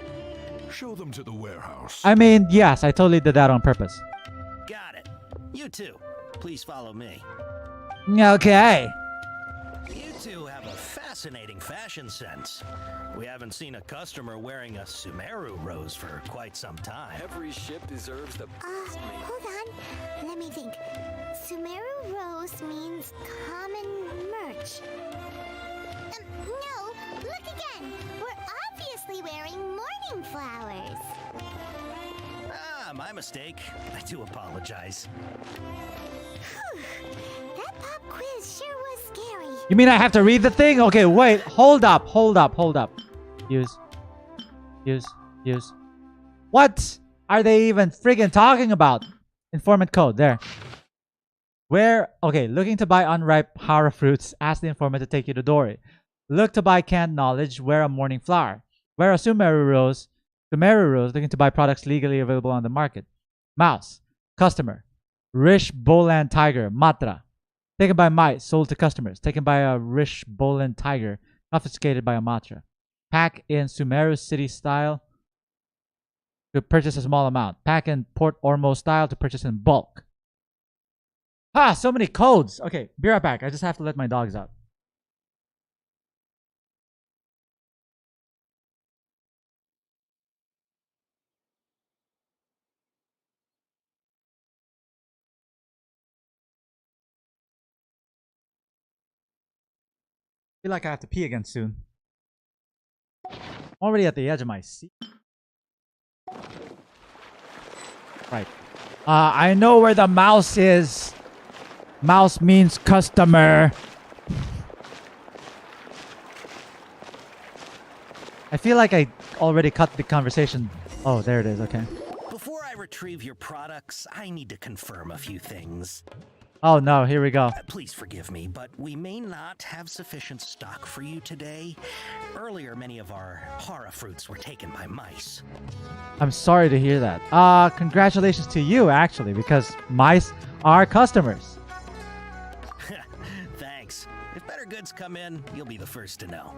Show them to the warehouse. I mean, yes, I totally did that on purpose. Got it. You two, please follow me. Okay. You two have a fascinating fashion sense. We haven't seen a customer wearing a Sumeru rose for quite some time. Every ship deserves the best made. Hold on. Let me think. Sumeru rose means common merch. No, look again. We're obviously wearing morning flowers. Ah, my mistake. I do apologize. That pop quiz sure was scary. You mean I have to read the thing? Okay, wait. Hold up. Use. What are they even friggin' talking about? Informant code. There. Okay, looking to buy unripe hara fruits, ask the informant to take you to Dori. Look to buy canned knowledge, wear a morning flower. Wear a Sumeru rose, looking to buy products legally available on the market. Mouse. Customer. Rish Bolan Tiger, Matra. Taken by might, sold to customers. Taken by a Rish Bolan Tiger, confiscated by a Matra. Pack in Sumeru City style to purchase a small amount. Pack in Port Ormo style to purchase in bulk. Ah, so many codes. Okay, be right back. I just have to let my dogs out. I feel like I have to pee again soon. I'm already at the edge of my seat. Right. I know where the mouse is. Mouse means customer. I feel like I already cut the conversation. Oh, there it is. Okay. Before I retrieve your products, I need to confirm a few things. Oh no, here we go. Please forgive me, but we may not have sufficient stock for you today. Earlier, many of our hara fruits were taken by mice. I'm sorry to hear that. Congratulations to you, actually, because mice are customers. Thanks. If better goods come in, you'll be the first to know.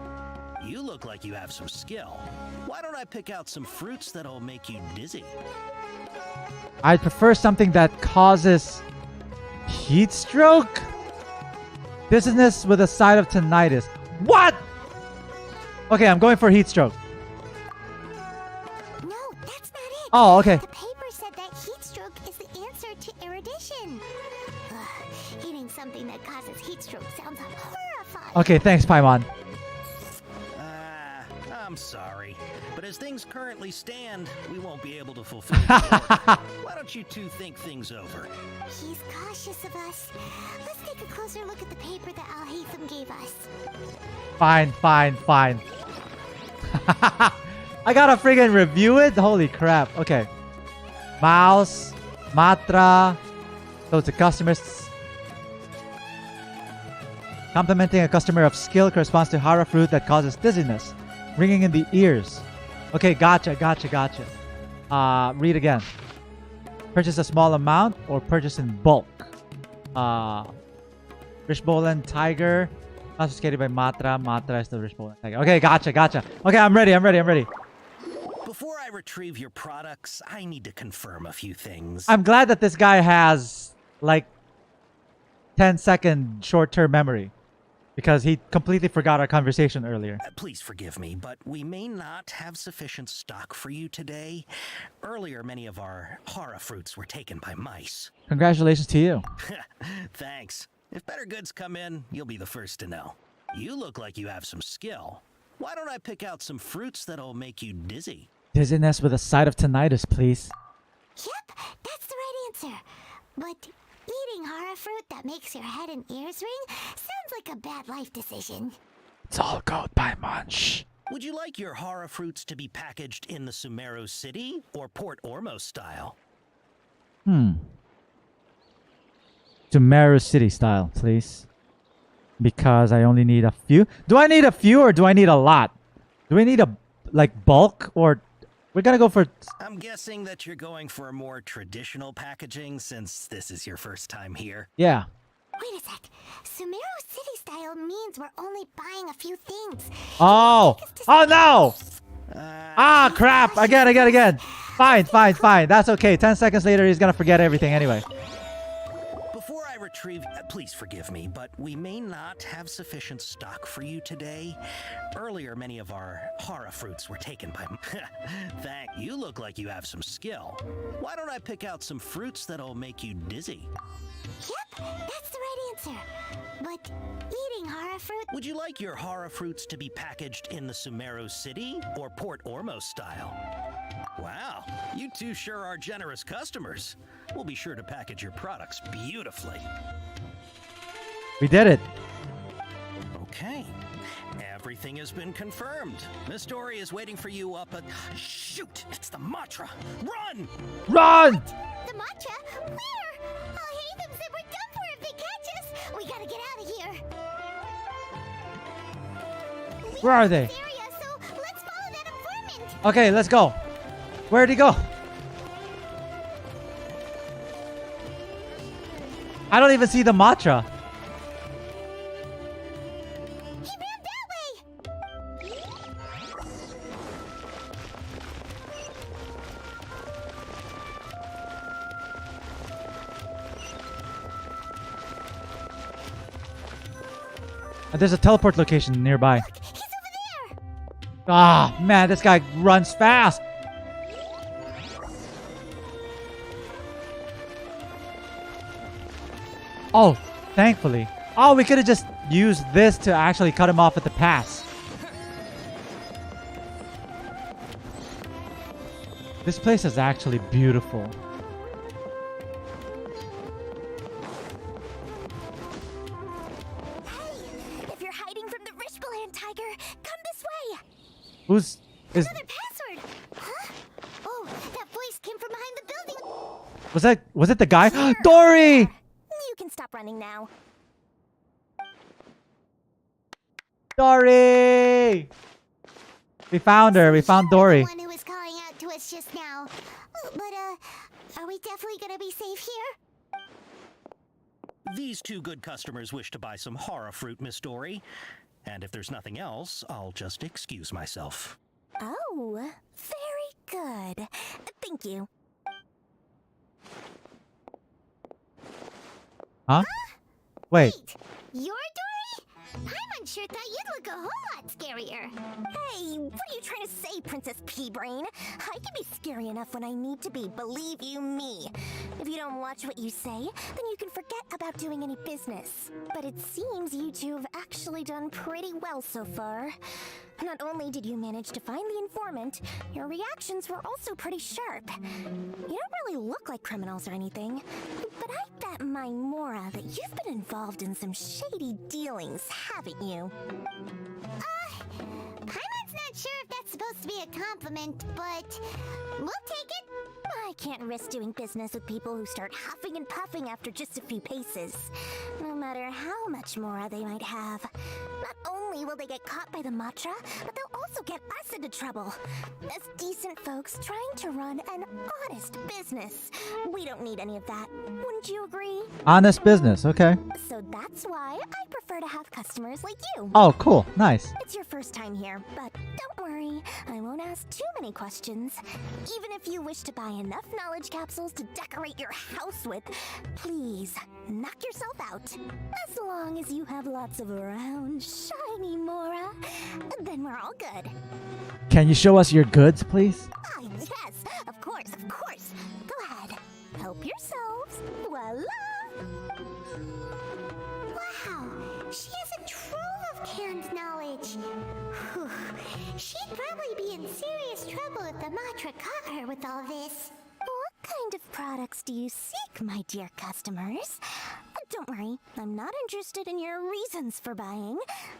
You look like you have some skill. Why don't I pick out some fruits that'll make you dizzy? I'd prefer something that causes heat stroke? Dizziness with a side of tinnitus. What? Okay, I'm going for heat stroke. No, that's not it. Oh, okay. The paper said that heat stroke is the answer to erudition. Eating something that causes heat stroke sounds horrifying. Okay, thanks, Paimon. I'm sorry, but as things currently stand, we won't be able to fulfill your order. Why don't you two think things over? He's cautious of us. Let's take a closer look at the paper that Alhaitham gave us. Fine. I gotta friggin' review it? Holy crap. Okay. Mouse. Matra. Those are customers. Complimenting a customer of skill corresponds to hara fruit that causes dizziness. Ringing in the ears. Okay, gotcha. Read again. Purchase a small amount or purchase in bulk. Rishbolan Tiger. Confiscated by Matra. Matra is the Rishbolan Tiger. Okay, gotcha. Okay, I'm ready. Before I retrieve your products, I need to confirm a few things. I'm glad that this guy has like 10-second short-term memory. Because he completely forgot our conversation earlier. Please forgive me, but we may not have sufficient stock for you today. Earlier, many of our hara fruits were taken by mice. Congratulations to you. Thanks. If better goods come in, you'll be the first to know. You look like you have some skill. Why don't I pick out some fruits that'll make you dizzy? Dizziness with a side of tinnitus, please. Yep, that's the right answer. But eating hara fruit that makes your head and ears ring sounds like a bad life decision. It's all goat by munch. Would you like your hara fruits to be packaged in the Sumeru City or Port Ormos style? Sumeru City style, please. Because I only need a few. Do I need a few or do I need a lot? Do we need a bulk or we're gonna go for... I'm guessing that you're going for a more traditional packaging since this is your first time here. Yeah. Wait a sec. Sumeru City style means we're only buying a few things. Oh! Oh no! Crap! Again. Fine. That's okay. 10 seconds later, he's gonna forget everything anyway. Before I retrieve... please forgive me, but we may not have sufficient stock for you today. Earlier, many of our hara fruits were taken by... You look like you have some skill. Why don't I pick out some fruits that'll make you dizzy? Yep, that's the right answer. But eating hara fruit... Would you like your hara fruits to be packaged in the Sumeru City or Port Ormos style? Wow, you two sure are generous customers. We'll be sure to package your products beautifully. We did it. Okay. Everything has been confirmed. Miss Dori is waiting for you up at... Shoot! It's the Matra! Run! Run! The Matra? Where? Alhaitham said we're done for if they catch us. We gotta get out of here. Where are they? Area, so let's follow that informant. Okay, let's go. Where'd he go? I don't even see the Matra. There's a teleport location nearby. Look, he's over there. Ah, man, this guy runs fast. Oh, thankfully. Oh, we could have just used this to actually cut him off at the pass. This place is actually beautiful. Who's is another password? Huh? Oh, that voice came from behind the building. was it the guy? Dori! You can stop running now. Dori! We found her. We found Dori. The one who was calling out to us just now. But are we definitely gonna be safe here? These two good customers wish to buy some hara fruit, Miss Dori. And if there's nothing else, I'll just excuse myself. Oh, very good. Thank you. Huh? Wait. You're Dori? Paimon sure thought you'd look a whole lot scarier. Hey, what are you trying to say, Princess Pea-Brain? I can be scary enough when I need to be, believe you me. If you don't watch what you say, then you can forget about doing any business. But it seems you two have actually done pretty well so far. Not only did you manage to find the informant, your reactions were also pretty sharp. You don't really look like criminals or anything, but I bet my Mora that you've been involved in some shady dealings, haven't you? Paimon's not sure if that's supposed to be a compliment, but we'll take it. I can't risk doing business with people who start huffing and puffing after just a few paces, no matter how much Mora they might have. Not only will they get caught by the Matra, but they'll also get us into trouble. As decent folks trying to run an honest business, we don't need any of that. Wouldn't you agree? Honest business, okay. So that's why I prefer to have customers like you. Oh, cool. Nice. It's your first time here, but don't worry, I won't ask too many questions. Even if you wish to buy enough knowledge capsules to decorate your house with, please knock yourself out. As long as you have lots of round, shiny Mora, then we're all good. Can you show us your goods, please? Ah, yes, of course, of course. Go ahead, help yourselves. Voila! Wow, she has a trove of canned knowledge. Whew. She'd probably be in serious trouble if the Matra caught her with all this. What kind of products do you seek, my dear customers? Don't worry, I'm not interested in your reasons for buying.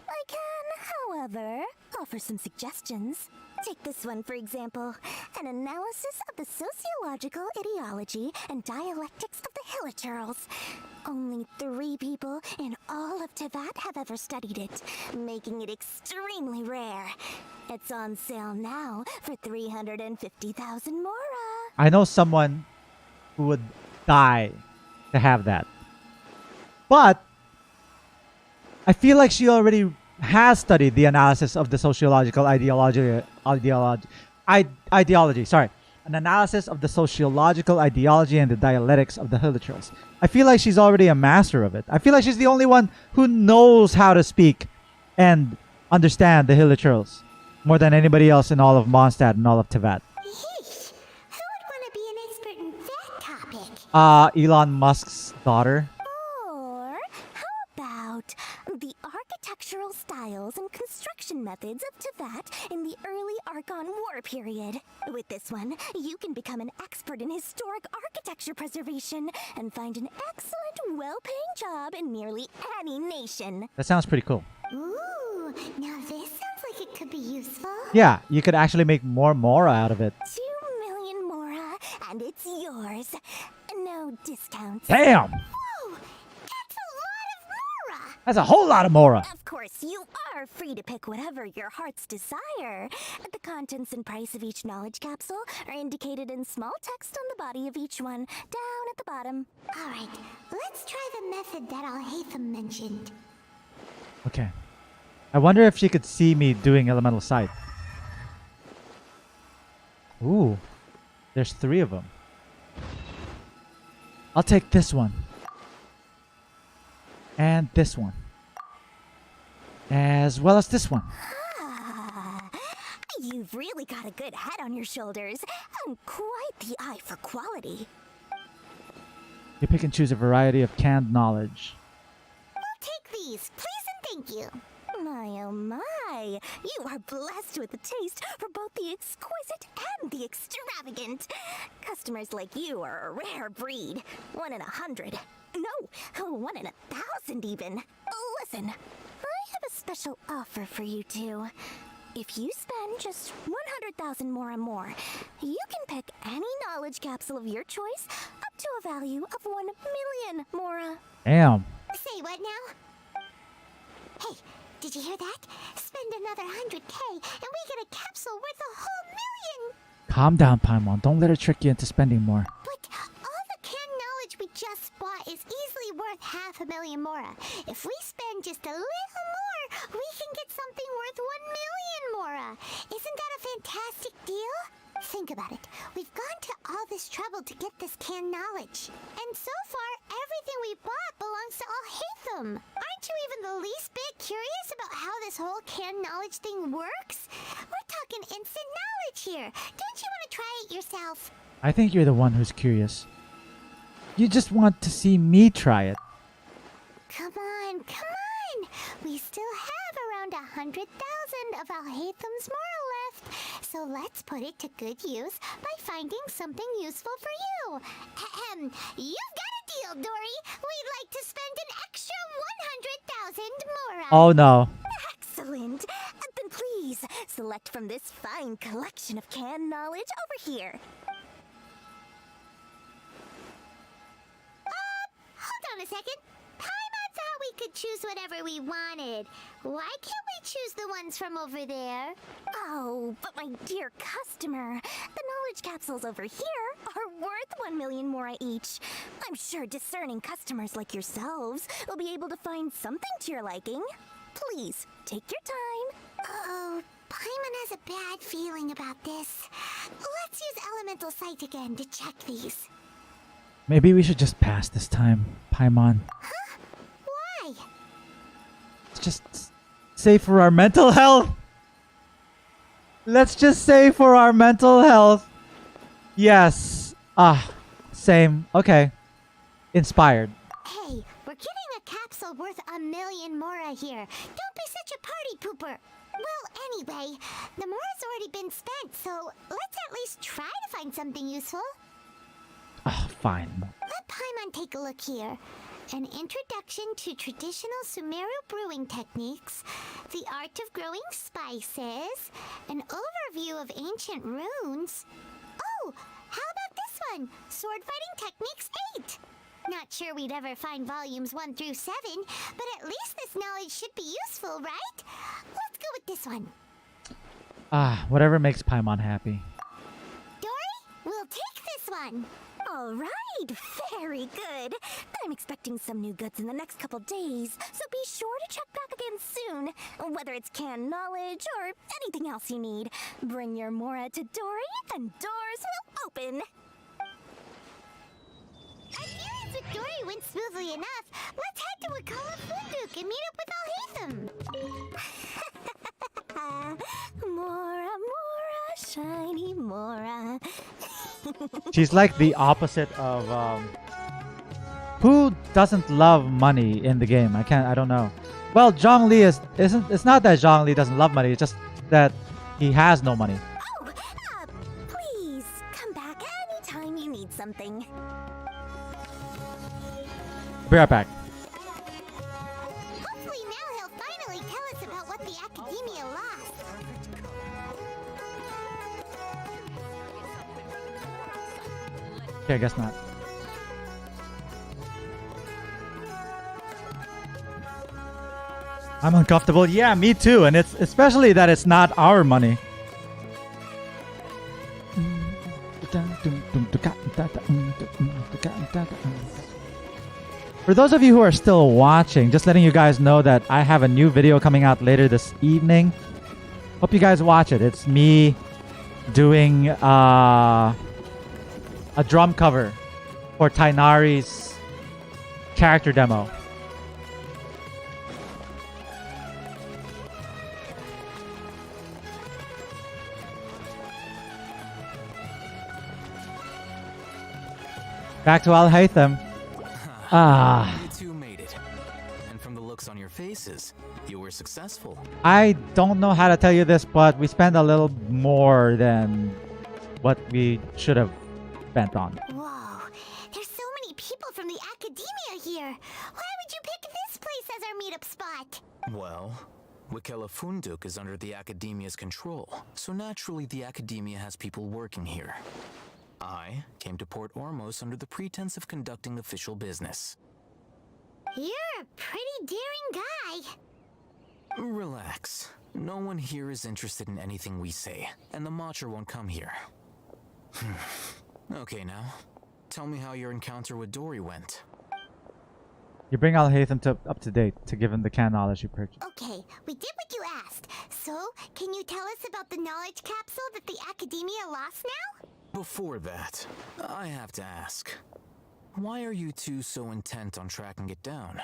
I can, however, offer some suggestions. Take this one, for example. An analysis of the sociological ideology and dialectics of the Hilichurls. Only 3 people in all of Teyvat have ever studied it, making it extremely rare. It's on sale now for 350,000 Mora. I know someone who would die to have that. But I feel like she already has studied the analysis of the sociological ideology. Sorry. An analysis of the sociological ideology and the dialectics of the Hilichurls. I feel like she's already a master of it. I feel like she's the only one who knows how to speak and understand the Hilichurls more than anybody else in all of Mondstadt and all of Teyvat. Yeesh, who would want to be an expert in that topic? Elon Musk's daughter. Or how about the architectural styles and construction methods of Teyvat in the early Archon War period? With this one, you can become an expert in historic architecture preservation and find an excellent, well-paying job in nearly any nation. That sounds pretty cool. Ooh, now this sounds like it could be useful. Yeah, you could actually make more Mora out of it. 2 million Mora, and it's yours. No discounts. Damn! Whoa, that's a lot of Mora. That's a whole lot of Mora. Of course, you are free to pick whatever your heart's desire. The contents and price of each knowledge capsule are indicated in small text on the body of each one, down at the bottom. All right, let's try the method that Alhaitham mentioned. Okay. I wonder if she could see me doing Elemental Sight. Ooh. There's 3 of them. I'll take this one. And this one. As well as this one. Ah, you've really got a good head on your shoulders and quite the eye for quality. You pick and choose a variety of canned knowledge. We'll take these, please and thank you. My oh my, you are blessed with a taste for both the exquisite and the extravagant. Customers like you are a rare breed. 1 in 100. No, 1 in 1,000 even. Listen, I have a special offer for you two. If you spend just 100,000 Mora more, you can pick any knowledge capsule of your choice up to a value of 1 million Mora. Damn. Say what now? Hey, did you hear that? Spend another 100K and we get a capsule worth a whole million! Calm down, Paimon. Don't let her trick you into spending more. But all the canned knowledge we just bought is easily worth 500,000 Mora. If we spend just a little more, we can get something worth 1 million Mora. Isn't that a fantastic deal? Think about it. We've gone to all this trouble to get this canned knowledge. And so far, everything we bought belongs to Alhaitham. Aren't you even the least bit curious about how this whole canned knowledge thing works? We're talking instant knowledge here. Don't you want to try it yourself? I think you're the one who's curious. You just want to see me try it. Come on, come on! We still have around 100,000 of Alhaitham's Mora left, so let's put it to good use by finding something useful for you. Ahem, you've got a deal, Dori. We'd like to spend an extra 100,000 Mora. Oh no. Excellent. Then please, select from this fine collection of canned knowledge over here. Hold on a second. Paimon thought we could choose whatever we wanted. Why can't we choose the ones from over there? Oh, but my dear customer, the knowledge capsules over here are worth 1 million Mora each. I'm sure discerning customers like yourselves will be able to find something to your liking. Please, take your time. Oh, Paimon has a bad feeling about this. Let's use Elemental Sight again to check these. Maybe we should just pass this time, Paimon. Why? Let's just say for our mental health. Let's just say for our mental health. Yes. Same. Okay. Inspired. Hey, we're getting a capsule worth 1,000,000 mora here. Don't be such a party pooper. Well, anyway, the mora's already been spent, so let's at least try to find something useful. Fine. Let Paimon take a look here. An introduction to traditional Sumeru brewing techniques, the art of growing spices, an overview of ancient runes. Oh, how about this one? Sword fighting techniques 8. Not sure we'd ever find volumes 1 through 7, but at least this knowledge should be useful, right? Let's go with this one. Whatever makes Paimon happy. Dori, we'll take this one. All right, very good. I'm expecting some new goods in the next couple days, so be sure to check back again soon. Whether it's canned knowledge or anything else you need, bring your mora to Dori and doors will open. Appearance with Dori went smoothly enough. Let's head to Wakala Funduk and meet up with Alhaitham. Mora, mora, shiny mora. She's like the opposite of who doesn't love money in the game? I don't know. Well, Zhongli isn't. It's not that Zhongli doesn't love money. It's just that he has no money. Oh, please come back anytime you need something. Be right back. Hopefully now he'll finally tell us about what the Academia lost. Okay, I guess not. I'm uncomfortable. Yeah, me too. And it's especially that it's not our money. For those of you who are still watching, just letting you guys know that I have a new video coming out later this evening. Hope you guys watch it. It's me doing a drum cover for Tighnari's character demo. Back to Alhaitham. You two made it. And from the looks on your faces, you were successful. I don't know how to tell you this, but we spent a little more than what we should have spent on. Whoa, there's so many people from the Academia here. Why would you pick this place as our meetup spot? Well, Wakela Funduk is under the Academia's control, so naturally the Academia has people working here. I came to Port Ormos under the pretense of conducting official business. You're a pretty daring guy. Relax. No one here is interested in anything we say, and the Matcher won't come here. Okay now, tell me how your encounter with Dori went. You bring Alhaitham up to date to give him the canned knowledge you purchased. Okay, we did what you asked. So, can you tell us about the knowledge capsule that the Academia lost now? Before that, I have to ask, why are you two so intent on tracking it down?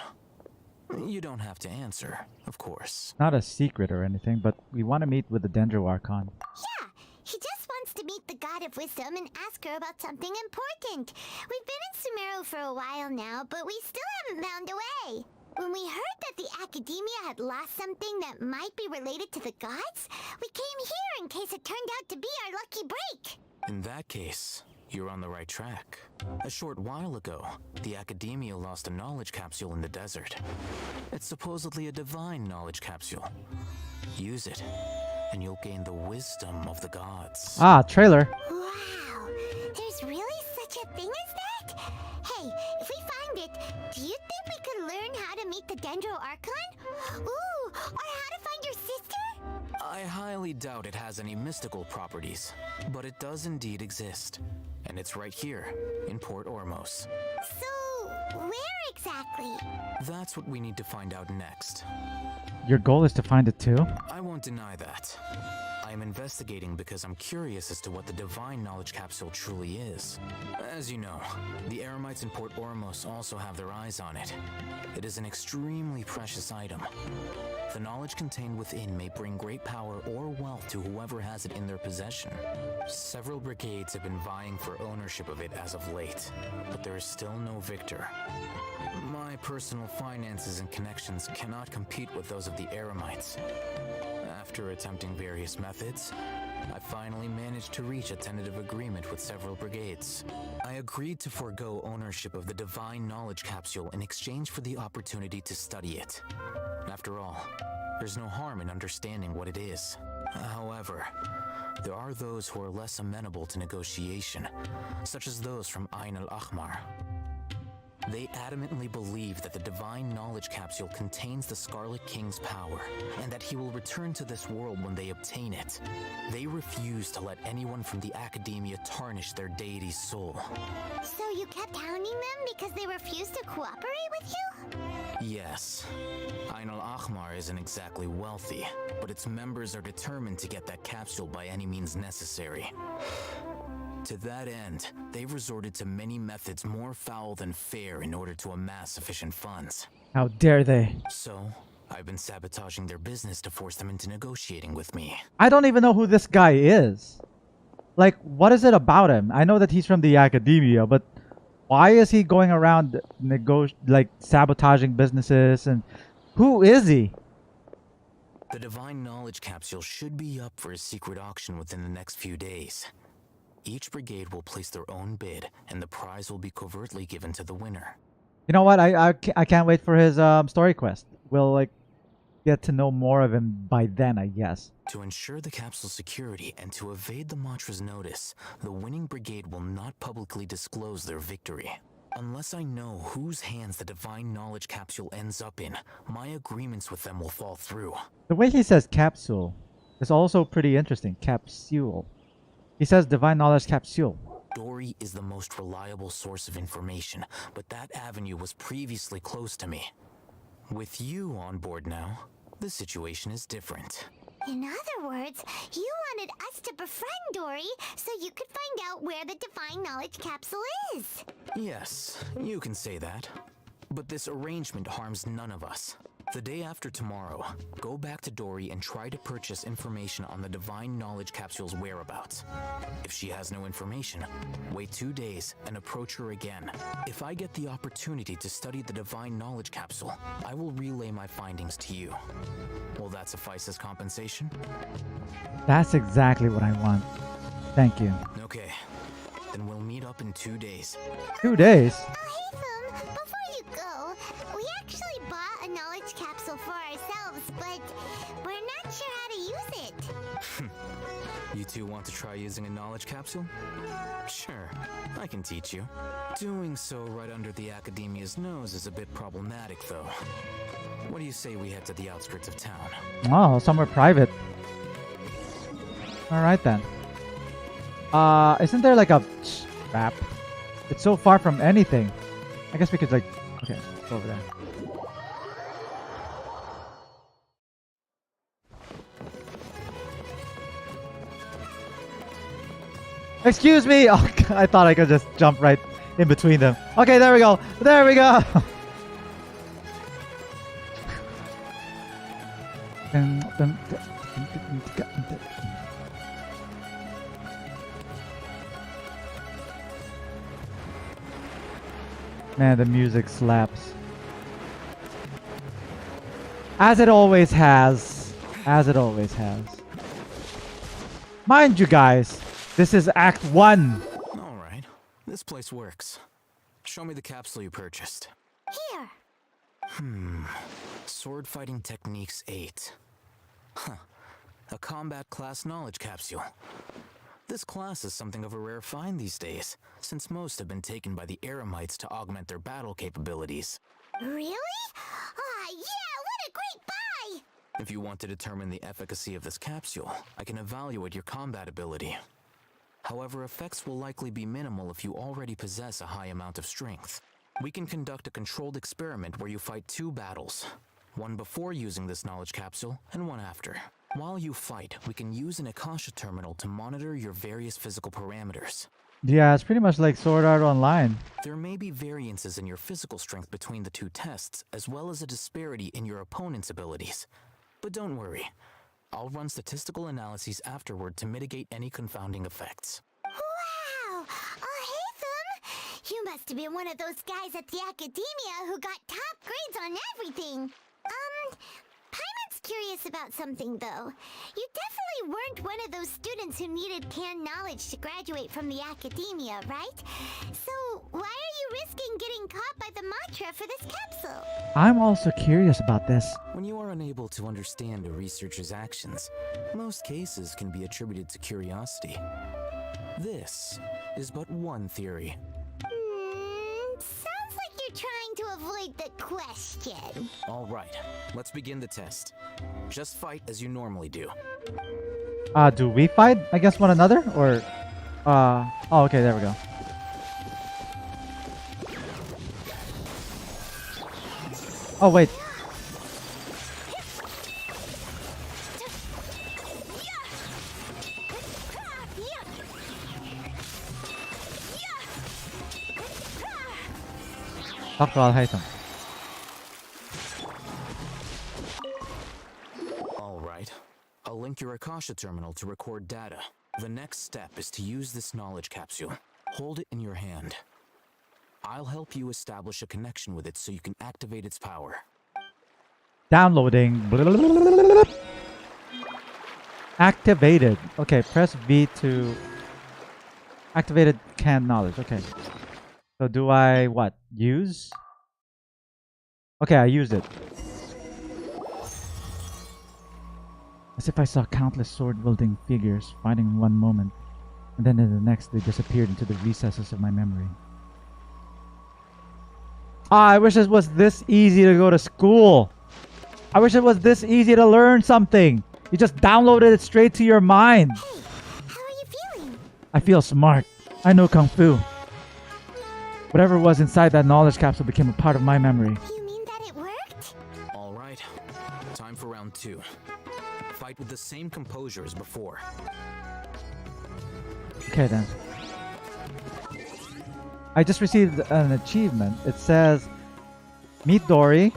You don't have to answer, of course. Not a secret or anything, but we want to meet with the Dendro Archon. Yeah, he just wants to meet the God of Wisdom and ask her about something important. We've been in Sumeru for a while now, but we still haven't found a way. When we heard that the Academia had lost something that might be related to the gods, we came here in case it turned out to be our lucky break. In that case, you're on the right track. A short while ago, the Academia lost a knowledge capsule in the desert. It's supposedly a divine knowledge capsule. Use it, and you'll gain the wisdom of the gods. Trailer. Wow, there's really such a thing as that? Hey, if we find it, do you think we could learn how to meet the Dendro Archon? Ooh, or how to find your sister? I highly doubt it has any mystical properties, but it does indeed exist. And it's right here, in Port Ormos. So, where exactly? That's what we need to find out next. Your goal is to find it too? I won't deny that. I am investigating because I'm curious as to what the Divine Knowledge Capsule truly is. As you know, the Erumites in Port Ormos also have their eyes on it. It is an extremely precious item. The knowledge contained within may bring great power or wealth to whoever has it in their possession. Several brigades have been vying for ownership of it as of late, but there is still no victor. My personal finances and connections cannot compete with those of the Erumites. After attempting various methods, I finally managed to reach a tentative agreement with several brigades. I agreed to forego ownership of the Divine Knowledge Capsule in exchange for the opportunity to study it. After all, there's no harm in understanding what it is. However, there are those who are less amenable to negotiation, such as those from Ain al-Ahmar. They adamantly believe that the Divine Knowledge Capsule contains the Scarlet King's power, and that he will return to this world when they obtain it. They refuse to let anyone from the Academia tarnish their deity's soul. So you kept hounding them because they refused to cooperate with you? Yes. Ain al-Ahmar isn't exactly wealthy, but its members are determined to get that capsule by any means necessary. To that end, they've resorted to many methods more foul than fair in order to amass sufficient funds. How dare they? So, I've been sabotaging their business to force them into negotiating with me. I don't even know who this guy is. Like, what is it about him? I know that he's from the Academia, but why is he going around sabotaging businesses, and who is he? The Divine Knowledge Capsule should be up for a secret auction within the next few days. Each brigade will place their own bid, and the prize will be covertly given to the winner. You know what? I can't wait for his story quest. We'll get to know more of him by then, I guess. To ensure the capsule's security and to evade the mantra's notice, the winning brigade will not publicly disclose their victory. Unless I know whose hands the Divine Knowledge Capsule ends up in, my agreements with them will fall through. The way he says capsule is also pretty interesting. Capsule. He says Divine Knowledge Capsule. Dori is the most reliable source of information, but that avenue was previously closed to me. With you on board now, the situation is different. In other words, you wanted us to befriend Dori so you could find out where the Divine Knowledge Capsule is. Yes, you can say that. But this arrangement harms none of us. The day after tomorrow, go back to Dori and try to purchase information on the Divine Knowledge Capsule's whereabouts. If she has no information, wait 2 days and approach her again. If I get the opportunity to study the Divine Knowledge Capsule, I will relay my findings to you. Will that suffice as compensation? That's exactly what I want. Thank you. Okay, then we'll meet up in 2 days. 2 days? Alhaitham, before you go, we actually bought a knowledge capsule for ourselves, but we're not sure how to use it. You two want to try using a knowledge capsule? Sure, I can teach you. Doing so right under the Academia's nose is a bit problematic, though. What do you say we head to the outskirts of town? Oh, somewhere private. Alright then. Isn't there like a... Crap. It's so far from anything. I guess we could okay, go over there. Excuse me! Oh, I thought I could just jump right in between them. Okay, there we go. There we go. Man, the music slaps. As it always has. As it always has. Mind you guys, this is Act 1. Alright, this place works. Show me the capsule you purchased. Here. Sword Fighting Techniques 8. Huh. A combat class knowledge capsule. This class is something of a rare find these days, since most have been taken by the Erumites to augment their battle capabilities. Really? Ah, yeah, what a great buy! If you want to determine the efficacy of this capsule, I can evaluate your combat ability. However, effects will likely be minimal if you already possess a high amount of strength. We can conduct a controlled experiment where you fight 2 battles. One before using this knowledge capsule, and one after. While you fight, we can use an Akasha terminal to monitor your various physical parameters. Yeah, it's pretty much like Sword Art Online. There may be variances in your physical strength between the two tests, as well as a disparity in your opponent's abilities. But don't worry. I'll run statistical analyses afterward to mitigate any confounding effects. Wow! Alhaitham! You must have been one of those guys at the Academia who got top grades on everything. Paimon's curious about something, though. You definitely weren't one of those students who needed canned knowledge to graduate from the Academia, right? So, why are you risking getting caught by the mantra for this capsule? I'm also curious about this. When you are unable to understand a researcher's actions, most cases can be attributed to curiosity. This is but one theory. Sounds like you're trying to avoid the question. All right, let's begin the test. Just fight as you normally do. Do we fight against one another? Or, oh, okay, there we go. Oh, wait. Talk to Alhaitham. All right. I'll link your Akasha terminal to record data. The next step is to use this knowledge capsule. Hold it in your hand. I'll help you establish a connection with it so you can activate its power. Downloading. Activated. Okay, press V to activated canned knowledge. Okay. So do I what? Use? Okay, I used it. As if I saw countless sword-wielding figures fighting in one moment, and then in the next they disappeared into the recesses of my memory. Ah, I wish it was this easy to go to school. I wish it was this easy to learn something. You just downloaded it straight to your mind. Hey, how are you feeling? I feel smart. I know Kung Fu. Whatever was inside that knowledge capsule became a part of my memory. You mean that it worked? All right. Time for round 2. Fight with the same composure as before. Okay then. I just received an achievement. It says, meet Dori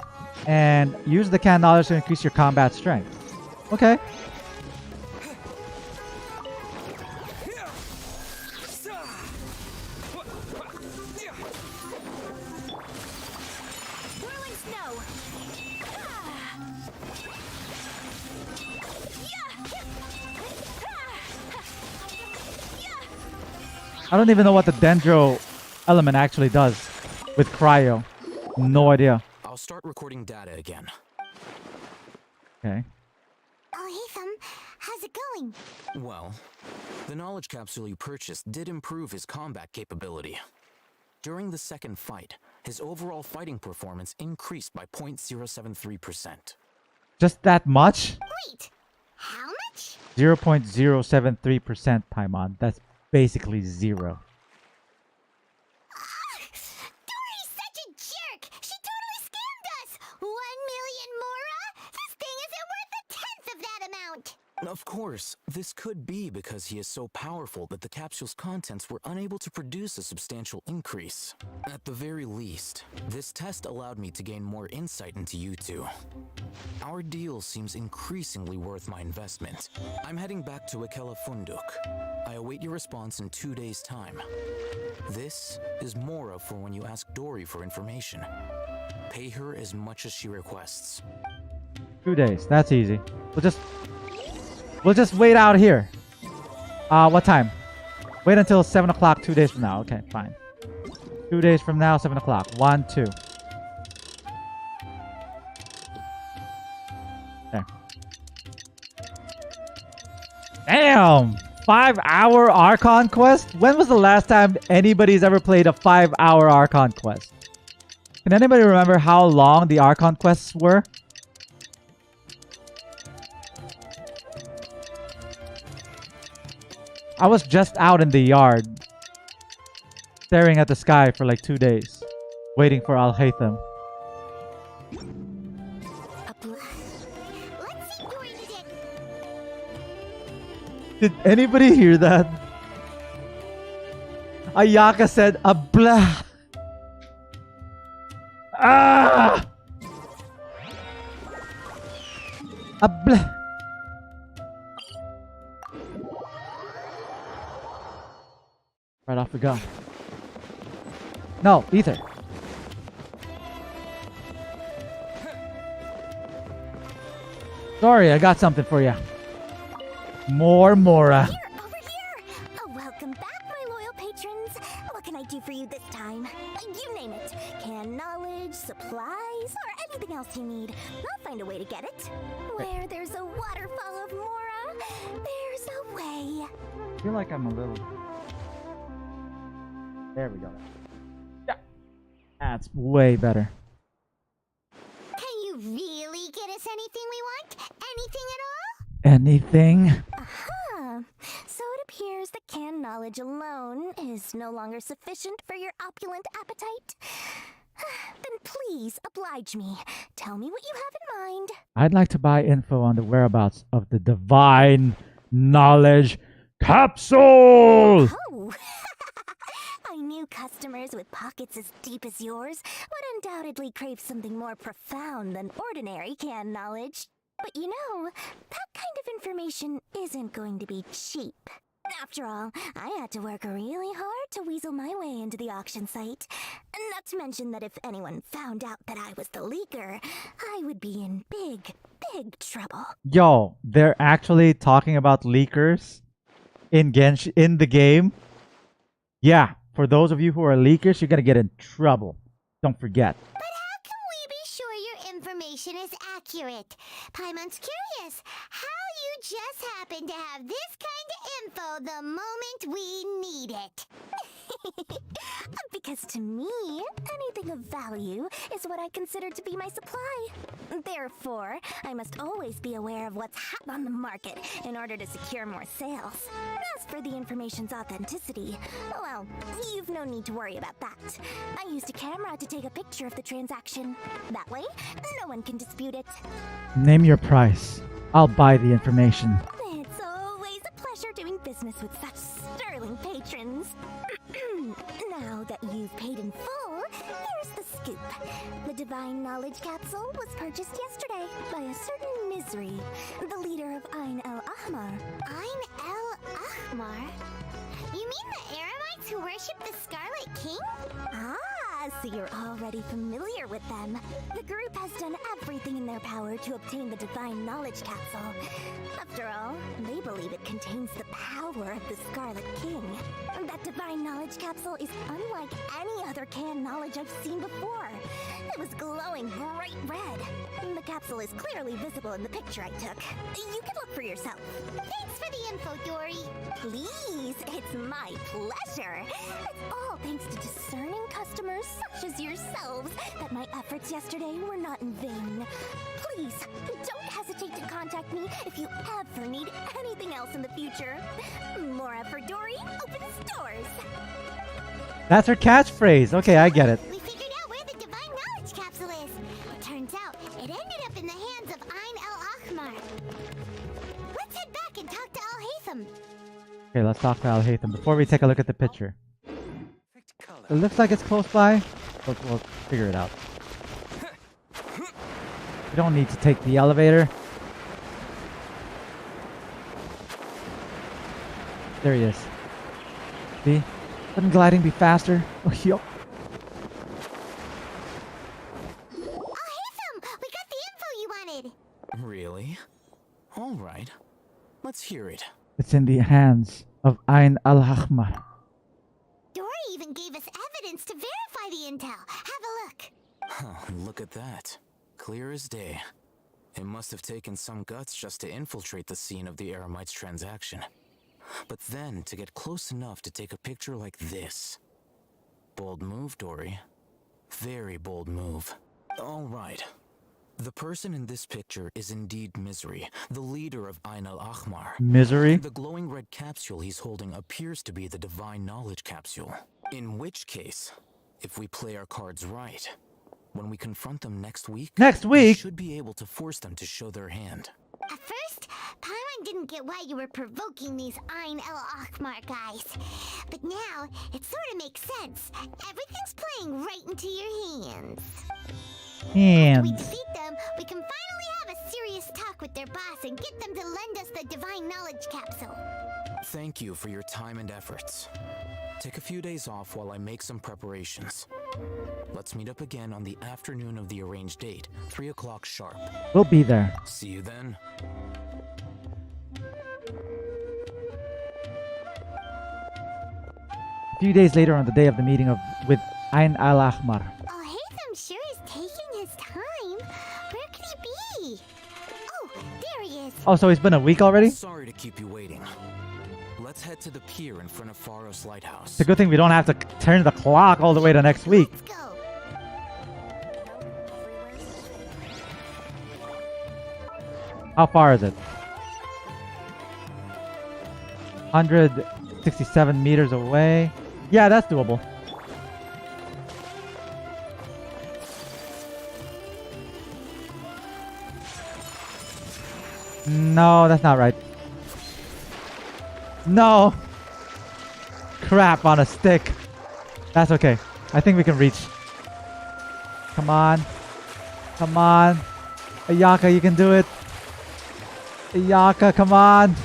and use the canned knowledge to increase your combat strength. Okay. I don't even know what the Dendro element actually does with cryo. No idea. I'll start recording data again. Okay. Alhaitham, how's it going? Well, the knowledge capsule you purchased did improve his combat capability. During the second fight, his overall fighting performance increased by 0.073%. Just that much? Wait, how much? 0.073%, Paimon. That's basically zero. Dori's such a jerk! She totally scammed us! 1 million mora? This thing isn't worth a tenth of that amount! Of course, this could be because he is so powerful that the capsule's contents were unable to produce a substantial increase. At the very least, this test allowed me to gain more insight into you two. Our deal seems increasingly worth my investment. I'm heading back to Ikela Funduk. I await your response in 2 days' time. This is Mora for when you ask Dori for information. Pay her as much as she requests. 2 days. That's easy. We'll just wait out here. What time? Wait until 7 o'clock 2 days from now. Okay, fine. 2 days from now, 7 o'clock. 1, 2. There. Damn! 5-hour Archon quest? When was the last time anybody's ever played a 5-hour Archon quest? Can anybody remember how long the Archon quests were? I was just out in the yard, staring at the sky for like 2 days, waiting for Alhaitham. Let's see Dori today. Did anybody hear that? Ayaka said a blah. Ah! A blah. Right off we go. No, Ether. Sorry, I got something for you. More Mora. Welcome back, my loyal patrons. What can I do for you this time? You name it. Canned knowledge, supplies, or anything else you need. I'll find a way to get it. Where there's a waterfall of Mora, there's a way. I feel like I'm a little... There we go. Yeah. That's way better. Can you really get us anything we want? Anything at all? Anything? Aha! So it appears that canned knowledge alone is no longer sufficient for your opulent appetite. Then please oblige me. Tell me what you have in mind. I'd like to buy info on the whereabouts of the Divine Knowledge Capsule! Oh! I knew customers with pockets as deep as yours would undoubtedly crave something more profound than ordinary canned knowledge. But you know, that kind of information isn't going to be cheap. After all, I had to work really hard to weasel my way into the auction site. Not to mention that if anyone found out that I was the leaker, I would be in big, big trouble. Yo, they're actually talking about leakers in Genshin in the game. Yeah, for those of you who are leakers, you're gonna get in trouble. Don't forget. But how can we be sure your information is accurate? Paimon's curious how you just happen to have this kind of info the moment we need it. Because to me, anything of value is what I consider to be my supply. Therefore, I must always be aware of what's hot on the market in order to secure more sales. As for the information's authenticity, well, you've no need to worry about that. I used a camera to take a picture of the transaction. That way, no one can dispute it. Name your price. I'll buy the information. It's always a pleasure doing business with such sterling patrons. Now that you've paid in full, here's the scoop. The Divine Knowledge Capsule was purchased yesterday by a certain Misery, the leader of Ain el-Ahmar. Ain el-Ahmar? You mean the Erumites who worship the Scarlet King? Ah, so you're already familiar with them. The group has done everything in their power to obtain the Divine Knowledge Capsule. After all, they believe it contains the power of the Scarlet King. That Divine Knowledge Capsule is unlike any other canned knowledge I've seen before. It was glowing bright red. The capsule is clearly visible in the picture I took. You can look for yourself. Thanks for the info, Dori. Please, it's my pleasure. It's all thanks to discerning customers such as yourselves that my efforts yesterday were not in vain. Please, don't hesitate to contact me if you ever need anything else in the future. Mora for Dori opens doors. That's her catchphrase. Okay, I get it. We figured out where the Divine Knowledge Capsule is. Turns out it ended up in the hands of Ain el-Ahmar. Let's head back and talk to Alhaitham. Okay, let's talk to Alhaitham before we take a look at the picture. It looks like it's close by. We'll figure it out. We don't need to take the elevator. There he is. See? Wouldn't gliding be faster? Oh, yo. Alhaitham, we got the info you wanted. Really? All right. Let's hear it. It's in the hands of Ain el-Ahmar. Dori even gave us evidence to verify the intel. Have a look. Huh, look at that. Clear as day. It must have taken some guts just to infiltrate the scene of the Erumites transaction. But then to get close enough to take a picture like this. Bold move, Dori. Very bold move. All right. The person in this picture is indeed Misery, the leader of Ain el-Ahmar. Misery? And the glowing red capsule he's holding appears to be the Divine Knowledge Capsule. In which case, if we play our cards right, when we confront them next week, we should be able to force them to show their hand. At first, Paimon didn't get why you were provoking these Ain El Akhmar guys. But now, it sort of makes sense. Everything's playing right into your hands. If we defeat them, we can finally have a serious talk with their boss and get them to lend us the Divine Knowledge Capsule. Thank you for your time and efforts. Take a few days off while I make some preparations. Let's meet up again on the afternoon of the arranged date, 3 o'clock sharp. We'll be there. See you then. A few days later, on the day of the meeting with Ain Al Akhmar. Alhaitham sure is taking his time. Where could he be? Oh, there he is. Oh, so it's been a week already? Sorry to keep you waiting. Let's head to the pier in front of Pharos Lighthouse. It's a good thing we don't have to turn the clock all the way to next week. How far is it? 167 meters away. Yeah, that's doable. No, that's not right. No! Crap on a stick. That's okay. I think we can reach. Come on. Come on. Ayaka, you can do it. Ayaka, come on.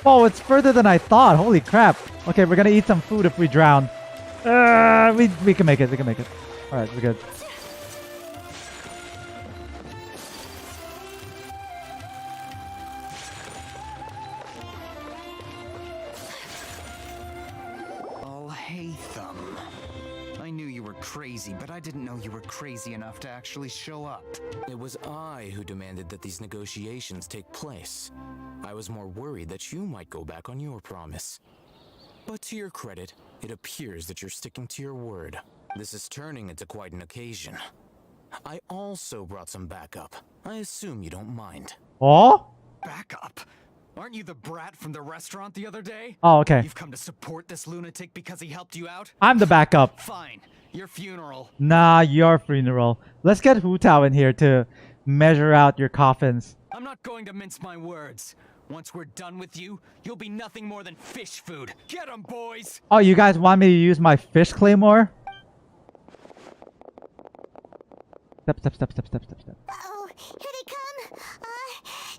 Oh, it's further than I thought. Holy crap. Okay, we're gonna eat some food if we drown. We can make it. We can make it. Alright, we're good. Alhaitham. I knew you were crazy, but I didn't know you were crazy enough to actually show up. It was I who demanded that these negotiations take place. I was more worried that you might go back on your promise. But to your credit, it appears that you're sticking to your word. This is turning into quite an occasion. I also brought some backup. I assume you don't mind. Oh? Backup? Aren't you the brat from the restaurant the other day? Oh, okay. You've come to support this lunatic because he helped you out? I'm the backup. Fine. Your funeral. Nah, your funeral. Let's get Hu Tao in here to measure out your coffins. I'm not going to mince my words. Once we're done with you, you'll be nothing more than fish food. Get 'em, boys! Oh, you guys want me to use my fish claymore? Step. Uh-oh, here they come.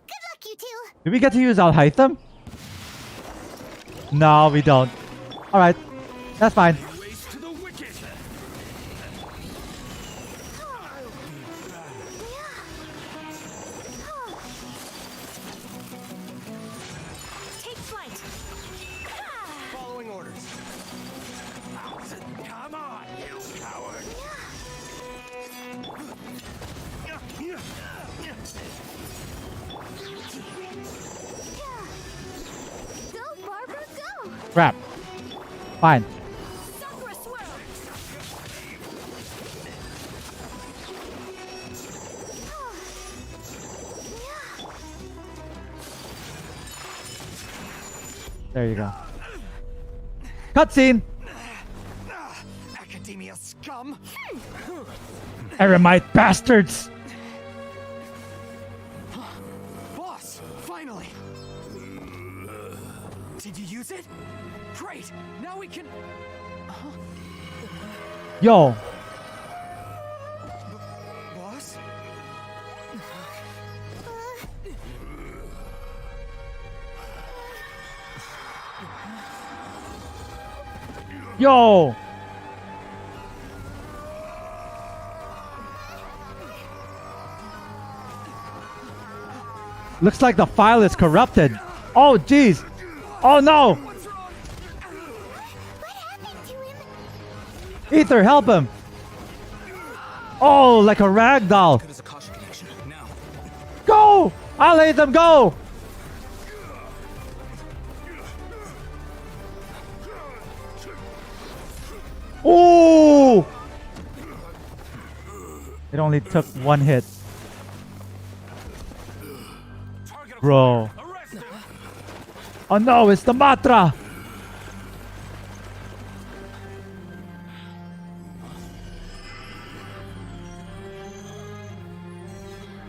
Good luck, you two. Do we get to use Alhaitham? No, we don't. Alright, that's fine. Take flight. Following orders. Come on, you coward! Go, Barbara, go! Crap. Fine. There you go. Cutscene! Academia scum! Eremite bastards! Boss, finally! Did you use it? Great! Now we can... Yo! Boss? Yo! Looks like the file is corrupted. Oh, jeez. Oh, no. Ether, help him. Oh, like a rag doll. Go! Alhaitham, go! Ooh! It only took one hit. Bro. Oh no, it's the Matra!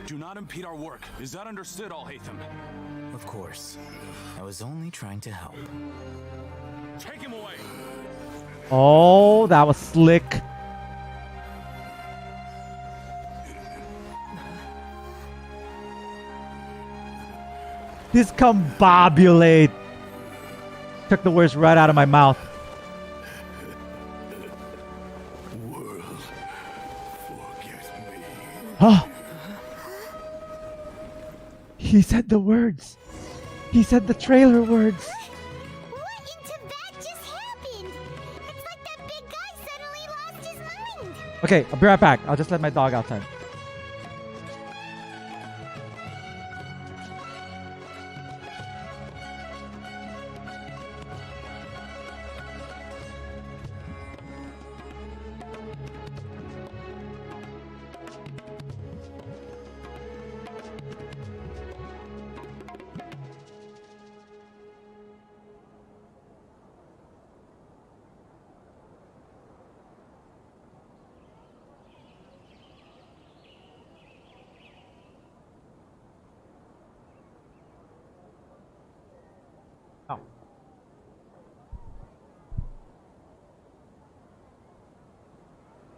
Do not impede our work. Is that understood, Alhaitham? Of course. I was only trying to help. Take him away. Oh, that was slick. Discombobulate. Took the words right out of my mouth. World, forget me. Oh. He said the words. He said the trailer words. What in Tibet just happened? It's like that big guy suddenly lost his mind. Okay, I'll be right back. I'll just let my dog outside.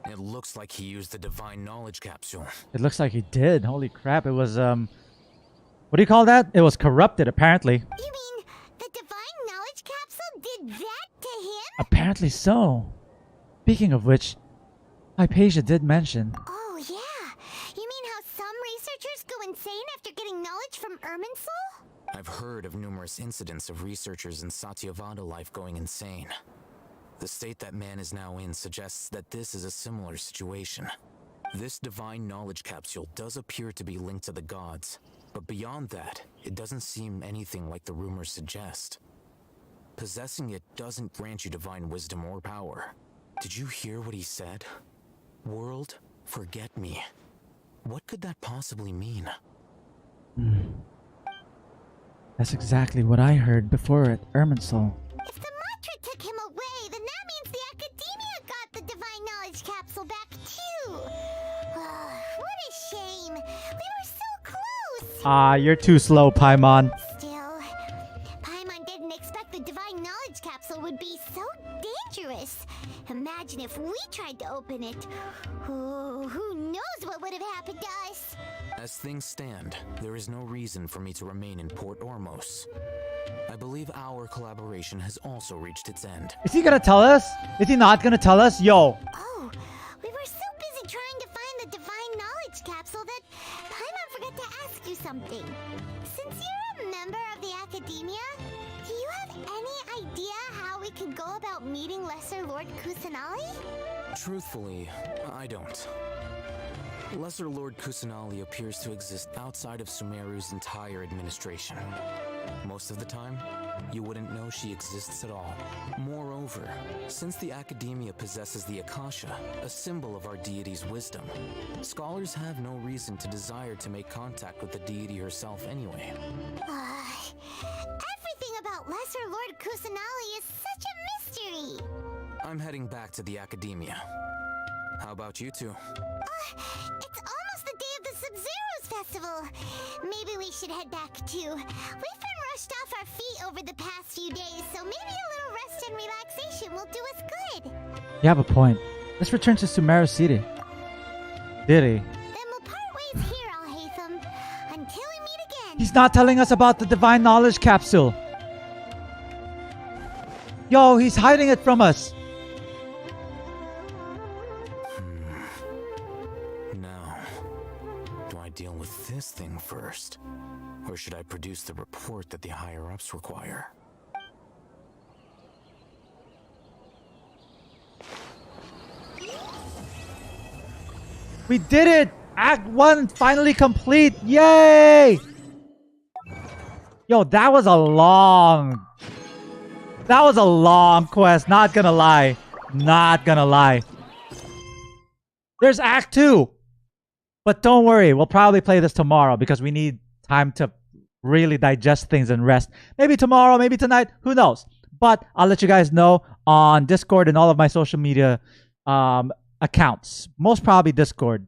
It looks like he used the divine knowledge capsule. It looks like he did. Holy crap. It was, what do you call that? It was corrupted, apparently. You mean the divine knowledge capsule did that to him? Apparently so. Speaking of which, Hypasia did mention. Oh, yeah. You mean how some researchers go insane after getting knowledge from Irminsul? I've heard of numerous incidents of researchers in Satyavada life going insane. The state that man is now in suggests that this is a similar situation. This divine knowledge capsule does appear to be linked to the gods, but beyond that, it doesn't seem anything like the rumors suggest. Possessing it doesn't grant you divine wisdom or power. Did you hear what he said? World, forget me. What could that possibly mean? That's exactly what I heard before at Irminsul. If the mantra took him away, then that means the Academia got the divine knowledge capsule back too. What a shame. We were so close. Ah, you're too slow, Paimon. Still, Paimon didn't expect the divine knowledge capsule would be so dangerous. Imagine if we tried to open it. Who knows what would have happened to us? As things stand, there is no reason for me to remain in Port Ormos. I believe our collaboration has also reached its end. Is he gonna tell us? Is he not gonna tell us? Yo. Oh, we were so busy trying to find the divine knowledge capsule that Paimon forgot to ask you something. Since you're a member of the Academia, do you have any idea how we could go about meeting Lesser Lord Kusanali? Truthfully, I don't. Lesser Lord Kusanali appears to exist outside of Sumeru's entire administration. Most of the time, you wouldn't know she exists at all. Moreover, since the Academia possesses the Akasha, a symbol of our deity's wisdom, scholars have no reason to desire to make contact with the deity herself anyway. Everything about Lesser Lord Kusanali is such a mystery. I'm heading back to the Academia. How about you two? It's almost the day of the Sub-Zero's festival. Maybe we should head back too. We've been rushed off our feet over the past few days, so maybe a little rest and relaxation will do us good. You have a point. Let's return to Sumeru City. Diri. Then we'll part ways here, Alhaitham. Until we meet again. He's not telling us about the divine knowledge capsule. Yo, he's hiding it from us. Now, do I deal with this thing first? Or should I produce the report that the higher-ups require? We did it! Act 1 finally complete! Yay! Yo, that was a long quest, not gonna lie. Not gonna lie. There's Act 2! But don't worry, we'll probably play this tomorrow because we need time to really digest things and rest. Maybe tomorrow, maybe tonight, who knows? But I'll let you guys know on Discord and all of my social media accounts. Most probably Discord,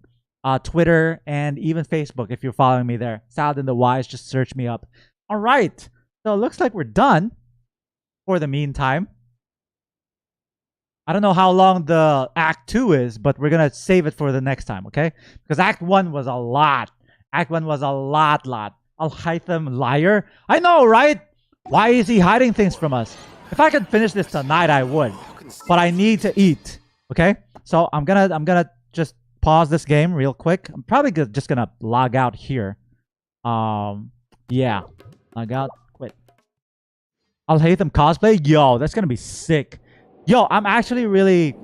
Twitter, and even Facebook if you're following me there. Salad and the Wise, just search me up. All right. So it looks like we're done for the meantime. I don't know how long the Act 2 is, but we're going to save it for the next time, okay? Because Act 1 was a lot. Act 1 was a lot. Alhaitham, liar. I know, right? Why is he hiding things from us? If I could finish this tonight, I would. But I need to eat, okay? So I'm gonna just pause this game real quick. I'm probably just gonna log out here. Yeah. Log out. Quit. Alhaitham cosplay? Yo, that's gonna be sick. Yo, I'm actually really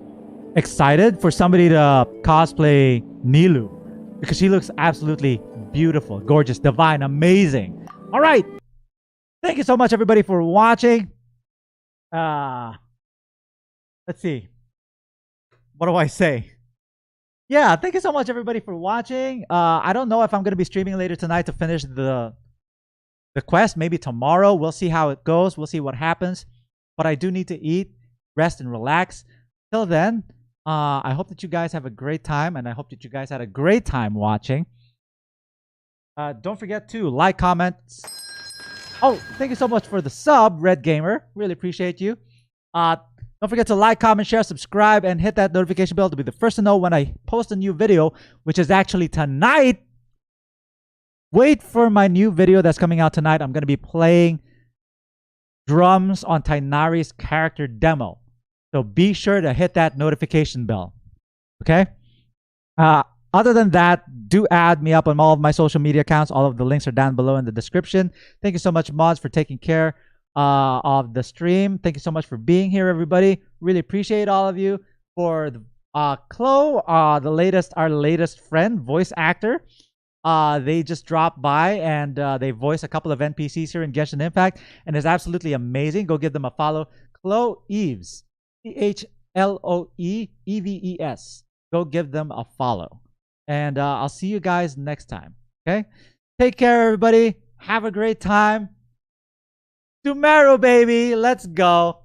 excited for somebody to cosplay Nilou. Because she looks absolutely beautiful, gorgeous, divine, amazing. Alright. Thank you so much, everybody, for watching. Let's see. What do I say? Yeah, thank you so much, everybody, for watching. I don't know if I'm going to be streaming later tonight to finish the quest. Maybe tomorrow. We'll see how it goes. We'll see what happens. But I do need to eat, rest, and relax. Till then, I hope that you guys have a great time, and I hope that you guys had a great time watching. Don't forget to like, comment. Oh, thank you so much for the sub, Red Gamer. Really appreciate you. Don't forget to like, comment, share, subscribe, and hit that notification bell to be the first to know when I post a new video, which is actually tonight. Wait for my new video that's coming out tonight. I'm going to be playing drums on Tighnari's character demo. So be sure to hit that notification bell. Okay? Other than that, do add me up on all of my social media accounts. All of the links are down below in the description. Thank you so much, mods, for taking care of the stream. Thank you so much for being here, everybody. Really appreciate all of you. For Chloe, our latest friend, voice actor. They just dropped by and they voiced a couple of NPCs here in Genshin Impact, and it's absolutely amazing. Go give them a follow. Chloe Eves, CHLOEEVES. Go give them a follow. And I'll see you guys next time. Okay? Take care, everybody. Have a great time. Sumeru, baby. Let's go.